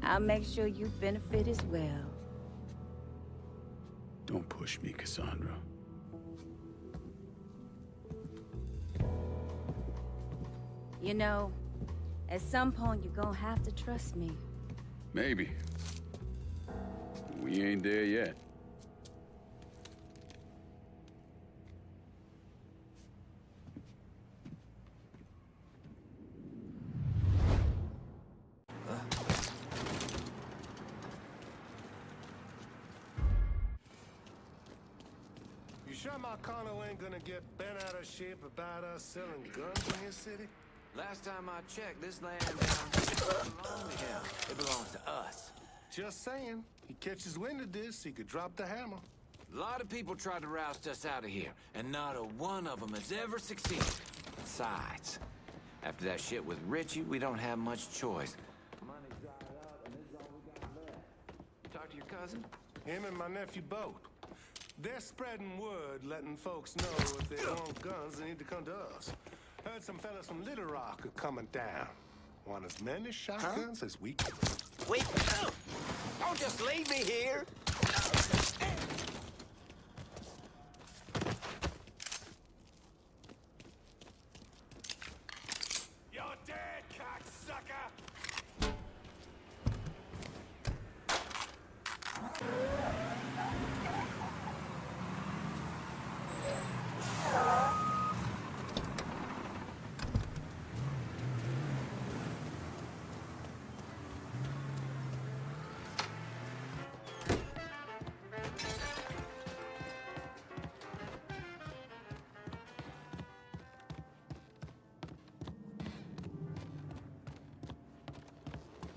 I'll make sure you benefit as well. Don't push me, Cassandra. You know, at some point you're gonna have to trust me. Maybe. We ain't there yet. You sure Markano ain't gonna get bent out of shape about us selling guns in his city? Last time I checked, this land down here doesn't belong to him. It belongs to us. Just saying. He catches wind of this, he could drop the hammer. A lot of people tried to roust us out of here, and not a one of them has ever succeeded. Besides, after that shit with Richie, we don't have much choice. Money's dried up, and this is all we got left. You talk to your cousin? Him and my nephew both. They're spreading word, letting folks know if they want guns, they need to come to us. Heard some fellas from Little Rock are coming down. Want as many shotguns as we can. Wait, no! Don't just leave me here! You're dead, cocksucker!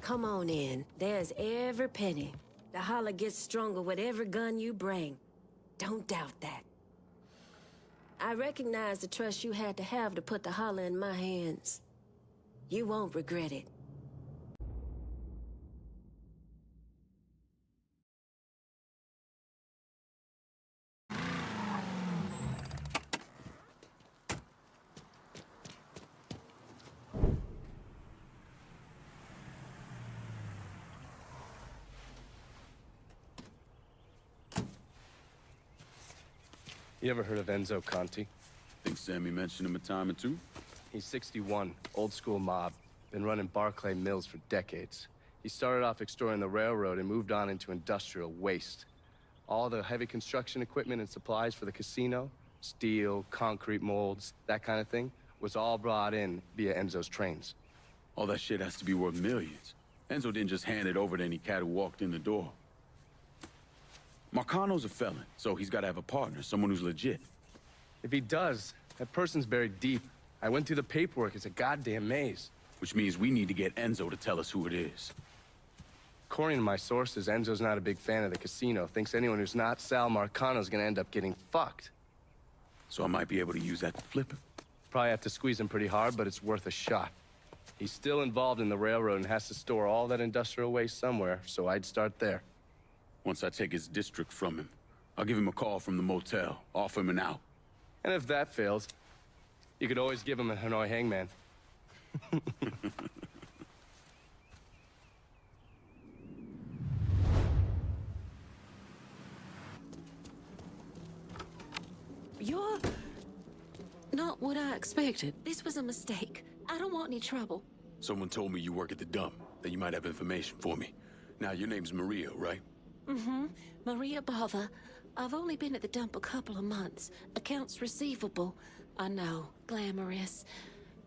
Come on in. There's every penny. The holler gets stronger with every gun you bring. Don't doubt that. I recognize the trust you had to have to put the holler in my hands. You won't regret it. You ever heard of Enzo Conti? Think Sammy mentioned him a time or two? He's 61, old school mob. Been running Barclay Mills for decades. He started off extorting the railroad and moved on into industrial waste. All the heavy construction equipment and supplies for the casino, steel, concrete molds, that kind of thing, was all brought in via Enzo's trains. All that shit has to be worth millions. Enzo didn't just hand it over to any cat who walked in the door. Markano's a felon, so he's got to have a partner, someone who's legit. If he does, that person's buried deep. I went through the paperwork. It's a goddamn maze. Which means we need to get Enzo to tell us who it is. Of according to my sources, Enzo's not a big fan of the casino. Thinks anyone who's not Sal Marcano's gonna end up getting fucked. So I might be able to use that to flip him. Probably have to squeeze him pretty hard, but it's worth a shot. He's still involved in the railroad and has to store all that industrial waste somewhere, so I'd start there. Once I take his district from him, I'll give him a call from the motel, offer him an out. And if that fails, you could always give him a Hanoi hangman. You're not what I expected. This was a mistake. I don't want any trouble. Someone told me you work at the dump, that you might have information for me. Now, your name's Maria, right? Mm-hmm. Maria Bother. I've only been at the dump a couple of months. Accounts receivable. I know. Glamorous.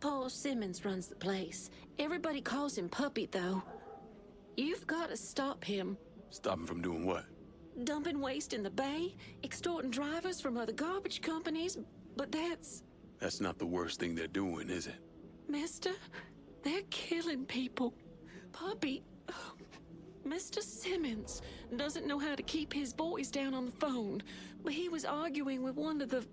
Paul Simmons runs the place. Everybody calls him Puppy, though. You've got to stop him. Stop him from doing what? Dumping waste in the bay, extorting drivers from other garbage companies, but that's... That's not the worst thing they're doing, is it? Mister, they're killing people. Puppy, Mr. Simmons doesn't know how to keep his boys down on the phone, but he was arguing with one of the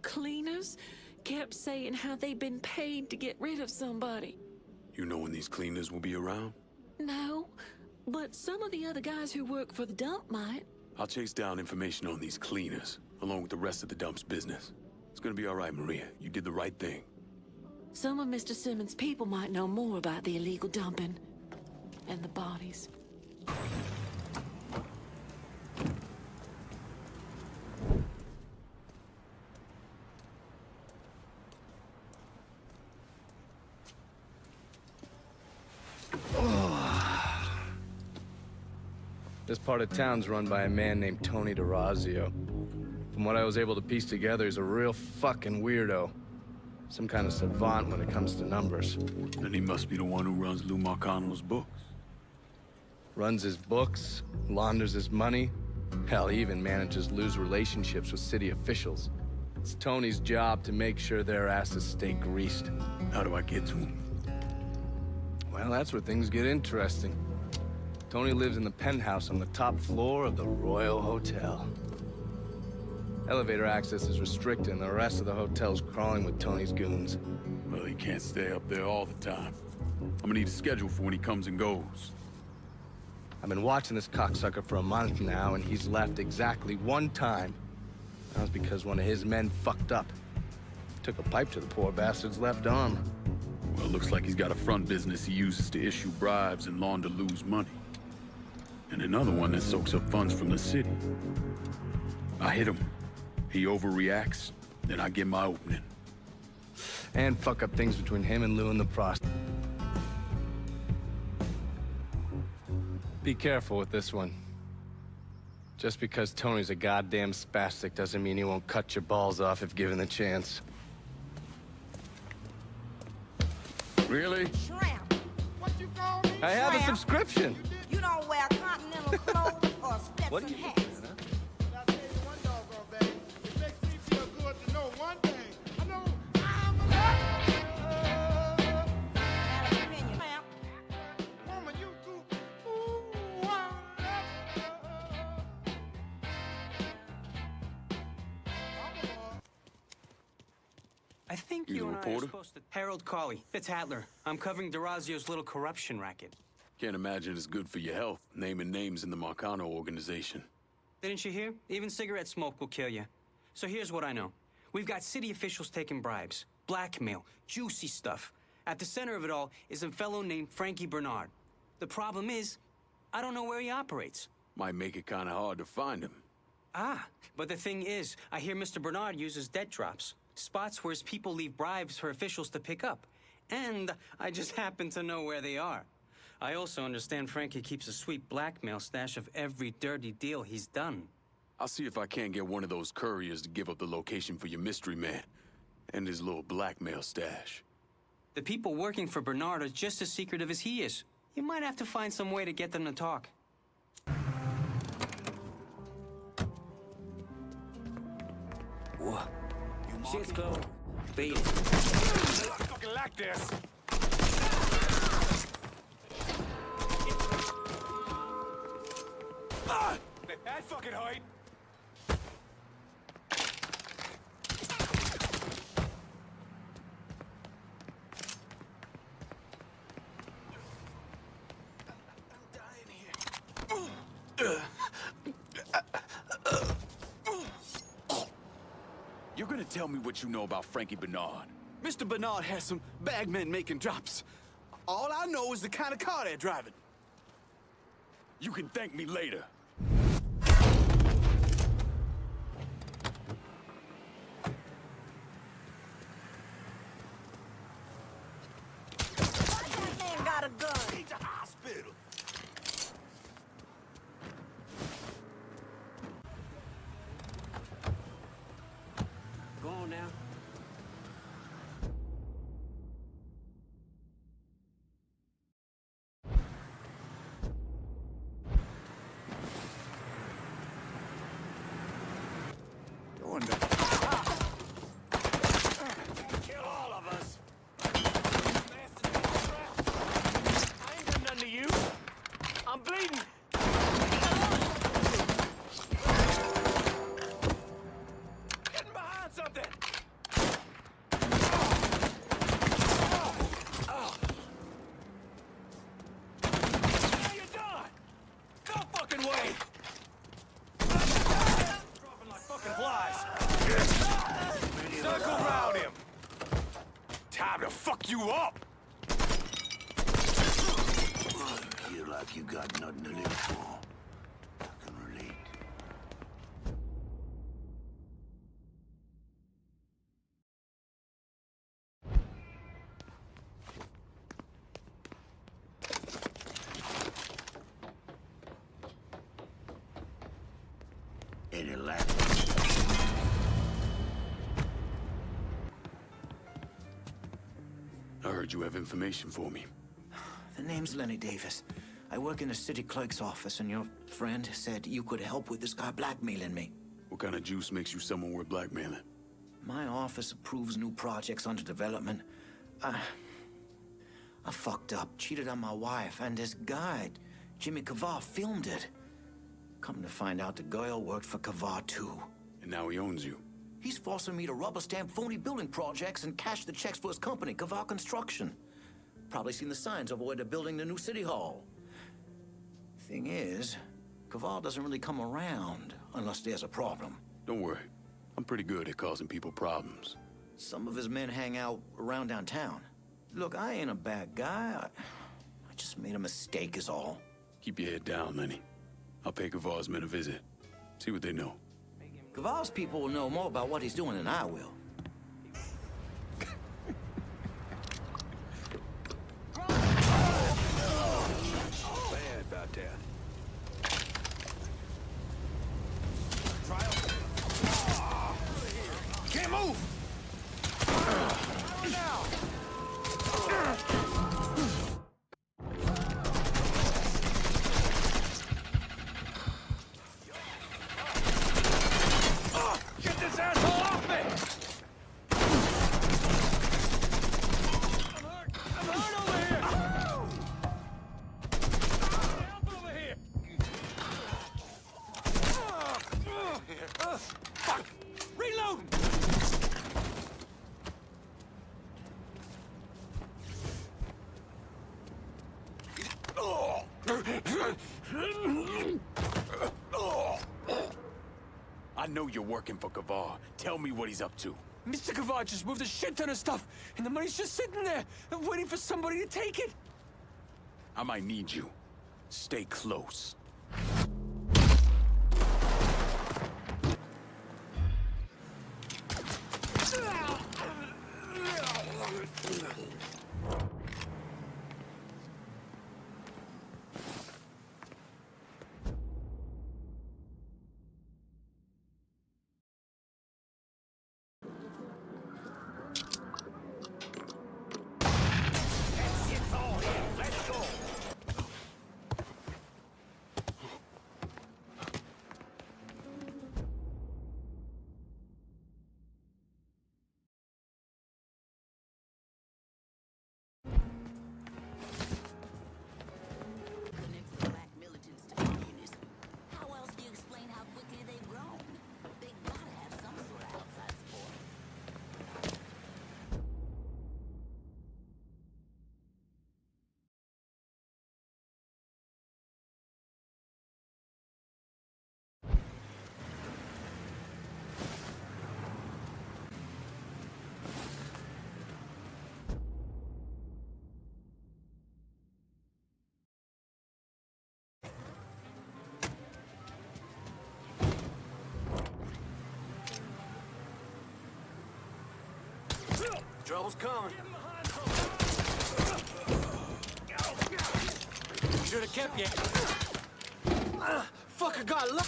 cleaners, kept saying how they'd been paid to get rid of somebody. You know when these cleaners will be around? No, but some of the other guys who work for the dump might. I'll chase down information on these cleaners, along with the rest of the dump's business. It's gonna be all right, Maria. You did the right thing. Some of Mr. Simmons' people might know more about the illegal dumping and the bodies. This part of town's run by a man named Tony DeRazio. From what I was able to piece together, he's a real fucking weirdo. Some kind of savant when it comes to numbers. Then he must be the one who runs Lou Marcano's books. Runs his books, launders his money. Hell, he even manages Lou's relationships with city officials. It's Tony's job to make sure their asses stay greased. How do I get to him? Well, that's where things get interesting. Tony lives in the penthouse on the top floor of the Royal Hotel. Elevator access is restricted and the rest of the hotel's crawling with Tony's goons. Well, he can't stay up there all the time. I'm gonna need a schedule for when he comes and goes. I've been watching this cocksucker for a month now, and he's left exactly one time. That was because one of his men fucked up. Took a pipe to the poor bastard's left arm. Well, it looks like he's got a front business he uses to issue bribes and launder Lou's money. And another one that soaks up funds from the city. I hit him. He overreacts, then I get my opening. And fuck up things between him and Lou in the process. Be careful with this one. Just because Tony's a goddamn spastic doesn't mean he won't cut your balls off if given the chance. Really? Shrimp. What you call me? I have a subscription. You don't wear continental clothes or Stetson hats. I'll tell you one doggone thing. It makes me feel good to know one thing. I know I'm a woman, you do. Ooh, I think You you the and I are reporter? supposed to... Harold Cawley, Fitz Hatler. I'm covering DeRazio's little corruption racket. Can't imagine it's good for your health, naming names in the Marcano organization. Didn't you hear? Even cigarette smoke will kill you. So here's what I know. We've got city officials taking bribes, blackmail, juicy stuff. At the center of it all is a fellow named Frankie Bernard. The problem is, I don't know where he operates. Might make it kind of hard to find him. Ah, but the thing is, I hear Mr. Bernard uses debt drops, spots where his people leave bribes for officials to pick up. And I just happen to know where they are. I also understand Frankie keeps a sweet blackmail stash of every dirty deal he's done. I'll see if I can't get one of those couriers to give up the location for your mystery man and his little blackmail stash. The people working for Bernard are just as secretive as he is. You might have to find some way to get them to talk. What? Shit's closed. Beat it. I fucking like this. fucking height. You're gonna tell me what you know about Frankie Bernard. Mr. Bernard has some bagmen making drops. All I know is the kind of car they're driving. You can thank me later. That man got a gun. He's a hospital. Go on now. Kill all of us. I ain't done nothing to you. I'm bleeding. Getting behind something. Now you're done. No fucking way. Dropping like fucking flies. Circle round him. Time to fuck you up. Feel like you got nothing to live for. I can relate. Any lack. I heard you have information for me. The name's Lenny Davis. I work in the city clerk's office, and your friend said you could help with this guy blackmailing me. What kind of juice makes you someone worth blackmailing? My office approves new projects under development. I fucked up, cheated on my wife, and this guy, Jimmy Kavar, filmed it. Come to find out the girl worked for Kavar too. And now he owns you. He's forcing me to rubber stamp phony building projects and cash the checks for his company, Kavar Construction. Probably seen the signs over where they're building the new city hall. Thing is, Kavar doesn't really come around unless there's a problem. Don't worry. I'm pretty good at causing people problems. Some of his men hang out around downtown. Look, I ain't a bad guy. I just made a mistake is all. Keep your head down, Lenny. I'll pay Kavar's men a visit. See what they know. Kavar's people will know more about what he's doing than I will. Bad about that. Can't move! Now! Get this asshole off me! I'm hurt over here! Help over here! Fuck! Reloading! I know you're working for Kavar. Tell me what he's up to. Mr. Kavar just moved a shit ton of stuff, and the money's just sitting there, waiting for somebody to take it. I might need you. Stay close. Trouble's coming. Should have kept you. Fucker got luck.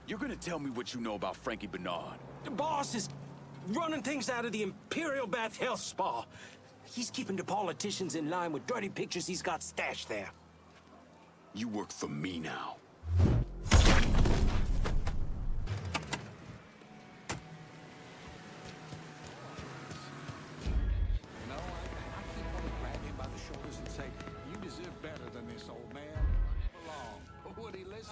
You're gonna tell me what you know about Frankie Bernard? The boss is running things out of the Imperial Bath Health Spa. He's keeping the politicians in line with dirty pictures he's got stashed there. You work for me now.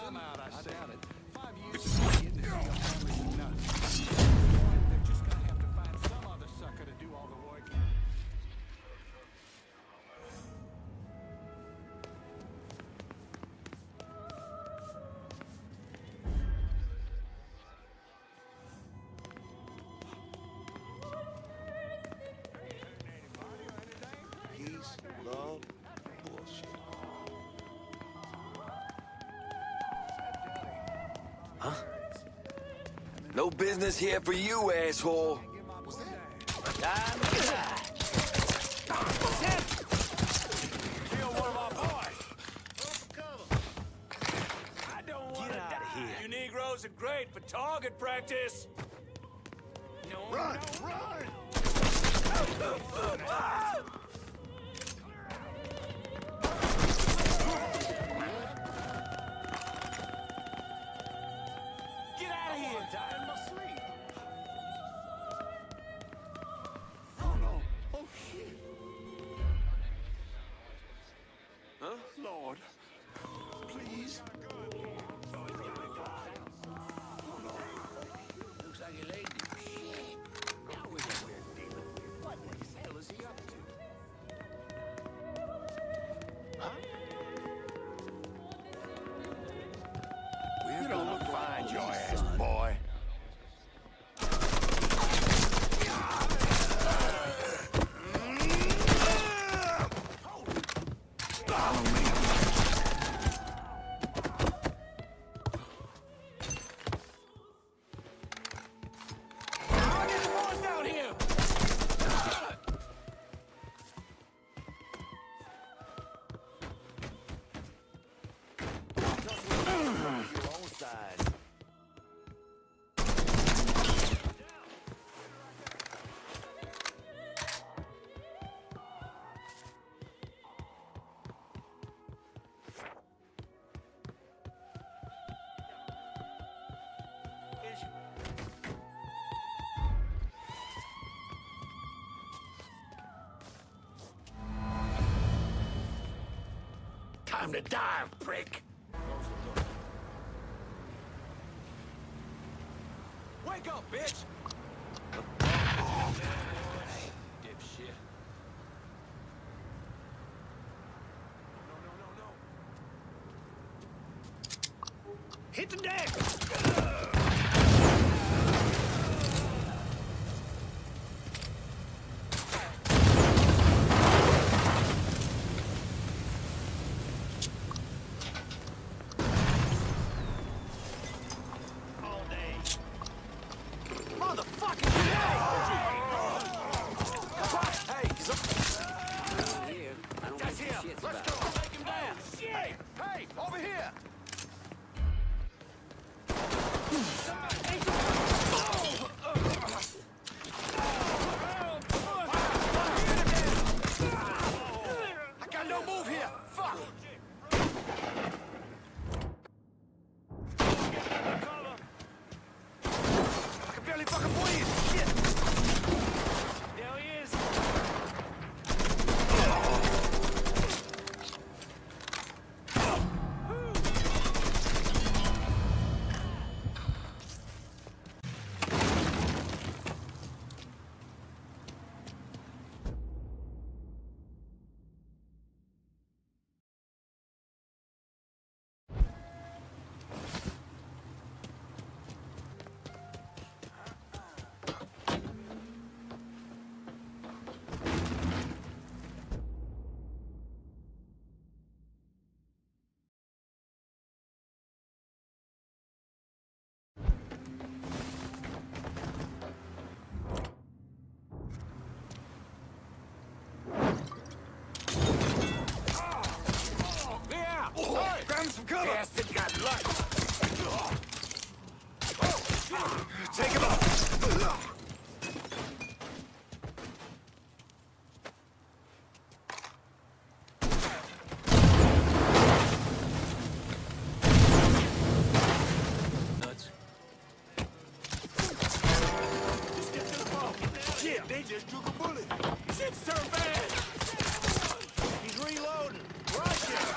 I'm out, I doubt it. 5 years they're just gonna have to find some other sucker to do all the work. Peace, love, bullshit. Huh? No business here for you, asshole. Get out of here. You Negroes are great for target practice. Run! Run! Get out of here! Die in my sleep. Oh no! Oh shit! Huh? Lord, please. Looks like you laid the shit. Now we're dealing. What the hell is he up to? Huh? We're gonna find your ass, boy. Time to die, prick. Wake up, bitch! Dipshit. No. Hit the deck! Hey, grab him some cover! Bastard got luck! Take him up! Shit, they just took a bullet. Shit's turned bad. He's reloading. Rush him.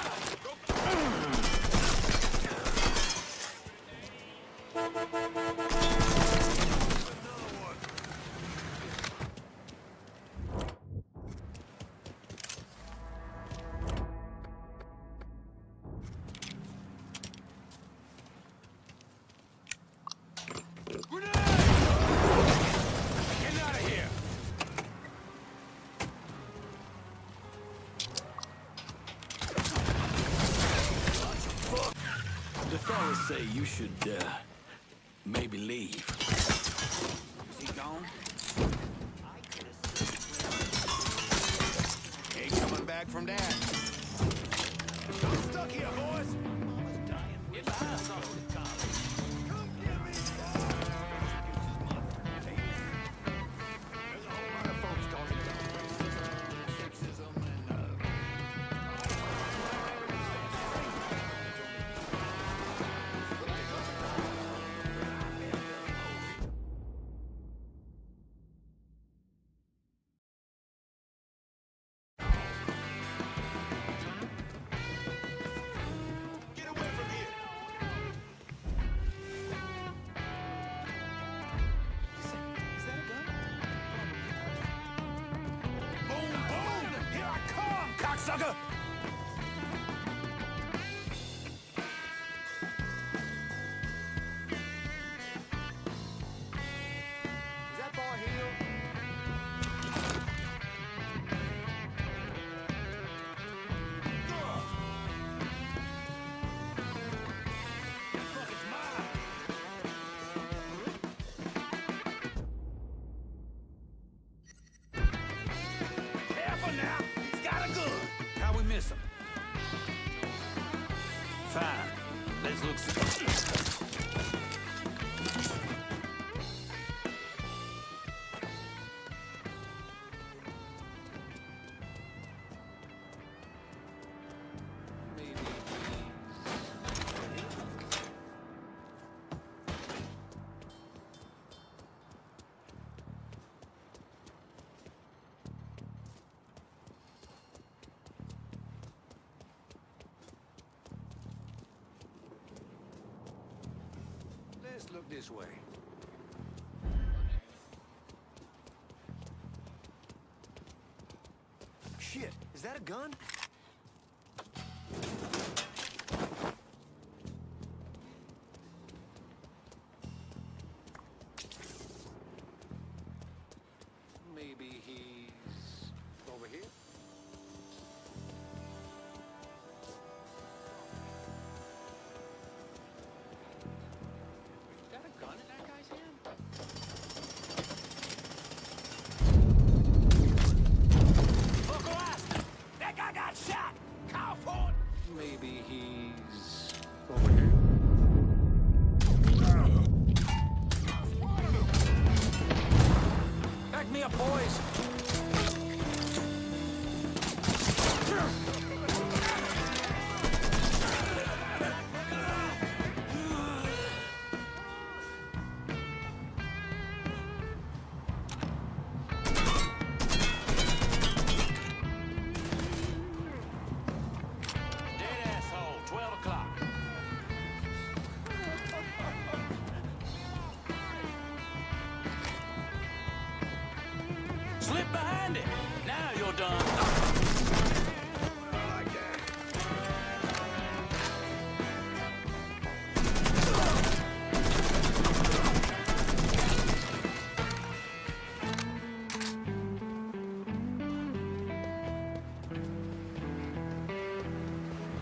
The fellas say you should, maybe leave. Is he gone? Ain't coming back from that. I'm stuck here, boys. Get behind something. Come get me. There's a whole lot of folks talking about racism, sexism, and, get away from here. Is that a gun? Boom, boom! Here I come, cocksucker! Is that bar here? Fuck, it's mine. Careful now. He's got a gun. How we miss him? Fine. Let's look some... Let's look this way. Shit, is that a gun? Maybe he's over here? Is that a gun in that guy's hand? Look, Alaska! That guy got shot! Call for it! Maybe he's over here? Back me up, boys! Dead asshole, 12 o'clock. Slip behind it! Now you're done.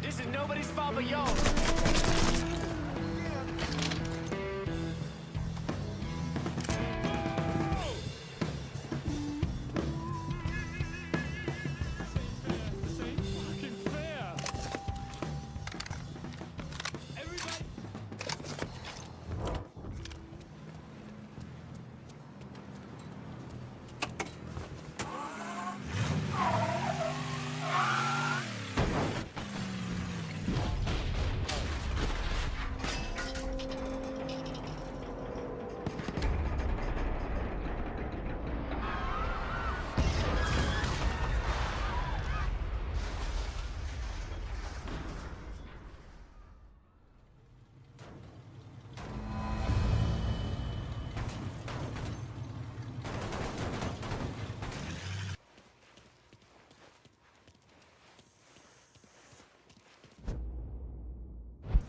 This is nobody's fault but yours. This ain't fucking fair.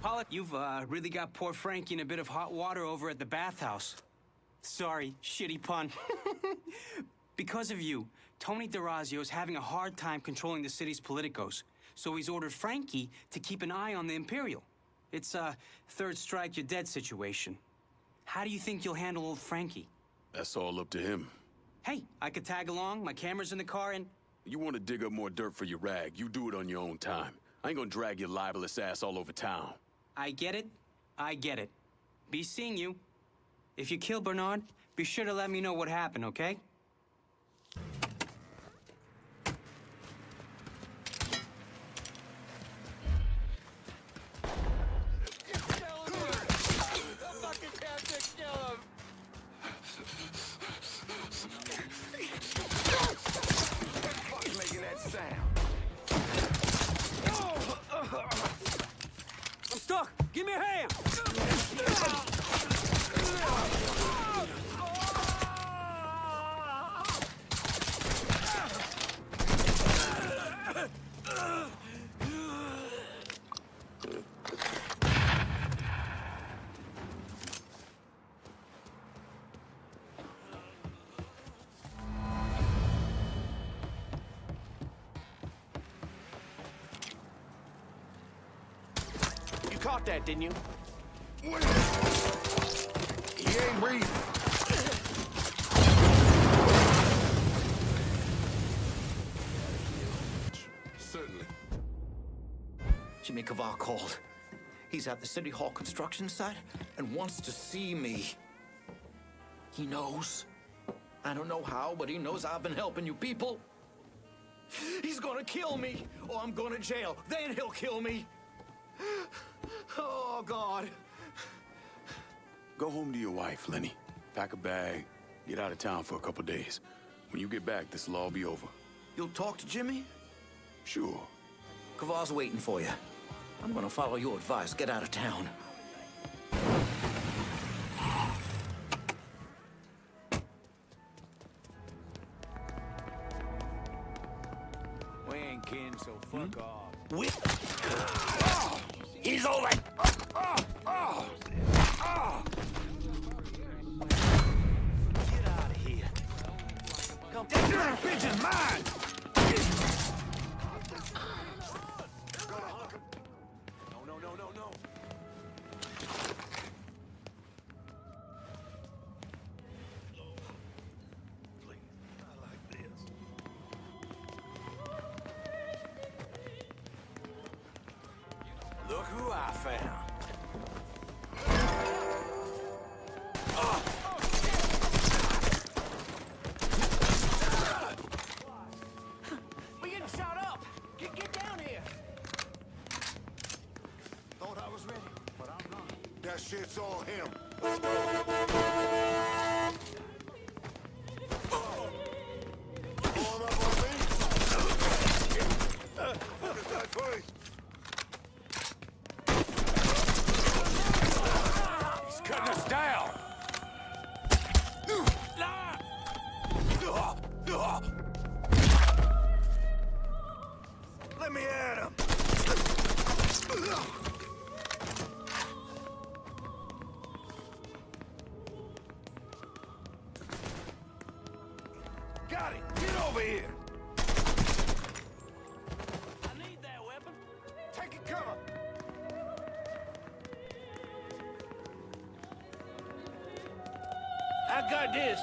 Pollock, you've really got poor Frankie in a bit of hot water over at the bathhouse. Sorry, shitty pun. Because of you, Tony DeRazio's having a hard time controlling the city's politicos, so he's ordered Frankie to keep an eye on the Imperial. It's a third strike, you're dead situation. How do you think you'll handle old Frankie? That's all up to him. Hey, I could tag along, my camera's in the car, and... You want to dig up more dirt for your rag, you do it on your own time. I ain't gonna drag your libelous ass all over town. I get it. I get it. Be seeing you. If you kill Bernard, be sure to let me know what happened, okay? I'm stuck! Give me a hand! Caught that, didn't you? He ain't breathing. Certainly. Jimmy Cavar called. He's at the City Hall construction site and wants to see me. He knows. I don't know how, but he knows I've been helping you people. He's gonna kill me, or I'm going to jail. Then he'll kill me. Oh, God. Go home to your wife, Lenny. Pack a bag, get out of town for a couple days. When you get back, this'll all be over. You'll talk to Jimmy? Sure. Cavar's waiting for you. I'm gonna follow your advice. Get out of town. We ain't kin, so fuck off. He's all right. Get out of here. Come that bitch is mine! No. Look who I found. We're getting shot up. Get down here. Thought I was ready, but I'm not. That shit's all him. Going up on me? Look at that face. He's cutting us down. Let me at him. Got it. Get over here. I need that weapon. Take it, cover. I got this.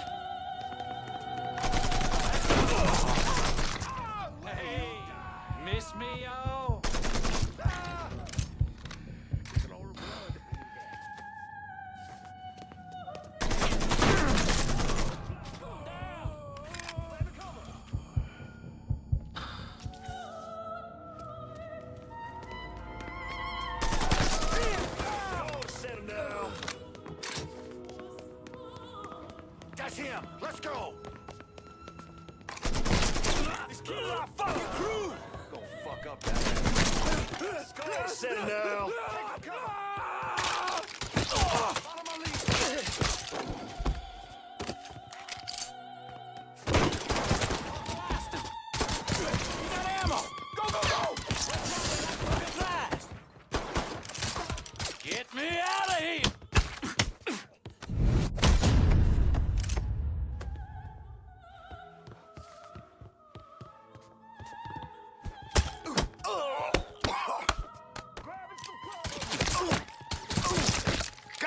Hey, miss me, y'all? Set him down. That's him. Let's go. He's killing our fucking crew. Gonna fuck up that. Let's go. Set him down. Take a cover. Follow my lead. You got ammo. Go.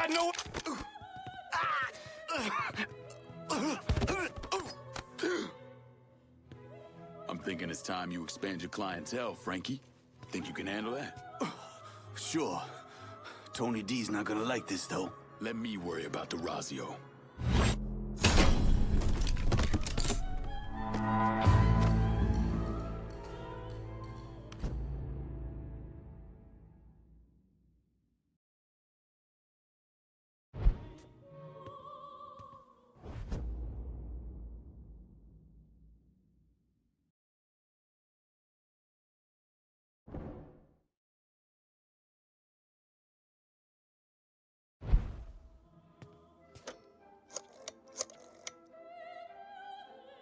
got no... I'm thinking it's time you expand your clientele, Frankie. Think you can handle that? Sure. Tony D's not gonna like this, though. Let me worry about the Razio.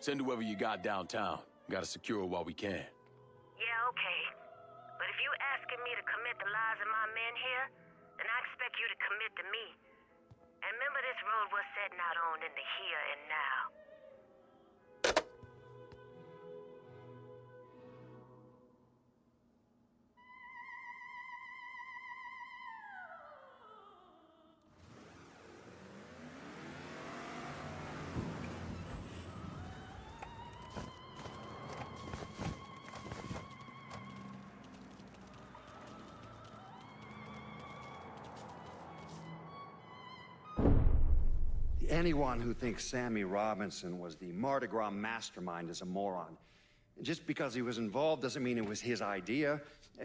Send whoever you got downtown. Gotta secure it while we can. Yeah, okay. But if you asking me to commit the lives of my men here, then I expect you to commit to me. And remember this road we're setting out on in the here and now. Anyone who thinks Sammy Robinson was the Mardi Gras mastermind is a moron. Just because he was involved doesn't mean it was his idea.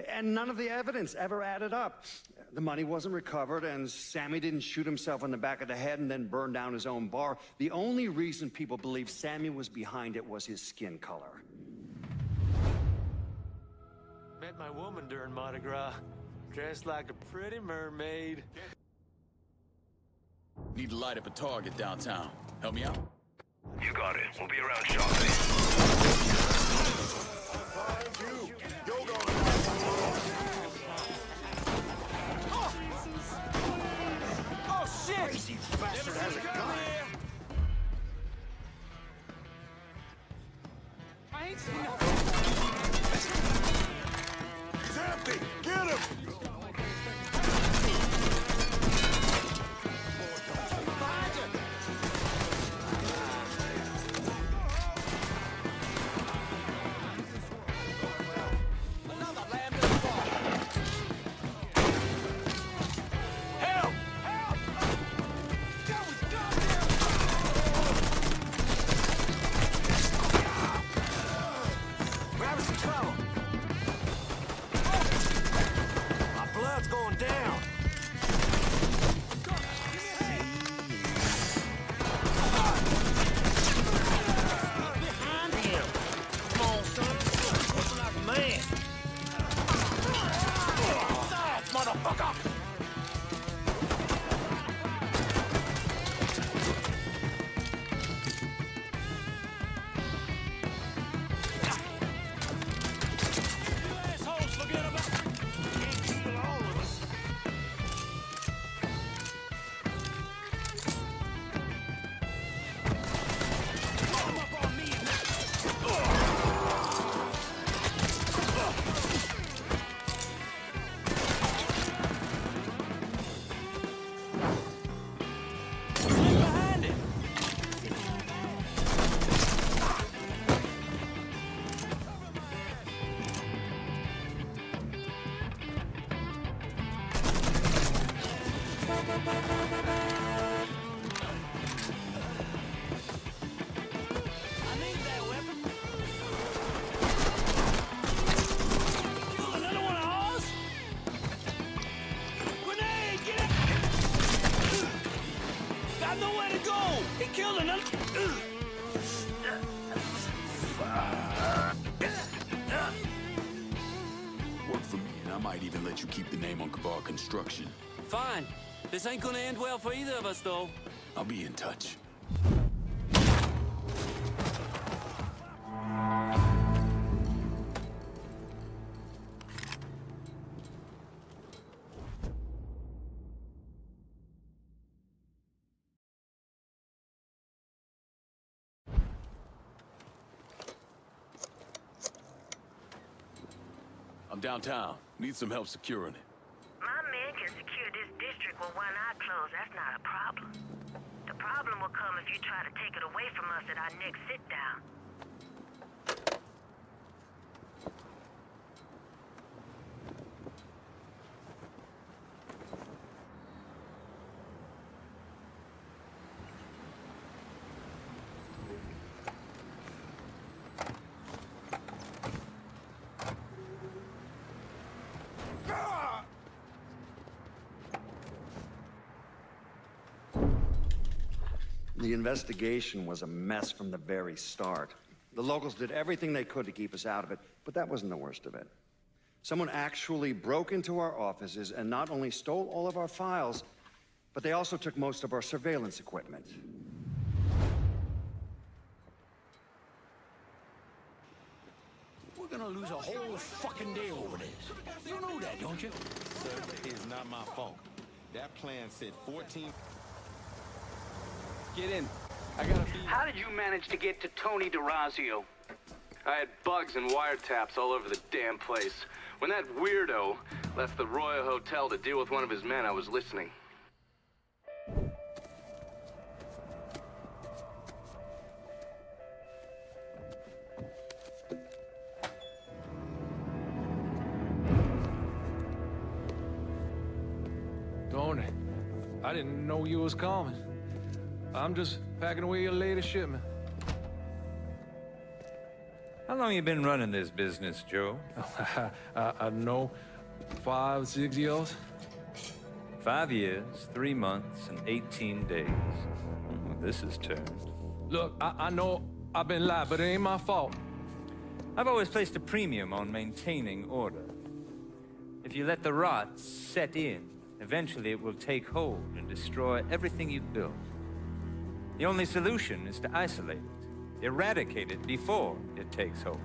And none of the evidence ever added up. The money wasn't recovered, and Sammy didn't shoot himself in the back of the head and then burn down his own bar. The only reason people believe Sammy was behind it was his skin color. Met my woman during Mardi Gras. Dressed like a pretty mermaid. Need to light up a target downtown. Help me out? You got it. We'll be around shortly. Oh, shit! Crazy bastard has a gun. I ain't seen nothing. He's empty! Get him! You keep the name on Kavar Construction. Fine. This ain't gonna end well for either of us, though. I'll be in touch. I'm downtown. Need some help securing it. My men can secure this district when one eye closed. That's not a problem. The problem will come if you try to take it away from us at our next sit-down. The investigation was a mess from the very start. The locals did everything they could to keep us out of it, but that wasn't the worst of it. Someone actually broke into our offices and not only stole all of our files, but they also took most of our surveillance equipment. We're gonna lose a whole fucking day over this. You know that, don't you? Sir, it's not my fault. That plan said 14... Get in. I gotta be... How did you manage to get to Tony DeRazio? I had bugs and wiretaps all over the damn place. When that weirdo left the Royal Hotel to deal with one of his men, I was listening. Tony, I didn't know you was coming. I'm just packing away your latest shipment. How long you been running this business, Joe? I don't know, 5, 6 years? 5 years, 3 months, and 18 days. Well, this is turned. Look, I know I've been lied, but it ain't my fault. I've always placed a premium on maintaining order. If you let the rot set in, eventually it will take hold and destroy everything you've built. The only solution is to isolate it, eradicate it before it takes hold.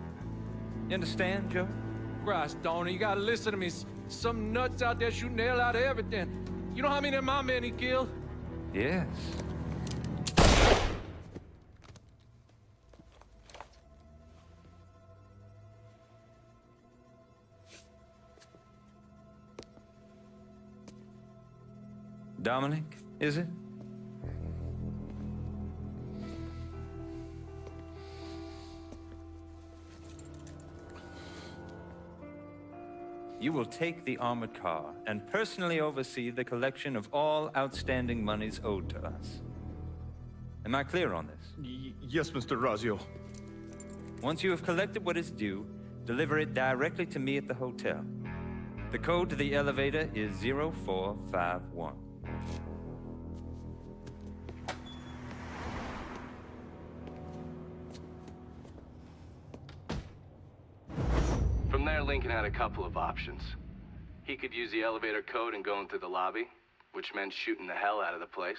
You understand, Joe? Christ, Tony, you gotta listen to me. Some nuts out there shooting the hell out of everything. You know how many of my men he killed? Yes. Dominic, is it? You will take the armored car and personally oversee the collection of all outstanding monies owed to us. Am I clear on this? Yes, Mr. Razio. Once you have collected what is due, deliver it directly to me at the hotel. The code to the elevator is 0451. From there, Lincoln had a couple of options. He could use the elevator code and go into the lobby, which meant shooting the hell out of the place.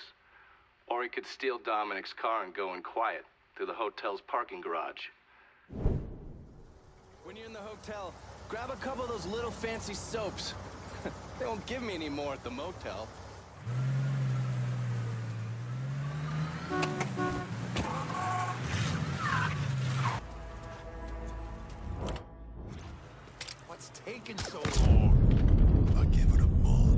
Or he could steal Dominic's car and go in quiet through the hotel's parking garage. When you're in the hotel, grab a couple of those little fancy soaps. They won't give me any more at the motel. What's taking so long? I'll give it a month.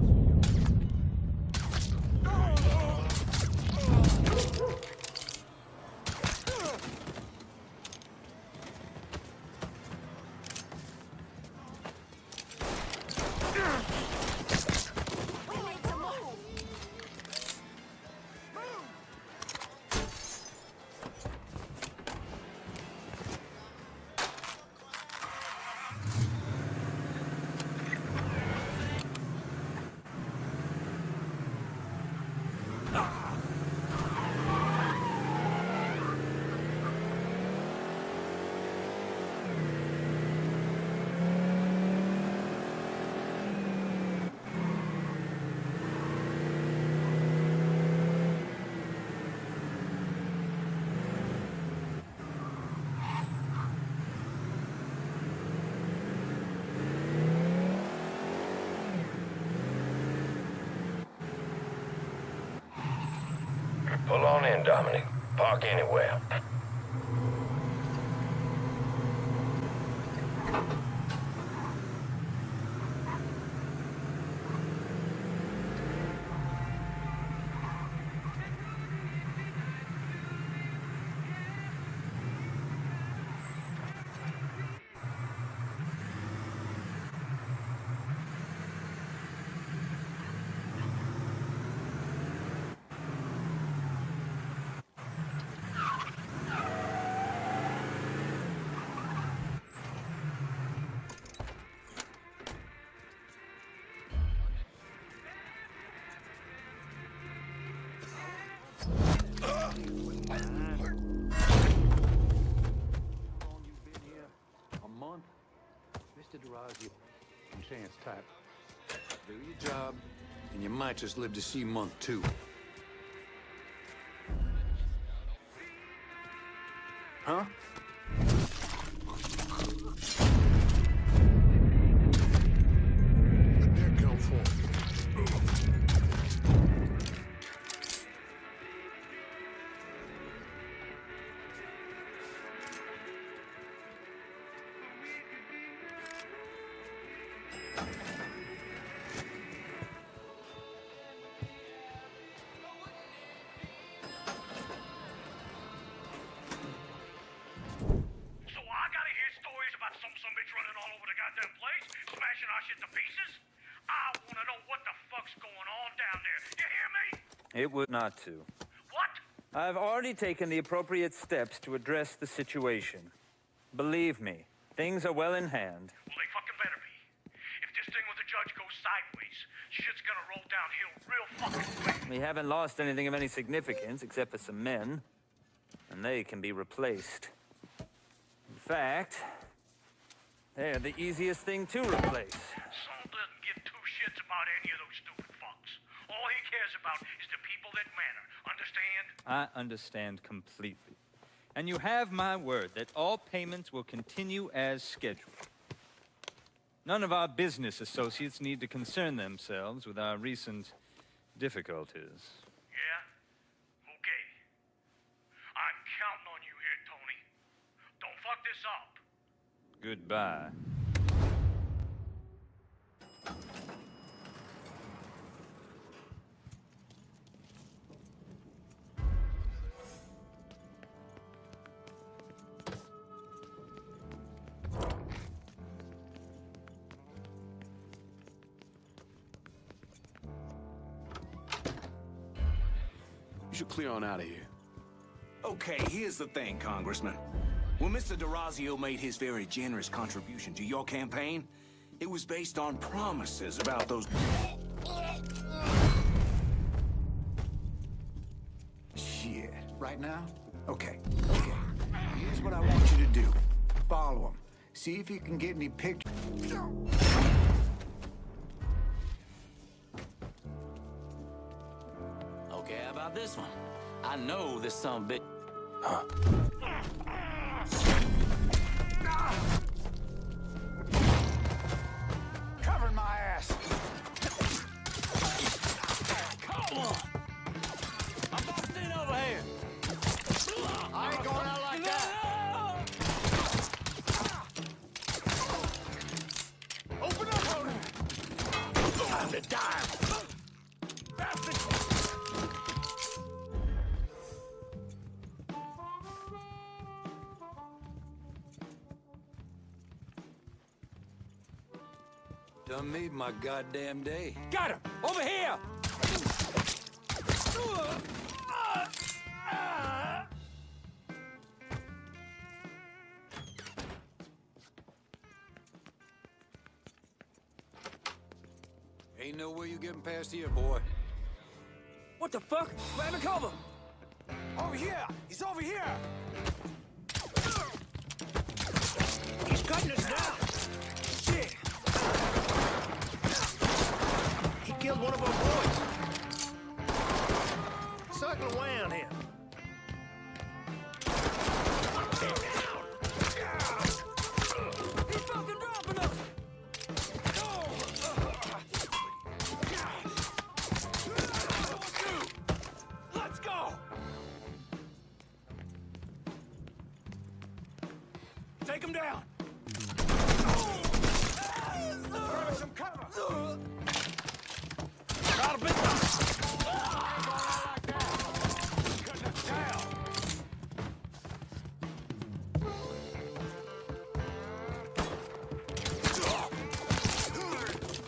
Pull on in, Dominic. Park anywhere. Mr. DeRazio and chance type. Do your job, and you might just live to see month 2. Huh? Where'd that come from? It would not to. What? I've already taken the appropriate steps to address the situation. Believe me, things are well in hand. Well, they fucking better be. If this thing with the judge goes sideways, shit's gonna roll downhill real fucking quick. We haven't lost anything of any significance except for some men, and they can be replaced. In fact, they're the easiest thing to replace. Saul doesn't give two shits about any of those stupid fucks. All he cares about is the people that matter. Understand? I understand completely. And you have my word that all payments will continue as scheduled. None of our business associates need to concern themselves with our recent difficulties. Yeah? Okay. I'm counting on you here, Tony. Don't fuck this up. Goodbye. You should clear on out of here. Okay, here's the thing, Congressman. When Mr. DeRazio made his very generous contribution to your campaign, it was based on promises about those... Shit. Right now? Okay. Here's what I want you to do. Follow him. See if you can get any pictures. Okay, how about this one? I know this son of a bitch. Covering my ass. Come on! I'm busting over here! I ain't going out like that. Open up on him. Time to die. Done made my goddamn day. Got him! Over here! Ain't no way you getting past here, boy. What the fuck? Grab cover! Over here! He's over here! He's cutting us down! Shit! He killed one of our boys. Circle around here. He's fucking dropping us! Let's go! Take him down! Grab some cover! Got a bit Cutting us down!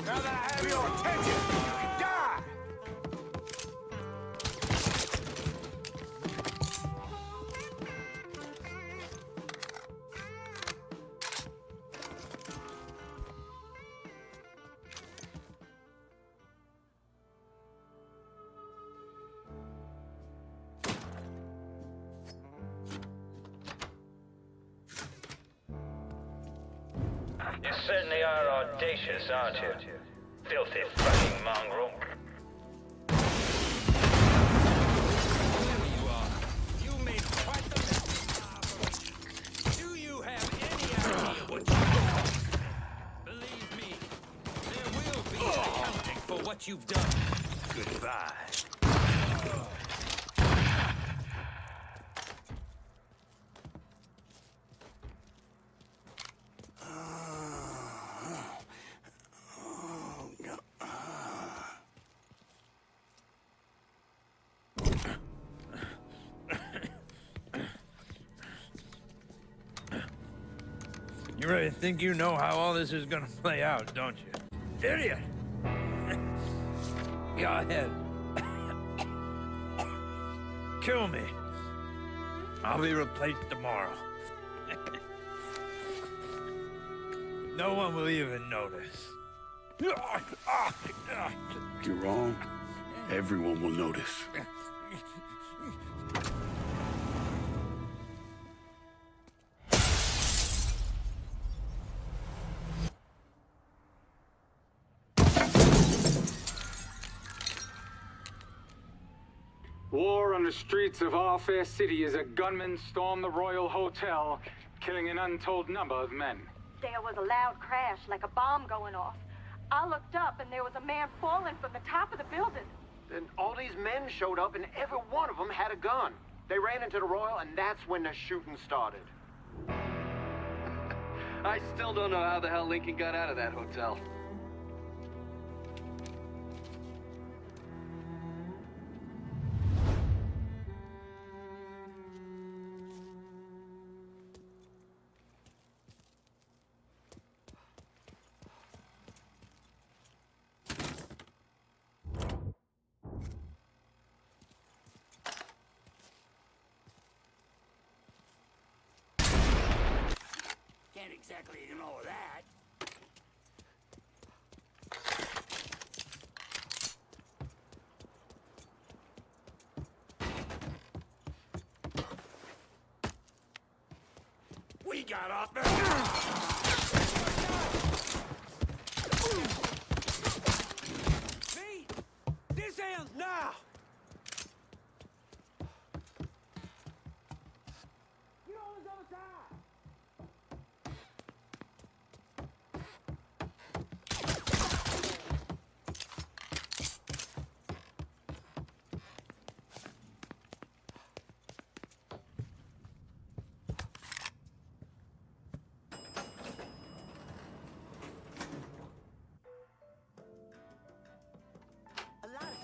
Now that I have your attention, die! You certainly are audacious, aren't you? Filthy fucking mongrel. What you've done. Goodbye. You really think you know how all this is gonna play out, don't you? Idiot! Go ahead. Kill me. I'll be replaced tomorrow. No one will even notice. You're wrong. Everyone will notice. War on the streets of our fair city as a gunman stormed the Royal Hotel, killing an untold number of men. There was a loud crash, like a bomb going off. I looked up and there was a man falling from the top of the building. Then all these men showed up and every one of them had a gun. They ran into the Royal and that's when the shooting started. I still don't know how the hell Lincoln got out of that hotel. Can't exactly ignore that. We got off the... Me? This ends now! You on his other side!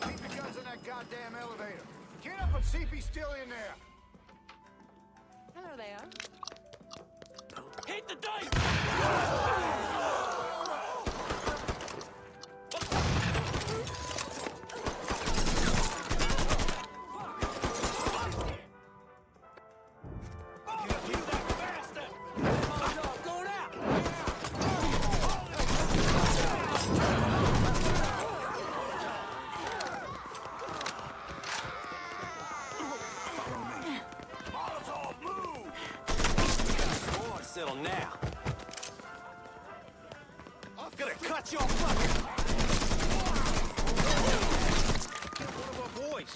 Keep your guns in that goddamn elevator. Get up and see if he's still in there. Hello there. Hit the dice! Settle now. I'm gonna cut your fucking... One of our boys.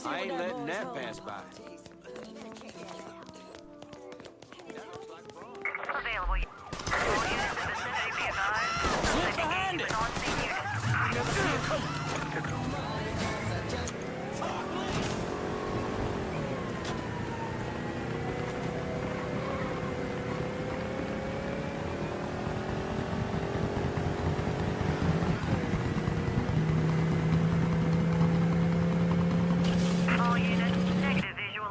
I ain't letting that pass by. Available. All units in the vicinity be advised. Look behind it! I never see it coming. All units, negative visual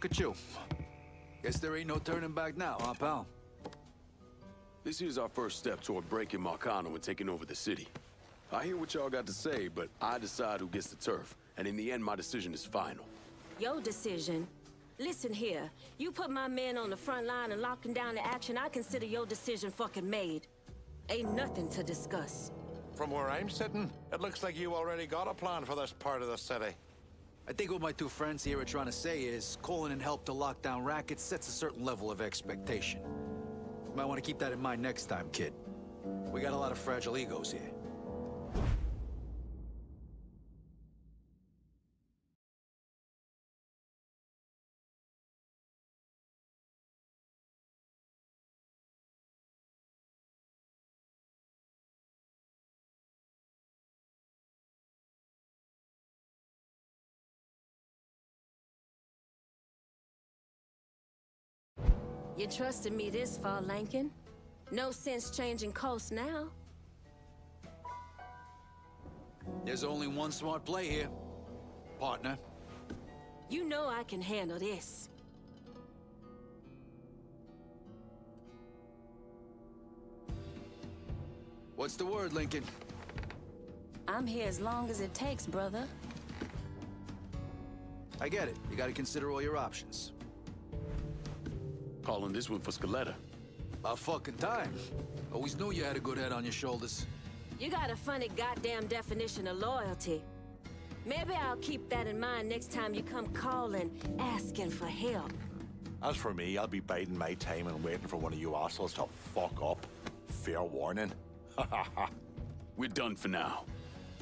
Look at you. Guess there ain't no turning back now, huh, pal? This here's our first step toward breaking Markano and taking over the city. I hear what y'all got to say, but I decide who gets the turf. And in the end, my decision is final. Your decision? Listen here. You put my men on the front line and locking down the action, I consider your decision fucking made. Ain't nothing to discuss. From where I'm sitting, it looks like you already got a plan for this part of the city. I think what my two friends here are trying to say is calling in help to lock down rackets sets a certain level of expectation. You might want to keep that in mind next time, kid. We got a lot of fragile egos here. You trusted me this far, Lincoln. No sense changing course now. There's only one smart play here, partner. You know I can handle this. What's the word, Lincoln? I'm here as long as it takes, brother. I get it. You gotta consider all your options. Calling this one for Scaletta. About fucking time. Always knew you had a good head on your shoulders. You got a funny goddamn definition of loyalty. Maybe I'll keep that in mind next time you come calling, asking for help. As for me, I'll be biding my time and waiting for one of you assholes to fuck up. Fair warning. We're done for now.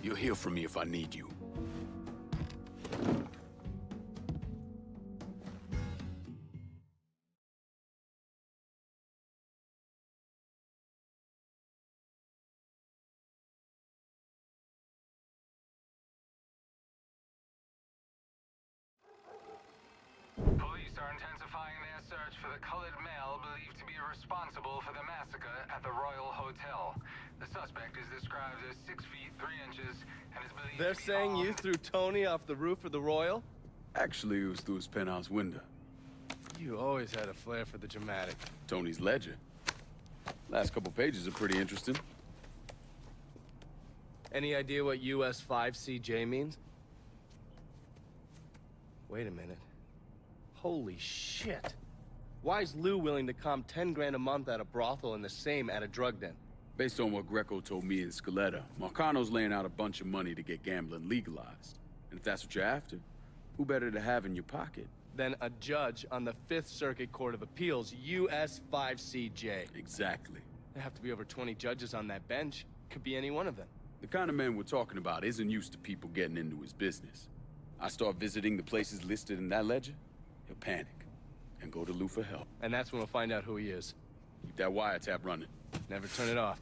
You'll hear from me if I need you. Police are intensifying their search for the colored male believed to be responsible for the massacre at the Royal Hotel. The suspect is described as 6 feet 3 inches and is believed They're to be saying you armed. threw Tony off the roof of the Royal? Actually, it was through his penthouse window. You always had a flair for the dramatic. Tony's ledger. Last couple pages are pretty interesting. Any idea what US 5CJ means? Wait a minute. Holy shit. Why is Lou willing to comp 10 grand a month at a brothel and the same at a drug den? Based on what Greco told me and Scaletta, Marcano's laying out a bunch of money to get gambling legalized. And if that's what you're after, who better to have in your pocket? Then a judge on the 5th Circuit Court of Appeals, US 5CJ. Exactly. There have to be over 20 judges on that bench. Could be any one of them. The kind of man we're talking about isn't used to people getting into his business. I start visiting the places listed in that ledger, he'll panic and go to Lou for help. And that's when we'll find out who he is. Keep that wiretap running. Never turn it off.